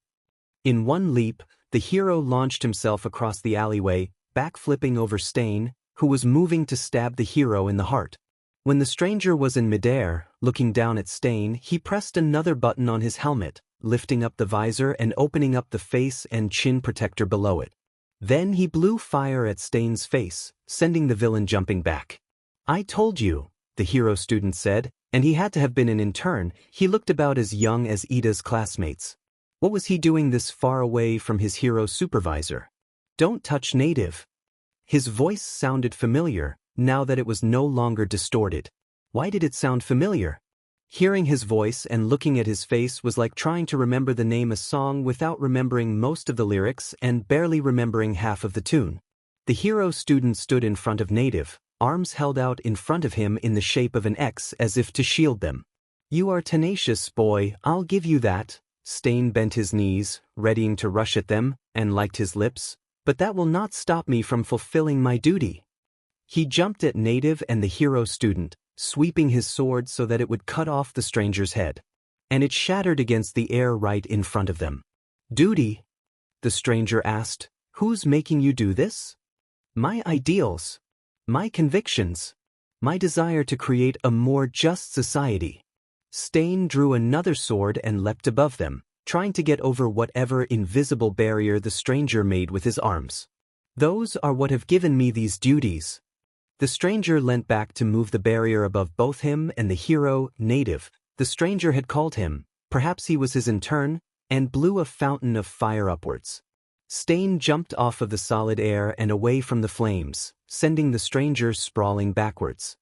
In one leap, the hero launched himself across the alleyway, backflipping over Stain, who was moving to stab the hero in the heart. When the stranger was in midair, looking down at Stain, he pressed another button on his helmet, lifting up the visor and opening up the face and chin protector below it. Then he blew fire at Stain's face, sending the villain jumping back. "I told you," the hero student said, and he had to have been an intern. He looked about as young as Ida's classmates. What was he doing this far away from his hero supervisor? "Don't touch native." His voice sounded familiar, now that it was no longer distorted. Why did it sound familiar? Hearing his voice and looking at his face was like trying to remember the name of a song without remembering most of the lyrics and barely remembering half of the tune. The hero student stood in front of native, arms held out in front of him in the shape of an X as if to shield them. "You are tenacious, boy, I'll give you that." Stain bent his knees, readying to rush at them, and liked his lips. "But that will not stop me from fulfilling my duty." He jumped at native and the hero student, sweeping his sword so that it would cut off the stranger's head. And it shattered against the air right in front of them. "Duty?" the stranger asked. "Who's making you do this?" "My ideals. My convictions. My desire to create a more just society." Stain drew another sword and leapt above them, trying to get over whatever invisible barrier the stranger made with his arms. "Those are what have given me these duties." The stranger leant back to move the barrier above both him and the hero, native. The stranger had called him, perhaps he was his intern, and blew a fountain of fire upwards. Stain jumped off of the solid air and away from the flames, sending the stranger sprawling backwards.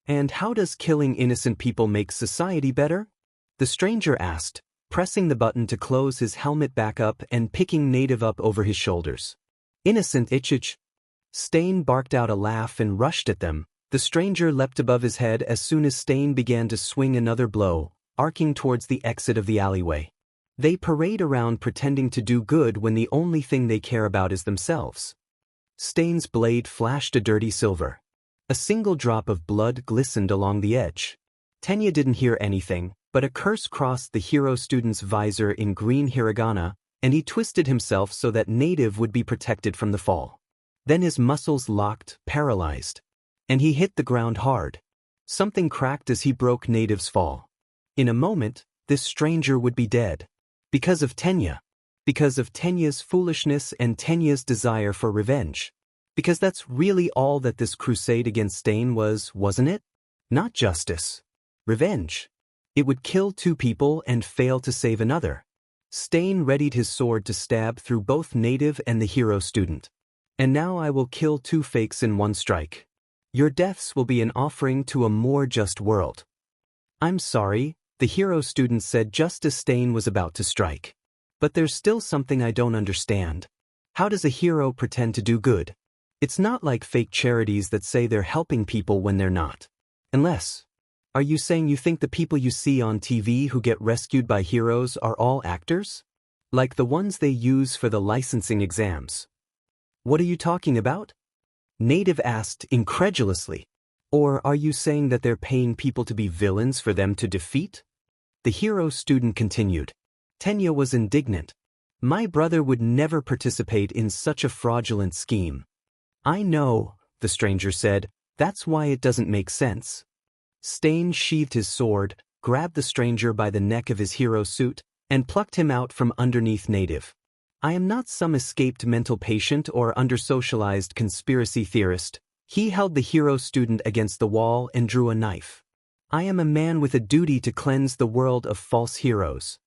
"And how does killing innocent people make society better?" the stranger asked, pressing the button to close his helmet back up and picking native up over his shoulders. "Innocent itchich." Stain barked out a laugh and rushed at them. The stranger leapt above his head as soon as Stain began to swing another blow, arcing towards the exit of the alleyway. They parade around pretending to do good when the only thing they care about is themselves. Stain's blade flashed a dirty silver. A single drop of blood glistened along the edge. Tenya didn't hear anything, but a curse crossed the hero student's visor in green hiragana, and he twisted himself so that native would be protected from the fall. Then his muscles locked, paralyzed. And he hit the ground hard. Something cracked as he broke native's fall. In a moment, this stranger would be dead. Because of Tenya. Because of Tenya's foolishness and Tenya's desire for revenge. Because that's really all that this crusade against Stain was, wasn't it? Not justice. Revenge. It would kill two people and fail to save another. Stain readied his sword to stab through both native and the hero student. "And now I will kill two fakes in one strike. Your deaths will be an offering to a more just world." "I'm sorry," the hero student said just as Stain was about to strike. But there's still something I don't understand. How does a hero pretend to do good? It's not like fake charities that say they're helping people when they're not. Unless, are you saying you think the people you see on TV who get rescued by heroes are all actors? Like the ones they use for the licensing exams? What are you talking about? Native asked incredulously. Or are you saying that they're paying people to be villains for them to defeat? The hero student continued. Tenya was indignant. My brother would never participate in such a fraudulent scheme. I know, the stranger said, that's why it doesn't make sense. Stain sheathed his sword, grabbed the stranger by the neck of his hero suit, and plucked him out from underneath Native. I am not some escaped mental patient or under-socialized conspiracy theorist. He held the hero student against the wall and drew a knife. I am a man with a duty to cleanse the world of false heroes.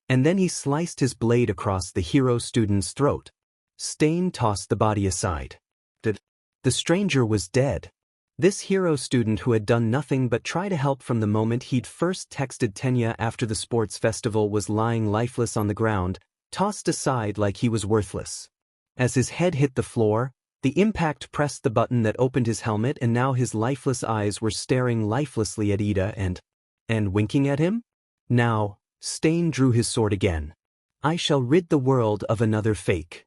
And then he sliced his blade across the hero student's throat. Stain tossed the body aside. The stranger was dead. This hero student who had done nothing but try to help from the moment he'd first texted Tenya after the sports festival was lying lifeless on the ground, tossed aside like he was worthless. As his head hit the floor, the impact pressed the button that opened his helmet, and now his lifeless eyes were staring lifelessly at Ida and winking at him? Now, Stain drew his sword again. I shall rid the world of another fake.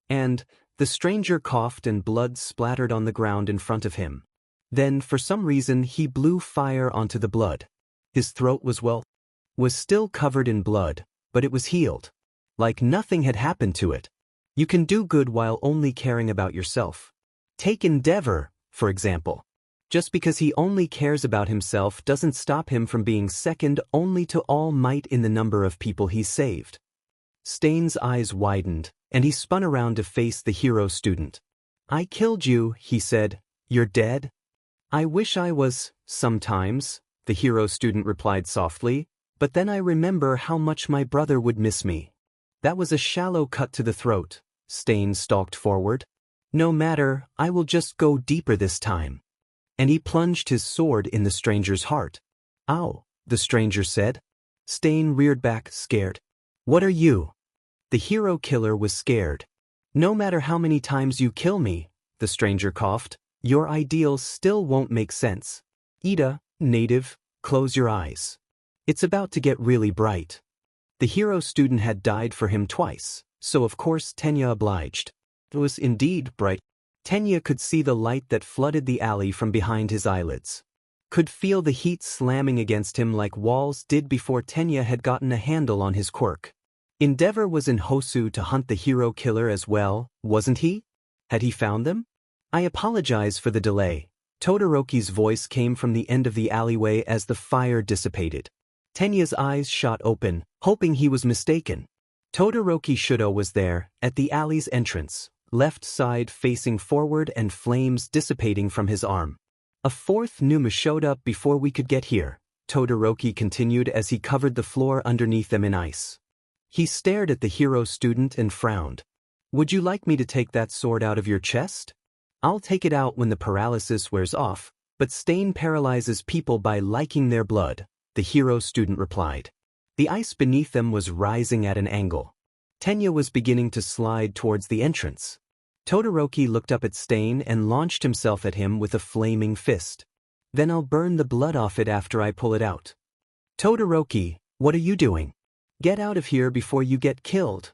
And the stranger coughed and blood splattered on the ground in front of him. Then, for some reason, he blew fire onto the blood. His throat was still covered in blood, but it was healed. Like nothing had happened to it. You can do good while only caring about yourself. Take Endeavor, for example. Just because he only cares about himself doesn't stop him from being second only to All Might in the number of people he's saved. Stain's eyes widened, and he spun around to face the hero student. I killed you, he said. You're dead? I wish I was, sometimes, the hero student replied softly, but then I remember how much my brother would miss me. That was a shallow cut to the throat. Stain stalked forward. No matter, I will just go deeper this time. And he plunged his sword in the stranger's heart. Ow, the stranger said. Stain reared back, scared. What are you? The hero killer was scared. No matter how many times you kill me, the stranger coughed, your ideals still won't make sense. Ida, Native, close your eyes. It's about to get really bright. The hero student had died for him twice, so of course Tenya obliged. It was indeed bright. Tenya could see the light that flooded the alley from behind his eyelids. Could feel the heat slamming against him like walls did before Tenya had gotten a handle on his quirk. Endeavor was in Hosu to hunt the hero killer as well, wasn't he? Had he found them? I apologize for the delay. Todoroki's voice came from the end of the alleyway as the fire dissipated. Tenya's eyes shot open, hoping he was mistaken. Todoroki Shudo was there, at the alley's entrance, left side facing forward and flames dissipating from his arm. A fourth Numa showed up before we could get here, Todoroki continued as he covered the floor underneath them in ice. He stared at the hero student and frowned. Would you like me to take that sword out of your chest? I'll take it out when the paralysis wears off, but Stain paralyzes people by liking their blood, the hero student replied. The ice beneath them was rising at an angle. Tenya was beginning to slide towards the entrance. Todoroki looked up at Stain and launched himself at him with a flaming fist. Then I'll burn the blood off it after I pull it out. Todoroki, what are you doing? Get out of here before you get killed.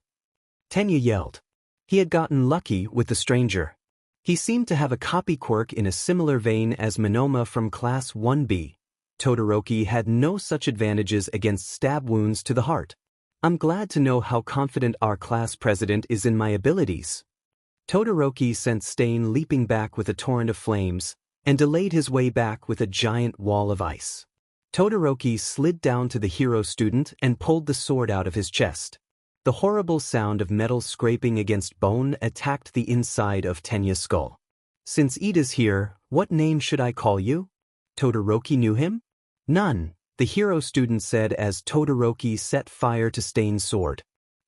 Tenya yelled. He had gotten lucky with the stranger. He seemed to have a copy quirk in a similar vein as Monoma from Class 1B. Todoroki had no such advantages against stab wounds to the heart. I'm glad to know how confident our class president is in my abilities. Todoroki sent Stain leaping back with a torrent of flames, and delayed his way back with a giant wall of ice. Todoroki slid down to the hero student and pulled the sword out of his chest. The horrible sound of metal scraping against bone attacked the inside of Tenya's skull. Since Ida's here, what name should I call you? Todoroki knew him? None, the hero student said as Todoroki set fire to Stain's sword.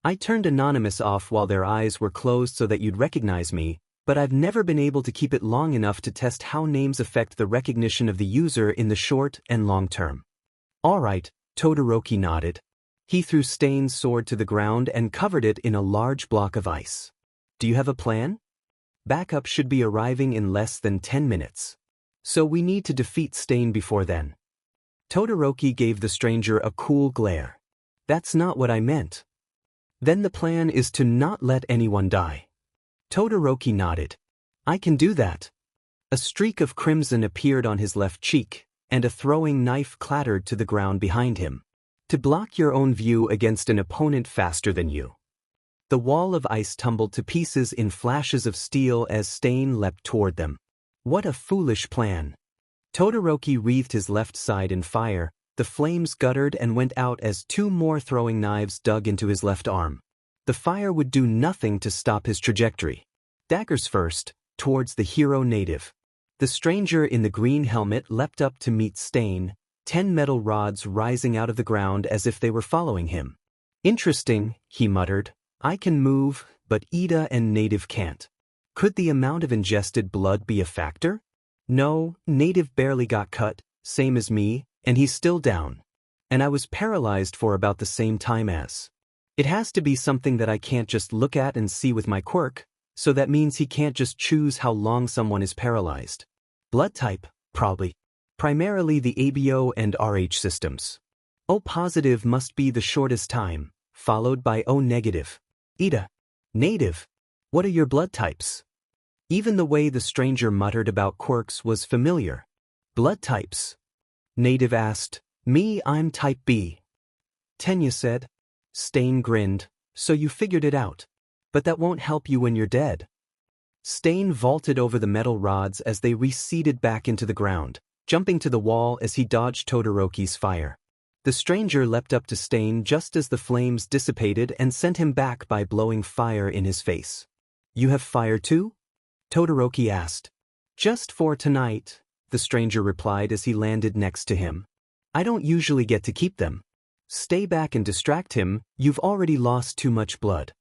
I turned anonymous off while their eyes were closed so that you'd recognize me, but I've never been able to keep it long enough to test how names affect the recognition of the user in the short and long term. All right, Todoroki nodded. He threw Stain's sword to the ground and covered it in a large block of ice. Do you have a plan? Backup should be arriving in less than 10 minutes. So we need to defeat Stain before then. Todoroki gave the stranger a cool glare. That's not what I meant. Then the plan is to not let anyone die. Todoroki nodded. I can do that. A streak of crimson appeared on his left cheek, and a throwing knife clattered to the ground behind him. To block your own view against an opponent faster than you. The wall of ice tumbled to pieces in flashes of steel as Stain leapt toward them. What a foolish plan. Todoroki wreathed his left side in fire, the flames guttered and went out as 2 more throwing knives dug into his left arm. The fire would do nothing to stop his trajectory. Daggers first, towards the hero native. The stranger in the green helmet leapt up to meet Stain, 10 metal rods rising out of the ground as if they were following him. Interesting, he muttered. I can move, but Ida and native can't. Could the amount of ingested blood be a factor? No, native barely got cut, same as me, and he's still down. And I was paralyzed for about the same time as. It has to be something that I can't just look at and see with my quirk, so that means he can't just choose how long someone is paralyzed. Blood type, probably. Primarily the ABO and RH systems. O positive must be the shortest time, followed by O negative. Ida. Native. What are your blood types? Even the way the stranger muttered about quirks was familiar. Blood types. Native asked. Me, I'm type B. Tenya said. Stain grinned. So you figured it out. But that won't help you when you're dead. Stain vaulted over the metal rods as they receded back into the ground, jumping to the wall as he dodged Todoroki's fire. The stranger leapt up to Stain just as the flames dissipated and sent him back by blowing fire in his face. You have fire too? Todoroki asked. Just for tonight, the stranger replied as he landed next to him. I don't usually get to keep them. Stay back and distract him, you've already lost too much blood.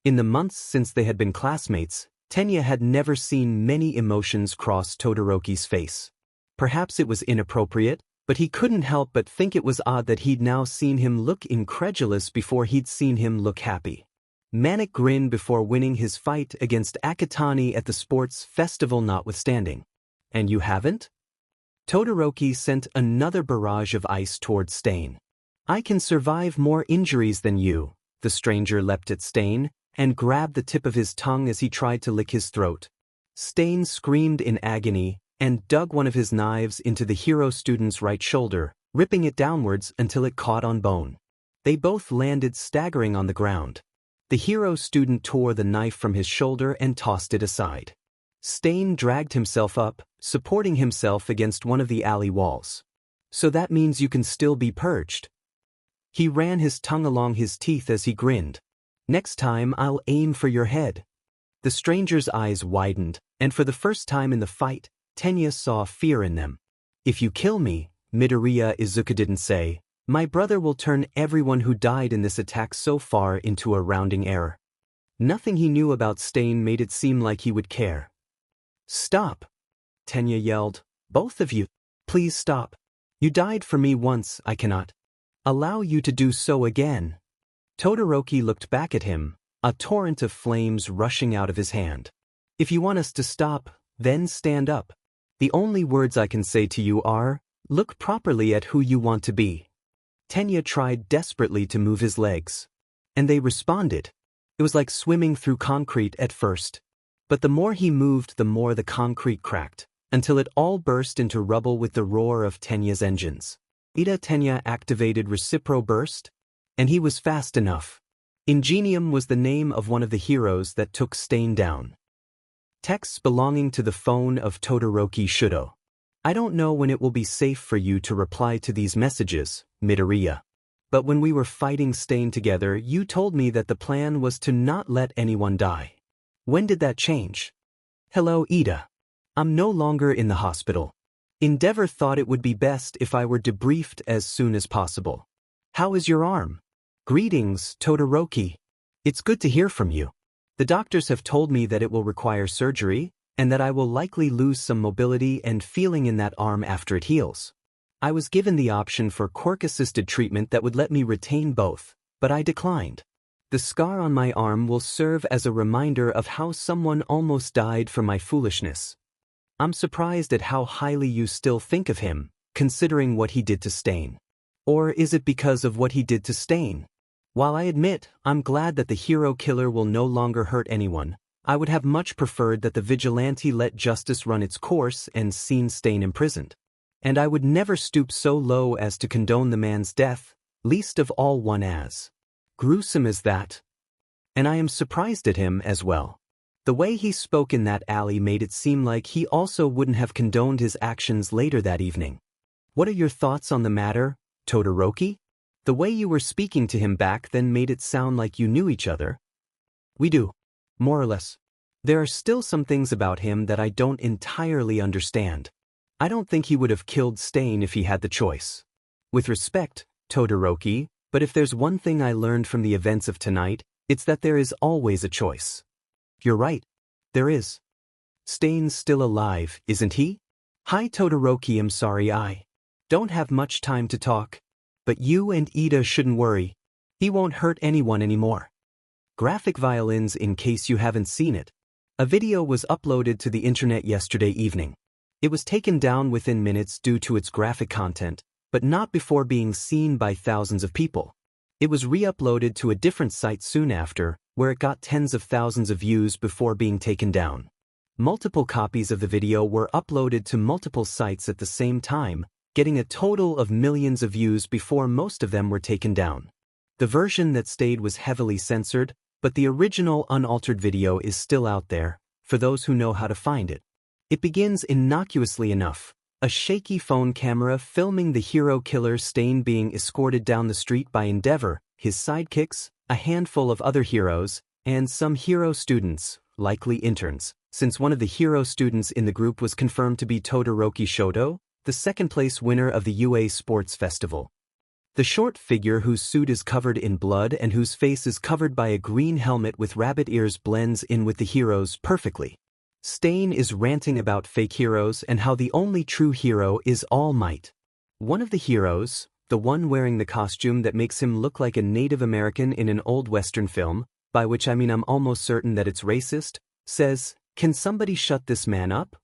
In the months since they had been classmates, Tenya had never seen many emotions cross Todoroki's face. Perhaps it was inappropriate, but he couldn't help but think it was odd that he'd now seen him look incredulous before he'd seen him look happy. Manic grin before winning his fight against Akatani at the sports festival notwithstanding. And you haven't? Todoroki sent another barrage of ice toward Stain. I can survive more injuries than you, the stranger leapt at Stain, and grabbed the tip of his tongue as he tried to lick his throat. Stain screamed in agony, and dug one of his knives into the hero student's right shoulder, ripping it downwards until it caught on bone. They both landed staggering on the ground. The hero student tore the knife from his shoulder and tossed it aside. Stain dragged himself up, supporting himself against one of the alley walls. So that means you can still be purged. He ran his tongue along his teeth as he grinned. Next time I'll aim for your head. The stranger's eyes widened, and for the first time in the fight, Tenya saw fear in them. If you kill me, Midoriya Izuku didn't say, my brother will turn everyone who died in this attack so far into a rounding error. Nothing he knew about Stain made it seem like he would care. Stop! Tenya yelled. Both of you, please stop. You died for me once, I cannot allow you to do so again. Todoroki looked back at him, a torrent of flames rushing out of his hand. If you want us to stop, then stand up. The only words I can say to you are, look properly at who you want to be. Tenya tried desperately to move his legs. And they responded. It was like swimming through concrete at first. But the more he moved, the more the concrete cracked, until it all burst into rubble with the roar of Tenya's engines. Ida Tenya activated Recipro Burst, and he was fast enough. Ingenium was the name of one of the heroes that took Stain down. Texts belonging to the phone of Todoroki Shudo. I don't know when it will be safe for you to reply to these messages, Midoriya. But when we were fighting Stain together, you told me that the plan was to not let anyone die. When did that change? Hello, Ida. I'm no longer in the hospital. Endeavor thought it would be best if I were debriefed as soon as possible. How is your arm? Greetings, Todoroki. It's good to hear from you. The doctors have told me that it will require surgery, and that I will likely lose some mobility and feeling in that arm after it heals. I was given the option for quirk-assisted treatment that would let me retain both, but I declined. The scar on my arm will serve as a reminder of how someone almost died for my foolishness. I'm surprised at how highly you still think of him, considering what he did to Stain. Or is it because of what he did to Stain? While I admit I'm glad that the hero killer will no longer hurt anyone, I would have much preferred that the vigilante let justice run its course and seen Stain imprisoned. And I would never stoop so low as to condone the man's death, least of all one as gruesome as that. And I am surprised at him as well. The way he spoke in that alley made it seem like he also wouldn't have condoned his actions later that evening. What are your thoughts on the matter, Todoroki? The way you were speaking to him back then made it sound like you knew each other. We do. More or less. There are still some things about him that I don't entirely understand. I don't think he would have killed Stain if he had the choice. With respect, Todoroki, but if there's one thing I learned from the events of tonight, it's that there is always a choice. You're right. There is. Stain's still alive, isn't he? Hi Todoroki, I'm sorry I don't have much time to talk. But you and Ida shouldn't worry. He won't hurt anyone anymore. Graphic violins in case you haven't seen it. A video was uploaded to the internet yesterday evening. It was taken down within minutes due to its graphic content, but not before being seen by thousands of people. It was re-uploaded to a different site soon after, where it got tens of thousands of views before being taken down. Multiple copies of the video were uploaded to multiple sites at the same time, getting a total of millions of views before most of them were taken down. The version that stayed was heavily censored, but the original unaltered video is still out there, for those who know how to find it. It begins innocuously enough, a shaky phone camera filming the hero killer Stain being escorted down the street by Endeavor, his sidekicks, a handful of other heroes, and some hero students, likely interns, since one of the hero students in the group was confirmed to be Todoroki Shoto, the second-place winner of the UA Sports Festival. The short figure whose suit is covered in blood and whose face is covered by a green helmet with rabbit ears blends in with the heroes perfectly. Stain is ranting about fake heroes and how the only true hero is All Might. One of the heroes, the one wearing the costume that makes him look like a Native American in an old Western film, by which I mean I'm almost certain that it's racist, says, "Can somebody shut this man up?"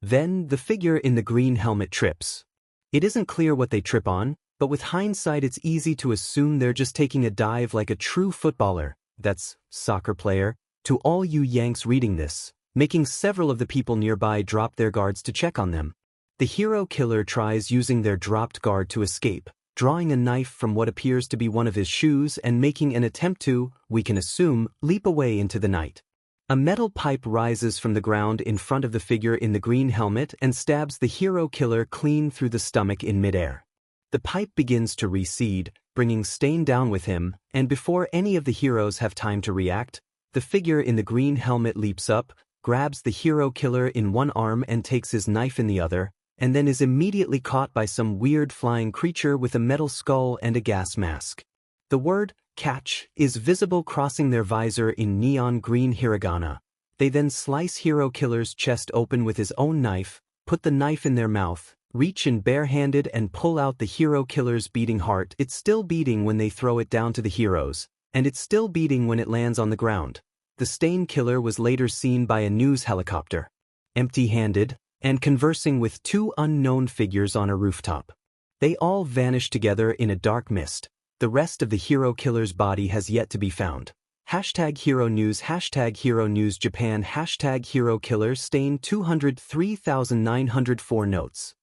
Then, the figure in the green helmet trips. It isn't clear what they trip on, but with hindsight it's easy to assume they're just taking a dive like a true footballer, that's, soccer player, to all you Yanks reading this, making several of the people nearby drop their guards to check on them. The hero killer tries using their dropped guard to escape, drawing a knife from what appears to be one of his shoes and making an attempt to, we can assume, leap away into the night. A metal pipe rises from the ground in front of the figure in the green helmet and stabs the hero killer clean through the stomach in midair. The pipe begins to recede, bringing Stain down with him, and before any of the heroes have time to react, the figure in the green helmet leaps up, grabs the hero killer in one arm and takes his knife in the other, and then is immediately caught by some weird flying creature with a metal skull and a gas mask. The word, catch, is visible crossing their visor in neon green hiragana. They then slice hero killer's chest open with his own knife, put the knife in their mouth, reach in barehanded and pull out the hero killer's beating heart. It's still beating when they throw it down to the heroes, and it's still beating when it lands on the ground. The Stain killer was later seen by a news helicopter, empty-handed, and conversing with two unknown figures on a rooftop. They all vanish together in a dark mist. The rest of the hero killer's body has yet to be found. #Hero News #Hero News Japan #Hero Killer Stain 203,904 notes.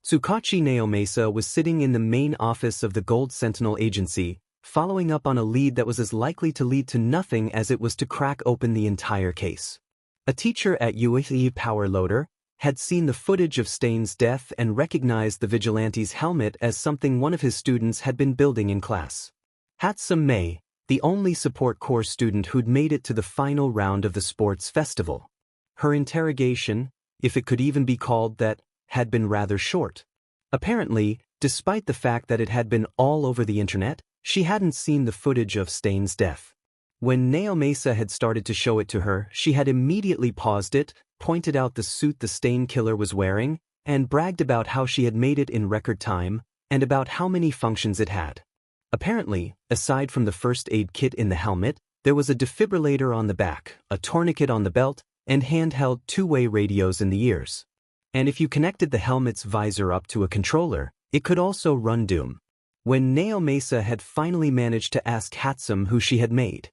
Tsukachi Naomasa was sitting in the main office of the Gold Sentinel Agency, following up on a lead that was as likely to lead to nothing as it was to crack open the entire case. A teacher at UAE Power Loader had seen the footage of Stain's death and recognized the vigilante's helmet as something one of his students had been building in class. Hatsum Mei, the only support corps student who'd made it to the final round of the sports festival. Her interrogation, if it could even be called that, had been rather short. Apparently, despite the fact that it had been all over the internet, she hadn't seen the footage of Stain's death. When Naomasa had started to show it to her, she had immediately paused it, pointed out the suit the Stain killer was wearing, and bragged about how she had made it in record time, and about how many functions it had. Apparently, aside from the first aid kit in the helmet, there was a defibrillator on the back, a tourniquet on the belt, and handheld two-way radios in the ears. And if you connected the helmet's visor up to a controller, it could also run Doom. When Naomasa had finally managed to ask Hatsum who she had made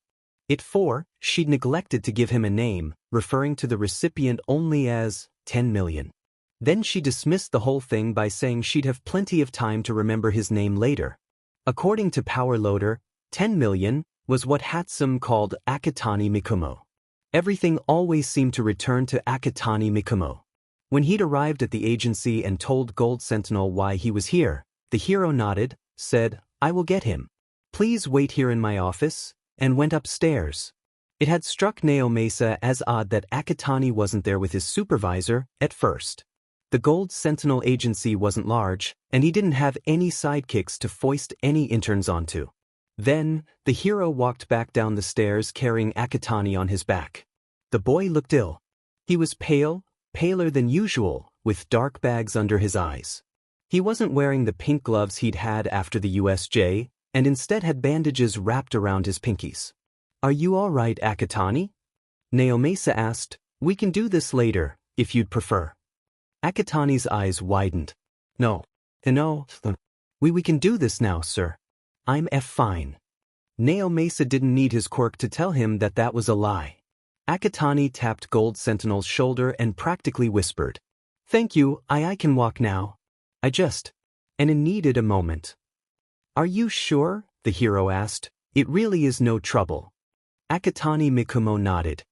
it for, she'd neglected to give him a name, referring to the recipient only as 10 million. Then she dismissed the whole thing by saying she'd have plenty of time to remember his name later. According to Power Loader, 10 million was what Hatsum called Akatani Mikumo. Everything always seemed to return to Akatani Mikumo. When he'd arrived at the agency and told Gold Sentinel why he was here, the hero nodded, said, "I will get him. Please wait here in my office," and went upstairs. It had struck Naomasa as odd that Akatani wasn't there with his supervisor at first. The Gold Sentinel agency wasn't large, and he didn't have any sidekicks to foist any interns onto. Then, the hero walked back down the stairs carrying Akatani on his back. The boy looked ill. He was pale, paler than usual, with dark bags under his eyes. He wasn't wearing the pink gloves he'd had after the USJ, and instead had bandages wrapped around his pinkies. "Are you all right, Akatani?" Naomasa asked. "We can do this later, if you'd prefer." Akatani's eyes widened. No. We can do this now, sir. I'm fine." Naomasa didn't need his quirk to tell him that that was a lie. Akatani tapped Gold Sentinel's shoulder and practically whispered, "Thank you, I can walk now. And it needed a moment." "Are you sure?" the hero asked. "It really is no trouble." Akatani Mikumo nodded.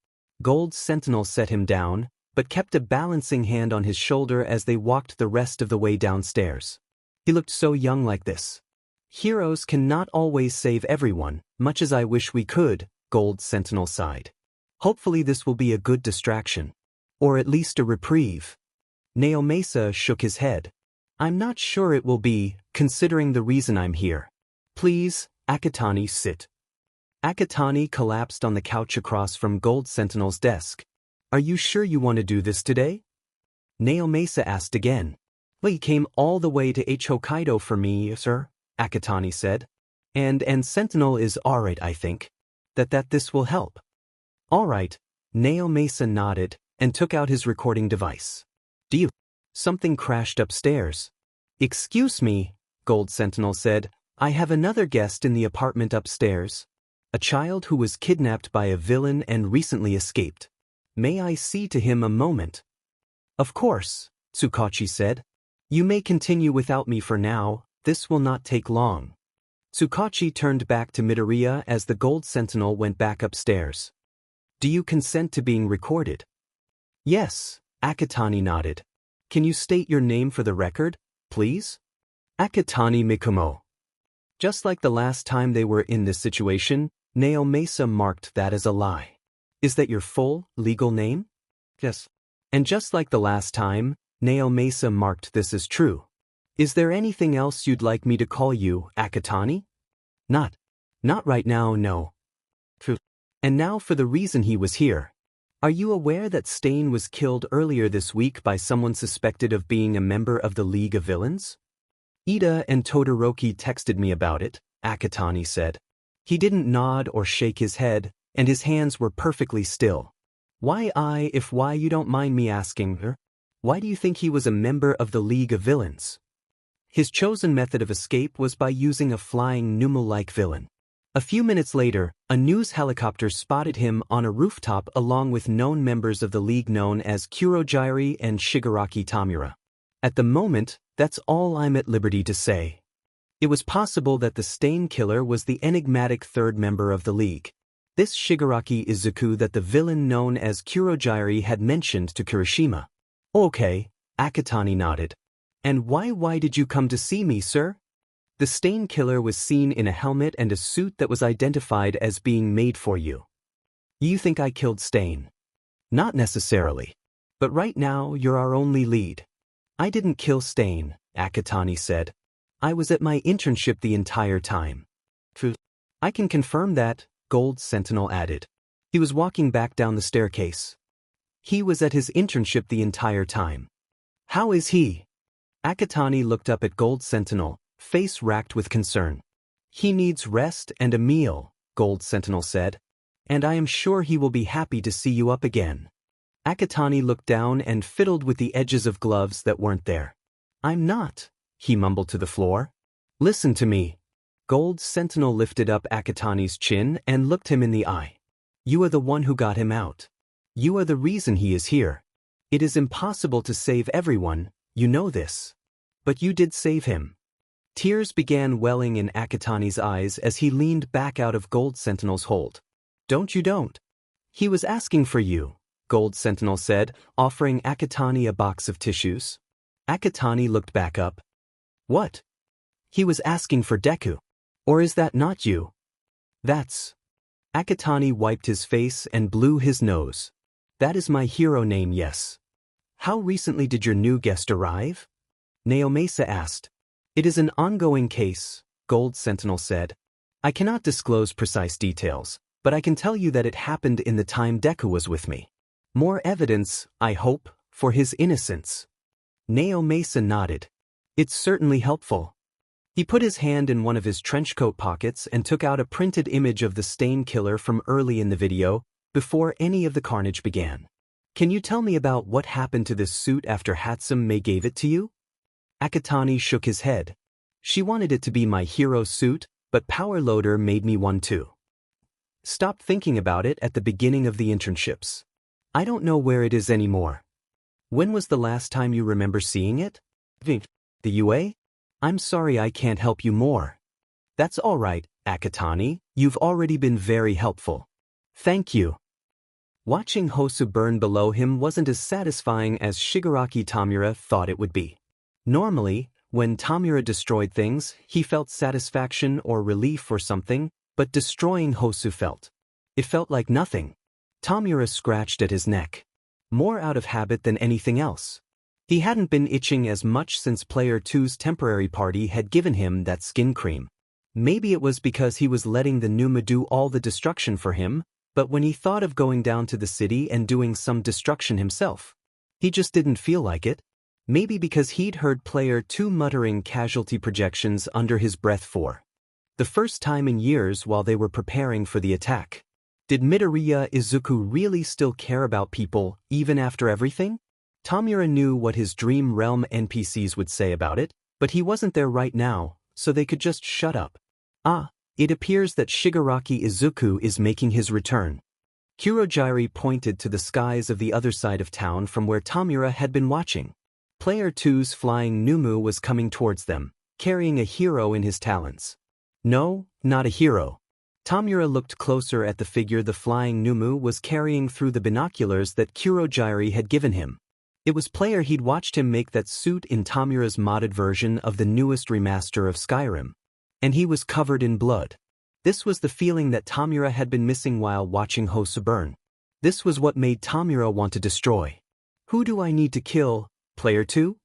Gold Sentinel set him down, but kept a balancing hand on his shoulder as they walked the rest of the way downstairs. He looked so young like this. "Heroes cannot always save everyone, much as I wish we could," Gold Sentinel sighed. "Hopefully this will be a good distraction. Or at least a reprieve." Naomasa shook his head. "I'm not sure it will be, considering the reason I'm here. Please, Akatani, sit." Akatani collapsed on the couch across from Gold Sentinel's desk. "Are you sure you want to do this today?" Naomasa asked again. "Well, he came all the way to Hokkaido for me, sir," Akatani said. And Sentinel is alright, I think. That this will help." "Alright," Naomasa nodded, and took out his recording device. "Do you—" Something crashed upstairs. "Excuse me," Gold Sentinel said, "I have another guest in the apartment upstairs. A child who was kidnapped by a villain and recently escaped. May I see to him a moment?" "Of course," Tsukachi said. "You may continue without me for now, this will not take long." Tsukachi turned back to Midoriya as the Gold Sentinel went back upstairs. "Do you consent to being recorded?" "Yes," Akatani nodded. "Can you state your name for the record, please?" "Akatani Mikumo." Just like the last time they were in this situation, Naomasa marked that as a lie. "Is that your full, legal name?" "Yes." And just like the last time, Naomasa marked this as true. "Is there anything else you'd like me to call you, Akatani?" Not right now, no." "And now for the reason he was here. Are you aware that Stain was killed earlier this week by someone suspected of being a member of the League of Villains?" "Ida and Todoroki texted me about it," Akatani said. He didn't nod or shake his head, and his hands were perfectly still. Why you don't mind me asking her? Why do you think he was a member of the League of Villains?" His chosen method of escape was by using a flying Numu-like villain. A few minutes later, a news helicopter spotted him on a rooftop along with known members of the League known as Kurogiri and Shigaraki Tamura. At the moment, that's all I'm at liberty to say. It was possible that the Stain Killer was the enigmatic third member of the League. This Shigaraki Izuku that the villain known as Kurogiri had mentioned to Kirishima. "Okay," Akatani nodded. "And why did you come to see me, sir?" "The Stain Killer was seen in a helmet and a suit that was identified as being made for you." "You think I killed Stain?" "Not necessarily. But right now you're our only lead." "I didn't kill Stain," Akatani said. "I was at my internship the entire time." "I can confirm that," Gold Sentinel added. He was walking back down the staircase. "He was at his internship the entire time." How is he? Akatani looked up at Gold Sentinel, face racked with concern. He needs rest and a meal, Gold Sentinel said. And I am sure he will be happy to see you up again. Akatani looked down and fiddled with the edges of gloves that weren't there. I'm not, he mumbled to the floor. Listen to me. Gold Sentinel lifted up Akatani's chin and looked him in the eye. You are the one who got him out. You are the reason he is here. It is impossible to save everyone, you know this. But you did save him. Tears began welling in Akatani's eyes as he leaned back out of Gold Sentinel's hold. Don't. He was asking for you, Gold Sentinel said, offering Akatani a box of tissues. Akatani looked back up. What? He was asking for Deku. Or is that not you? That's... Akatani wiped his face and blew his nose. That is my hero name, yes. How recently did your new guest arrive? Naomasa asked. It is an ongoing case, Gold Sentinel said. I cannot disclose precise details, but I can tell you that it happened in the time Deku was with me. More evidence, I hope, for his innocence. Naomasa nodded. It's certainly helpful. He put his hand in one of his trenchcoat pockets and took out a printed image of the Stain Killer from early in the video, before any of the carnage began. Can you tell me about what happened to this suit after Hatsune gave it to you? Akatani shook his head. She wanted it to be my hero suit, but Power Loader made me one too. Stopped thinking about it at the beginning of the internships. I don't know where it is anymore. When was the last time you remember seeing it? The UA? I'm sorry I can't help you more. That's all right, Akatani, you've already been very helpful. Thank you. Watching Hosu burn below him wasn't as satisfying as Shigaraki Tamura thought it would be. Normally, when Tamura destroyed things, he felt satisfaction or relief or something, but destroying Hosu felt. It felt like nothing. Tamura scratched at his neck. More out of habit than anything else. He hadn't been itching as much since Player 2's temporary party had given him that skin cream. Maybe it was because he was letting the Numa do all the destruction for him, but when he thought of going down to the city and doing some destruction himself, he just didn't feel like it. Maybe because he'd heard Player 2 muttering casualty projections under his breath for the first time in years while they were preparing for the attack. Did Midoriya Izuku really still care about people, even after everything? Tamura knew what his Dream Realm NPCs would say about it, but he wasn't there right now, so they could just shut up. It appears that Shigaraki Izuku is making his return. Kurogiri pointed to the skies of the other side of town from where Tamura had been watching. Player 2's flying Numu was coming towards them, carrying a hero in his talons. No, not a hero. Tamura looked closer at the figure the flying Numu was carrying through the binoculars that Kurogiri had given him. It was Player he'd watched him make that suit in Tamura's modded version of the newest remaster of Skyrim. And he was covered in blood. This was the feeling that Tamura had been missing while watching Hosu burn. This was what made Tamura want to destroy. Who do I need to kill, Player 2?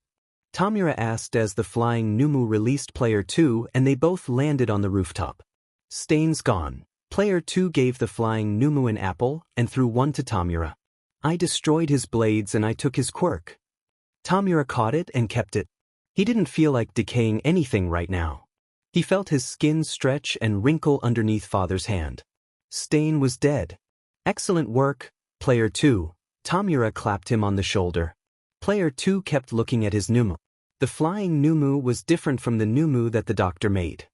Tamura asked as the flying Numu released Player 2 and they both landed on the rooftop. Stain's gone. Player 2 gave the flying Numu an apple and threw one to Tamura. I destroyed his blades and I took his quirk. Tamura caught it and kept it. He didn't feel like decaying anything right now. He felt his skin stretch and wrinkle underneath Father's hand. Stain was dead. Excellent work, Player 2. Tamura clapped him on the shoulder. Player 2 kept looking at his Numu. The flying Numu was different from the Numu that the doctor made.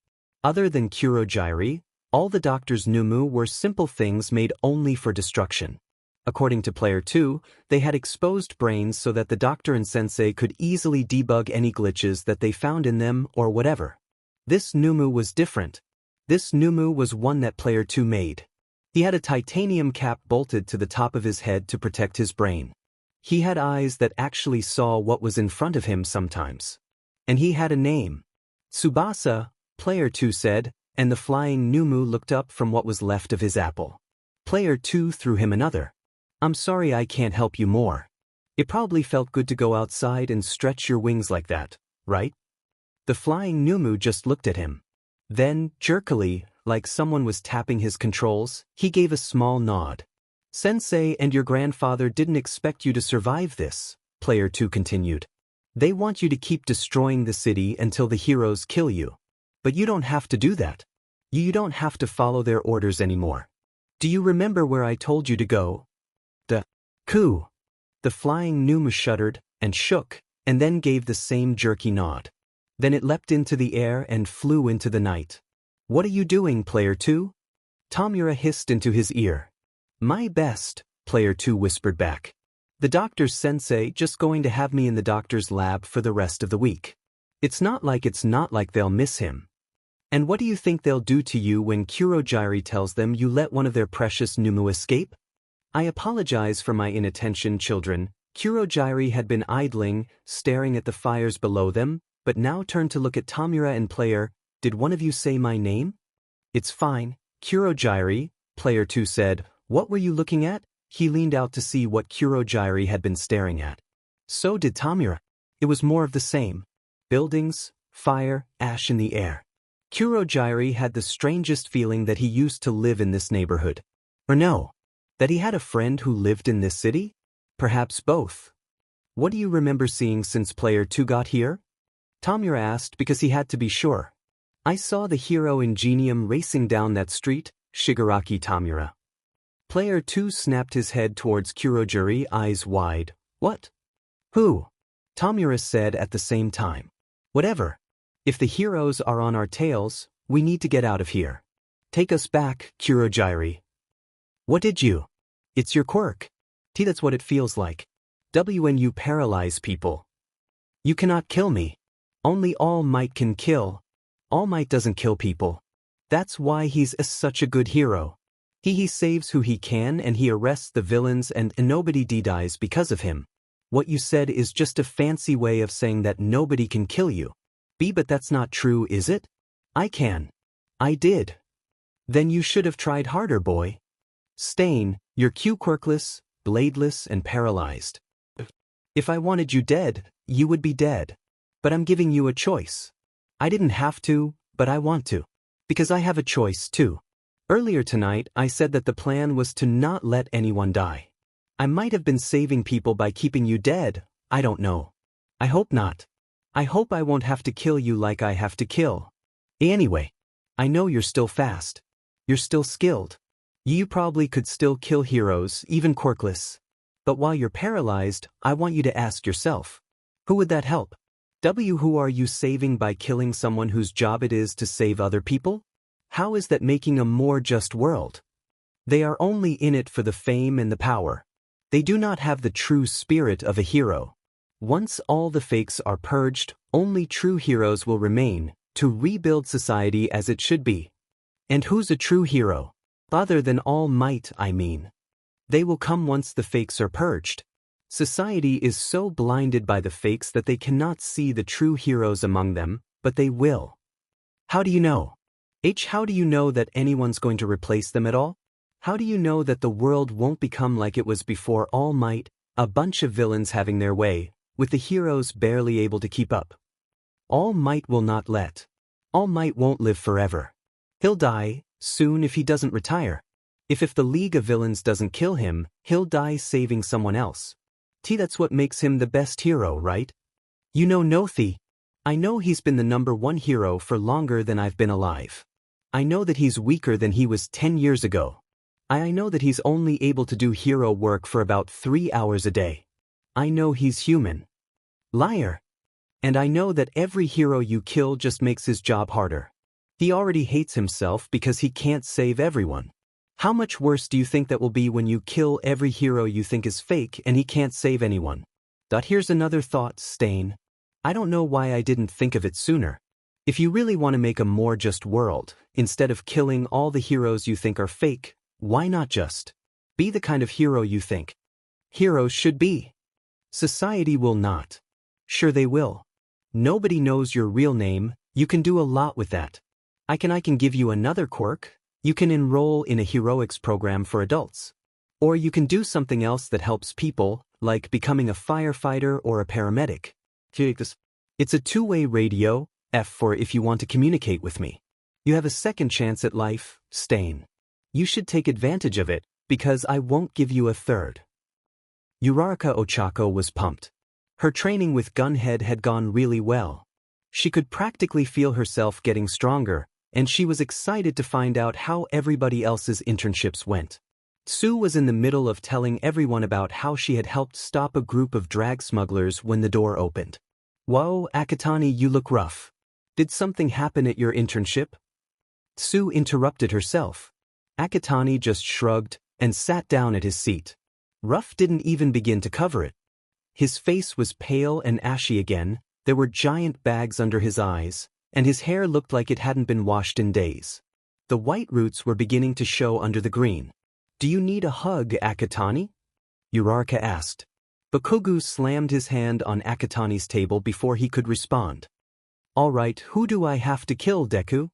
Other than Kurogiri, all the doctor's Numu were simple things made only for destruction. According to Player 2, they had exposed brains so that the doctor and sensei could easily debug any glitches that they found in them or whatever. This Numu was different. This Numu was one that Player 2 made. He had a titanium cap bolted to the top of his head to protect his brain. He had eyes that actually saw what was in front of him sometimes. And he had a name. Tsubasa, Player 2 said, and the flying Numu looked up from what was left of his apple. Player 2 threw him another. I'm sorry I can't help you more. It probably felt good to go outside and stretch your wings like that, right? The flying Numu just looked at him. Then, jerkily, like someone was tapping his controls, he gave a small nod. Sensei and your grandfather didn't expect you to survive this, Player 2 continued. They want you to keep destroying the city until the heroes kill you. But you don't have to do that. You don't have to follow their orders anymore. Do you remember where I told you to go? Deku. The flying Numa shuddered and shook, and then gave the same jerky nod. Then it leapt into the air and flew into the night. What are you doing, Player 2? Tamura hissed into his ear. My best, Player 2 whispered back. The doctor's sensei just going to have me in the doctor's lab for the rest of the week. It's not like they'll miss him. And what do you think they'll do to you when Kurogiri tells them you let one of their precious Numu escape? I apologize for my inattention, children. Kurogiri had been idling, staring at the fires below them, but now turned to look at Tamura and Player. Did one of you say my name? It's fine, Kurogiri, Player 2 said. What were you looking at? He leaned out to see what Kurogiri had been staring at. So did Tamura. It was more of the same. Buildings, fire, ash in the air. Kurogiri had the strangest feeling that he used to live in this neighborhood. Or no, that he had a friend who lived in this city? Perhaps both. What do you remember seeing since Player 2 got here? Tamura asked because he had to be sure. I saw the hero Ingenium racing down that street, Shigaraki Tamura. Player 2 snapped his head towards Kurogiri, eyes wide. What? Who? Tamura said at the same time. Whatever. If the heroes are on our tails, we need to get out of here. Take us back, Kurogiri. What did you? It's your quirk. That's what it feels like. When you paralyze people. You cannot kill me. Only All Might can kill. All Might doesn't kill people. That's why he's such a good hero. He saves who he can and he arrests the villains and nobody dies because of him. What you said is just a fancy way of saying that nobody can kill you. But that's not true, is it? I can. I did. Then you should have tried harder, boy. Stain, you're quirkless, bladeless and paralyzed. If I wanted you dead, you would be dead. But I'm giving you a choice. I didn't have to, but I want to. Because I have a choice too. Earlier tonight, I said that the plan was to not let anyone die. I might have been saving people by keeping you dead, I don't know. I hope not. I hope I won't have to kill you like I have to kill. Anyway, I know you're still fast. You're still skilled. You probably could still kill heroes, even quirkless. But while you're paralyzed, I want you to ask yourself, who would that help? Who are you saving by killing someone whose job it is to save other people? How is that making a more just world? They are only in it for the fame and the power. They do not have the true spirit of a hero. Once all the fakes are purged, only true heroes will remain, to rebuild society as it should be. And who's a true hero? Other than All Might, I mean. They will come once the fakes are purged. Society is so blinded by the fakes that they cannot see the true heroes among them, but they will. How do you know? How do you know that anyone's going to replace them at all? How do you know that the world won't become like it was before All Might, a bunch of villains having their way, with the heroes barely able to keep up? All Might will not let. All Might won't live forever. He'll die, soon if he doesn't retire. If the League of Villains doesn't kill him, he'll die saving someone else. That's what makes him the best hero, right? You know Nothi. I know he's been the #1 hero for longer than I've been alive. I know that he's weaker than he was 10 years ago. I know that he's only able to do hero work for about 3 hours a day. I know he's human. Liar. And I know that every hero you kill just makes his job harder. He already hates himself because he can't save everyone. How much worse do you think that will be when you kill every hero you think is fake and he can't save anyone? Here's another thought, Stain. I don't know why I didn't think of it sooner. If you really want to make a more just world, instead of killing all the heroes you think are fake, why not just be the kind of hero you think heroes should be? Society will not. Sure they will. Nobody knows your real name, you can do a lot with that. I can give you another quirk. You can enroll in a heroics program for adults. Or you can do something else that helps people, like becoming a firefighter or a paramedic. It's a two-way radio, F for if you want to communicate with me. You have a second chance at life, Stain. You should take advantage of it, because I won't give you a third. Uraraka Ochako was pumped. Her training with Gunhead had gone really well. She could practically feel herself getting stronger, and she was excited to find out how everybody else's internships went. Sue was in the middle of telling everyone about how she had helped stop a group of drag smugglers when the door opened. "Whoa, Akatani, you look rough. Did something happen at your internship?" Sue interrupted herself. Akatani just shrugged and sat down at his seat. Ruff didn't even begin to cover it. His face was pale and ashy again, there were giant bags under his eyes, and his hair looked like it hadn't been washed in days. The white roots were beginning to show under the green. "Do you need a hug, Akatani?" Uraraka asked. Bakugo slammed his hand on Akatani's table before he could respond. "All right, who do I have to kill, Deku?"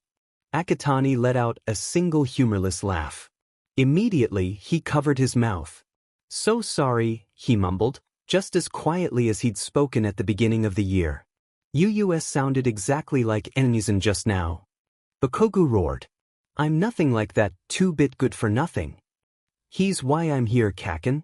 Akatani let out a single humorless laugh. Immediately, he covered his mouth. "So sorry," he mumbled, just as quietly as he'd spoken at the beginning of the year. "UUS sounded exactly like Enizen just now." Bakugo roared. "I'm nothing like that two-bit good for nothing. He's why I'm here, Kaken."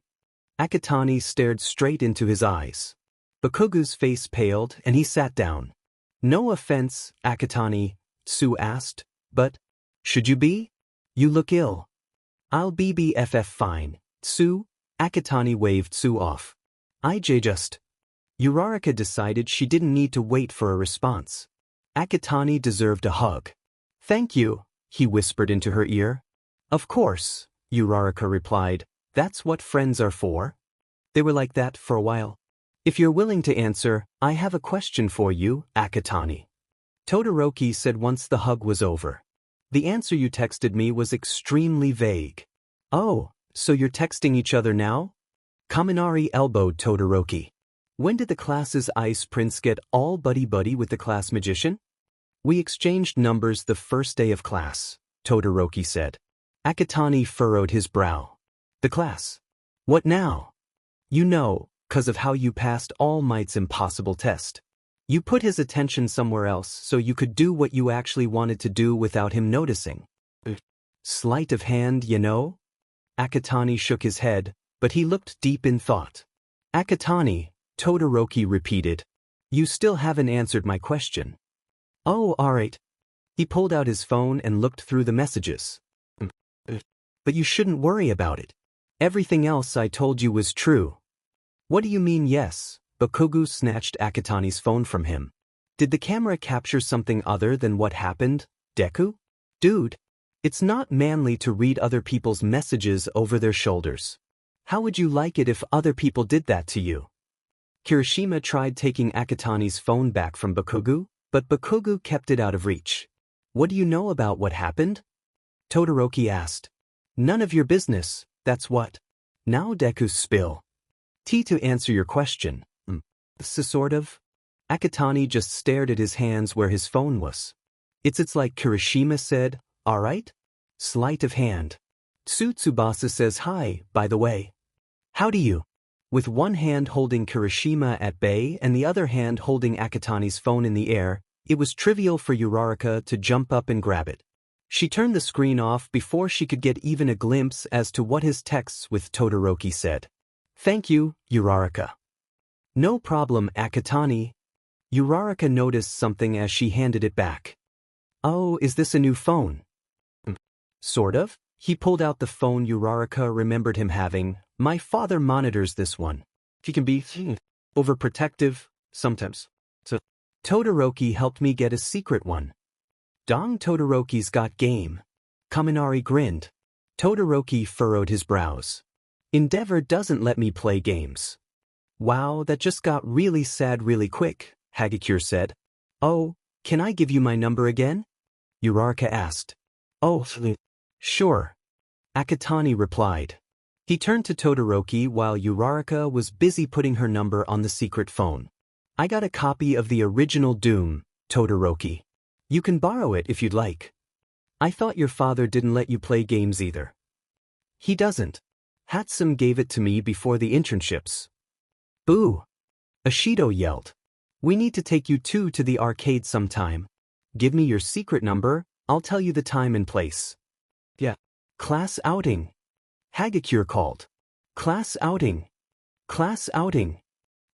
Akatani stared straight into his eyes. Bakugo's face paled and he sat down. "No offense, Akatani," Sue asked, "but should you be? You look ill." "I'll be BFF fine, Sue." Akatani waved Sue off. Just. Uraraka decided she didn't need to wait for a response. Akatani deserved a hug. "Thank you," he whispered into her ear. "Of course," Uraraka replied. "That's what friends are for." They were like that for a while. "If you're willing to answer, I have a question for you, Akatani." Todoroki said once the hug was over. "The answer you texted me was extremely vague." "Oh, so you're texting each other now?" Kaminari elbowed Todoroki. "When did the class's ice prince get all buddy-buddy with the class magician?" "We exchanged numbers the first day of class," Todoroki said. Akatani furrowed his brow. "The class? What now?" "You know, 'cause of how you passed All Might's impossible test. You put his attention somewhere else so you could do what you actually wanted to do without him noticing." "Sleight of hand, you know?" Akatani shook his head, but he looked deep in thought. "Akatani," Todoroki repeated. "You still haven't answered my question." "Oh, alright." He pulled out his phone and looked through the messages. "But you shouldn't worry about it. Everything else I told you was true." "What do you mean yes?" Bakugo snatched Akatani's phone from him. "Did the camera capture something other than what happened, Deku?" "Dude, it's not manly to read other people's messages over their shoulders. How would you like it if other people did that to you?" Kirishima tried taking Akatani's phone back from Bakugo, but Bakugo kept it out of reach. "What do you know about what happened?" Todoroki asked. "None of your business, that's what." "Now Deku's spill." To answer your question. Sort of." Akatani just stared at his hands where his phone was. It's like Kirishima said, "Alright?" Sleight of hand. Tsubasa says hi, by the way. "How do you?" With one hand holding Kirishima at bay and the other hand holding Akatani's phone in the air, it was trivial for Uraraka to jump up and grab it. She turned the screen off before she could get even a glimpse as to what his texts with Todoroki said. "Thank you, Uraraka." "No problem, Akatani." Uraraka noticed something as she handed it back. "Oh, is this a new phone?" "Sort of." He pulled out the phone Uraraka remembered him having. "My father monitors this one. He can be overprotective, sometimes. So, Todoroki helped me get a secret one." "Dong, Todoroki's got game." Kaminari grinned. Todoroki furrowed his brows. "Endeavor doesn't let me play games." "Wow, that just got really sad really quick," Hagakure said. "Oh, can I give you my number again?" Uraraka asked. "Oh, sure." Akatani replied. He turned to Todoroki while Uraraka was busy putting her number on the secret phone. "I got a copy of the original Doom, Todoroki. You can borrow it if you'd like." "I thought your father didn't let you play games either." "He doesn't. Hatsum gave it to me before the internships." "Boo!" Ashido yelled. "We need to take you two to the arcade sometime. Give me your secret number, I'll tell you the time and place." "Yeah." "Class outing." Hagakure called. "Class outing. Class outing."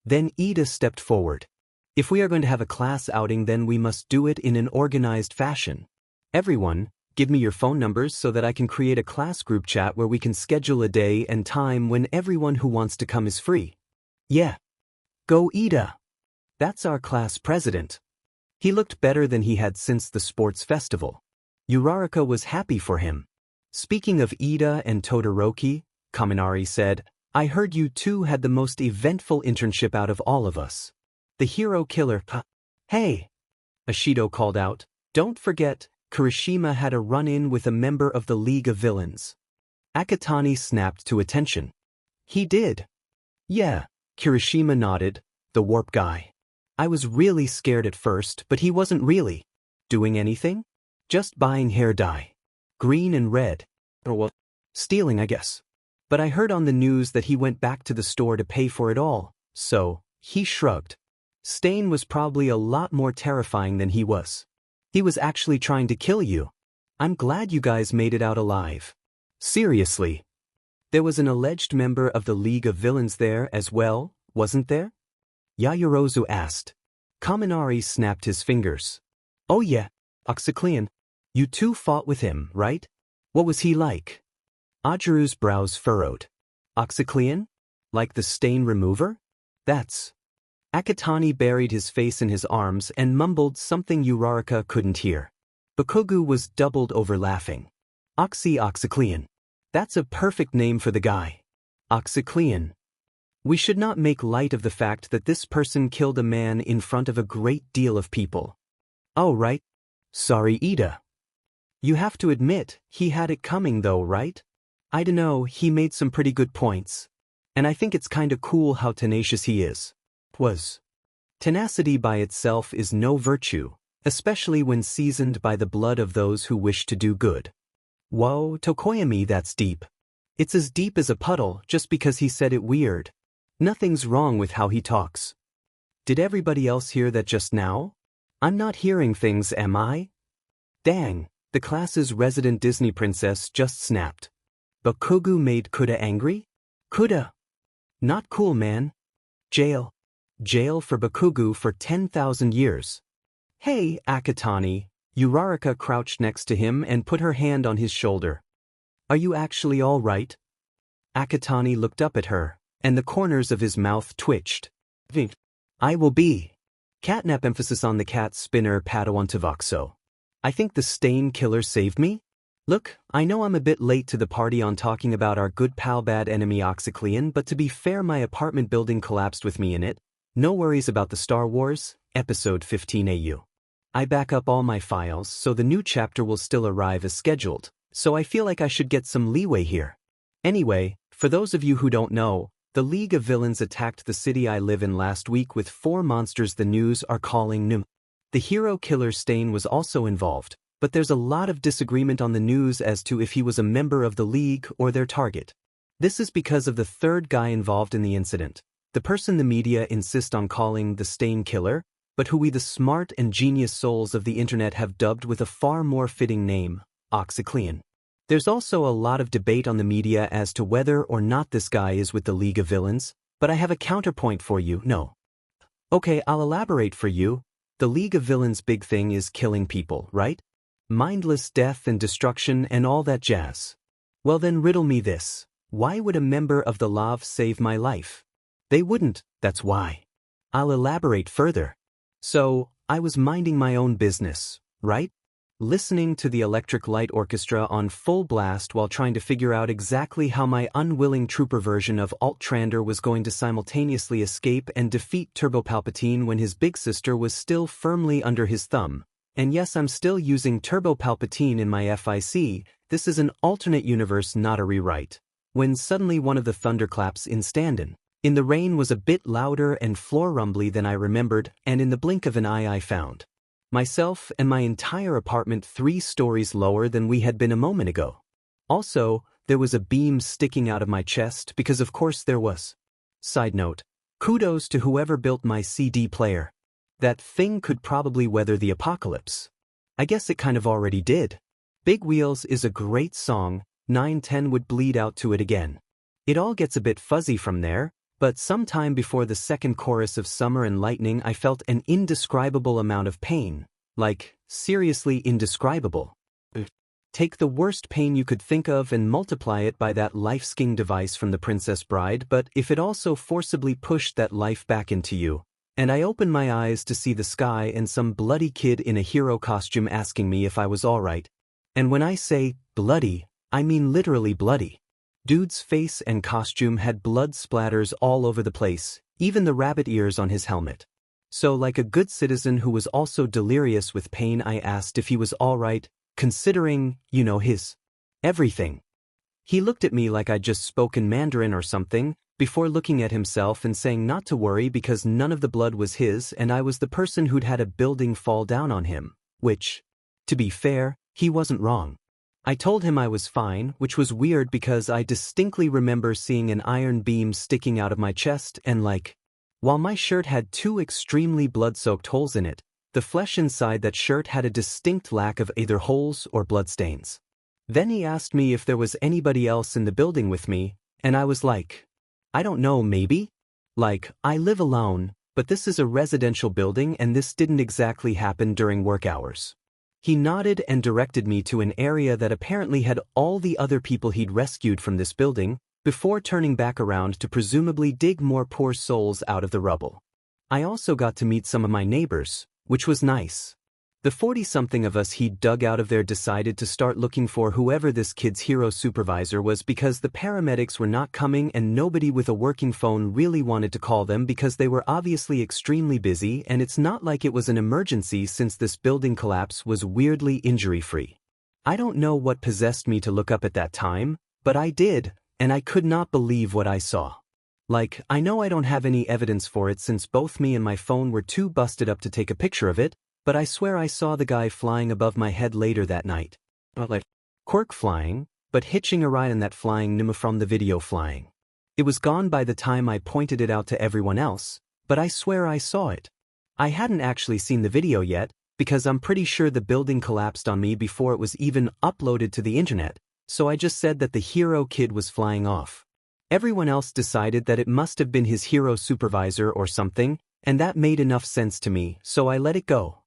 Then Ida stepped forward. If we are going to have a class outing, then we must do it in an organized fashion. Everyone, give me your phone numbers so that I can create a class group chat where we can schedule a day and time when everyone who wants to come is free. Yeah. Go Ida. That's our class president. He looked better than he had since the sports festival. Uraraka was happy for him. Speaking of Ida and Todoroki, Kaminari said, I heard you two had the most eventful internship out of all of us. The hero killer. Hey! Ashido called out. Don't forget, Kirishima had a run-in with a member of the League of Villains. Akatani snapped to attention. He did. Yeah, Kirishima nodded, the warp guy. I was really scared at first, but he wasn't really doing anything. Just buying hair dye. Green and red. Or what? Stealing, I guess. But I heard on the news that he went back to the store to pay for it all, so, he shrugged. Stain was probably a lot more terrifying than he was. He was actually trying to kill you. I'm glad you guys made it out alive. Seriously. There was an alleged member of the League of Villains there as well, wasn't there? Yaoyorozu asked. Kaminari snapped his fingers. Oh yeah, Oxyclean. You two fought with him, right? What was he like? Ajiru's brows furrowed. Oxyclean? Like the stain remover? That's... Akatani buried his face in his arms and mumbled something Uraraka couldn't hear. Bakugu was doubled over laughing. Oxyclean. That's a perfect name for the guy. Oxyclean. We should not make light of the fact that this person killed a man in front of a great deal of people. Oh right. Sorry Ida. You have to admit, he had it coming though, right? I dunno, he made some pretty good points. And I think it's kinda cool how tenacious he is. Tenacity by itself is no virtue, especially when seasoned by the blood of those who wish to do good. Whoa, Tokoyami, that's deep. It's as deep as a puddle just because he said it weird. Nothing's wrong with how he talks. Did everybody else hear that just now? I'm not hearing things, am I? Dang, the class's resident Disney princess just snapped. Bakugu made Kuda angry? Kuda. Not cool, man. Jail. Jail for Bakugu for 10,000 years. Hey, Akatani. Uraraka crouched next to him and put her hand on his shoulder. Are you actually all right? Akatani looked up at her, and the corners of his mouth twitched. I will be. Catnap emphasis on the cat spinner Padawantivoxo. I think the stain killer saved me? Look, I know I'm a bit late to the party on talking about our good pal bad enemy Oxyclean, but to be fair, my apartment building collapsed with me in it. No worries about the Star Wars, Episode 15 AU. I back up all my files, so the new chapter will still arrive as scheduled, so I feel like I should get some leeway here. Anyway, for those of you who don't know, the League of Villains attacked the city I live in last week with 4 monsters the news are calling Num. The hero killer Stain was also involved, but there's a lot of disagreement on the news as to if he was a member of the League or their target. This is because of the third guy involved in the incident, the person the media insist on calling the Stain Killer, but who we the smart and genius souls of the internet have dubbed with a far more fitting name, Oxyclean. There's also a lot of debate on the media as to whether or not this guy is with the League of Villains, but I have a counterpoint for you, no. Okay, I'll elaborate for you. The League of Villains' big thing is killing people, right? Mindless death and destruction and all that jazz. Well then riddle me this. Why would a member of the LOV save my life? They wouldn't, that's why. I'll elaborate further. So, I was minding my own business, right? Listening to the Electric Light Orchestra on full blast while trying to figure out exactly how my unwilling trooper version of Alt Trander was going to simultaneously escape and defeat Turbo Palpatine when his big sister was still firmly under his thumb. And yes, I'm still using Turbo Palpatine in my FIC, this is an alternate universe, not a rewrite. When suddenly one of the thunderclaps in stand-in the rain was a bit louder and floor rumbly than I remembered, and in the blink of an eye I found myself and my entire apartment 3 stories lower than we had been a moment ago. Also, there was a beam sticking out of my chest because of course there was. Side note, kudos to whoever built my CD player. That thing could probably weather the apocalypse. I guess it kind of already did. Big Wheels is a great song, 910 would bleed out to it again. It all gets a bit fuzzy from there, But sometime before the second chorus of Summer and Lightning I felt an indescribable amount of pain. Like, seriously indescribable. Take the worst pain you could think of and multiply it by that life-sking device from the Princess Bride, but if it also forcibly pushed that life back into you. And I opened my eyes to see the sky and some bloody kid in a hero costume asking me if I was alright. And when I say bloody, I mean literally bloody. Dude's face and costume had blood splatters all over the place, even the rabbit ears on his helmet. So like a good citizen who was also delirious with pain, I asked if he was alright, considering, you know, his everything. He looked at me like I'd just spoken Mandarin or something, before looking at himself and saying not to worry because none of the blood was his and I was the person who'd had a building fall down on him, which, to be fair, he wasn't wrong. I told him I was fine, which was weird because I distinctly remember seeing an iron beam sticking out of my chest and while my shirt had 2 extremely blood-soaked holes in it, the flesh inside that shirt had a distinct lack of either holes or bloodstains. Then he asked me if there was anybody else in the building with me, and I was like, I don't know, maybe? I live alone, but this is a residential building and this didn't exactly happen during work hours. He nodded and directed me to an area that apparently had all the other people he'd rescued from this building, before turning back around to presumably dig more poor souls out of the rubble. I also got to meet some of my neighbors, which was nice. The 40-something of us he'd dug out of there decided to start looking for whoever this kid's hero supervisor was because the paramedics were not coming and nobody with a working phone really wanted to call them because they were obviously extremely busy and it's not like it was an emergency since this building collapse was weirdly injury-free. I don't know what possessed me to look up at that time, but I did, and I could not believe what I saw. I know I don't have any evidence for it since both me and my phone were too busted up to take a picture of it, but I swear I saw the guy flying above my head later that night. Quirk flying, but hitching a ride on that flying Nima from the video flying. It was gone by the time I pointed it out to everyone else, but I swear I saw it. I hadn't actually seen the video yet, because I'm pretty sure the building collapsed on me before it was even uploaded to the internet, so I just said that the hero kid was flying off. Everyone else decided that it must have been his hero supervisor or something, and that made enough sense to me, so I let it go.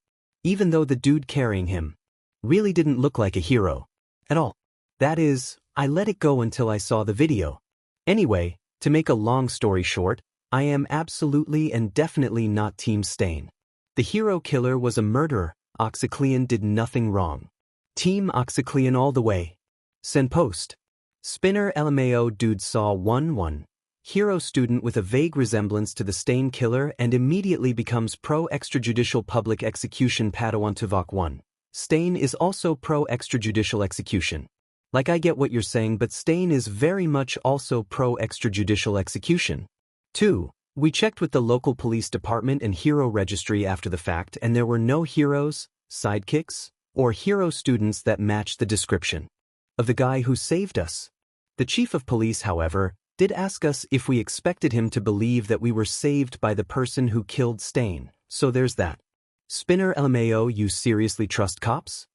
Even though the dude carrying him really didn't look like a hero at all. That is, I let it go until I saw the video. Anyway, to make a long story short, I am absolutely and definitely not Team Stain. The hero killer was a murderer. Oxyclean did nothing wrong. Team Oxyclean all the way. Send post. Spinner LMAO dude saw 1-1. Hero student with a vague resemblance to the Stain killer and immediately becomes pro-extrajudicial public execution Padawan Tuvok 1. Stain is also pro-extrajudicial execution. I get what you're saying, but Stain is very much also pro-extrajudicial execution. 2. We checked with the local police department and hero registry after the fact and there were no heroes, sidekicks, or hero students that matched the description of the guy who saved us. The chief of police, however, did ask us if we expected him to believe that we were saved by the person who killed Stain, so there's that. Spinner LMAO, you seriously trust cops?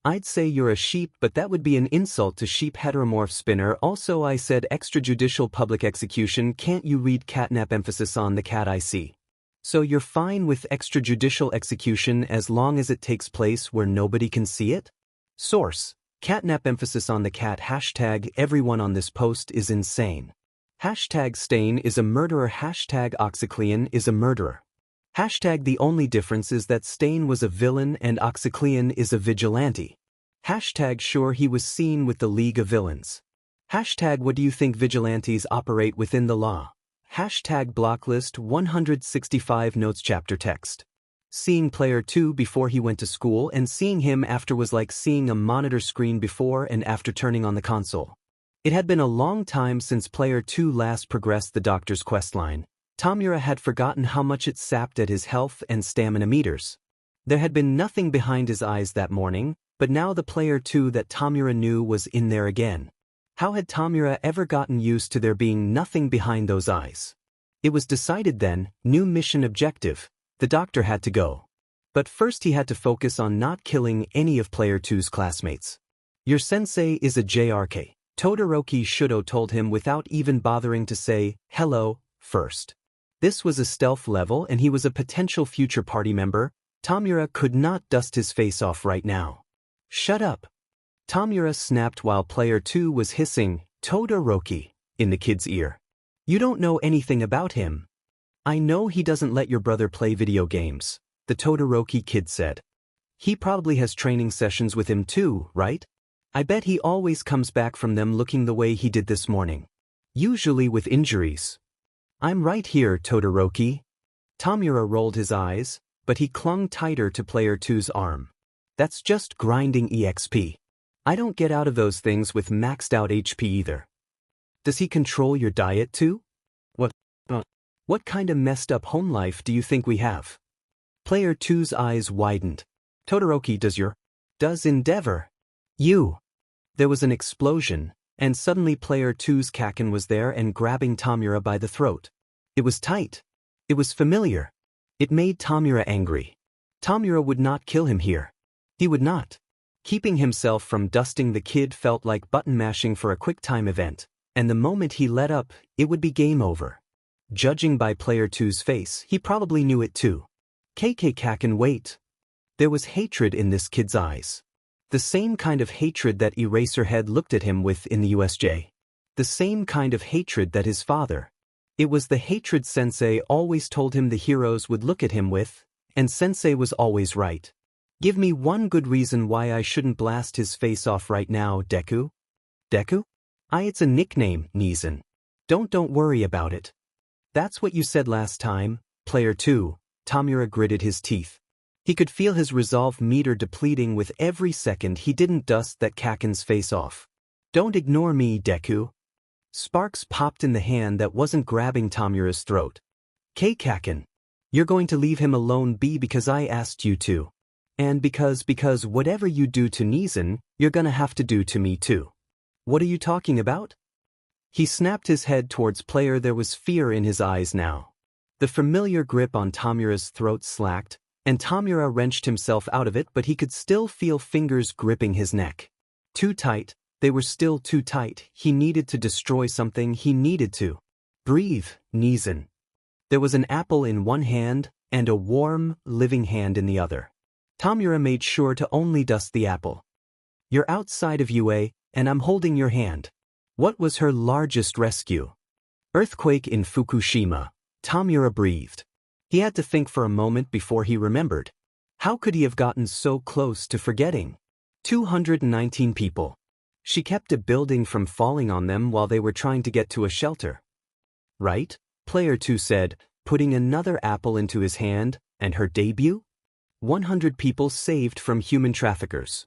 I'd say you're a sheep, but that would be an insult to sheep heteromorph Spinner. Also I said extrajudicial public execution, can't you read catnap emphasis on the cat I see? So you're fine with extrajudicial execution as long as it takes place where nobody can see it? Source, catnap emphasis on the cat hashtag everyone on this post is insane. Hashtag Stain is a murderer. Hashtag Oxyclean is a murderer. Hashtag the only difference is that Stain was a villain and Oxyclean is a vigilante. Hashtag sure he was seen with the League of Villains. Hashtag what do you think vigilantes operate within the law? Hashtag blocklist 165 notes chapter text. Seeing player 2 before he went to school and seeing him after was like seeing a monitor screen before and after turning on the console. It had been a long time since player 2 last progressed the doctor's questline. Tamura had forgotten how much it sapped at his health and stamina meters. There had been nothing behind his eyes that morning, but now the player 2 that Tamura knew was in there again. How had Tamura ever gotten used to there being nothing behind those eyes? It was decided then, new mission objective, the doctor had to go. But first he had to focus on not killing any of player 2's classmates. Your sensei is a JRK. Todoroki Shudo told him without even bothering to say, hello, first. This was a stealth level and he was a potential future party member. Tamura could not dust his face off right now. Shut up. Tamura snapped while player 2 was hissing, Todoroki, in the kid's ear. You don't know anything about him. I know he doesn't let your brother play video games, the Todoroki kid said. He probably has training sessions with him too, right? I bet he always comes back from them looking the way he did this morning. Usually with injuries. I'm right here, Todoroki. Tamura rolled his eyes, but he clung tighter to player 2's arm. That's just grinding EXP. I don't get out of those things with maxed out HP either. Does he control your diet too? What kind of messed up home life do you think we have? Player 2's eyes widened. Todoroki, does Endeavor? You. There was an explosion, and suddenly player 2's Kaken was there and grabbing Tamura by the throat. It was tight. It was familiar. It made Tamura angry. Tamura would not kill him here. He would not. Keeping himself from dusting the kid felt like button mashing for a quick time event, and the moment he let up, it would be game over. Judging by player 2's face, he probably knew it too. KK Kaken, wait. There was hatred in this kid's eyes. The same kind of hatred that Eraserhead looked at him with in the USJ. The same kind of hatred that his father. It was the hatred Sensei always told him the heroes would look at him with, and Sensei was always right. Give me one good reason why I shouldn't blast his face off right now, Deku. Deku? It's a nickname, Neeson. Don't worry about it. That's what you said last time, player 2, Tamura gritted his teeth. He could feel his resolve meter depleting with every second he didn't dust that Kaken's face off. Don't ignore me, Deku. Sparks popped in the hand that wasn't grabbing Tamura's throat. Kaken. You're going to leave him alone because I asked you to. And because whatever you do to Neeson, you're gonna have to do to me too. What are you talking about? He snapped his head towards player. There was fear in his eyes now. The familiar grip on Tamura's throat slacked, and Tamura wrenched himself out of it, but he could still feel fingers gripping his neck. Too tight, they were still too tight. He needed to destroy something. He needed to. Breathe, Neeson. There was an apple in one hand, and a warm, living hand in the other. Tamura made sure to only dust the apple. You're outside of UA, and I'm holding your hand. What was her largest rescue? Earthquake in Fukushima. Tamura breathed. He had to think for a moment before he remembered. How could he have gotten so close to forgetting? 219 people. She kept a building from falling on them while they were trying to get to a shelter. Right? Player 2 said, putting another apple into his hand, and her debut? 100 people saved from human traffickers.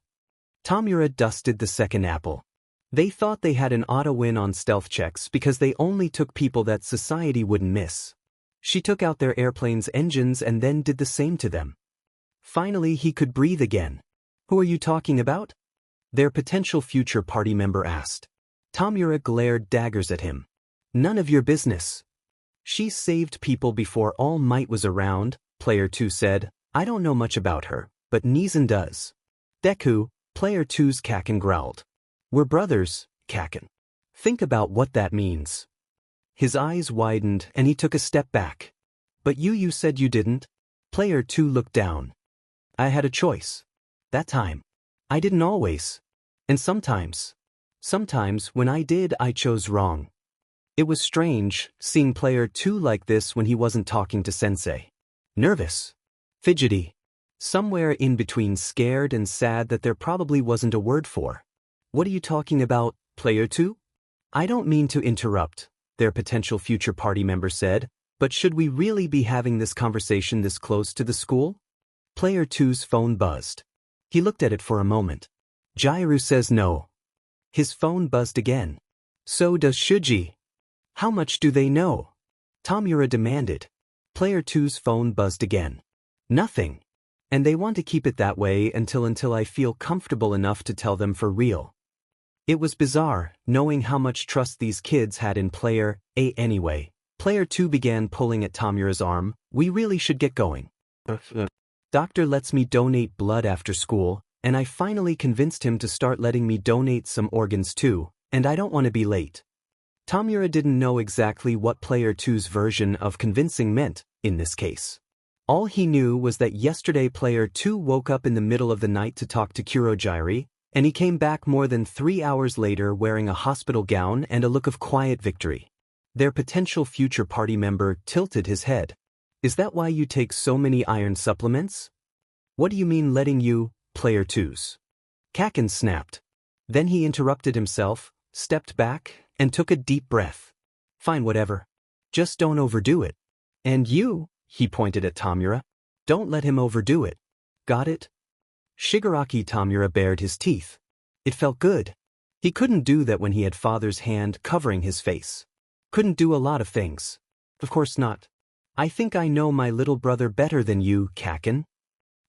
Tamura dusted the second apple. They thought they had an auto win on stealth checks because they only took people that society wouldn't miss. She took out their airplane's engines and then did the same to them. Finally, he could breathe again. Who are you talking about? Their potential future party member asked. Tamura glared daggers at him. None of your business. She saved people before All Might was around, player 2 said. I don't know much about her, but Neeson does. Deku, player 2's Kaken growled. We're brothers, Kaken. Think about what that means. His eyes widened and he took a step back. But you said you didn't? Player 2 looked down. I had a choice. That time. I didn't always. And sometimes when I did, I chose wrong. It was strange, seeing player 2 like this when he wasn't talking to Sensei. Nervous. Fidgety. Somewhere in between scared and sad that there probably wasn't a word for. What are you talking about, player 2? I don't mean to interrupt, their potential future party member said, but should we really be having this conversation this close to the school? Player 2's phone buzzed. He looked at it for a moment. Jairu says no. His phone buzzed again. So does Shuji. How much do they know? Tamura demanded. Player 2's phone buzzed again. Nothing. And they want to keep it that way until I feel comfortable enough to tell them for real. It was bizarre, knowing how much trust these kids had in player A anyway. Player 2 began pulling at Tamura's arm. We really should get going. Doctor lets me donate blood after school, and I finally convinced him to start letting me donate some organs too, and I don't want to be late. Tamura didn't know exactly what Player 2's version of convincing meant, in this case. All he knew was that yesterday Player 2 woke up in the middle of the night to talk to Kurojiiri, and he came back more than 3 hours later wearing a hospital gown and a look of quiet victory. Their potential future party member tilted his head. Is that why you take so many iron supplements? What do you mean letting you, Player 2's? Kaken snapped. Then he interrupted himself, stepped back, and took a deep breath. Fine, whatever. Just don't overdo it. And you, he pointed at Tamura. Don't let him overdo it. Got it? Shigaraki Tamura bared his teeth. It felt good. He couldn't do that when he had father's hand covering his face. Couldn't do a lot of things. Of course not. I think I know my little brother better than you, Kaken.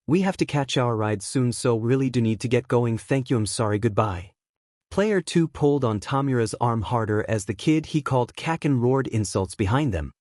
We have to catch our ride soon, so really do need to get going. Thank you, I'm sorry, goodbye. Player 2 pulled on Tamura's arm harder as the kid he called Kaken roared insults behind them.